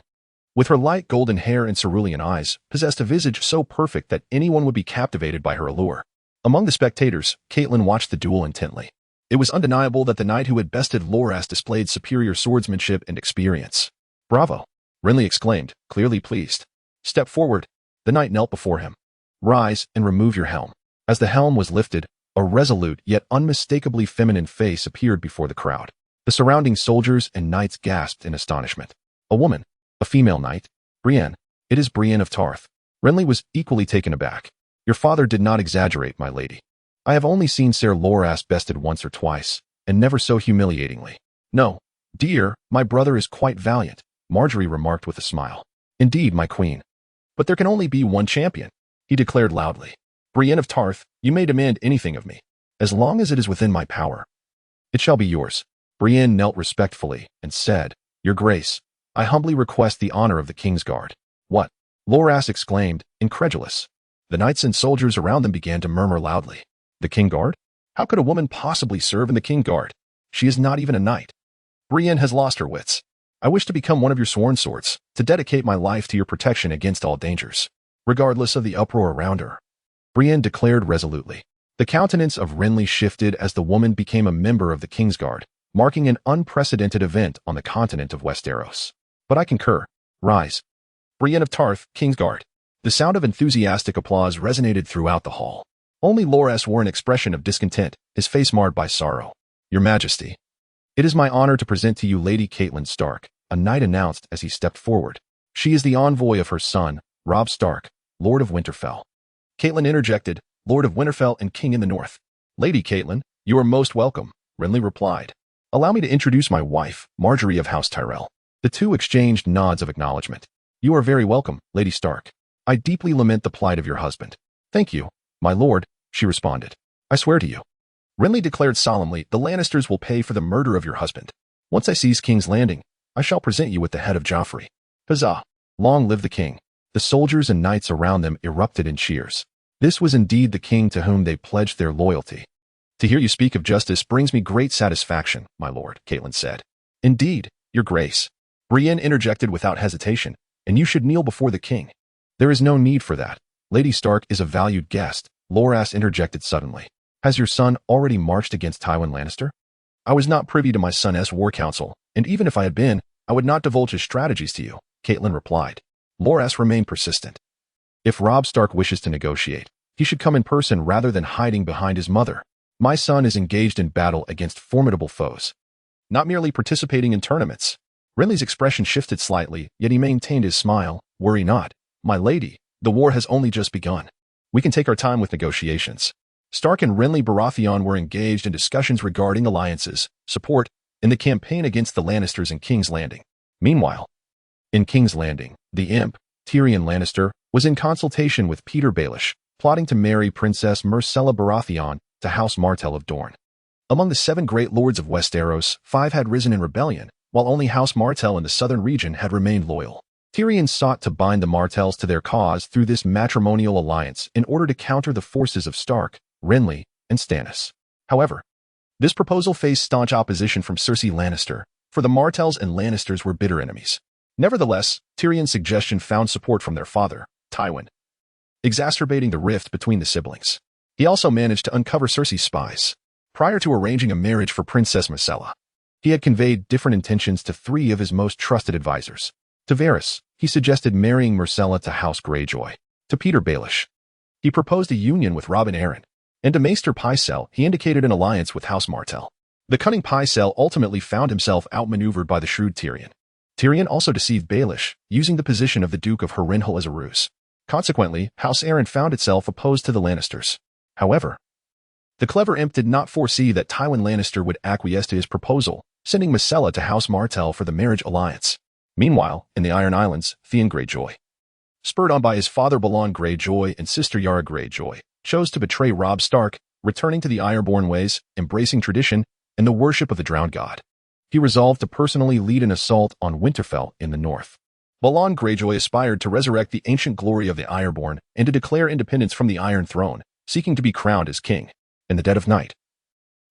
With her light golden hair and cerulean eyes, possessed a visage so perfect that anyone would be captivated by her allure. Among the spectators, Catelyn watched the duel intently. It was undeniable that the knight who had bested Loras displayed superior swordsmanship and experience. "Bravo!" Renly exclaimed, clearly pleased. "Step forward." The knight knelt before him. "Rise and remove your helm." As the helm was lifted, a resolute yet unmistakably feminine face appeared before the crowd. The surrounding soldiers and knights gasped in astonishment. A woman, a female knight, Brienne. "It is Brienne of Tarth." Renly was equally taken aback. "Your father did not exaggerate, my lady. I have only seen Ser Loras bested once or twice, and never so humiliatingly." "No, dear, my brother is quite valiant," Margaery remarked with a smile. "Indeed, my queen. But there can only be one champion," he declared loudly. "Brienne of Tarth, you may demand anything of me. As long as it is within my power, it shall be yours." Brienne knelt respectfully and said, "Your Grace, I humbly request the honor of the King's Guard." "What?" Loras exclaimed, incredulous. The knights and soldiers around them began to murmur loudly. "The King Guard? How could a woman possibly serve in the King Guard? She is not even a knight." "Brienne has lost her wits. I wish to become one of your sworn swords, to dedicate my life to your protection against all dangers, regardless of the uproar around her," Brienne declared resolutely. The countenance of Renly shifted as the woman became a member of the King's Guard, marking an unprecedented event on the continent of Westeros. "But I concur. Rise." Brienne of Tarth, King's Guard. The sound of enthusiastic applause resonated throughout the hall. Only Loras wore an expression of discontent, his face marred by sorrow. "Your Majesty, it is my honor to present to you Lady Catelyn Stark," a knight announced as he stepped forward. "She is the envoy of her son, Robb Stark, Lord of Winterfell." Catelyn interjected, "Lord of Winterfell and King in the North." "Lady Catelyn, you are most welcome," Renly replied. "Allow me to introduce my wife, Margaery of House Tyrell." The two exchanged nods of acknowledgement. "You are very welcome, Lady Stark. I deeply lament the plight of your husband." "Thank you, my lord," she responded. "I swear to you," Renly declared solemnly, "the Lannisters will pay for the murder of your husband. Once I seize King's Landing, I shall present you with the head of Joffrey." "Huzzah! Long live the king." The soldiers and knights around them erupted in cheers. This was indeed the king to whom they pledged their loyalty. "To hear you speak of justice brings me great satisfaction, my lord," Catelyn said. "Indeed, your grace," Brienne interjected without hesitation, "and you should kneel before the king." "There is no need for that. Lady Stark is a valued guest," Loras interjected suddenly. "Has your son already marched against Tywin Lannister?" "I was not privy to my son's war council, and even if I had been, I would not divulge his strategies to you," Catelyn replied. Loras remained persistent. "If Robb Stark wishes to negotiate, he should come in person rather than hiding behind his mother. My son is engaged in battle against formidable foes, not merely participating in tournaments." Renly's expression shifted slightly, yet he maintained his smile. "Worry not, my lady. The war has only just begun. We can take our time with negotiations." Stark and Renly Baratheon were engaged in discussions regarding alliances, support, and the campaign against the Lannisters in King's Landing. Meanwhile, in King's Landing, the imp, Tyrion Lannister, was in consultation with Petyr Baelish, plotting to marry Princess Myrcella Baratheon to House Martell of Dorne. Among the 7 great lords of Westeros, 5 had risen in rebellion, while only House Martell in the southern region had remained loyal. Tyrion sought to bind the Martells to their cause through this matrimonial alliance in order to counter the forces of Stark, Renly, and Stannis. However, this proposal faced staunch opposition from Cersei Lannister, for the Martells and Lannisters were bitter enemies. Nevertheless, Tyrion's suggestion found support from their father, Tywin, exacerbating the rift between the siblings. He also managed to uncover Cersei's spies. Prior to arranging a marriage for Princess Myrcella, he had conveyed different intentions to 3 of his most trusted advisors. To Varys, he suggested marrying Myrcella to House Greyjoy. To Petyr Baelish, he proposed a union with Robin Arryn. And to Maester Pycelle, he indicated an alliance with House Martell. The cunning Pycelle ultimately found himself outmaneuvered by the shrewd Tyrion. Tyrion also deceived Baelish, using the position of the Duke of Harrenhal as a ruse. Consequently, House Arryn found itself opposed to the Lannisters. However, the clever imp did not foresee that Tywin Lannister would acquiesce to his proposal, sending Myrcella to House Martell for the marriage alliance. Meanwhile, in the Iron Islands, Theon Greyjoy, spurred on by his father Balon Greyjoy and sister Yara Greyjoy, chose to betray Robb Stark, returning to the Ironborn ways, embracing tradition, and the worship of the drowned god. He resolved to personally lead an assault on Winterfell in the north. Balon Greyjoy aspired to resurrect the ancient glory of the Ironborn and to declare independence from the Iron Throne, seeking to be crowned as king. In the dead of night,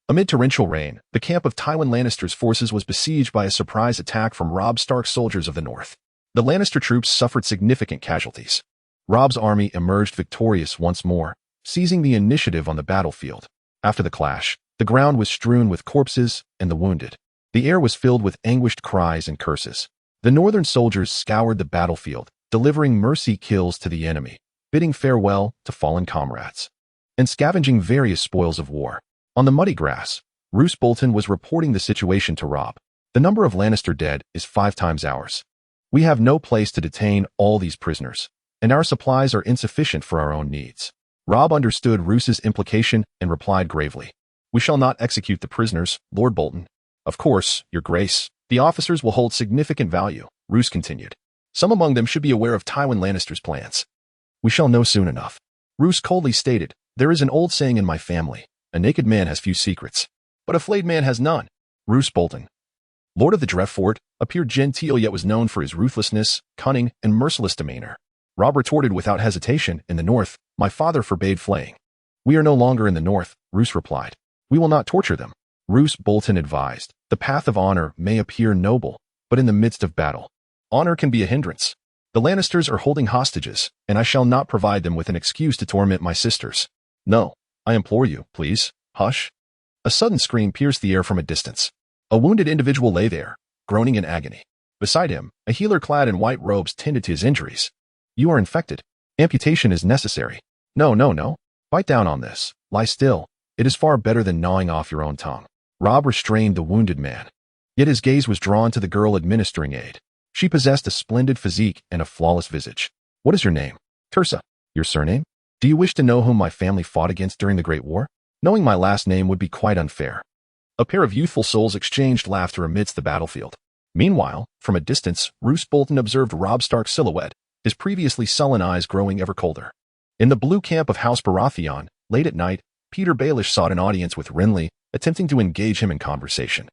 Amid torrential rain, the camp of Tywin Lannister's forces was besieged by a surprise attack from Robb Stark's soldiers of the north. The Lannister troops suffered significant casualties. Robb's army emerged victorious once more, seizing the initiative on the battlefield. After the clash, the ground was strewn with corpses and the wounded. The air was filled with anguished cries and curses. The northern soldiers scoured the battlefield, delivering mercy kills to the enemy, bidding farewell to fallen comrades, and scavenging various spoils of war. On the muddy grass, Roose Bolton was reporting the situation to Robb. The number of Lannister dead is 5 times ours. We have no place to detain all these prisoners, and our supplies are insufficient for our own needs. Robb understood Roose's implication and replied gravely, "We shall not execute the prisoners, Lord Bolton." "Of course, Your Grace. The officers will hold significant value," Roose continued. "Some among them should be aware of Tywin Lannister's plans." "We shall know soon enough." Roose coldly stated, "There is an old saying in my family. A naked man has few secrets, but a flayed man has none." Roose Bolton, Lord of the Dreffort, appeared genteel yet was known for his ruthlessness, cunning, and merciless demeanor. Robb retorted without hesitation, "In the north, my father forbade flaying." "We are no longer in the north," Roose replied. "We will not torture them." Roose Bolton advised, "The path of honor may appear noble, but in the midst of battle, honor can be a hindrance. The Lannisters are holding hostages, and I shall not provide them with an excuse to torment my sisters. No, I implore you, please, hush." A sudden scream pierced the air from a distance. A wounded individual lay there, groaning in agony. Beside him, a healer clad in white robes tended to his injuries. "You are infected. Amputation is necessary." No. Bite down on this. Lie still. It is far better than gnawing off your own tongue." Robb restrained the wounded man. Yet his gaze was drawn to the girl administering aid. She possessed a splendid physique and a flawless visage. "What is your name?" "Tersa." "Your surname?" "Do you wish to know whom my family fought against during the Great War?" "Knowing my last name would be quite unfair." A pair of youthful souls exchanged laughter amidst the battlefield. Meanwhile, from a distance, Roose Bolton observed Robb Stark's silhouette, his previously sullen eyes growing ever colder. In the blue camp of House Baratheon, late at night, Peter Baelish sought an audience with Renly, attempting to engage him in conversation.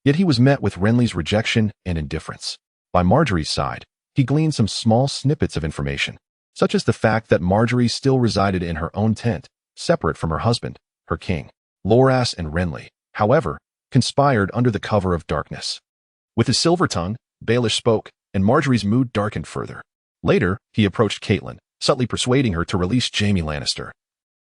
Yet he was met with Renly's rejection and indifference. By Margaery's side, he gleaned some small snippets of information, such as the fact that Margaery still resided in her own tent, separate from her husband, her king. Loras and Renly, however, conspired under the cover of darkness. With his silver tongue, Baelish spoke, and Margaery's mood darkened further. Later, he approached Catelyn, subtly persuading her to release Jaime Lannister,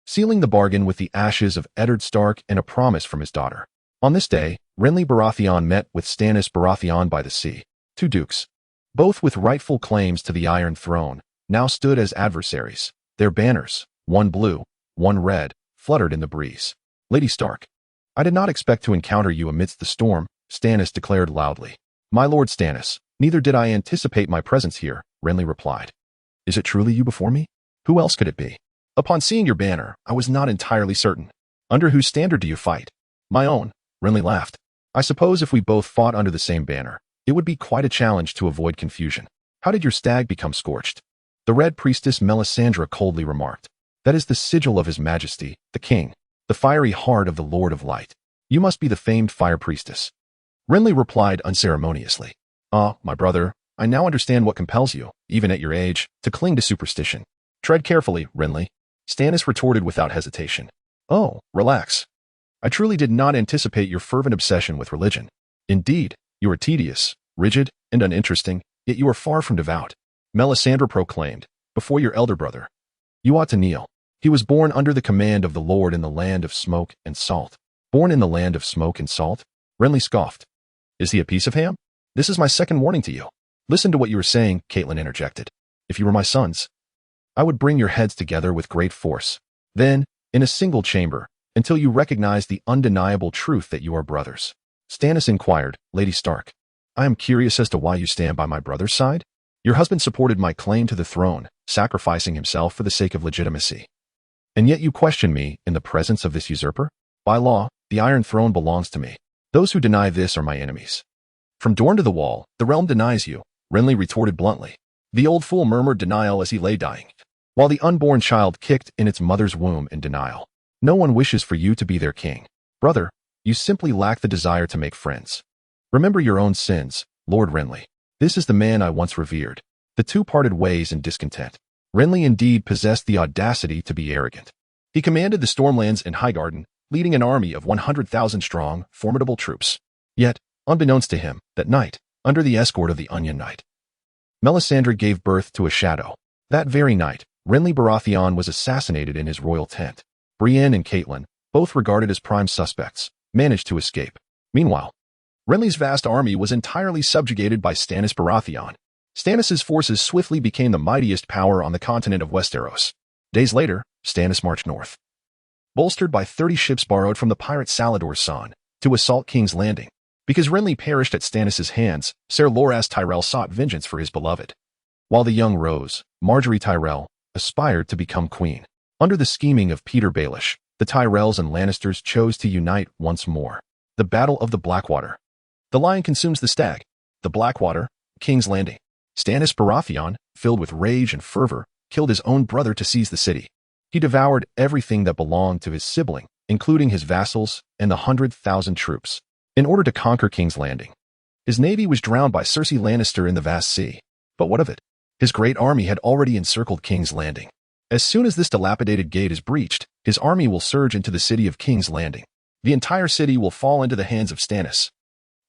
sealing the bargain with the ashes of Eddard Stark and a promise from his daughter. On this day, Renly Baratheon met with Stannis Baratheon by the sea. 2 dukes, both with rightful claims to the Iron Throne, now stood as adversaries. Their banners, one blue, one red, fluttered in the breeze. "Lady Stark, I did not expect to encounter you amidst the storm," Stannis declared loudly. "My Lord Stannis, neither did I anticipate my presence here," Renly replied. "Is it truly you before me? Who else could it be?" "Upon seeing your banner, I was not entirely certain." "Under whose standard do you fight?" "My own," Renly laughed. "I suppose if we both fought under the same banner, it would be quite a challenge to avoid confusion." "How did your stag become scorched?" The Red Priestess Melisandre coldly remarked. "That is the sigil of His Majesty, the King, the fiery heart of the Lord of Light. You must be the famed Fire Priestess." Renly replied unceremoniously. "Ah, my brother, I now understand what compels you, even at your age, to cling to superstition." "Tread carefully, Renly," Stannis retorted without hesitation. "Oh, relax. I truly did not anticipate your fervent obsession with religion. Indeed, you are tedious, rigid, and uninteresting, yet you are far from devout." Melisandre proclaimed, "Before your elder brother, you ought to kneel. He was born under the command of the Lord in the land of smoke and salt." "Born in the land of smoke and salt?" Renly scoffed. "Is he a piece of ham?" "This is my second warning to you." "Listen to what you are saying," Catelyn interjected. "If you were my sons, I would bring your heads together with great force. Then, in a single chamber, until you recognize the undeniable truth that you are brothers." Stannis inquired, "Lady Stark, I am curious as to why you stand by my brother's side. Your husband supported my claim to the throne, sacrificing himself for the sake of legitimacy. And yet you question me in the presence of this usurper? By law, the Iron Throne belongs to me. Those who deny this are my enemies." "From Dorne to the Wall, the realm denies you," Renly retorted bluntly. The old fool murmured denial as he lay dying, while the unborn child kicked in its mother's womb in denial. "No one wishes for you to be their king. Brother, you simply lack the desire to make friends. Remember your own sins, Lord Renly. This is the man I once revered." The two parted ways in discontent. Renly indeed possessed the audacity to be arrogant. He commanded the Stormlands and Highgarden, leading an army of 100,000 strong, formidable troops. Yet, unbeknownst to him, that night, under the escort of the Onion Knight, Melisandre gave birth to a shadow. That very night, Renly Baratheon was assassinated in his royal tent. Brienne and Catelyn, both regarded as prime suspects, managed to escape. Meanwhile, Renly's vast army was entirely subjugated by Stannis Baratheon. Stannis' forces swiftly became the mightiest power on the continent of Westeros. Days later, Stannis marched north, bolstered by 30 ships borrowed from the pirate Salador's son, to assault King's Landing. Because Renly perished at Stannis' hands, Ser Loras Tyrell sought vengeance for his beloved. While the young Rose, Margaery Tyrell, aspired to become queen. Under the scheming of Peter Baelish, the Tyrells and Lannisters chose to unite once more. The Battle of the Blackwater. The lion consumes the stag. The Blackwater, King's Landing. Stannis Baratheon, filled with rage and fervor, killed his own brother to seize the city. He devoured everything that belonged to his sibling, including his vassals and the 100,000 troops, in order to conquer King's Landing. His navy was drowned by Cersei Lannister in the vast sea. But what of it? His great army had already encircled King's Landing. As soon as this dilapidated gate is breached, his army will surge into the city of King's Landing. The entire city will fall into the hands of Stannis.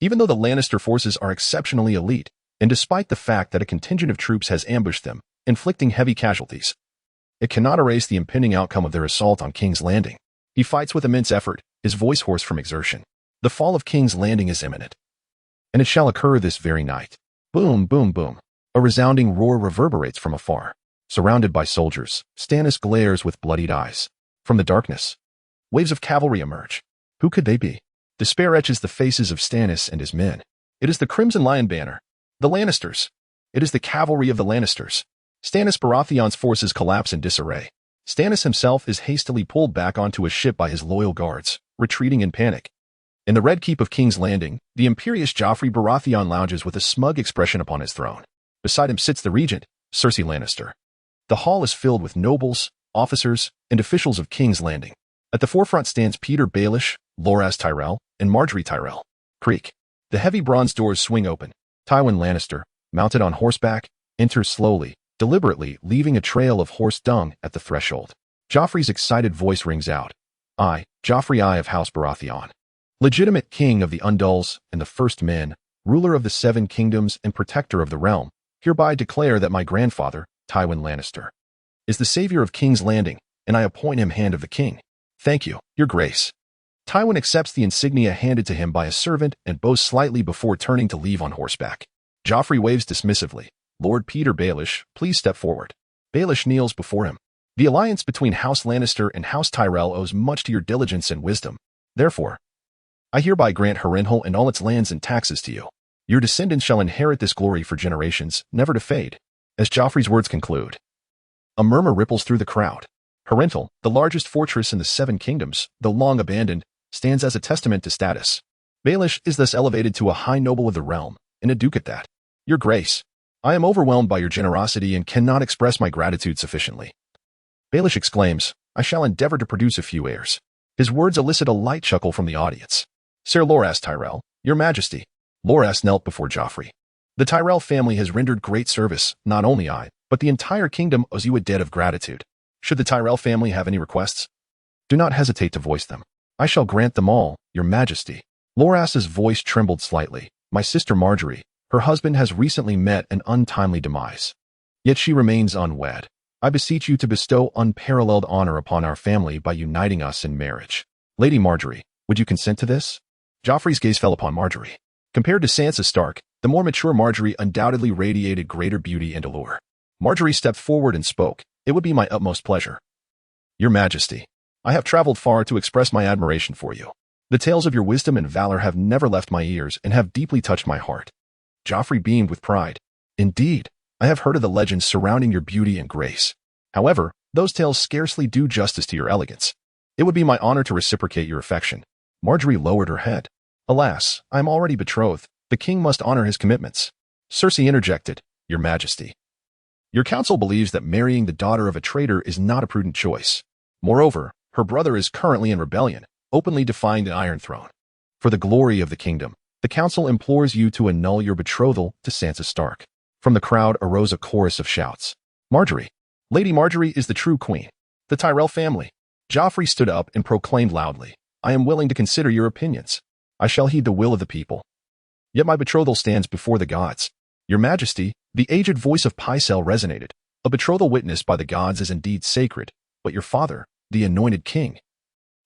Even though the Lannister forces are exceptionally elite, and despite the fact that a contingent of troops has ambushed them, inflicting heavy casualties, it cannot erase the impending outcome of their assault on King's Landing. He fights with immense effort, his voice hoarse from exertion. The fall of King's Landing is imminent, and it shall occur this very night. Boom, boom, boom. A resounding roar reverberates from afar. Surrounded by soldiers, Stannis glares with bloodied eyes. From the darkness, waves of cavalry emerge. Who could they be? Despair etches the faces of Stannis and his men. It is the Crimson Lion banner. The Lannisters. It is the cavalry of the Lannisters. Stannis Baratheon's forces collapse in disarray. Stannis himself is hastily pulled back onto a ship by his loyal guards, retreating in panic. In the Red Keep of King's Landing, the imperious Joffrey Baratheon lounges with a smug expression upon his throne. Beside him sits the regent, Cersei Lannister. The hall is filled with nobles, officers, and officials of King's Landing. At the forefront stands Peter Baelish, Loras Tyrell, and Margaery Tyrell. Creak. The heavy bronze doors swing open. Tywin Lannister, mounted on horseback, enters slowly, deliberately leaving a trail of horse dung at the threshold. Joffrey's excited voice rings out. I, Joffrey I of House Baratheon, legitimate king of the Undulls and the First Men, ruler of the Seven Kingdoms and protector of the realm, hereby declare that my grandfather, Tywin Lannister, is the savior of King's Landing, and I appoint him Hand of the King. Thank you, your grace. Tywin accepts the insignia handed to him by a servant and bows slightly before turning to leave on horseback. Joffrey waves dismissively. Lord Peter Baelish, please step forward. Baelish kneels before him. The alliance between House Lannister and House Tyrell owes much to your diligence and wisdom. Therefore, I hereby grant Harrenhal and all its lands and taxes to you. Your descendants shall inherit this glory for generations, never to fade. As Joffrey's words conclude, a murmur ripples through the crowd. Harrenhal, the largest fortress in the Seven Kingdoms, though long abandoned, stands as a testament to status. Baelish is thus elevated to a high noble of the realm, and a duke at that. Your grace, I am overwhelmed by your generosity and cannot express my gratitude sufficiently. Baelish exclaims, I shall endeavor to produce a few heirs. His words elicit a light chuckle from the audience. Ser Loras Tyrell, your majesty. Loras knelt before Joffrey. The Tyrell family has rendered great service, not only I, but the entire kingdom owes you a debt of gratitude. Should the Tyrell family have any requests, do not hesitate to voice them. I shall grant them all, your majesty. Loras's voice trembled slightly. My sister Margaery, her husband has recently met an untimely demise. Yet she remains unwed. I beseech you to bestow unparalleled honor upon our family by uniting us in marriage. Lady Margaery, would you consent to this? Joffrey's gaze fell upon Margaery. Compared to Sansa Stark, the more mature Margaery undoubtedly radiated greater beauty and allure. Margaery stepped forward and spoke. It would be my utmost pleasure. Your Majesty, I have traveled far to express my admiration for you. The tales of your wisdom and valor have never left my ears and have deeply touched my heart. Joffrey beamed with pride. Indeed, I have heard of the legends surrounding your beauty and grace. However, those tales scarcely do justice to your elegance. It would be my honor to reciprocate your affection. Margaery lowered her head. Alas, I am already betrothed. The king must honor his commitments. Cersei interjected, Your Majesty. Your council believes that marrying the daughter of a traitor is not a prudent choice. Moreover, her brother is currently in rebellion, openly defying the Iron Throne. For the glory of the kingdom, the council implores you to annul your betrothal to Sansa Stark. From the crowd arose a chorus of shouts. Margaery. Lady Margaery is the true queen. The Tyrell family. Joffrey stood up and proclaimed loudly, I am willing to consider your opinions. I shall heed the will of the people. Yet my betrothal stands before the gods. Your Majesty, the aged voice of Pycelle resonated. A betrothal witnessed by the gods is indeed sacred, but your father, the anointed king,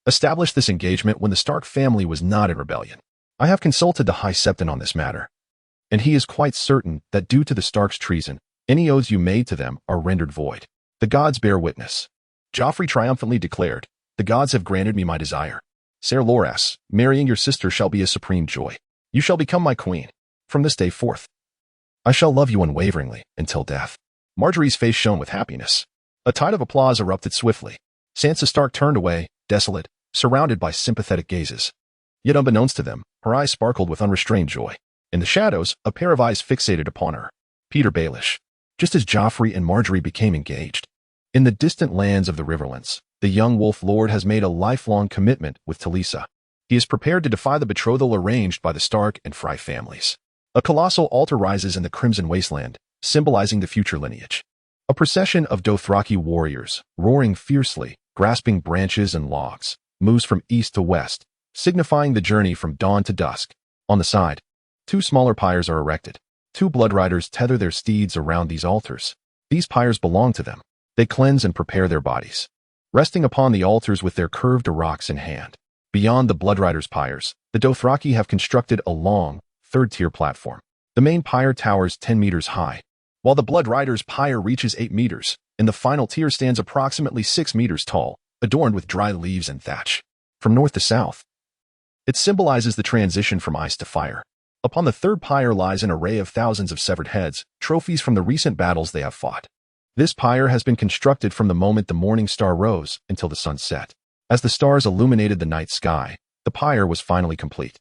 established this engagement when the Stark family was not in rebellion. I have consulted the High Septon on this matter, and he is quite certain that due to the Stark's treason, any oaths you made to them are rendered void. The gods bear witness. Joffrey triumphantly declared, the gods have granted me my desire. Ser Loras, marrying your sister shall be a supreme joy. You shall become my queen. From this day forth, I shall love you unwaveringly until death. Margaery's face shone with happiness. A tide of applause erupted swiftly. Sansa Stark turned away, desolate, surrounded by sympathetic gazes. Yet unbeknownst to them, her eyes sparkled with unrestrained joy. In the shadows, a pair of eyes fixated upon her. Peter Baelish. Just as Joffrey and Margaery became engaged. In the distant lands of the Riverlands, the young Wolf Lord has made a lifelong commitment with Talisa. He is prepared to defy the betrothal arranged by the Stark and Frey families. A colossal altar rises in the Crimson Wasteland, symbolizing the future lineage. A procession of Dothraki warriors, roaring fiercely, grasping branches and logs, moves from east to west, signifying the journey from dawn to dusk. On the side, 2 smaller pyres are erected. 2 blood riders tether their steeds around these altars. These pyres belong to them. They cleanse and prepare their bodies, resting upon the altars with their curved rocks in hand. Beyond the blood riders' pyres, the Dothraki have constructed a long, third-tier platform. The main pyre towers 10 meters high, while the blood riders' pyre reaches 8 meters, and the final tier stands approximately 6 meters tall, adorned with dry leaves and thatch. From north to south, it symbolizes the transition from ice to fire. Upon the third pyre lies an array of thousands of severed heads, trophies from the recent battles they have fought. This pyre has been constructed from the moment the morning star rose until the sun set. As the stars illuminated the night sky, the pyre was finally complete.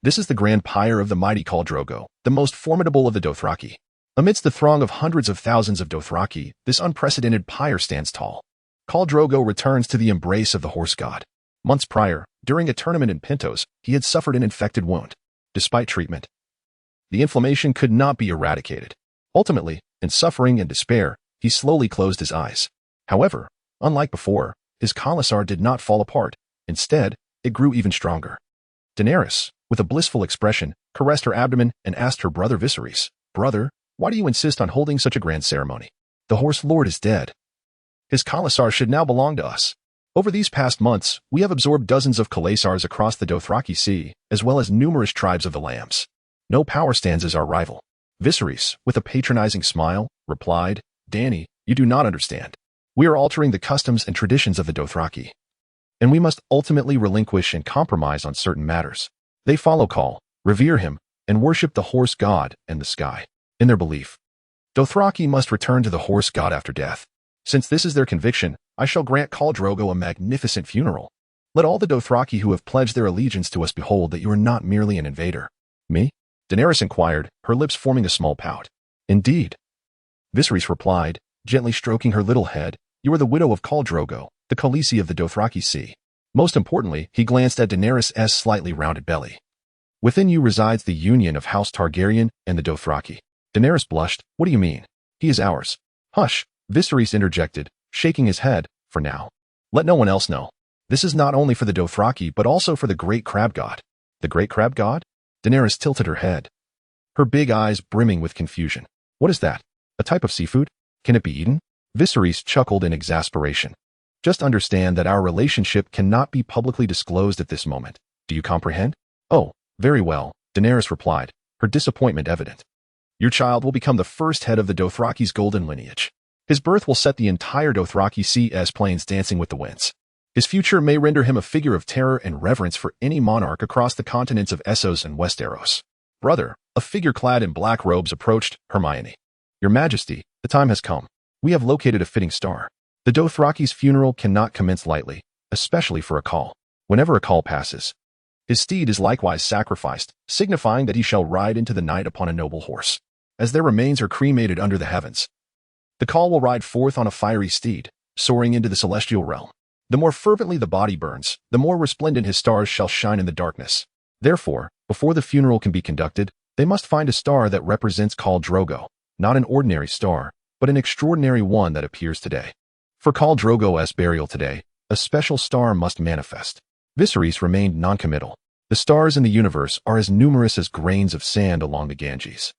This is the grand pyre of the mighty Khal Drogo, the most formidable of the Dothraki. Amidst the throng of hundreds of thousands of Dothraki, this unprecedented pyre stands tall. Khal Drogo returns to the embrace of the horse god. Months prior, during a tournament in Pentos, he had suffered an infected wound. Despite treatment, the inflammation could not be eradicated. Ultimately, in suffering and despair, he slowly closed his eyes. However, unlike before, his khalasar did not fall apart. Instead, it grew even stronger. Daenerys, with a blissful expression, caressed her abdomen and asked her brother Viserys, "Brother, why do you insist on holding such a grand ceremony? The horse lord is dead. His khalasar should now belong to us." Over these past months, we have absorbed dozens of khalasars across the Dothraki Sea, as well as numerous tribes of the Lambs. No power stands as our rival. Viserys, with a patronizing smile, replied, "Dany, you do not understand. We are altering the customs and traditions of the Dothraki, and we must ultimately relinquish and compromise on certain matters. They follow Khal, revere him, and worship the horse god and the sky. In their belief, Dothraki must return to the horse god after death. Since this is their conviction, I shall grant Khal Drogo a magnificent funeral. Let all the Dothraki who have pledged their allegiance to us behold that you are not merely an invader." "Me?" Daenerys inquired, her lips forming a small pout. "Indeed." Viserys replied, gently stroking her little head, "You are the widow of Khal Drogo, the Khaleesi of the Dothraki Sea." Most importantly, he glanced at Daenerys' slightly rounded belly. "Within you resides the union of House Targaryen and the Dothraki." Daenerys blushed. "What do you mean? He is ours." "Hush," Viserys interjected, shaking his head, "for now. Let no one else know. This is not only for the Dothraki but also for the Great Crab God." "The Great Crab God?" Daenerys tilted her head, her big eyes brimming with confusion. "What is that? A type of seafood? Can it be eaten?" Viserys chuckled in exasperation. "Just understand that our relationship cannot be publicly disclosed at this moment. Do you comprehend?" "Oh, very well," Daenerys replied, her disappointment evident. "Your child will become the first head of the Dothraki's golden lineage. His birth will set the entire Dothraki Sea as plains dancing with the winds. His future may render him a figure of terror and reverence for any monarch across the continents of Essos and Westeros." "Brother," a figure clad in black robes approached, Hermione. "Your Majesty, the time has come. We have located a fitting star. The Dothraki's funeral cannot commence lightly, especially for a Khal. Whenever a Khal passes, his steed is likewise sacrificed, signifying that he shall ride into the night upon a noble horse. As their remains are cremated under the heavens, the Khal will ride forth on a fiery steed, soaring into the celestial realm. The more fervently the body burns, the more resplendent his stars shall shine in the darkness. Therefore, before the funeral can be conducted, they must find a star that represents Khal Drogo, not an ordinary star, but an extraordinary one that appears today. For Khal Drogo's burial today, a special star must manifest." Viserys remained noncommittal. The stars in the universe are as numerous as grains of sand along the Ganges.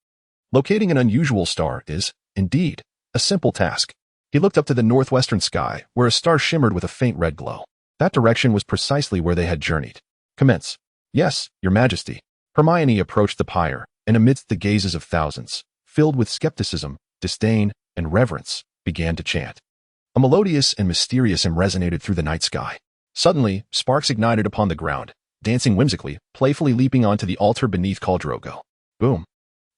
Locating an unusual star is, indeed, a simple task. He looked up to the northwestern sky, where a star shimmered with a faint red glow. That direction was precisely where they had journeyed. Commence. Yes, your majesty. Hermione approached the pyre, and amidst the gazes of thousands, filled with skepticism, disdain, and reverence, began to chant. A melodious and mysterious hymn resonated through the night sky. Suddenly, sparks ignited upon the ground, dancing whimsically, playfully leaping onto the altar beneath Khal Drogo. Boom.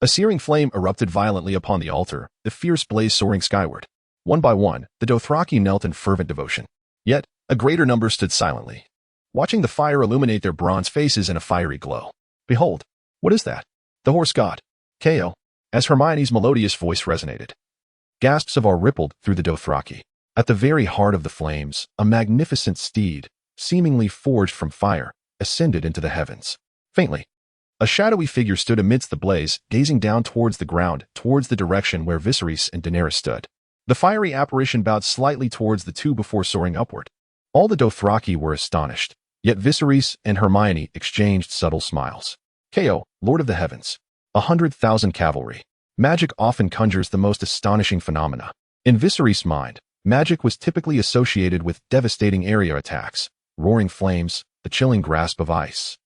A searing flame erupted violently upon the altar, the fierce blaze soaring skyward. One by one, the Dothraki knelt in fervent devotion. Yet, a greater number stood silently, watching the fire illuminate their bronze faces in a fiery glow. Behold, what is that? The horse god. Ko. As Hermione's melodious voice resonated. Gasps of awe rippled through the Dothraki. At the very heart of the flames, a magnificent steed, seemingly forged from fire, ascended into the heavens. Faintly, a shadowy figure stood amidst the blaze, gazing down towards the ground, towards the direction where Viserys and Daenerys stood. The fiery apparition bowed slightly towards the two before soaring upward. All the Dothraki were astonished, yet Viserys and Hermione exchanged subtle smiles. Ko, Lord of the Heavens. 100,000 cavalry. Magic often conjures the most astonishing phenomena. In Viserys' mind, magic was typically associated with devastating area attacks, roaring flames, the chilling grasp of ice,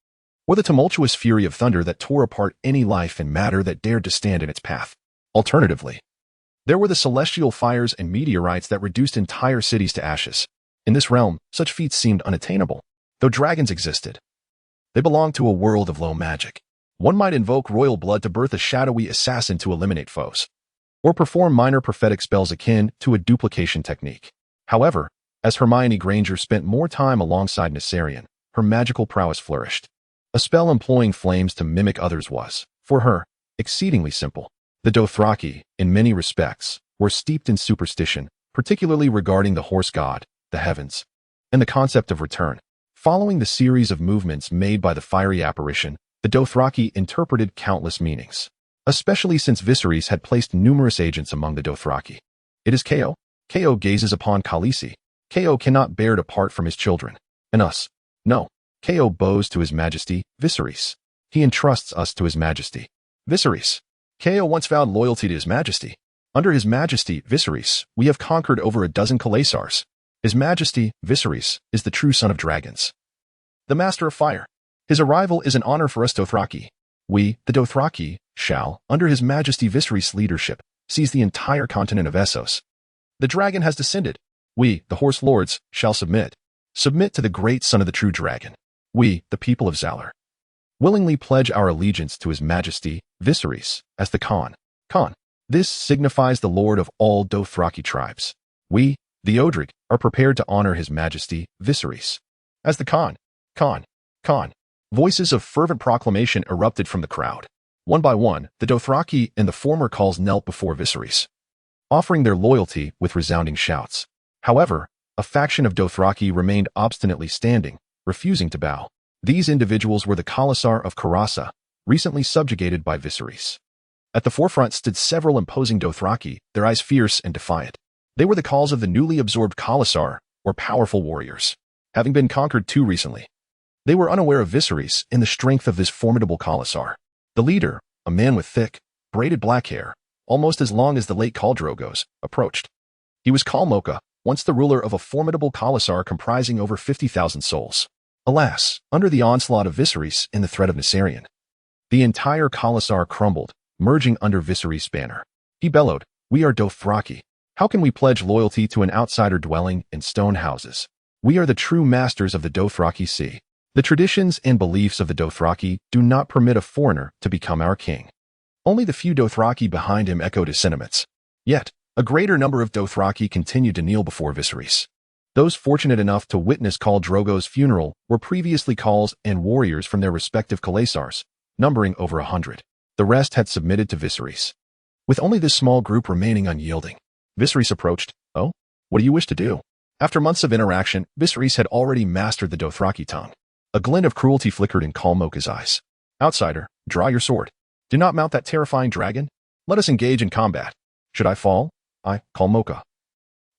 or the tumultuous fury of thunder that tore apart any life and matter that dared to stand in its path. Alternatively, there were the celestial fires and meteorites that reduced entire cities to ashes. In this realm, such feats seemed unattainable. Though dragons existed, they belonged to a world of low magic. One might invoke royal blood to birth a shadowy assassin to eliminate foes, or perform minor prophetic spells akin to a duplication technique. However, as Hermione Granger spent more time alongside Nissarion, her magical prowess flourished. A spell employing flames to mimic others was, for her, exceedingly simple. The Dothraki, in many respects, were steeped in superstition, particularly regarding the horse god, the heavens, and the concept of return. Following the series of movements made by the fiery apparition, the Dothraki interpreted countless meanings, especially since Viserys had placed numerous agents among the Dothraki. It is Ko. Ko gazes upon Khaleesi. Ko cannot bear to part from his children. And us. No. Ko bows to his majesty, Viserys. He entrusts us to his majesty. Viserys. Ko once vowed loyalty to his majesty. Under his majesty, Viserys, we have conquered over a dozen Khalasars. His majesty, Viserys, is the true son of dragons, the master of fire. His arrival is an honor for us Dothraki. We, the Dothraki, shall, under his majesty Viserys' leadership, seize the entire continent of Essos. The dragon has descended. We, the horse lords, shall submit to the great son of the true dragon. We, the people of Zalor, willingly pledge our allegiance to his majesty, Viserys, as the Khan. This signifies the lord of all Dothraki tribes. We, the Odric, are prepared to honor his majesty, Viserys, as the Khan. Voices of fervent proclamation erupted from the crowd. One by one, the Dothraki and the former Khals knelt before Viserys, offering their loyalty with resounding shouts. However, a faction of Dothraki remained obstinately standing, refusing to bow. These individuals were the Khalasar of Karassa, recently subjugated by Viserys. At the forefront stood several imposing Dothraki, their eyes fierce and defiant. They were the calls of the newly absorbed Khalasar, or powerful warriors, having been conquered too recently. They were unaware of Viserys and the strength of this formidable Khalasar. The leader, a man with thick, braided black hair, almost as long as the late Khal Drogo's, approached. He was Khal Mocha, once the ruler of a formidable Khalasar comprising over 50,000 souls. Alas, under the onslaught of Viserys and the threat of Nissarion, the entire Khalasar crumbled, merging under Viserys' banner. He bellowed, "We are Dothraki. How can we pledge loyalty to an outsider dwelling in stone houses? We are the true masters of the Dothraki Sea. The traditions and beliefs of the Dothraki do not permit a foreigner to become our king." Only the few Dothraki behind him echoed his sentiments. Yet, a greater number of Dothraki continued to kneel before Viserys. Those fortunate enough to witness Khal Drogo's funeral were previously Khals and warriors from their respective Khalasars, numbering over 100. The rest had submitted to Viserys, with only this small group remaining unyielding. Viserys approached. "Oh, what do you wish to do?" After months of interaction, Viserys had already mastered the Dothraki tongue. A glint of cruelty flickered in Khal Mocha's eyes. "Outsider, draw your sword. Do not mount that terrifying dragon. Let us engage in combat. Should I fall, I, Khal Mocha,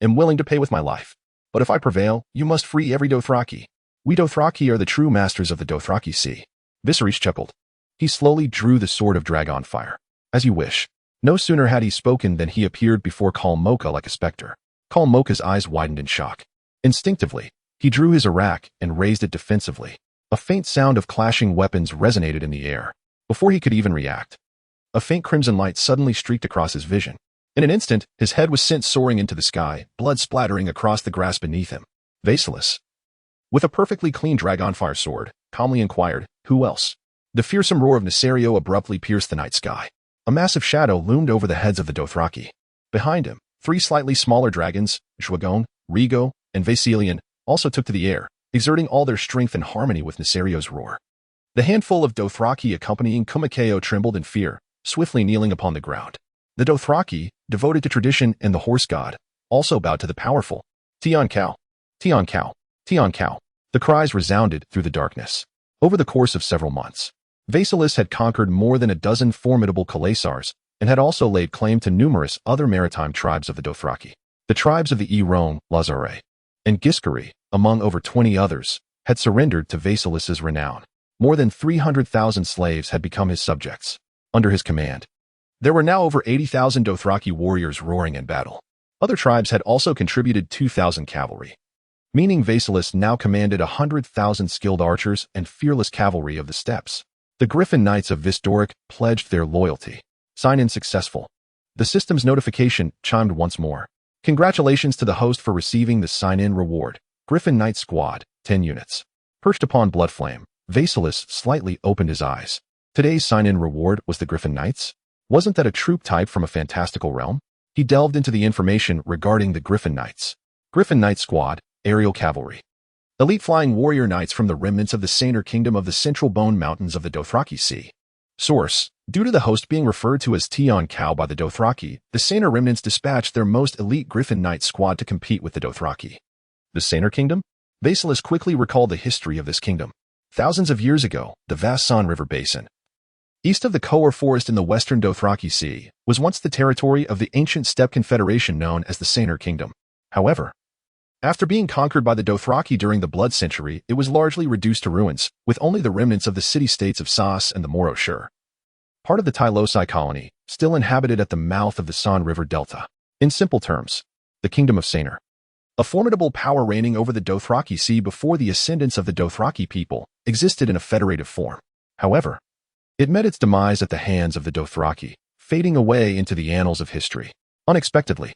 am willing to pay with my life. But if I prevail, you must free every Dothraki. We Dothraki are the true masters of the Dothraki Sea. Viserys chuckled. He slowly drew the sword of dragon fire. As you wish. No sooner had he spoken than he appeared before Khal Mocha like a specter. Khal Mocha's eyes widened in shock. Instinctively, he drew his arak and raised it defensively. A faint sound of clashing weapons resonated in the air. Before he could even react, a faint crimson light suddenly streaked across his vision. In an instant, his head was sent soaring into the sky, blood splattering across the grass beneath him. Vaesilis. With a perfectly clean dragonfire sword, calmly inquired, who else? The fearsome roar of Nysario abruptly pierced the night sky. A massive shadow loomed over the heads of the Dothraki. Behind him, 3 slightly smaller dragons, Drogon, Rhaego, and Vaesilion, also took to the air, exerting all their strength in harmony with Nysario's roar. The handful of Dothraki accompanying Kumakeo trembled in fear, swiftly kneeling upon the ground. The Dothraki, devoted to tradition and the horse god, also bowed to the powerful. Tion Cow, Tion Cow, Tion Cow. The cries resounded through the darkness. Over the course of several months, Vaesilis had conquered more than a dozen formidable Khalasars and had also laid claim to numerous other maritime tribes of the Dothraki. The tribes of the Eron, Lazare, and Giscari, among over 20 others, had surrendered to Vaesilis's renown. More than 300,000 slaves had become his subjects. Under his command, there were now over 80,000 Dothraki warriors roaring in battle. Other tribes had also contributed 2,000 cavalry, meaning Vaesilis now commanded 100,000 skilled archers and fearless cavalry of the steppes. The Griffin Knights of Vaes Dothrak pledged their loyalty. Sign-in successful. The system's notification chimed once more. Congratulations to the host for receiving the sign-in reward. Griffin Knight Squad, 10 units. Perched upon Bloodflame, Vaesilis slightly opened his eyes. Today's sign-in reward was the Griffin Knights? Wasn't that a troop type from a fantastical realm? He delved into the information regarding the Griffin Knights. Griffin Knight Squad, aerial cavalry. Elite flying warrior knights from the remnants of the Saner Kingdom of the Central Bone Mountains of the Dothraki Sea. Source: due to the host being referred to as Tion Cow by the Dothraki, the Saner remnants dispatched their most elite Griffin Knight squad to compete with the Dothraki. The Saner Kingdom? Vaesilis quickly recalled the history of this kingdom. Thousands of years ago, the vast San River Basin, east of the Kohor Forest in the western Dothraki Sea, was once the territory of the ancient steppe confederation known as the Saner Kingdom. However, after being conquered by the Dothraki during the Blood Century, it was largely reduced to ruins, with only the remnants of the city-states of Sas and the Moroshur, part of the Tylosai colony, still inhabited at the mouth of the San River Delta. In simple terms, the Kingdom of Saner. A formidable power reigning over the Dothraki Sea before the ascendance of the Dothraki people, existed in a federative form. However, it met its demise at the hands of the Dothraki, fading away into the annals of history. Unexpectedly,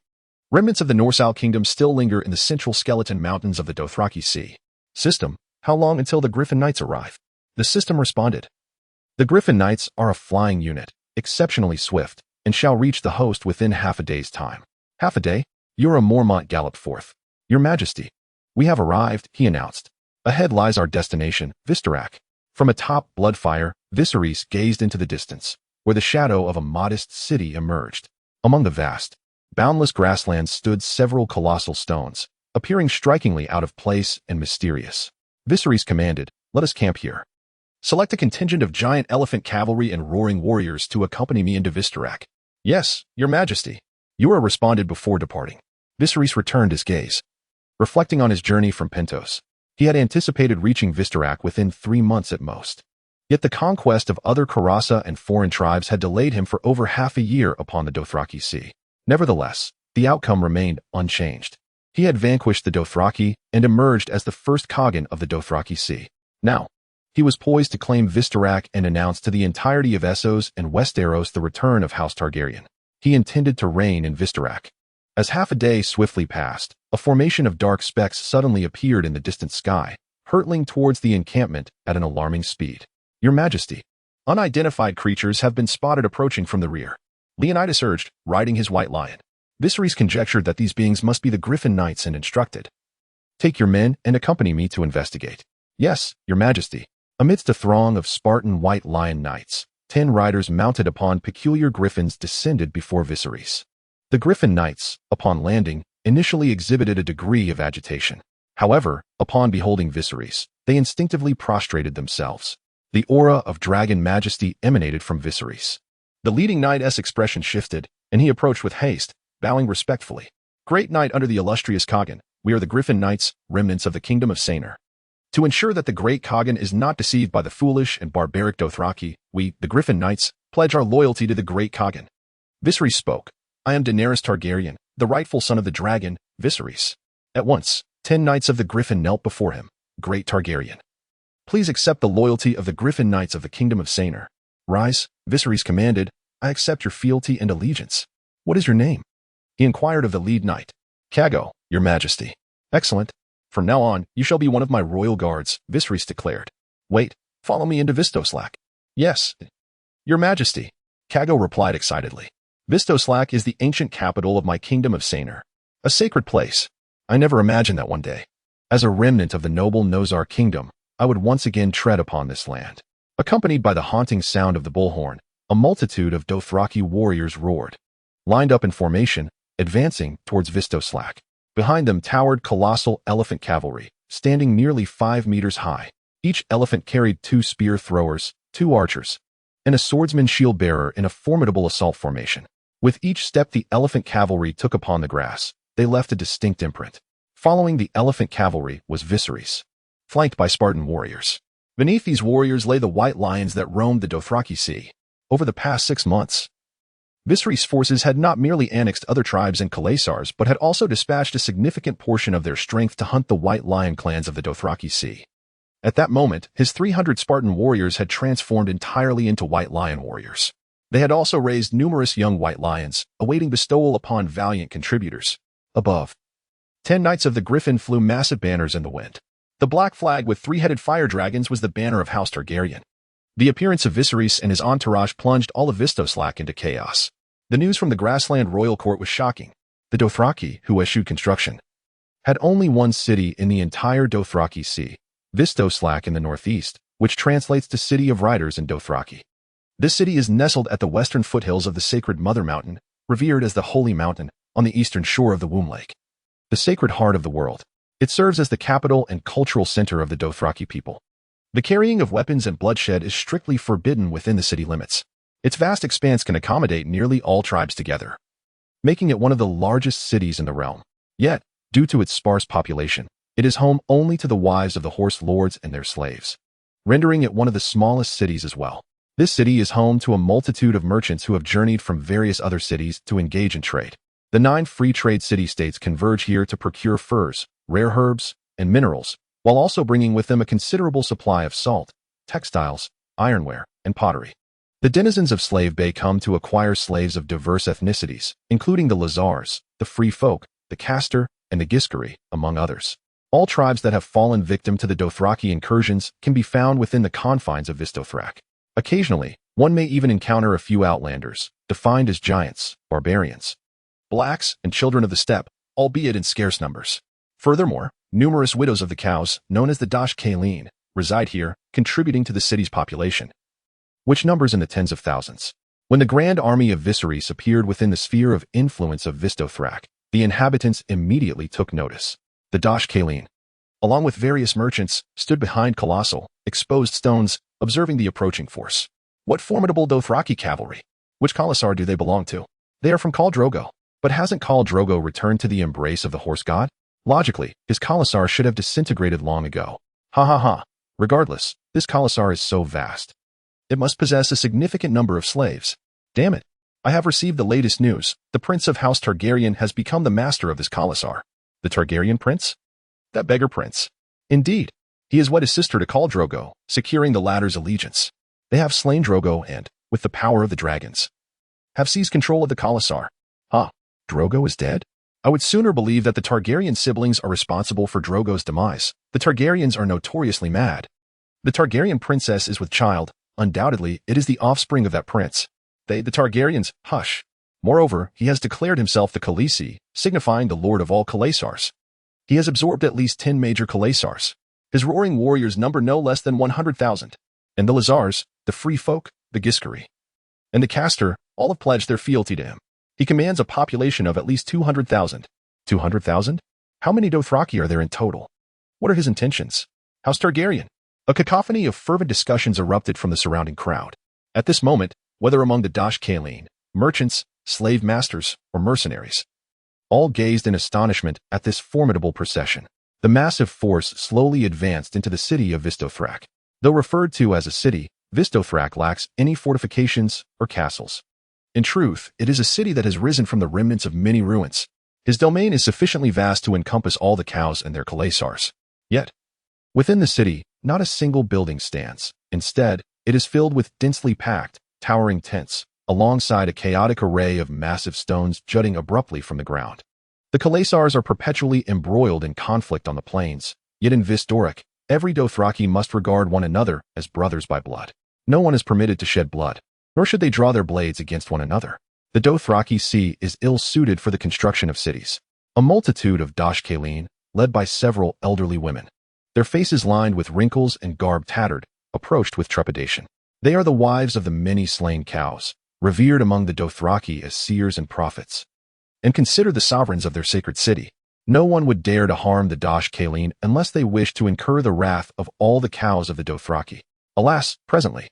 remnants of the Norsal Kingdom still linger in the central skeleton mountains of the Dothraki Sea. System: how long until the Griffin Knights arrive? The system responded. The Griffin Knights are a flying unit, exceptionally swift, and shall reach the host within half a day's time. Half a day? Yura Mormont galloped forth. Your Majesty, we have arrived, he announced. Ahead lies our destination, Vistorak. From atop Bloodfire, Viserys gazed into the distance, where the shadow of a modest city emerged. Among the vast, boundless grasslands stood several colossal stones, appearing strikingly out of place and mysterious. Viserys commanded, let us camp here. Select a contingent of giant elephant cavalry and roaring warriors to accompany me into Vistorak. Yes, Your Majesty. Yura responded before departing. Viserys returned his gaze. Reflecting on his journey from Pentos, he had anticipated reaching Vistorak within 3 months at most. Yet the conquest of other Karasa and foreign tribes had delayed him for over half a year upon the Dothraki Sea. Nevertheless, the outcome remained unchanged. He had vanquished the Dothraki and emerged as the first Khagan of the Dothraki Sea. Now, he was poised to claim Vistorak and announce to the entirety of Essos and Westeros the return of House Targaryen. He intended to reign in Vistorak. As half a day swiftly passed, a formation of dark specks suddenly appeared in the distant sky, hurtling towards the encampment at an alarming speed. Your Majesty, unidentified creatures have been spotted approaching from the rear. Leonidas urged, riding his white lion. Viserys conjectured that these beings must be the Griffin Knights and instructed, take your men and accompany me to investigate. Yes, Your Majesty. Amidst a throng of Spartan white lion knights, 10 riders mounted upon peculiar griffins descended before Viserys. The Griffin Knights, upon landing, initially exhibited a degree of agitation. However, upon beholding Viserys, they instinctively prostrated themselves. The aura of dragon majesty emanated from Viserys. The leading knight's expression shifted, and he approached with haste, bowing respectfully. Great knight under the illustrious Khagan, we are the Griffin Knights, remnants of the Kingdom of Saner. To ensure that the great Khagan is not deceived by the foolish and barbaric Dothraki, we, the Griffin Knights, pledge our loyalty to the great Khagan. Viserys spoke. I am Daenerys Targaryen, the rightful son of the dragon, Viserys. At once, 10 knights of the Griffin knelt before him. Great Targaryen, please accept the loyalty of the Griffin Knights of the Kingdom of Saenor. Rise, Viserys commanded. I accept your fealty and allegiance. What is your name? He inquired of the lead knight. Khago, your majesty. Excellent. From now on, you shall be one of my royal guards, Viserys declared. Wait, follow me into Vaes Dothrak. Yes, your majesty, Khago replied excitedly. Vaes Dothrak is the ancient capital of my kingdom of Saenor, a sacred place. I never imagined that one day, as a remnant of the noble Nozar kingdom, I would once again tread upon this land. Accompanied by the haunting sound of the bullhorn, a multitude of Dothraki warriors roared, lined up in formation, advancing towards Vaes Dothrak. Behind them towered colossal elephant cavalry, standing nearly 5 meters high. Each elephant carried 2 spear throwers, 2 archers, and a swordsman shield bearer in a formidable assault formation. With each step the elephant cavalry took upon the grass, they left a distinct imprint. Following the elephant cavalry was Viserys, flanked by Spartan warriors. Beneath these warriors lay the white lions that roamed the Dothraki Sea. Over the past 6 months, Viserys' forces had not merely annexed other tribes and Khalasars, but had also dispatched a significant portion of their strength to hunt the white lion clans of the Dothraki Sea. At that moment, his 300 Spartan warriors had transformed entirely into white lion warriors. They had also raised numerous young white lions, awaiting bestowal upon valiant contributors. Above, 10 knights of the Griffin flew massive banners in the wind. The black flag with 3-headed fire dragons was the banner of House Targaryen. The appearance of Viserys and his entourage plunged all of Vaes Dothrak into chaos. The news from the grassland royal court was shocking. The Dothraki, who eschewed construction, had only one city in the entire Dothraki Sea, Vaes Dothrak in the northeast, which translates to City of Riders in Dothraki. This city is nestled at the western foothills of the sacred Mother Mountain, revered as the Holy Mountain, on the eastern shore of the Womb Lake, the sacred heart of the world. It serves as the capital and cultural center of the Dothraki people. The carrying of weapons and bloodshed is strictly forbidden within the city limits. Its vast expanse can accommodate nearly all tribes together, making it one of the largest cities in the realm. Yet, due to its sparse population, it is home only to the wives of the horse lords and their slaves, rendering it one of the smallest cities as well. This city is home to a multitude of merchants who have journeyed from various other cities to engage in trade. The 9 free trade city-states converge here to procure furs, rare herbs, and minerals, while also bringing with them a considerable supply of salt, textiles, ironware, and pottery. The denizens of Slave Bay come to acquire slaves of diverse ethnicities, including the Lazars, the Free Folk, the Caster, and the Giscari, among others. All tribes that have fallen victim to the Dothraki incursions can be found within the confines of Vaes Dothrak. Occasionally, one may even encounter a few outlanders, defined as giants, barbarians, blacks, and children of the steppe, albeit in scarce numbers. Furthermore, numerous widows of the cows, known as the Dash Kaleen, reside here, contributing to the city's population, which numbers in the tens of thousands. When the grand army of Viserys appeared within the sphere of influence of Vaes Dothrak, the inhabitants immediately took notice. The Dash Kaleen, along with various merchants, stood behind colossal, exposed stones, observing the approaching force. What formidable Dothraki cavalry! Which Khalasar do they belong to? They are from Khal Drogo. But hasn't Khal Drogo returned to the embrace of the horse god? Logically, his Khalasar should have disintegrated long ago. Ha ha ha. Regardless, this Khalasar is so vast. It must possess a significant number of slaves. Damn it. I have received the latest news. The Prince of House Targaryen has become the master of this Khalasar. The Targaryen prince? That beggar prince. Indeed. He is wed his sister to Khal Drogo, securing the latter's allegiance. They have slain Drogo and, with the power of the dragons, have seized control of the Khalasar. Huh. Drogo is dead? I would sooner believe that the Targaryen siblings are responsible for Drogo's demise. The Targaryens are notoriously mad. The Targaryen princess is with child. Undoubtedly, it is the offspring of that prince. The Targaryens, hush. Moreover, he has declared himself the Khaleesi, signifying the lord of all Khalasars. He has absorbed at least 10 major Khalasars. His roaring warriors number no less than 100,000. And the Lazars, the Free Folk, the Giscari, and the Caster, all have pledged their fealty to him. He commands a population of at least 200,000. 200,000? How many Dothraki are there in total? What are his intentions? House Targaryen. A cacophony of fervent discussions erupted from the surrounding crowd. At this moment, whether among the Dash Kaleen, merchants, slave masters, or mercenaries, all gazed in astonishment at this formidable procession. The massive force slowly advanced into the city of Vaes Dothrak. Though referred to as a city, Vaes Dothrak lacks any fortifications or castles. In truth, it is a city that has risen from the remnants of many ruins. His domain is sufficiently vast to encompass all the cows and their khalasars. Yet, within the city, not a single building stands. Instead, it is filled with densely packed, towering tents, alongside a chaotic array of massive stones jutting abruptly from the ground. The khalasars are perpetually embroiled in conflict on the plains, yet in Vaes Dothrak, every Dothraki must regard one another as brothers by blood. No one is permitted to shed blood, nor should they draw their blades against one another. The Dothraki Sea is ill-suited for the construction of cities. A multitude of Dothraki, led by several elderly women, their faces lined with wrinkles and garb tattered, approached with trepidation. They are the wives of the many slain cows, revered among the Dothraki as seers and prophets, and considered the sovereigns of their sacred city. No one would dare to harm the Dothraki unless they wished to incur the wrath of all the cows of the Dothraki. Alas, presently,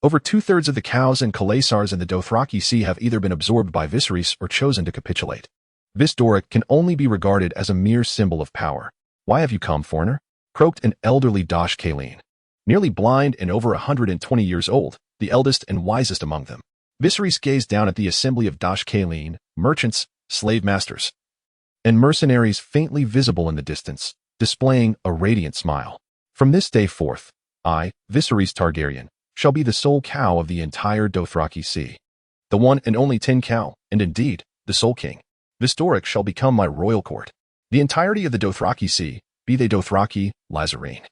over two-thirds of the cows and khalasars in the Dothraki Sea have either been absorbed by Viserys or chosen to capitulate. Vaes Dothrak can only be regarded as a mere symbol of power. "Why have you come, foreigner?" croaked an elderly Dothraki, nearly blind and over 120 years old, the eldest and wisest among them. Viserys gazed down at the assembly of Dothraki, merchants, slave masters, and mercenaries faintly visible in the distance, displaying a radiant smile. "From this day forth, I, Viserys Targaryen, shall be the sole cow of the entire Dothraki Sea. The one and only 10 cow, and indeed, the sole king. Vaes Dothrak shall become my royal court. The entirety of the Dothraki Sea, be they Dothraki, Lizarine,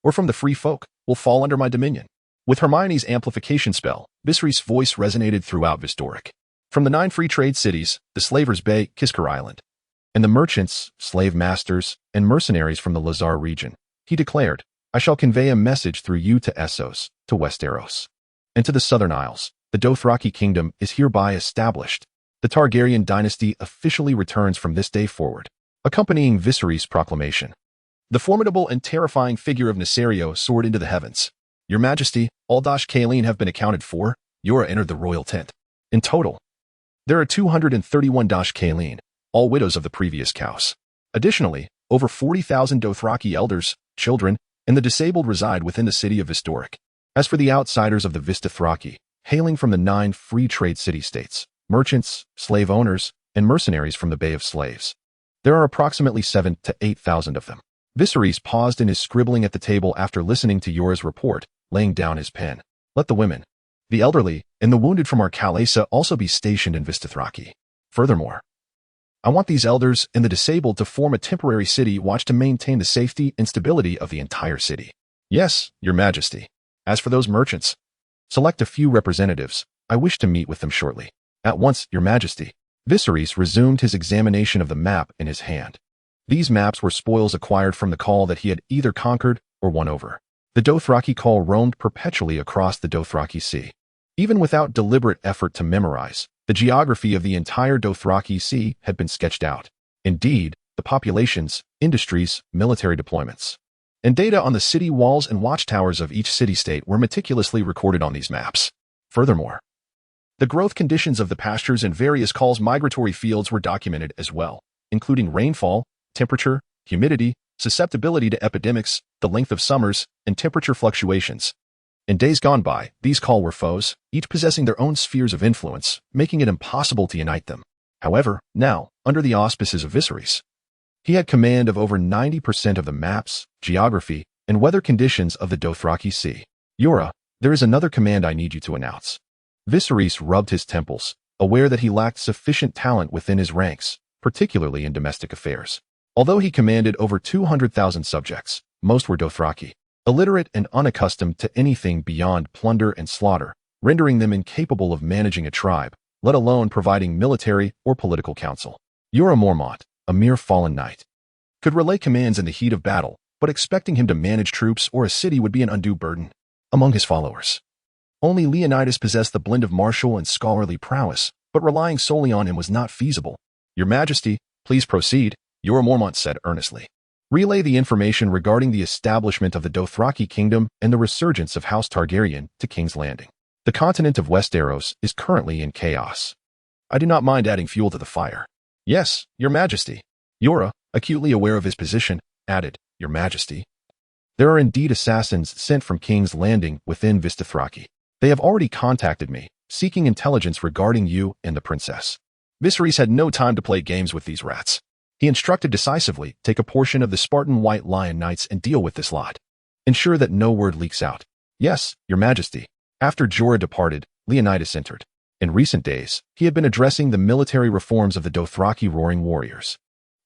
or from the free folk, will fall under my dominion." With Hermione's amplification spell, Viserys' voice resonated throughout Vaes Dothrak. From the 9 free trade cities, the slavers Bay, Kiskar Island, and the merchants, slave masters, and mercenaries from the Lazar region, he declared, "I shall convey a message through you to Essos, to Westeros, and to the southern isles. The Dothraki Kingdom is hereby established. The Targaryen dynasty officially returns from this day forward." Accompanying Viserys' proclamation, the formidable and terrifying figure of Nysario soared into the heavens. "Your Majesty, all Dothraki have been accounted for. Yura entered the royal tent. In total, there are 231 Dothraki, all widows of the previous cows. Additionally, over 40,000 Dothraki elders, children, and the disabled reside within the city of Vaes Dothrak. As for the outsiders of the Vaes Dothraki, hailing from the 9 free trade city-states, merchants, slave owners, and mercenaries from the Bay of Slaves, there are approximately 7,000 to 8,000 of them. Viserys paused in his scribbling at the table after listening to Yora's report, laying down his pen. "Let the women, the elderly, and the wounded from our Khalasa also be stationed in Vaes Dothraki. Furthermore, I want these elders and the disabled to form a temporary city watch to maintain the safety and stability of the entire city." "Yes, Your Majesty. As for those merchants, select a few representatives. I wish to meet with them shortly." "At once, Your Majesty." Viserys resumed his examination of the map in his hand. These maps were spoils acquired from the call that he had either conquered or won over. The Dothraki call roamed perpetually across the Dothraki Sea. Even without deliberate effort to memorize, the geography of the entire Dothraki Sea had been sketched out. Indeed, the populations, industries, military deployments, and data on the city walls and watchtowers of each city-state were meticulously recorded on these maps. Furthermore, the growth conditions of the pastures and various calls migratory fields were documented as well, including rainfall, temperature, humidity, susceptibility to epidemics, the length of summers, and temperature fluctuations. In days gone by, these call were foes, each possessing their own spheres of influence, making it impossible to unite them. However, now, under the auspices of Viserys, he had command of over 90% of the maps, geography, and weather conditions of the Dothraki Sea. "Yura, there is another command I need you to announce." Viserys rubbed his temples, aware that he lacked sufficient talent within his ranks, particularly in domestic affairs. Although he commanded over 200,000 subjects, most were Dothraki, illiterate and unaccustomed to anything beyond plunder and slaughter, rendering them incapable of managing a tribe, let alone providing military or political counsel. Yura Mormont, a mere fallen knight, could relay commands in the heat of battle, but expecting him to manage troops or a city would be an undue burden. Among his followers, only Leonidas possessed the blend of martial and scholarly prowess, but relying solely on him was not feasible. "Your Majesty, please proceed," Yura Mormont said earnestly. "Relay the information regarding the establishment of the Dothraki Kingdom and the resurgence of House Targaryen to King's Landing. The continent of Westeros is currently in chaos. I do not mind adding fuel to the fire." "Yes, Your Majesty." Yura, acutely aware of his position, added, "Your Majesty. There are indeed assassins sent from King's Landing within Vaes Dothrak. They have already contacted me, seeking intelligence regarding you and the princess." Viserys had no time to play games with these rats. He instructed decisively, take a portion of the Spartan White Lion Knights and deal with this lot. Ensure that no word leaks out. "Yes, Your Majesty." After Jorah departed, Leonidas entered. In recent days, he had been addressing the military reforms of the Dothraki Roaring Warriors.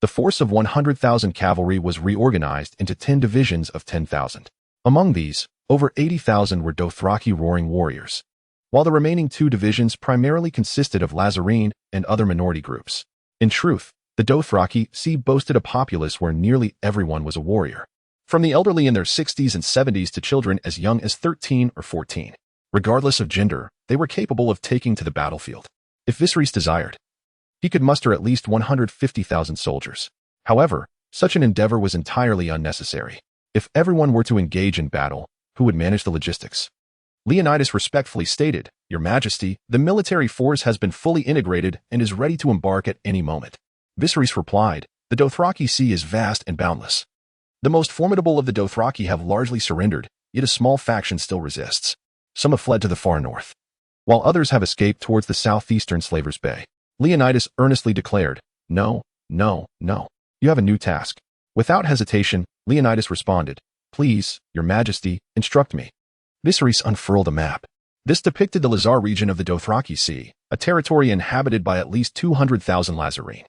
The force of 100,000 cavalry was reorganized into 10 divisions of 10,000. Among these, over 80,000 were Dothraki Roaring Warriors, while the remaining 2 divisions primarily consisted of Lazarene and other minority groups. In truth, the Dothraki boasted a populace where nearly everyone was a warrior, from the elderly in their 60s and 70s to children as young as 13 or 14. Regardless of gender, they were capable of taking to the battlefield. If Viserys desired, he could muster at least 150,000 soldiers. However, such an endeavor was entirely unnecessary. If everyone were to engage in battle, who would manage the logistics? Leonidas respectfully stated, "Your Majesty, the military force has been fully integrated and is ready to embark at any moment." Viserys replied, "The Dothraki Sea is vast and boundless. The most formidable of the Dothraki have largely surrendered, yet a small faction still resists. Some have fled to the far north, while others have escaped towards the southeastern Slavers' Bay." Leonidas earnestly declared, "No, no, no. You have a new task." Without hesitation, Leonidas responded, "Please, Your Majesty, instruct me." Viserys unfurled a map. This depicted the Lazar region of the Dothraki Sea, a territory inhabited by at least 200,000 Lazarene.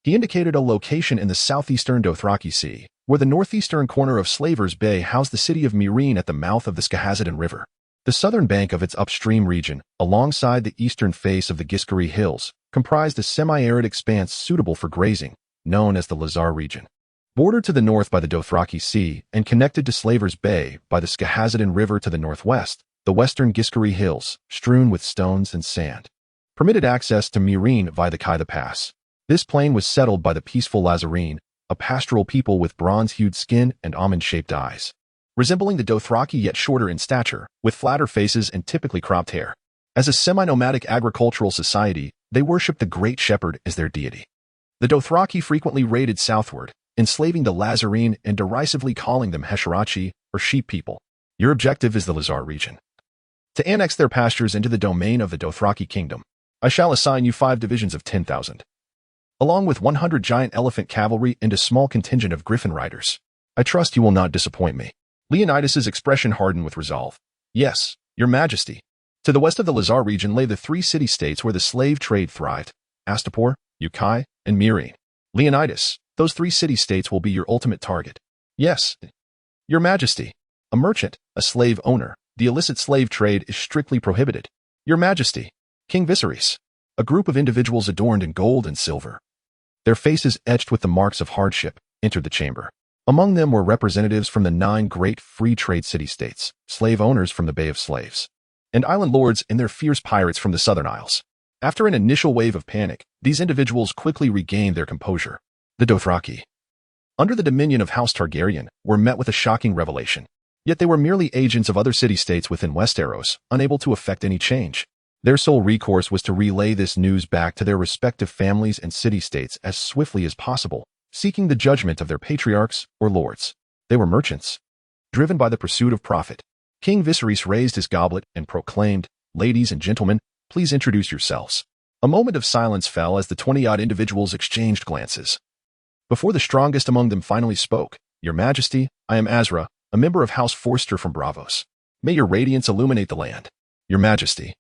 He indicated a location in the southeastern Dothraki Sea, where the northeastern corner of Slavers' Bay housed the city of Meereen at the mouth of the Skahazadin River. The southern bank of its upstream region, alongside the eastern face of the Giscari Hills, comprised a semi-arid expanse suitable for grazing, known as the Lazar region. Bordered to the north by the Dothraki Sea and connected to Slavers' Bay by the Skahazadin River to the northwest, the western Giscari Hills, strewn with stones and sand, permitted access to Meereen via the Kaida Pass. This plain was settled by the peaceful Lazarene, a pastoral people with bronze-hued skin and almond-shaped eyes, resembling the Dothraki yet shorter in stature, with flatter faces and typically cropped hair. As a semi-nomadic agricultural society, they worshipped the Great Shepherd as their deity. The Dothraki frequently raided southward, enslaving the Lazarene and derisively calling them Hesherachi, or sheep people. Your objective is the Lazar region. To annex their pastures into the domain of the Dothraki Kingdom, I shall assign you 5 divisions of 10,000, along with 100 giant elephant cavalry and a small contingent of griffin riders. I trust you will not disappoint me." Leonidas's expression hardened with resolve. "Yes, Your Majesty." To the west of the Lazar region lay the 3 city-states where the slave trade thrived: Astapor, Ukai, and Meereen. "Leonidas, those 3 city-states will be your ultimate target." "Yes, Your Majesty." A merchant, a slave owner, the illicit slave trade is strictly prohibited. "Your Majesty." King Viserys. A group of individuals adorned in gold and silver, their faces etched with the marks of hardship, entered the chamber. Among them were representatives from the 9 great free trade city-states, slave owners from the Bay of Slaves, and island lords and their fierce pirates from the Southern Isles. After an initial wave of panic, these individuals quickly regained their composure. The Dothraki, under the dominion of House Targaryen, were met with a shocking revelation. Yet they were merely agents of other city-states within Westeros, unable to effect any change. Their sole recourse was to relay this news back to their respective families and city-states as swiftly as possible, seeking the judgment of their patriarchs or lords. They were merchants, driven by the pursuit of profit. King Viserys raised his goblet and proclaimed, "Ladies and gentlemen, please introduce yourselves." A moment of silence fell as the 20-odd individuals exchanged glances. Before the strongest among them finally spoke, "Your Majesty, I am Azra, a member of House Forster from Bravos. May your radiance illuminate the land." "Your Majesty,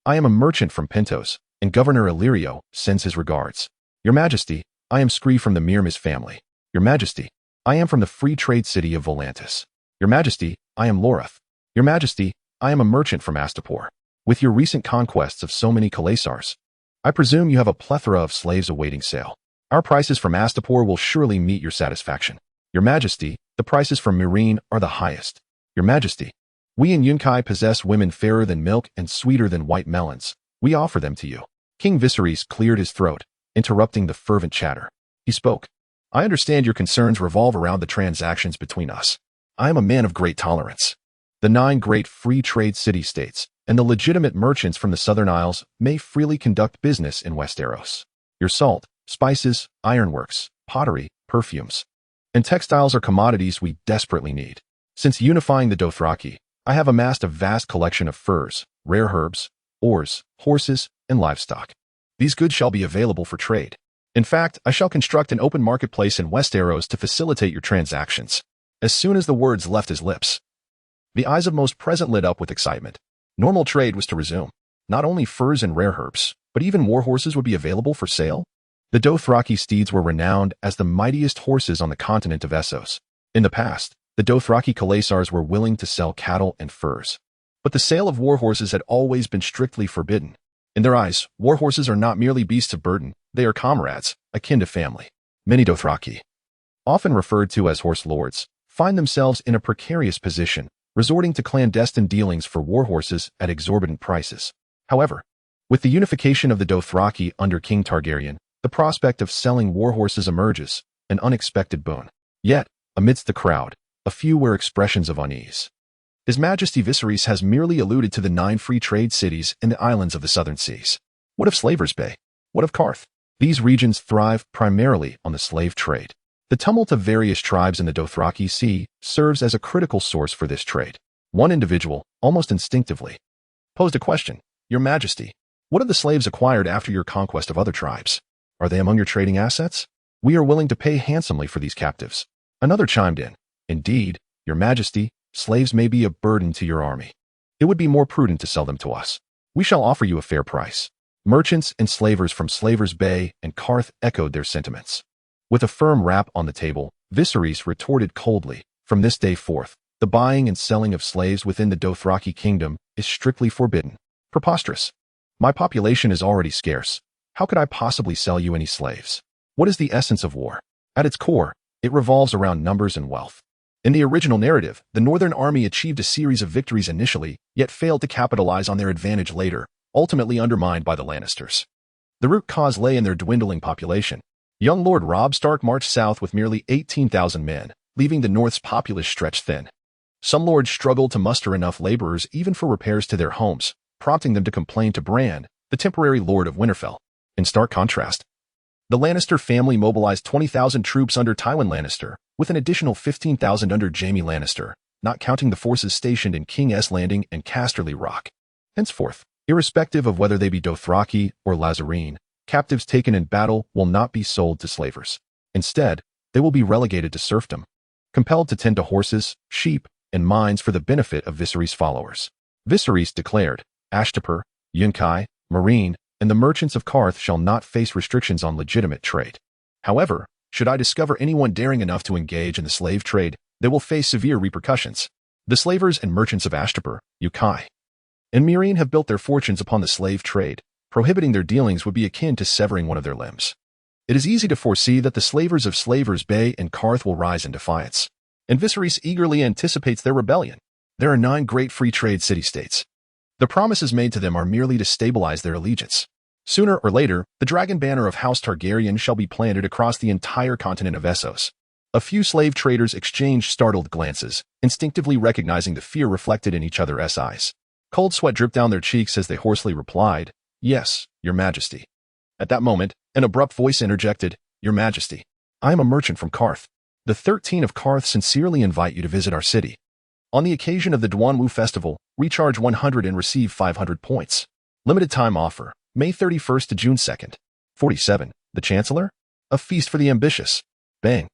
I am a merchant from Pentos, and Governor Illyrio sends his regards." "Your Majesty, I am Scree from the Myrmis family." "Your Majesty, I am from the free trade city of Volantis." "Your Majesty, I am Lorath." "Your Majesty, I am a merchant from Astapor. With your recent conquests of so many Khalasars, I presume you have a plethora of slaves awaiting sale. Our prices from Astapor will surely meet your satisfaction." "Your Majesty, the prices from Meereen are the highest." "Your Majesty, we in Yunkai possess women fairer than milk and sweeter than white melons. We offer them to you." King Viserys cleared his throat, interrupting the fervent chatter. He spoke. "I understand your concerns revolve around the transactions between us. I am a man of great tolerance. The 9 great free trade city-states and the legitimate merchants from the Southern Isles may freely conduct business in Westeros. Your salt, spices, ironworks, pottery, perfumes, and textiles are commodities we desperately need. Since unifying the Dothraki, I have amassed a vast collection of furs, rare herbs, ores, horses, and livestock. These goods shall be available for trade. In fact, I shall construct an open marketplace in Westeros to facilitate your transactions. As soon as the words left his lips, the eyes of most present lit up with excitement. Normal trade was to resume. Not only furs and rare herbs, but even war horses would be available for sale. The Dothraki steeds were renowned as the mightiest horses on the continent of Essos. In the past, the Dothraki Khalasars were willing to sell cattle and furs. But the sale of war horses had always been strictly forbidden. In their eyes, war horses are not merely beasts of burden, they are comrades, akin to family. Many Dothraki, often referred to as horse lords, find themselves in a precarious position, resorting to clandestine dealings for war horses at exorbitant prices. However, with the unification of the Dothraki under King Targaryen, the prospect of selling war horses emerges, an unexpected boon. Yet, amidst the crowd, a few were expressions of unease. His Majesty Viserys has merely alluded to the 9 free trade cities in the islands of the southern seas. What of Slavers' Bay? What of Karth? These regions thrive primarily on the slave trade. The tumult of various tribes in the Dothraki Sea serves as a critical source for this trade. One individual, almost instinctively, posed a question. Your Majesty, what of the slaves acquired after your conquest of other tribes? Are they among your trading assets? We are willing to pay handsomely for these captives. Another chimed in. Indeed, Your Majesty, slaves may be a burden to your army. It would be more prudent to sell them to us. We shall offer you a fair price. Merchants and slavers from Slavers' Bay and Karth echoed their sentiments. With a firm rap on the table, Viserys retorted coldly, from this day forth, the buying and selling of slaves within the Dothraki Kingdom is strictly forbidden. Preposterous. My population is already scarce. How could I possibly sell you any slaves? What is the essence of war? At its core, it revolves around numbers and wealth. In the original narrative, the Northern Army achieved a series of victories initially, yet failed to capitalize on their advantage later, ultimately undermined by the Lannisters. The root cause lay in their dwindling population. Young Lord Robb Stark marched south with merely 18,000 men, leaving the North's populace stretched thin. Some lords struggled to muster enough laborers even for repairs to their homes, prompting them to complain to Bran, the temporary Lord of Winterfell. In stark contrast, the Lannister family mobilized 20,000 troops under Tywin Lannister, with an additional 15,000 under Jaime Lannister, not counting the forces stationed in King's Landing and Casterly Rock. Henceforth, irrespective of whether they be Dothraki or Lázarene, captives taken in battle will not be sold to slavers. Instead, they will be relegated to serfdom, compelled to tend to horses, sheep, and mines for the benefit of Viserys' followers. Viserys declared, Ashtapur, Yunkai, Meereen, and the merchants of Karth shall not face restrictions on legitimate trade. However, should I discover anyone daring enough to engage in the slave trade, they will face severe repercussions. The slavers and merchants of Ashtapur, Yunkai, and Meereen have built their fortunes upon the slave trade. Prohibiting their dealings would be akin to severing one of their limbs. It is easy to foresee that the slavers of Slavers' Bay and Karth will rise in defiance, and Viserys eagerly anticipates their rebellion. There are 9 great free trade city-states. The promises made to them are merely to stabilize their allegiance. Sooner or later, the dragon banner of House Targaryen shall be planted across the entire continent of Essos. A few slave traders exchanged startled glances, instinctively recognizing the fear reflected in each other's eyes. Cold sweat dripped down their cheeks as they hoarsely replied, Yes, Your Majesty. At that moment, an abrupt voice interjected, Your Majesty, I am a merchant from Karth. The 13 of Karth sincerely invite you to visit our city. On the occasion of the Dwanwu Festival, recharge 100 and receive 500 points. Limited time offer, May 31st to June 2nd. 47. The Chancellor? A feast for the ambitious. Bang.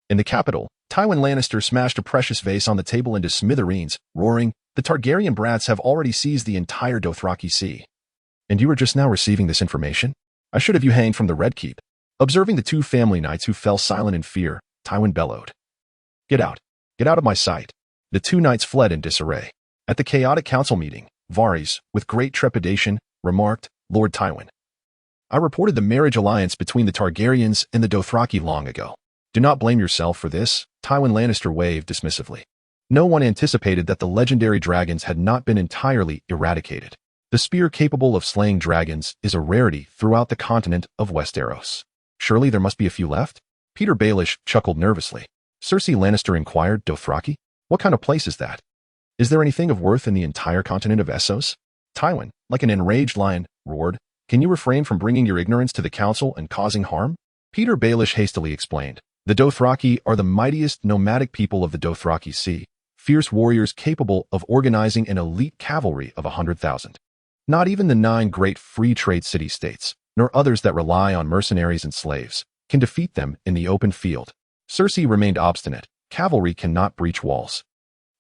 In the capital, Tywin Lannister smashed a precious vase on the table into smithereens, roaring, The Targaryen brats have already seized the entire Dothraki Sea. And you are just now receiving this information? I should have you hanged from the Red Keep. Observing the 2 family knights who fell silent in fear, Tywin bellowed. Get out. Get out of my sight. The 2 knights fled in disarray. At the chaotic council meeting, Varys, with great trepidation, remarked, Lord Tywin, I reported the marriage alliance between the Targaryens and the Dothraki long ago. Do not blame yourself for this, Tywin Lannister waved dismissively. No one anticipated that the legendary dragons had not been entirely eradicated. The spear capable of slaying dragons is a rarity throughout the continent of Westeros. Surely there must be a few left? Peter Baelish chuckled nervously. Cersei Lannister inquired, Dothraki? What kind of place is that? Is there anything of worth in the entire continent of Essos? Tywin, like an enraged lion, roared, Can you refrain from bringing your ignorance to the council and causing harm? Peter Baelish hastily explained, The Dothraki are the mightiest nomadic people of the Dothraki Sea, fierce warriors capable of organizing an elite cavalry of 100,000. Not even the 9 great free trade city-states, nor others that rely on mercenaries and slaves, can defeat them in the open field. Cersei remained obstinate. Cavalry cannot breach walls.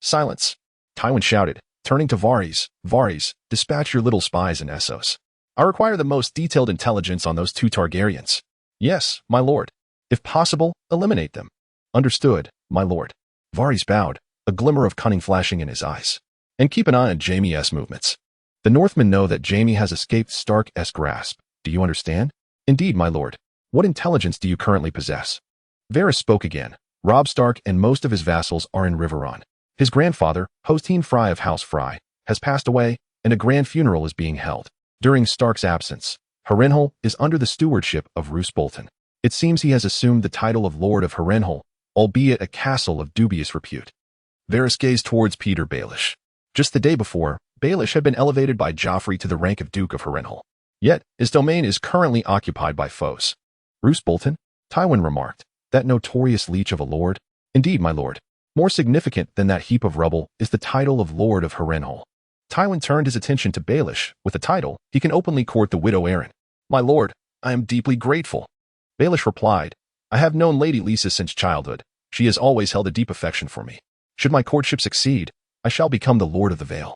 Silence, Tywin shouted, turning to Varys. Varys, dispatch your little spies in Essos. I require the most detailed intelligence on those 2 Targaryens. Yes, my lord. If possible, eliminate them. Understood, my lord. Varys bowed, a glimmer of cunning flashing in his eyes. And keep an eye on Jaime's movements. The Northmen know that Jaime has escaped Stark's grasp. Do you understand? Indeed, my lord. What intelligence do you currently possess? Varys spoke again. Robb Stark and most of his vassals are in Riverrun. His grandfather, Hostine Fry of House Fry, has passed away, and a grand funeral is being held. During Stark's absence, Harrenhal is under the stewardship of Roose Bolton. It seems he has assumed the title of Lord of Harrenhal, albeit a castle of dubious repute. Varys gazed towards Petyr Baelish. Just the day before, Baelish had been elevated by Joffrey to the rank of Duke of Harrenhal. Yet, his domain is currently occupied by foes. Roose Bolton? Tywin remarked. That notorious leech of a lord? Indeed, my lord. More significant than that heap of rubble is the title of Lord of Harrenhal. Tywin turned his attention to Baelish. With the title, he can openly court the widow Arryn. My lord, I am deeply grateful. Baelish replied, I have known Lady Lysa since childhood. She has always held a deep affection for me. Should my courtship succeed, I shall become the Lord of the Vale.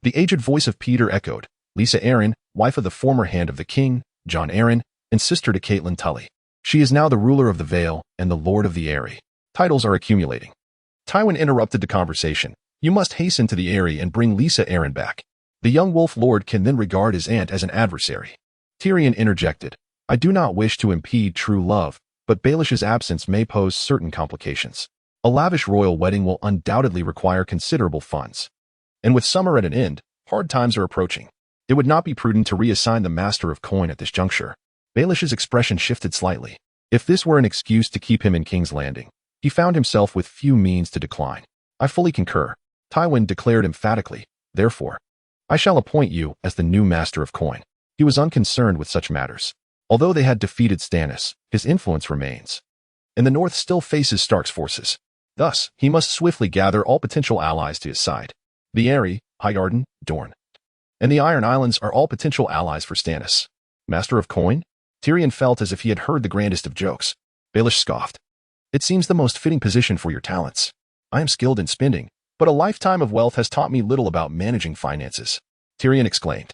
The aged voice of Petyr echoed. Lysa Arryn, wife of the former Hand of the King, Jon Arryn, and sister to Catelyn Tully. She is now the ruler of the Vale and the Lord of the Eyrie. Titles are accumulating. Tywin interrupted the conversation. You must hasten to the Eyrie and bring Lysa Arryn back. The young Wolf Lord can then regard his aunt as an adversary. Tyrion interjected. I do not wish to impede true love, but Baelish's absence may pose certain complications. A lavish royal wedding will undoubtedly require considerable funds. And with summer at an end, hard times are approaching. It would not be prudent to reassign the Master of Coin at this juncture. Baelish's expression shifted slightly. If this were an excuse to keep him in King's Landing, he found himself with few means to decline. I fully concur, Tywin declared emphatically. Therefore, I shall appoint you as the new Master of Coin. He was unconcerned with such matters. Although they had defeated Stannis, his influence remains. And the North still faces Stark's forces. Thus, he must swiftly gather all potential allies to his side. The Eyrie, Highgarden, Dorne, and the Iron Islands are all potential allies for Stannis. Master of Coin? Tyrion felt as if he had heard the grandest of jokes. Baelish scoffed. It seems the most fitting position for your talents. I am skilled in spending, but a lifetime of wealth has taught me little about managing finances. Tyrion exclaimed.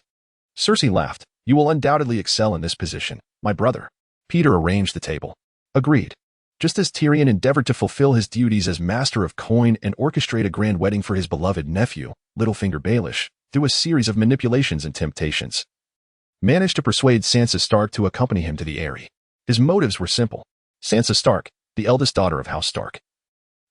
Cersei laughed. You will undoubtedly excel in this position, my brother. Petyr arranged the table. Agreed. Just as Tyrion endeavored to fulfill his duties as Master of Coin and orchestrate a grand wedding for his beloved nephew, Littlefinger Baelish, through a series of manipulations and temptations, managed to persuade Sansa Stark to accompany him to the Eyrie. His motives were simple. Sansa Stark, the eldest daughter of House Stark,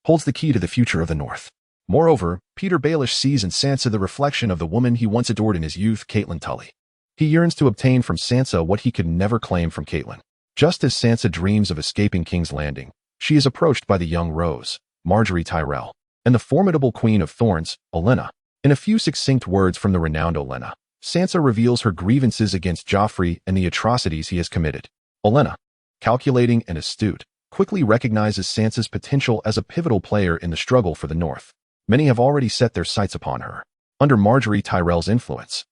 holds the key to the future of the North. Moreover, Petyr Baelish sees in Sansa the reflection of the woman he once adored in his youth, Catelyn Tully. He yearns to obtain from Sansa what he could never claim from Catelyn. Just as Sansa dreams of escaping King's Landing, she is approached by the young Rose, Margaery Tyrell, and the formidable Queen of Thorns, Olenna. In a few succinct words from the renowned Olenna, Sansa reveals her grievances against Joffrey and the atrocities he has committed. Olenna, calculating and astute, quickly recognizes Sansa's potential as a pivotal player in the struggle for the North. Many have already set their sights upon her. Under Margaery Tyrell's influence,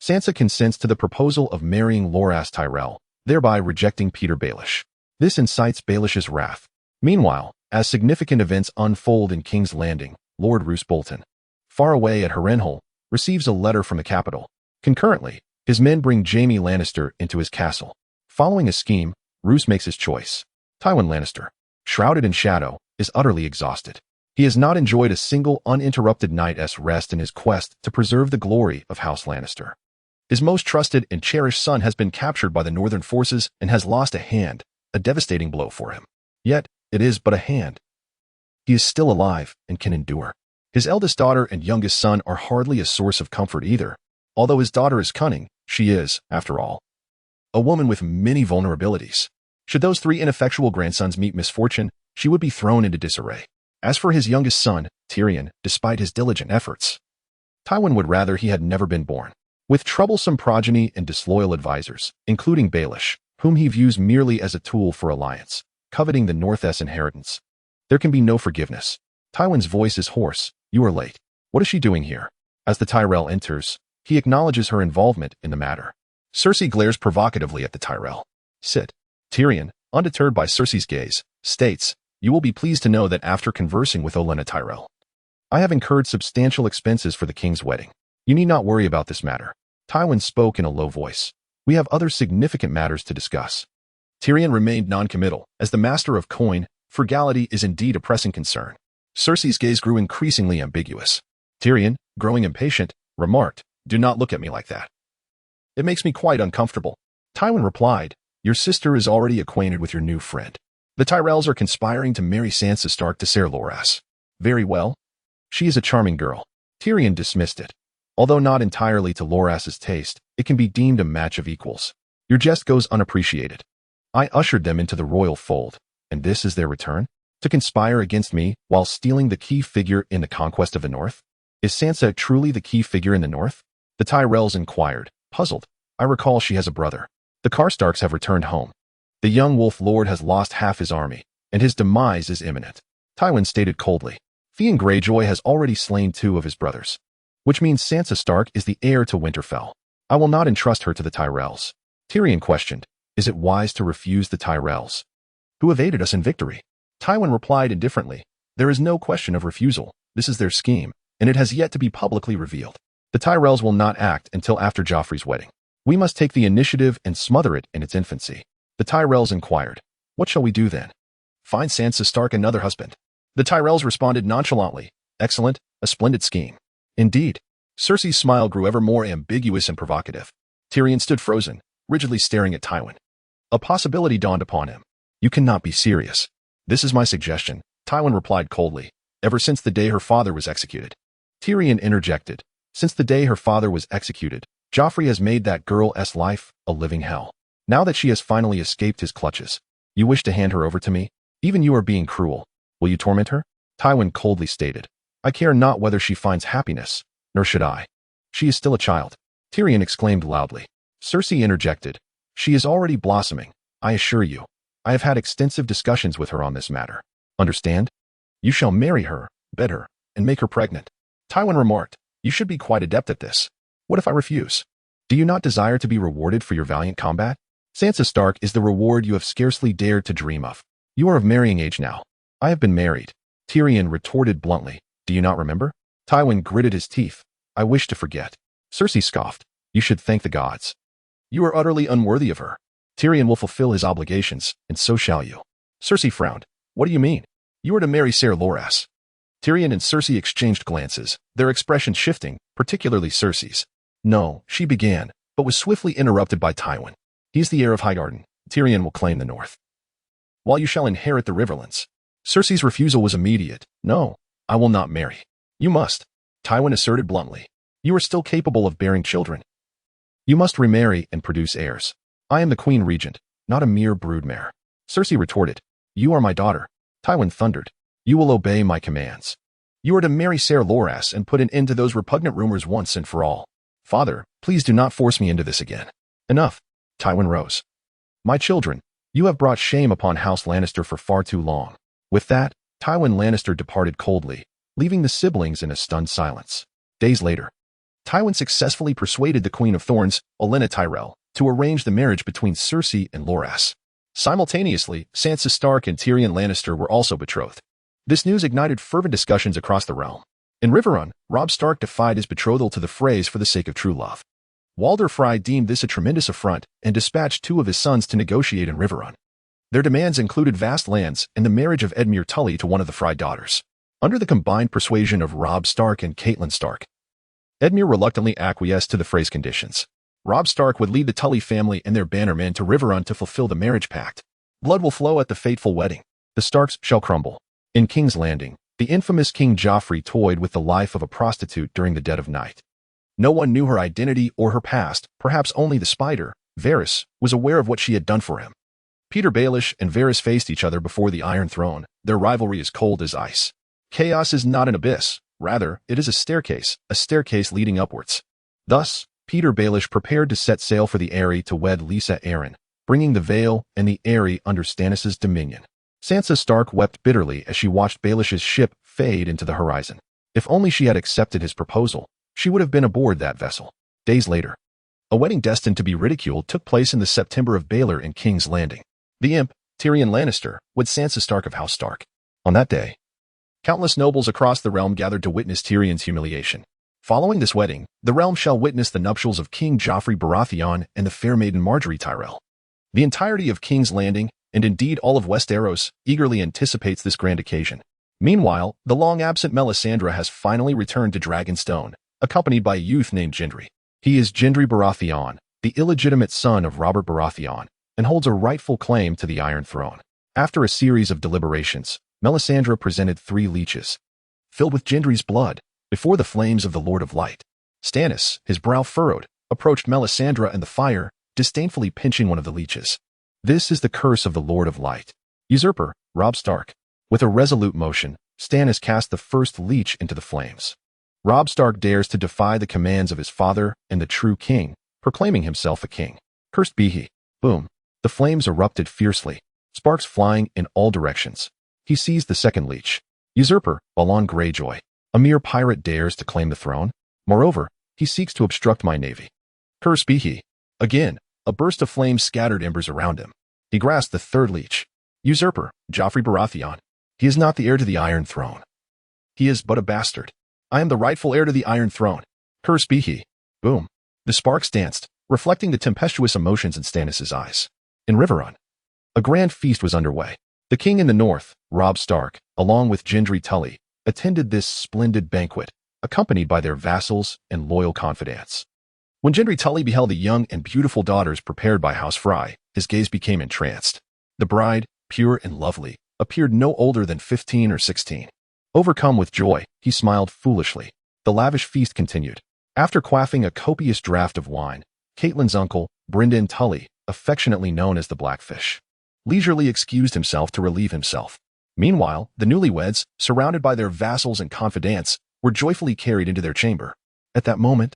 Sansa consents to the proposal of marrying Loras Tyrell, thereby rejecting Petyr Baelish. This incites Baelish's wrath. Meanwhile, as significant events unfold in King's Landing, Lord Roose Bolton, far away at Harrenhal, receives a letter from the capital. Concurrently, his men bring Jaime Lannister into his castle. Following a scheme, Roose makes his choice. Tywin Lannister, shrouded in shadow, is utterly exhausted. He has not enjoyed a single uninterrupted night's rest in his quest to preserve the glory of House Lannister. His most trusted and cherished son has been captured by the northern forces and has lost a hand, a devastating blow for him. Yet, it is but a hand. He is still alive and can endure. His eldest daughter and youngest son are hardly a source of comfort either. Although his daughter is cunning, she is, after all, a woman with many vulnerabilities. Should those 3 ineffectual grandsons meet misfortune, she would be thrown into disarray. As for his youngest son, Tyrion, despite his diligent efforts, Tywin would rather he had never been born. With troublesome progeny and disloyal advisors, including Baelish, whom he views merely as a tool for alliance, coveting the North's inheritance. There can be no forgiveness. Tywin's voice is hoarse. You are late. What is she doing here? As the Tyrell enters, he acknowledges her involvement in the matter. Cersei glares provocatively at the Tyrell. Sit. Tyrion, undeterred by Cersei's gaze, states, you will be pleased to know that after conversing with Olenna Tyrell, I have incurred substantial expenses for the king's wedding. You need not worry about this matter. Tywin spoke in a low voice. We have other significant matters to discuss. Tyrion remained non-committal. As the master of coin, frugality is indeed a pressing concern. Cersei's gaze grew increasingly ambiguous. Tyrion, growing impatient, remarked, do not look at me like that. It makes me quite uncomfortable. Tywin replied, your sister is already acquainted with your new friend. The Tyrells are conspiring to marry Sansa Stark to Ser Loras. Very well. She is a charming girl. Tyrion dismissed it. Although not entirely to Loras's taste, it can be deemed a match of equals. Your jest goes unappreciated. I ushered them into the royal fold, and this is their return? To conspire against me while stealing the key figure in the conquest of the North? Is Sansa truly the key figure in the North? The Tyrells inquired, puzzled. I recall she has a brother. The Karstarks have returned home. The young Wolf Lord has lost half his army, and his demise is imminent. Tywin stated coldly. Theon Greyjoy has already slain 2 of his brothers, which means Sansa Stark is the heir to Winterfell. I will not entrust her to the Tyrells. Tyrion questioned, is it wise to refuse the Tyrells, who have aided us in victory? Tywin replied indifferently, there is no question of refusal. This is their scheme, and it has yet to be publicly revealed. The Tyrells will not act until after Joffrey's wedding. We must take the initiative and smother it in its infancy. The Tyrells inquired, what shall we do then? Find Sansa Stark another husband. The Tyrells responded nonchalantly, excellent, a splendid scheme. Indeed. Cersei's smile grew ever more ambiguous and provocative. Tyrion stood frozen, rigidly staring at Tywin. A possibility dawned upon him. You cannot be serious. This is my suggestion, Tywin replied coldly, ever since the day her father was executed. Tyrion interjected, since the day her father was executed, Joffrey has made that girl's life a living hell. Now that she has finally escaped his clutches, you wish to hand her over to me? Even you are being cruel. Will you torment her? Tywin coldly stated, I care not whether she finds happiness, nor should I. She is still a child. Tyrion exclaimed loudly. Cersei interjected, she is already blossoming, I assure you. I have had extensive discussions with her on this matter. Understand? You shall marry her, bed her, and make her pregnant. Tywin remarked, you should be quite adept at this. What if I refuse? Do you not desire to be rewarded for your valiant combat? Sansa Stark is the reward you have scarcely dared to dream of. You are of marrying age now. I have been married. Tyrion retorted bluntly, do you not remember? Tywin gritted his teeth. I wish to forget. Cersei scoffed, you should thank the gods. You are utterly unworthy of her. Tyrion will fulfill his obligations, and so shall you. Cersei frowned. What do you mean? You are to marry Ser Loras. Tyrion and Cersei exchanged glances, their expressions shifting, particularly Cersei's. No, she began, but was swiftly interrupted by Tywin. He's the heir of Highgarden. Tyrion will claim the North, while you shall inherit the Riverlands. Cersei's refusal was immediate. No, I will not marry. You must. Tywin asserted bluntly. You are still capable of bearing children. You must remarry and produce heirs. I am the Queen Regent, not a mere broodmare. Cersei retorted, you are my daughter. Tywin thundered, you will obey my commands. You are to marry Ser Loras and put an end to those repugnant rumors once and for all. Father, please do not force me into this again. Enough. Tywin rose. My children, you have brought shame upon House Lannister for far too long. With that, Tywin Lannister departed coldly, leaving the siblings in a stunned silence. Days later, Tywin successfully persuaded the Queen of Thorns, Olenna Tyrell, to arrange the marriage between Cersei and Loras. Simultaneously, Sansa Stark and Tyrion Lannister were also betrothed. This news ignited fervent discussions across the realm. In Riverrun, Robb Stark defied his betrothal to the Freys for the sake of true love. Walder Frey deemed this a tremendous affront and dispatched 2 of his sons to negotiate in Riverrun. Their demands included vast lands and the marriage of Edmure Tully to one of the Frey daughters. Under the combined persuasion of Robb Stark and Catelyn Stark, Edmure reluctantly acquiesced to the Frey's conditions. Robb Stark would lead the Tully family and their bannermen to Riverrun to fulfill the marriage pact. Blood will flow at the fateful wedding. The Starks shall crumble. In King's Landing, the infamous King Joffrey toyed with the life of a prostitute during the dead of night. No one knew her identity or her past, perhaps only the spider, Varys, was aware of what she had done for him. Petyr Baelish and Varys faced each other before the Iron Throne, their rivalry is cold as ice. Chaos is not an abyss, rather, it is a staircase leading upwards. Thus, Petyr Baelish prepared to set sail for the Eyrie to wed Lysa Arryn, bringing the Vale and the Eyrie under Stannis' dominion. Sansa Stark wept bitterly as she watched Baelish's ship fade into the horizon. If only she had accepted his proposal, she would have been aboard that vessel. Days later, a wedding destined to be ridiculed took place in the September of Baelor in King's Landing. The imp, Tyrion Lannister, wed Sansa Stark of House Stark. On that day, countless nobles across the realm gathered to witness Tyrion's humiliation. Following this wedding, the realm shall witness the nuptials of King Joffrey Baratheon and the fair maiden Margaery Tyrell. The entirety of King's Landing, and indeed all of Westeros, eagerly anticipates this grand occasion. Meanwhile, the long-absent Melisandre has finally returned to Dragonstone, accompanied by a youth named Gendry. He is Gendry Baratheon, the illegitimate son of Robert Baratheon, and holds a rightful claim to the Iron Throne. After a series of deliberations, Melisandre presented 3 leeches, filled with Gendry's blood, before the flames of the Lord of Light. Stannis, his brow furrowed, approached Melisandre and the fire, disdainfully pinching one of the leeches. This is the curse of the Lord of Light. Usurper, Robb Stark. With a resolute motion, Stannis cast the first leech into the flames. Robb Stark dares to defy the commands of his father and the true king, proclaiming himself a king. Cursed be he. Boom. The flames erupted fiercely, sparks flying in all directions. He seized the second leech. Usurper, Balon Greyjoy. A mere pirate dares to claim the throne. Moreover, he seeks to obstruct my navy. Cursed be he. Again, a burst of flames scattered embers around him. He grasped the third leech. Usurper, Joffrey Baratheon. He is not the heir to the Iron Throne. He is but a bastard. I am the rightful heir to the Iron Throne. Cursed be he. Boom. The sparks danced, reflecting the tempestuous emotions in Stannis' eyes. In Riverrun, a grand feast was underway. The king in the north, Robb Stark, along with Gendry Tully, attended this splendid banquet, accompanied by their vassals and loyal confidants. When Gendry Tully beheld the young and beautiful daughters prepared by House Frey, his gaze became entranced. The bride, pure and lovely, appeared no older than 15 or 16. Overcome with joy, he smiled foolishly. The lavish feast continued. After quaffing a copious draught of wine, Catelyn's uncle, Brynden Tully, affectionately known as the Blackfish, leisurely excused himself to relieve himself. Meanwhile, the newlyweds, surrounded by their vassals and confidants, were joyfully carried into their chamber. At that moment,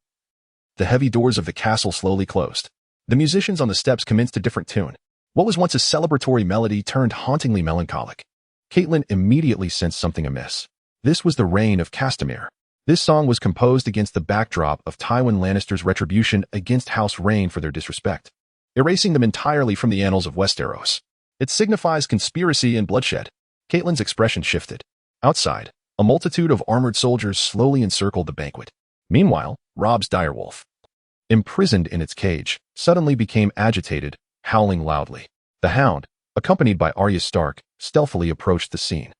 the heavy doors of the castle slowly closed. The musicians on the steps commenced a different tune. What was once a celebratory melody turned hauntingly melancholic. Catelyn immediately sensed something amiss. This was the reign of Castamere. This song was composed against the backdrop of Tywin Lannister's retribution against House Reyne for their disrespect, erasing them entirely from the annals of Westeros. It signifies conspiracy and bloodshed. Catelyn's expression shifted. Outside, a multitude of armored soldiers slowly encircled the banquet. Meanwhile, Robb's direwolf, imprisoned in its cage, suddenly became agitated, howling loudly. The hound, accompanied by Arya Stark, stealthily approached the scene.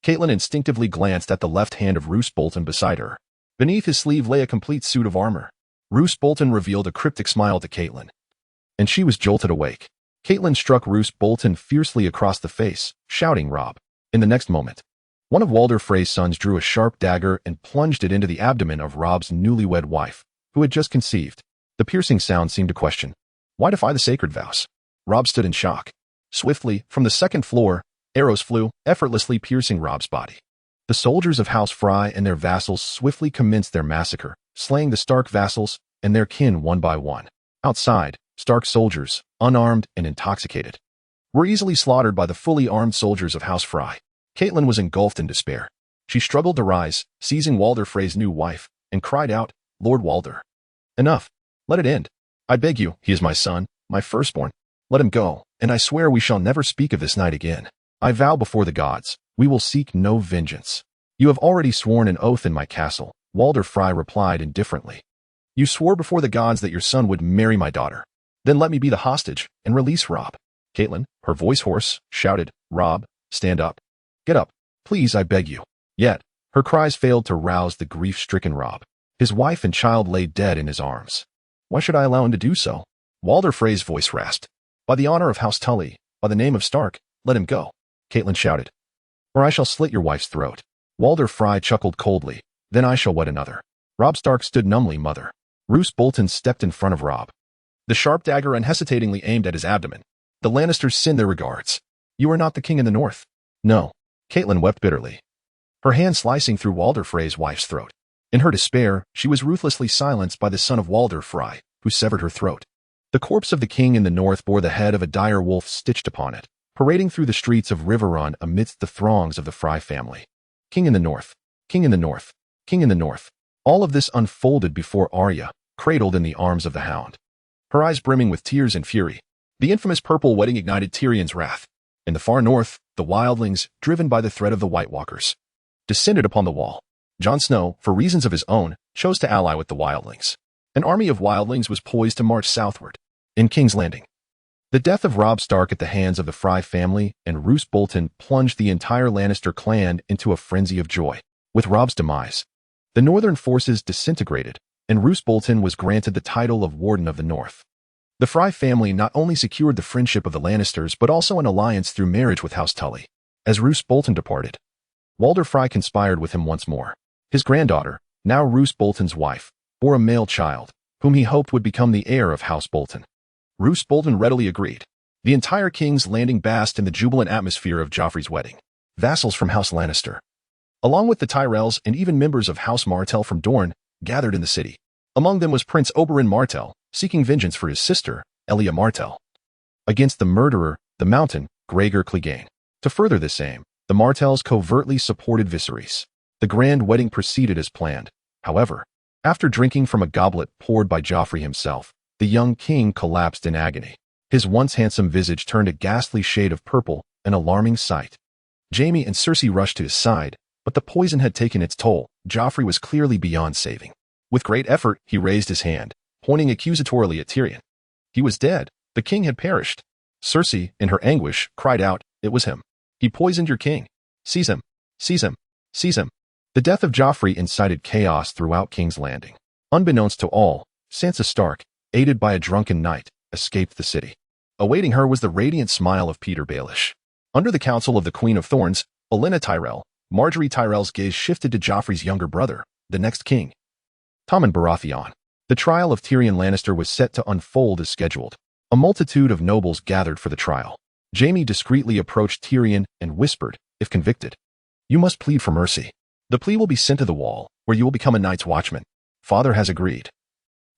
Catelyn instinctively glanced at the left hand of Roose Bolton beside her. Beneath his sleeve lay a complete suit of armor. Roose Bolton revealed a cryptic smile to Catelyn, and she was jolted awake. Catelyn struck Roose Bolton fiercely across the face, shouting, "Robb!" In the next moment, one of Walder Frey's sons drew a sharp dagger and plunged it into the abdomen of Robb's newlywed wife, who had just conceived. The piercing sound seemed to question, "Why defy the sacred vows?" Robb stood in shock. Swiftly, from the second floor, arrows flew, effortlessly piercing Robb's body. The soldiers of House Frey and their vassals swiftly commenced their massacre, slaying the Stark vassals and their kin one by one. Outside, Stark soldiers, unarmed and intoxicated, were easily slaughtered by the fully armed soldiers of House Frey. Catelyn was engulfed in despair. She struggled to rise, seizing Walder Frey's new wife, and cried out, "Lord Walder, enough. Let it end. I beg you, he is my son, my firstborn. Let him go, and I swear we shall never speak of this night again. I vow before the gods, we will seek no vengeance." "You have already sworn an oath in my castle," Walder Frey replied indifferently. "You swore before the gods that your son would marry my daughter. Then let me be the hostage and release Robb." Catelyn, her voice hoarse, shouted, "Robb, stand up. Get up, please, I beg you." Yet, her cries failed to rouse the grief-stricken Robb. His wife and child lay dead in his arms. "Why should I allow him to do so?" Walder Frey's voice rasped. "By the honor of House Tully, by the name of Stark, let him go," Catelyn shouted, "or I shall slit your wife's throat." Walder Frey chuckled coldly. "Then I shall wed another." Robb Stark stood numbly mother. Roose Bolton stepped in front of Robb, the sharp dagger unhesitatingly aimed at his abdomen. The Lannisters send their regards. "You are not the king in the north." "No." Catelyn wept bitterly, her hand slicing through Walder Frey's wife's throat. In her despair, she was ruthlessly silenced by the son of Walder Frey, who severed her throat. The corpse of the king in the north bore the head of a dire wolf stitched upon it, parading through the streets of Riverrun amidst the throngs of the Fry family. King in the north, king in the north, king in the north. All of this unfolded before Arya, cradled in the arms of the Hound. Her eyes brimming with tears and fury. The infamous purple wedding ignited Tyrion's wrath. In the far north, the wildlings, driven by the threat of the White Walkers, descended upon the wall. Jon Snow, for reasons of his own, chose to ally with the wildlings. An army of wildlings was poised to march southward. In King's Landing, the death of Robb Stark at the hands of the Fry family and Roose Bolton plunged the entire Lannister clan into a frenzy of joy. With Robb's demise, the northern forces disintegrated, and Roose Bolton was granted the title of Warden of the North. The Fry family not only secured the friendship of the Lannisters but also an alliance through marriage with House Tully. As Roose Bolton departed, Walder Frey conspired with him once more. His granddaughter, now Roose Bolton's wife, bore a male child, whom he hoped would become the heir of House Bolton. Roose Bolton readily agreed. The entire King's Landing basked in the jubilant atmosphere of Joffrey's wedding. Vassals from House Lannister, along with the Tyrells and even members of House Martell from Dorne, gathered in the city. Among them was Prince Oberyn Martell, seeking vengeance for his sister, Elia Martell, against the murderer, the Mountain, Gregor Clegane. To further this aim, the Martells covertly supported Viserys. The grand wedding proceeded as planned. However, after drinking from a goblet poured by Joffrey himself, the young king collapsed in agony. His once handsome visage turned a ghastly shade of purple, an alarming sight. Jaime and Cersei rushed to his side, but the poison had taken its toll. Joffrey was clearly beyond saving. With great effort, he raised his hand, pointing accusatorily at Tyrion. He was dead. The king had perished. Cersei, in her anguish, cried out, "It was him. He poisoned your king. Seize him. Seize him. Seize him." The death of Joffrey incited chaos throughout King's Landing. Unbeknownst to all, Sansa Stark, aided by a drunken knight, escaped the city. Awaiting her was the radiant smile of Peter Baelish. Under the counsel of the Queen of Thorns, Olenna Tyrell, Margaery Tyrell's gaze shifted to Joffrey's younger brother, the next king, Tommen Baratheon. The trial of Tyrion Lannister was set to unfold as scheduled. A multitude of nobles gathered for the trial. Jaime discreetly approached Tyrion and whispered, "If convicted, you must plead for mercy. The plea will be sent to the wall, where you will become a Night's Watchman. Father has agreed.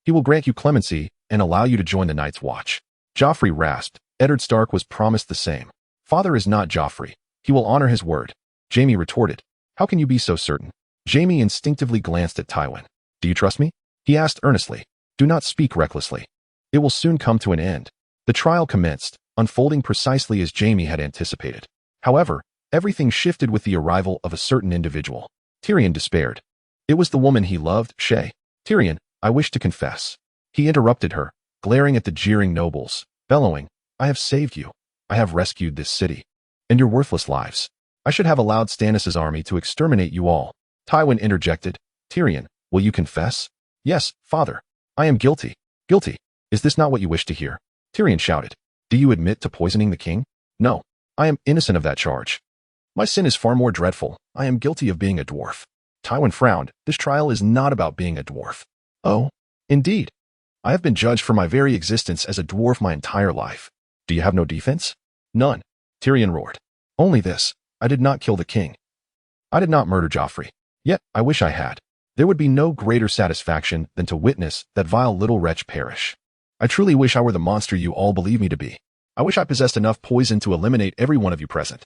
He will grant you clemency and allow you to join the Night's Watch." Joffrey rasped. Eddard Stark was promised the same. "Father is not Joffrey. He will honor his word." Jaime retorted, "How can you be so certain?" Jaime instinctively glanced at Tywin. "Do you trust me?" he asked earnestly. "Do not speak recklessly. It will soon come to an end." The trial commenced, unfolding precisely as Jaime had anticipated. However, everything shifted with the arrival of a certain individual. Tyrion despaired. It was the woman he loved, Shae. "Tyrion, I wish to confess." He interrupted her, glaring at the jeering nobles, bellowing, "I have saved you. I have rescued this city. And your worthless lives. I should have allowed Stannis' army to exterminate you all." Tywin interjected, "Tyrion, will you confess?" "Yes, father. I am guilty." "Guilty? Is this not what you wish to hear?" Tyrion shouted. "Do you admit to poisoning the king?" "No. I am innocent of that charge. My sin is far more dreadful. I am guilty of being a dwarf." Tywin frowned. "This trial is not about being a dwarf." "Oh, indeed. I have been judged for my very existence as a dwarf my entire life. Do you have no defense?" "None." Tyrion roared. "Only this. I did not kill the king. I did not murder Joffrey. Yet, I wish I had. There would be no greater satisfaction than to witness that vile little wretch perish. I truly wish I were the monster you all believe me to be. I wish I possessed enough poison to eliminate every one of you present.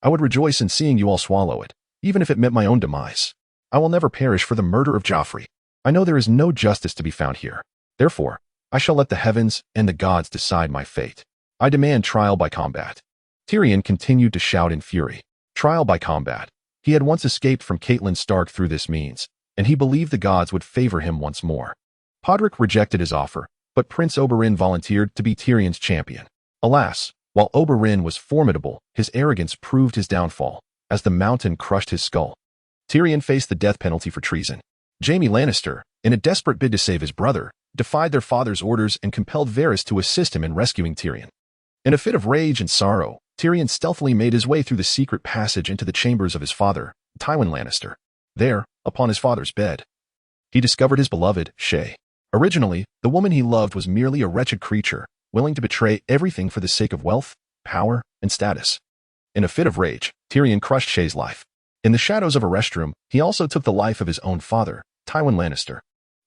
I would rejoice in seeing you all swallow it, even if it meant my own demise. I will never perish for the murder of Joffrey. I know there is no justice to be found here. Therefore, I shall let the heavens and the gods decide my fate. I demand trial by combat." Tyrion continued to shout in fury. Trial by combat. He had once escaped from Catelyn Stark through this means, and he believed the gods would favor him once more. Podrick rejected his offer, but Prince Oberyn volunteered to be Tyrion's champion. Alas, while Oberyn was formidable, his arrogance proved his downfall, as the Mountain crushed his skull. Tyrion faced the death penalty for treason. Jaime Lannister, in a desperate bid to save his brother, defied their father's orders and compelled Varys to assist him in rescuing Tyrion. In a fit of rage and sorrow, Tyrion stealthily made his way through the secret passage into the chambers of his father, Tywin Lannister. There, upon his father's bed, he discovered his beloved, Shae. Originally, the woman he loved was merely a wretched creature, willing to betray everything for the sake of wealth, power, and status. In a fit of rage, Tyrion crushed Shae's life. In the shadows of a restroom, he also took the life of his own father, Tywin Lannister.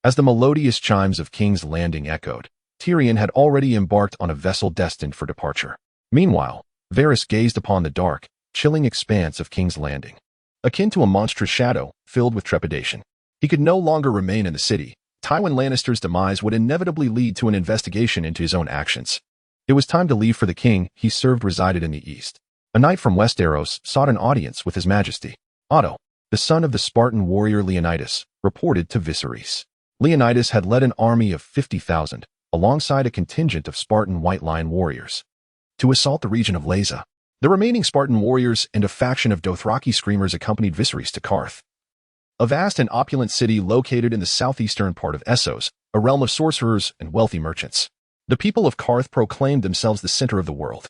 As the melodious chimes of King's Landing echoed, Tyrion had already embarked on a vessel destined for departure. Meanwhile, Varys gazed upon the dark, chilling expanse of King's Landing. Akin to a monstrous shadow, filled with trepidation. He could no longer remain in the city. Tywin Lannister's demise would inevitably lead to an investigation into his own actions. It was time to leave, for the king he served resided in the east. A knight from Westeros sought an audience with His Majesty. Otto, the son of the Spartan warrior Leonidas, reported to Viserys. Leonidas had led an army of 50,000, alongside a contingent of Spartan White Lion warriors, to assault the region of Leza. The remaining Spartan warriors and a faction of Dothraki screamers accompanied Viserys to Karth, a vast and opulent city located in the southeastern part of Essos, a realm of sorcerers and wealthy merchants. The people of Karth proclaimed themselves the center of the world,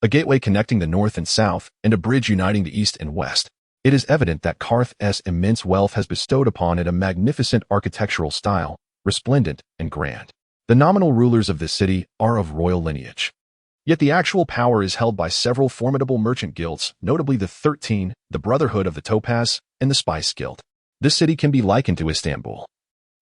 a gateway connecting the north and south, and a bridge uniting the east and west. It is evident that Karth's immense wealth has bestowed upon it a magnificent architectural style, resplendent and grand. The nominal rulers of this city are of royal lineage. Yet the actual power is held by several formidable merchant guilds, notably the 13, the Brotherhood of the Topaz, and the Spice Guild. This city can be likened to Istanbul,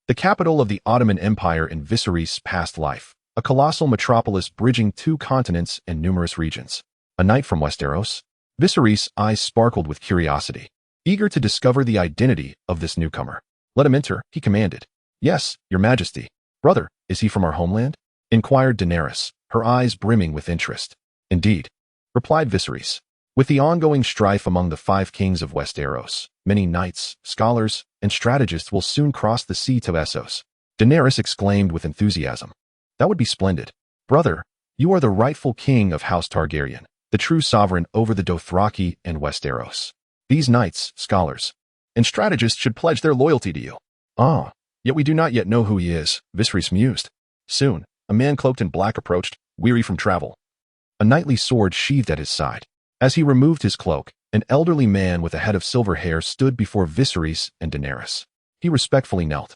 the capital of the Ottoman Empire in Viserys' past life, a colossal metropolis bridging 2 continents and numerous regions. A knight from Westeros? Viserys' eyes sparkled with curiosity, eager to discover the identity of this newcomer. Let him enter, he commanded. Yes, your majesty. Brother, is he from our homeland? Inquired Daenerys, her eyes brimming with interest. Indeed, replied Viserys. With the ongoing strife among the 5 kings of Westeros, many knights, scholars, and strategists will soon cross the sea to Essos. Daenerys exclaimed with enthusiasm. That would be splendid. Brother, you are the rightful king of House Targaryen, the true sovereign over the Dothraki and Westeros. These knights, scholars, and strategists should pledge their loyalty to you. Ah, yet we do not yet know who he is, Viserys mused. Soon, a man cloaked in black approached, weary from travel, a knightly sword sheathed at his side. As he removed his cloak, an elderly man with a head of silver hair stood before Viserys and Daenerys. He respectfully knelt,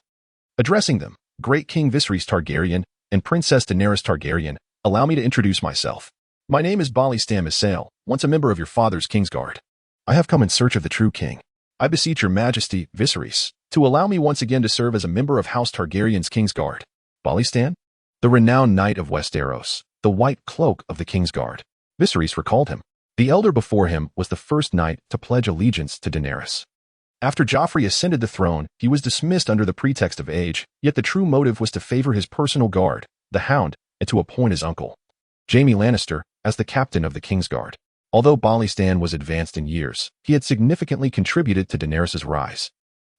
addressing them. Great King Viserys Targaryen and Princess Daenerys Targaryen, allow me to introduce myself. My name is Balistan Misael, once a member of your father's Kingsguard. I have come in search of the true king. I beseech your majesty, Viserys, to allow me once again to serve as a member of House Targaryen's Kingsguard. Balistan? The renowned knight of Westeros, the white cloak of the Kingsguard. Viserys recalled him. The elder before him was the first knight to pledge allegiance to Daenerys. After Joffrey ascended the throne, he was dismissed under the pretext of age, yet the true motive was to favor his personal guard, the Hound, and to appoint his uncle, Jaime Lannister, as the captain of the Kingsguard. Although Balistan was advanced in years, he had significantly contributed to Daenerys' rise,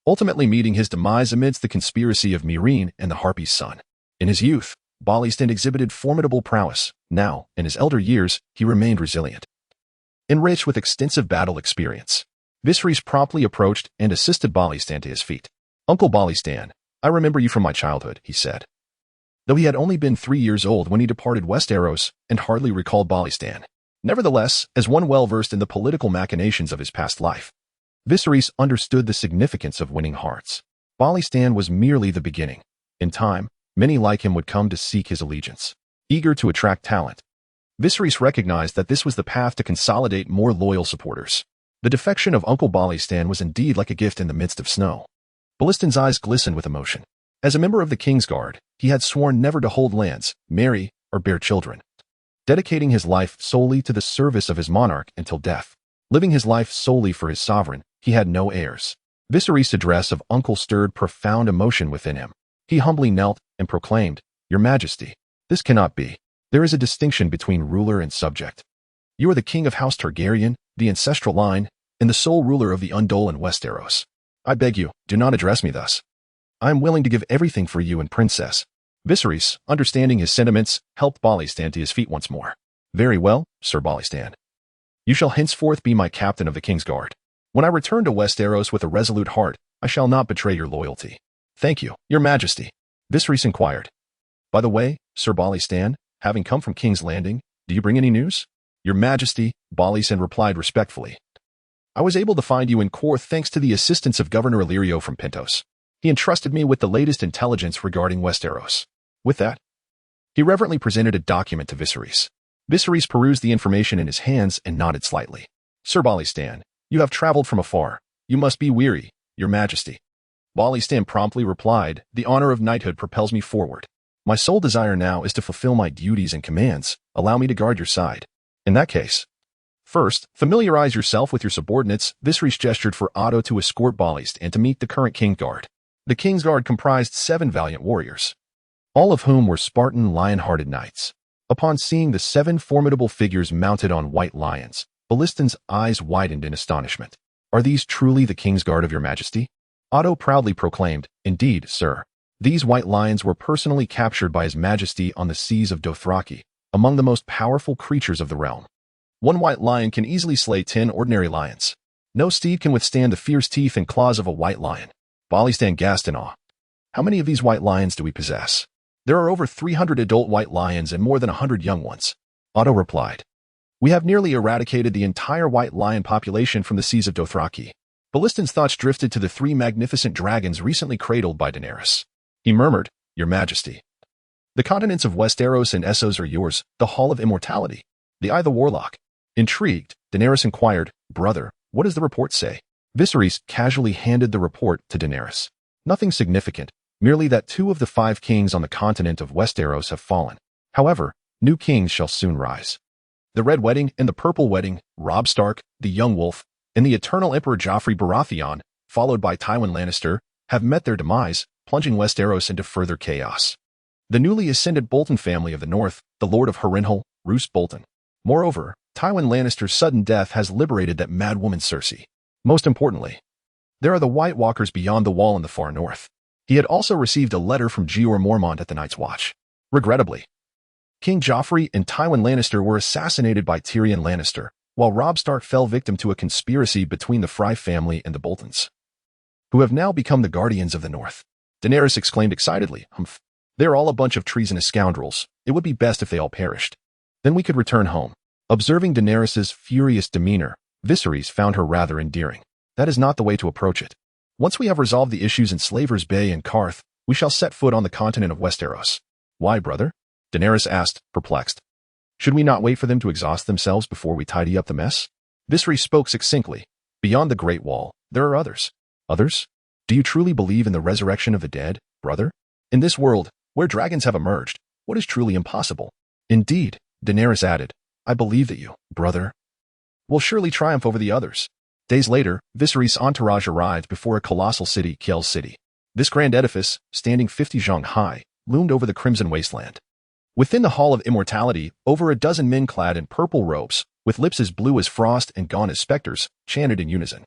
ultimately meeting his demise amidst the conspiracy of Meereen and the Harpy's son. In his youth, Balistan exhibited formidable prowess. Now, in his elder years, he remained resilient, enriched with extensive battle experience. Viserys promptly approached and assisted Balistan to his feet. Uncle Balistan, I remember you from my childhood, he said. Though he had only been 3 years old when he departed Westeros and hardly recalled Balistan. Nevertheless, as one well-versed in the political machinations of his past life, Viserys understood the significance of winning hearts. Balistan was merely the beginning. In time, many like him would come to seek his allegiance. Eager to attract talent, Viserys recognized that this was the path to consolidate more loyal supporters. The defection of Uncle Balistan was indeed like a gift in the midst of snow. Balistan's eyes glistened with emotion. As a member of the Kingsguard, he had sworn never to hold lands, marry, or bear children, dedicating his life solely to the service of his monarch until death. Living his life solely for his sovereign, he had no heirs. Viserys' address of uncle stirred profound emotion within him. He humbly knelt and proclaimed, Your Majesty, this cannot be. There is a distinction between ruler and subject. You are the king of House Targaryen, the ancestral line, and the sole ruler of the Undol and Westeros. I beg you, do not address me thus. I am willing to give everything for you and Princess. Viserys, understanding his sentiments, helped Balistan to his feet once more. Very well, Sir Balistan. You shall henceforth be my captain of the Kingsguard. When I return to Westeros with a resolute heart, I shall not betray your loyalty. Thank you, Your Majesty. Viserys inquired. By the way, Sir Balistan, having come from King's Landing, do you bring any news? Your Majesty, Balistan replied respectfully. I was able to find you in Karth thanks to the assistance of Governor Illyrio from Pentos. He entrusted me with the latest intelligence regarding Westeros. With that, he reverently presented a document to Viserys. Viserys perused the information in his hands and nodded slightly. Sir Balistan, you have traveled from afar. You must be weary, Your Majesty. Balistan promptly replied, The honor of knighthood propels me forward. My sole desire now is to fulfill my duties and commands. Allow me to guard your side. In that case, first, familiarize yourself with your subordinates. Viserys gestured for Otto to escort Ballista and to meet the current Kingsguard. The Kingsguard comprised 7 valiant warriors, all of whom were Spartan lion-hearted knights. Upon seeing the 7 formidable figures mounted on white lions, Ballistan's eyes widened in astonishment. "Are these truly the Kingsguard of your majesty?" Otto proudly proclaimed, "Indeed, sir. These white lions were personally captured by his majesty on the seas of Dothraki, among the most powerful creatures of the realm. One white lion can easily slay 10 ordinary lions. No steed can withstand the fierce teeth and claws of a white lion." Ballista gasped in awe. "How many of these white lions do we possess?" "There are over 300 adult white lions and more than 100 young ones," Otto replied. "We have nearly eradicated the entire white lion population from the seas of Dothraki." Ballistan's thoughts drifted to the 3 magnificent dragons recently cradled by Daenerys. He murmured, "Your Majesty, the continents of Westeros and Essos are yours, the Hall of Immortality, the Eye of the Warlock." Intrigued, Daenerys inquired, "Brother, what does the report say?" Viserys casually handed the report to Daenerys. "Nothing significant, merely that 2 of the 5 kings on the continent of Westeros have fallen. However, new kings shall soon rise. The Red Wedding and the Purple Wedding, Robb Stark, the Young Wolf, and the Eternal Emperor Joffrey Baratheon, followed by Tywin Lannister, have met their demise, plunging Westeros into further chaos. The newly ascended Bolton family of the North, the Lord of Harrenhal, Roose Bolton. Moreover, Tywin Lannister's sudden death has liberated that madwoman Cersei. Most importantly, there are the White Walkers beyond the wall in the far north." He had also received a letter from Jeor Mormont at the Night's Watch. Regrettably, King Joffrey and Tywin Lannister were assassinated by Tyrion Lannister, while Robb Stark fell victim to a conspiracy between the Frey family and the Boltons, who have now become the Guardians of the North. Daenerys exclaimed excitedly, "Humph. They're all a bunch of treasonous scoundrels. It would be best if they all perished. Then we could return home." Observing Daenerys' furious demeanor, Viserys found her rather endearing. "That is not the way to approach it. Once we have resolved the issues in Slavers Bay and Karth, we shall set foot on the continent of Westeros." "Why, brother?" Daenerys asked, perplexed. "Should we not wait for them to exhaust themselves before we tidy up the mess?" Viserys spoke succinctly. "Beyond the Great Wall, there are others." "Others? Do you truly believe in the resurrection of the dead, brother? In this world, where dragons have emerged, what is truly impossible?" "Indeed," Daenerys added, "I believe that you, brother, will surely triumph over the others." Days later, Viserys' entourage arrived before a colossal city, Kiel's City. This grand edifice, standing 50 zhang high, loomed over the crimson wasteland. Within the Hall of Immortality, over a dozen men clad in purple robes, with lips as blue as frost and gaunt as specters, chanted in unison.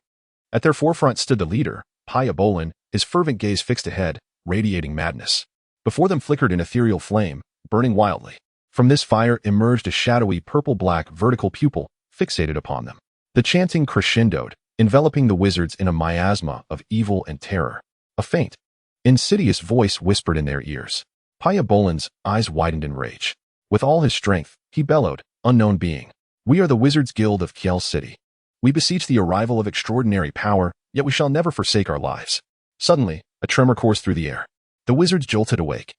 At their forefront stood the leader, Pyah Bolin, his fervent gaze fixed ahead, radiating madness. Before them flickered an ethereal flame, burning wildly. From this fire emerged a shadowy purple-black vertical pupil, fixated upon them. The chanting crescendoed, enveloping the wizards in a miasma of evil and terror. A faint, insidious voice whispered in their ears. Pyah Bolin's eyes widened in rage. With all his strength, he bellowed, "Unknown being, we are the Wizards' Guild of Kiel's City. We beseech the arrival of extraordinary power, yet we shall never forsake our lives." Suddenly, a tremor coursed through the air. The wizards jolted awake,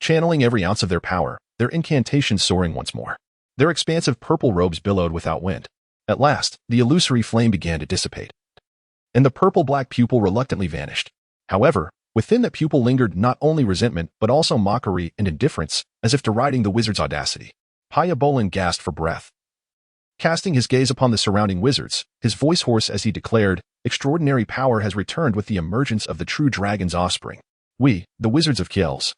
channeling every ounce of their power, their incantations soaring once more. Their expansive purple robes billowed without wind. At last, the illusory flame began to dissipate, and the purple-black pupil reluctantly vanished. However, within that pupil lingered not only resentment but also mockery and indifference, as if deriding the wizard's audacity. Pyah Bolin gasped for breath. Casting his gaze upon the surrounding wizards, his voice hoarse as he declared, "Extraordinary power has returned with the emergence of the true dragon's offspring. We, the wizards of Kiel's,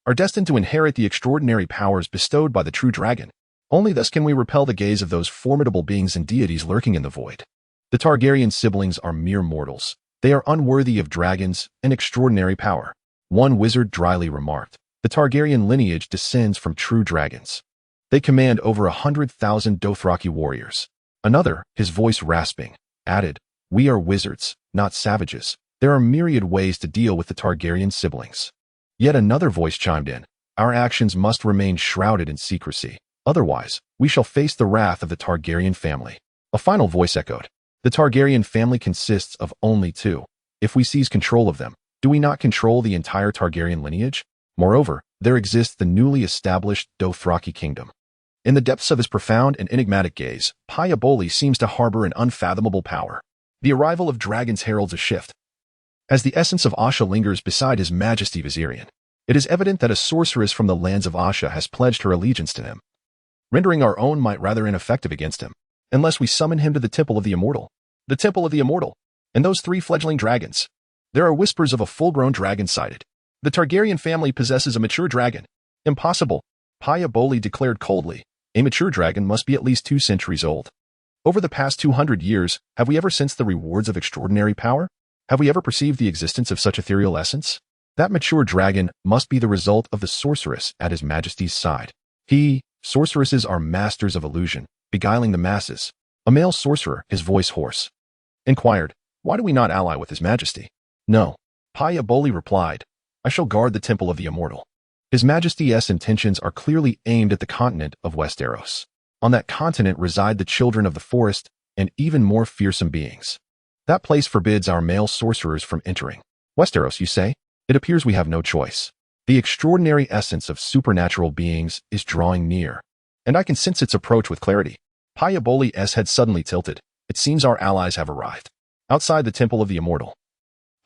are destined to inherit the extraordinary powers bestowed by the true dragon. Only thus can we repel the gaze of those formidable beings and deities lurking in the void. The Targaryen siblings are mere mortals. They are unworthy of dragons and extraordinary power." One wizard dryly remarked, "The Targaryen lineage descends from true dragons. They command over 100,000 Dothraki warriors." Another, his voice rasping, added, "We are wizards, not savages. There are myriad ways to deal with the Targaryen siblings." Yet another voice chimed in, "Our actions must remain shrouded in secrecy. Otherwise, we shall face the wrath of the Targaryen family." A final voice echoed, "The Targaryen family consists of only 2. If we seize control of them, do we not control the entire Targaryen lineage? Moreover, there exists the newly established Dothraki Kingdom." In the depths of his profound and enigmatic gaze, Pyah Bolin seems to harbor an unfathomable power. The arrival of dragons heralds a shift. As the essence of Asha lingers beside His Majesty Viserion, it is evident that a sorceress from the lands of Asha has pledged her allegiance to him. rendering our own might rather ineffective against him, unless we summon him to the Temple of the Immortal. The Temple of the Immortal. And those 3 fledgling dragons. There are whispers of a full-grown dragon sighted. The Targaryen family possesses a mature dragon. Impossible, Paya Boli declared coldly. A mature dragon must be at least 2 centuries old. Over the past 200 years, have we ever sensed the rewards of extraordinary power? Have we ever perceived the existence of such ethereal essence? That mature dragon must be the result of the sorceress at His Majesty's side. Sorceresses are masters of illusion, beguiling the masses. A male sorcerer, his voice hoarse, inquired, "Why do we not ally with His Majesty?" "No," Paya Boli replied. "I shall guard the Temple of the Immortal." His Majesty's intentions are clearly aimed at the continent of Westeros. On that continent reside the children of the forest and even more fearsome beings. That place forbids our male sorcerers from entering. Westeros, you say? It appears we have no choice. The extraordinary essence of supernatural beings is drawing near, and I can sense its approach with clarity. Paya Boli's head suddenly tilted. It seems our allies have arrived. Outside the Temple of the Immortal,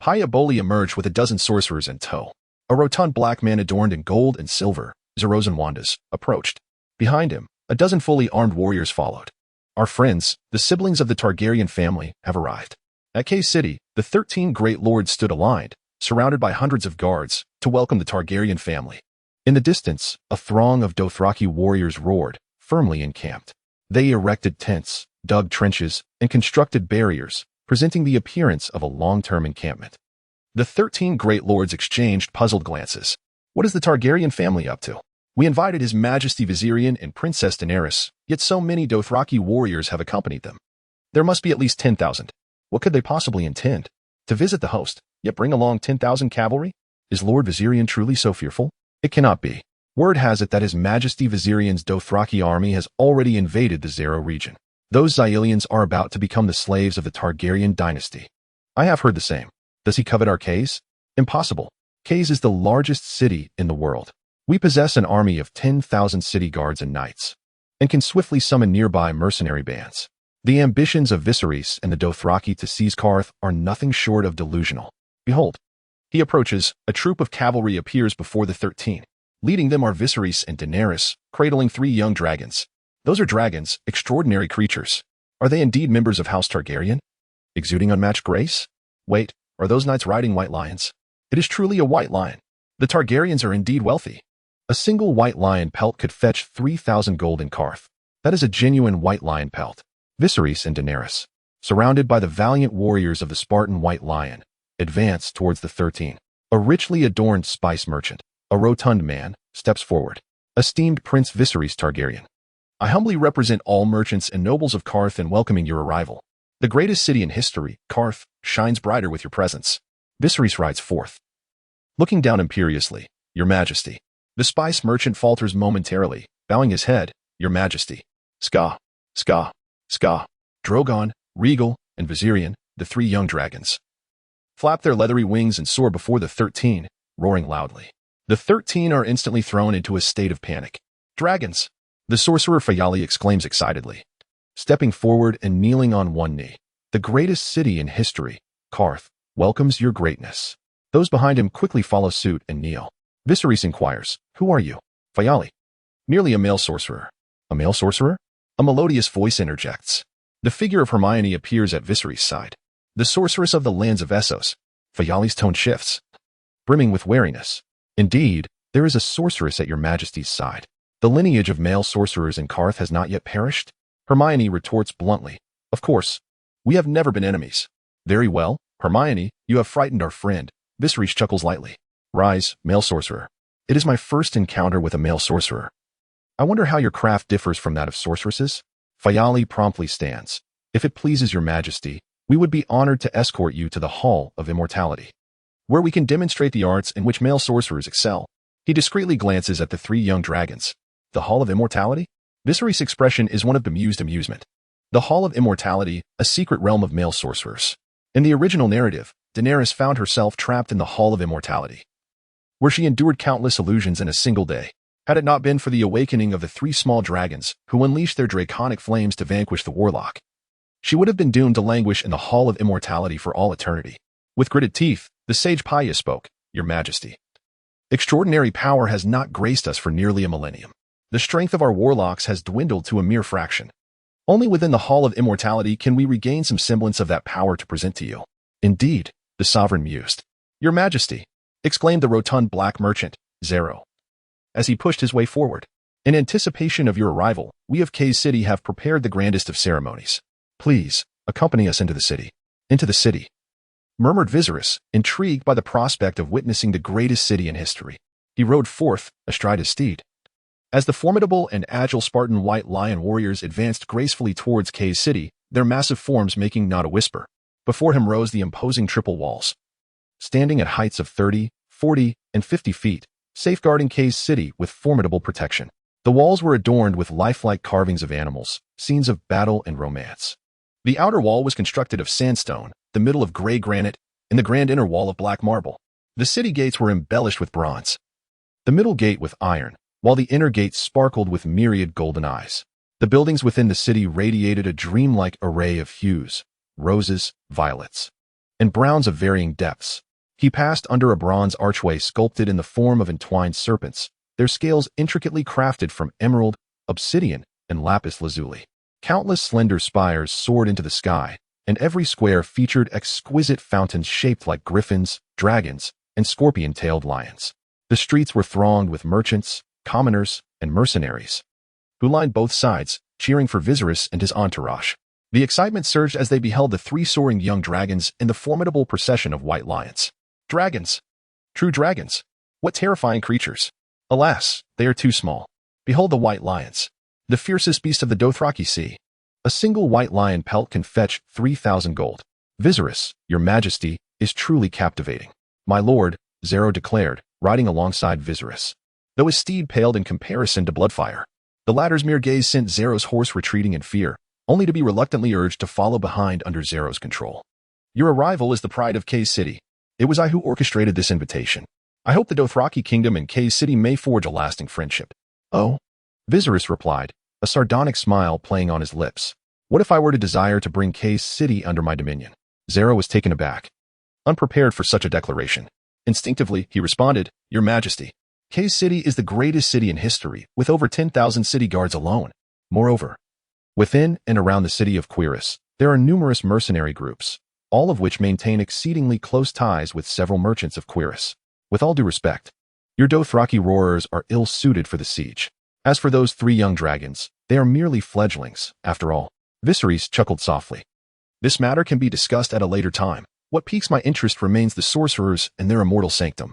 Paya Boli emerged with a dozen sorcerers in tow. A rotund black man adorned in gold and silver, Zeros and Wandas, approached. Behind him, a dozen fully armed warriors followed. Our friends, the siblings of the Targaryen family, have arrived. At Cave City, the 13 great lords stood aligned, surrounded by hundreds of guards, to welcome the Targaryen family. In the distance, a throng of Dothraki warriors roared, firmly encamped. They erected tents, dug trenches, and constructed barriers, presenting the appearance of a long-term encampment. The 13 great lords exchanged puzzled glances. What is the Targaryen family up to? We invited His Majesty Viserion and Princess Daenerys, yet so many Dothraki warriors have accompanied them. There must be at least 10,000. What could they possibly intend? To visit the host, yet bring along 10,000 cavalry? Is Lord Viserion truly so fearful? It cannot be. Word has it that His Majesty Viserion's Dothraki army has already invaded the Zero region. Those Xylians are about to become the slaves of the Targaryen dynasty. I have heard the same. Does he covet our Caves? Impossible. Caves is the largest city in the world. We possess an army of 10,000 city guards and knights, and can swiftly summon nearby mercenary bands. The ambitions of Viserys and the Dothraki to seize Karth are nothing short of delusional. Behold. He approaches, a troop of cavalry appears before the 13. Leading them are Viserys and Daenerys, cradling 3 young dragons. Those are dragons, extraordinary creatures. Are they indeed members of House Targaryen? Exuding unmatched grace? Wait, are those knights riding white lions? It is truly a white lion. The Targaryens are indeed wealthy. A single white lion pelt could fetch 3,000 gold in Karth. That is a genuine white lion pelt. Viserys and Daenerys, surrounded by the valiant warriors of the Spartan White Lion, advance towards the 13. A richly adorned spice merchant, a rotund man, steps forward. Esteemed Prince Viserys Targaryen, I humbly represent all merchants and nobles of Karth in welcoming your arrival. The greatest city in history, Karth, shines brighter with your presence. Viserys rides forth, looking down imperiously. Your Majesty. The spice merchant falters momentarily, bowing his head. Your Majesty. Ska. Drogon, Regal, and Viserion, the 3 young dragons, flap their leathery wings and soar before the 13, roaring loudly. The 13 are instantly thrown into a state of panic. Dragons! The sorcerer Fayali exclaims excitedly, stepping forward and kneeling on one knee. The greatest city in history, Karth, welcomes your greatness. Those behind him quickly follow suit and kneel. Viserys inquires, who are you? Fayali. Merely a male sorcerer. A male sorcerer? A melodious voice interjects. The figure of Hermione appears at Viserys' side. The sorceress of the lands of Essos. Fayali's tone shifts, brimming with wariness. Indeed, there is a sorceress at your Majesty's side. The lineage of male sorcerers in Karth has not yet perished? Hermione retorts bluntly. Of course. We have never been enemies. Very well, Hermione, you have frightened our friend. Viserys chuckles lightly. Rise, male sorcerer. It is my first encounter with a male sorcerer. I wonder how your craft differs from that of sorceresses? Fayali promptly stands. If it pleases your Majesty, we would be honored to escort you to the Hall of Immortality, where we can demonstrate the arts in which male sorcerers excel. He discreetly glances at the 3 young dragons. The Hall of Immortality? Viserys' expression is one of bemused amusement. The Hall of Immortality, a secret realm of male sorcerers. In the original narrative, Daenerys found herself trapped in the Hall of Immortality, where she endured countless illusions in a single day. Had it not been for the awakening of the 3 small dragons who unleashed their draconic flames to vanquish the warlock, she would have been doomed to languish in the Hall of Immortality for all eternity. With gritted teeth, the sage Paya spoke, Your Majesty. Extraordinary power has not graced us for nearly a millennium. The strength of our warlocks has dwindled to a mere fraction. Only within the Hall of Immortality can we regain some semblance of that power to present to you. Indeed, the sovereign mused. Your Majesty, exclaimed the rotund black merchant, Zero, as he pushed his way forward. In anticipation of your arrival, we of Kay's City have prepared the grandest of ceremonies. Please, accompany us into the city. Into the city, murmured Viserys, intrigued by the prospect of witnessing the greatest city in history. He rode forth, astride his steed. As the formidable and agile Spartan white lion warriors advanced gracefully towards Kay's City, their massive forms making not a whisper. Before him rose the imposing triple walls, standing at heights of 30, 40, and 50 feet, safeguarding Kay's City with formidable protection. The walls were adorned with lifelike carvings of animals, scenes of battle and romance. The outer wall was constructed of sandstone, the middle of gray granite, and the grand inner wall of black marble. The city gates were embellished with bronze, the middle gate with iron, while the inner gates sparkled with myriad golden eyes. The buildings within the city radiated a dreamlike array of hues, roses, violets, and browns of varying depths. He passed under a bronze archway sculpted in the form of entwined serpents, their scales intricately crafted from emerald, obsidian, and lapis lazuli. Countless slender spires soared into the sky, and every square featured exquisite fountains shaped like griffins, dragons, and scorpion-tailed lions. The streets were thronged with merchants, commoners, and mercenaries, who lined both sides, cheering for Viserys and his entourage. The excitement surged as they beheld the three soaring young dragons in the formidable procession of white lions. Dragons! True dragons! What terrifying creatures! Alas, they are too small. Behold the white lions, the fiercest beast of the Dothraki Sea. A single white lion pelt can fetch 3,000 gold. Viserys, your Majesty, is truly captivating. My lord, Zero declared, riding alongside Viserys. Though his steed paled in comparison to Bloodfire, the latter's mere gaze sent Zero's horse retreating in fear, only to be reluctantly urged to follow behind under Zero's control. Your arrival is the pride of Kay's City. It was I who orchestrated this invitation. I hope the Dothraki Kingdom and Kay's City may forge a lasting friendship. Oh, Viserys replied, a sardonic smile playing on his lips. What if I were to desire to bring Kay's City under my dominion? Zero was taken aback, unprepared for such a declaration. Instinctively, he responded, Your Majesty, Kay's City is the greatest city in history, with over 10,000 city guards alone. Moreover, within and around the city of Quiris, there are numerous mercenary groups, all of which maintain exceedingly close ties with several merchants of Quiris. With all due respect, your Dothraki roarers are ill-suited for the siege. As for those three young dragons, they are merely fledglings, after all. Viserys chuckled softly. This matter can be discussed at a later time. What piques my interest remains the sorcerers and their immortal sanctum.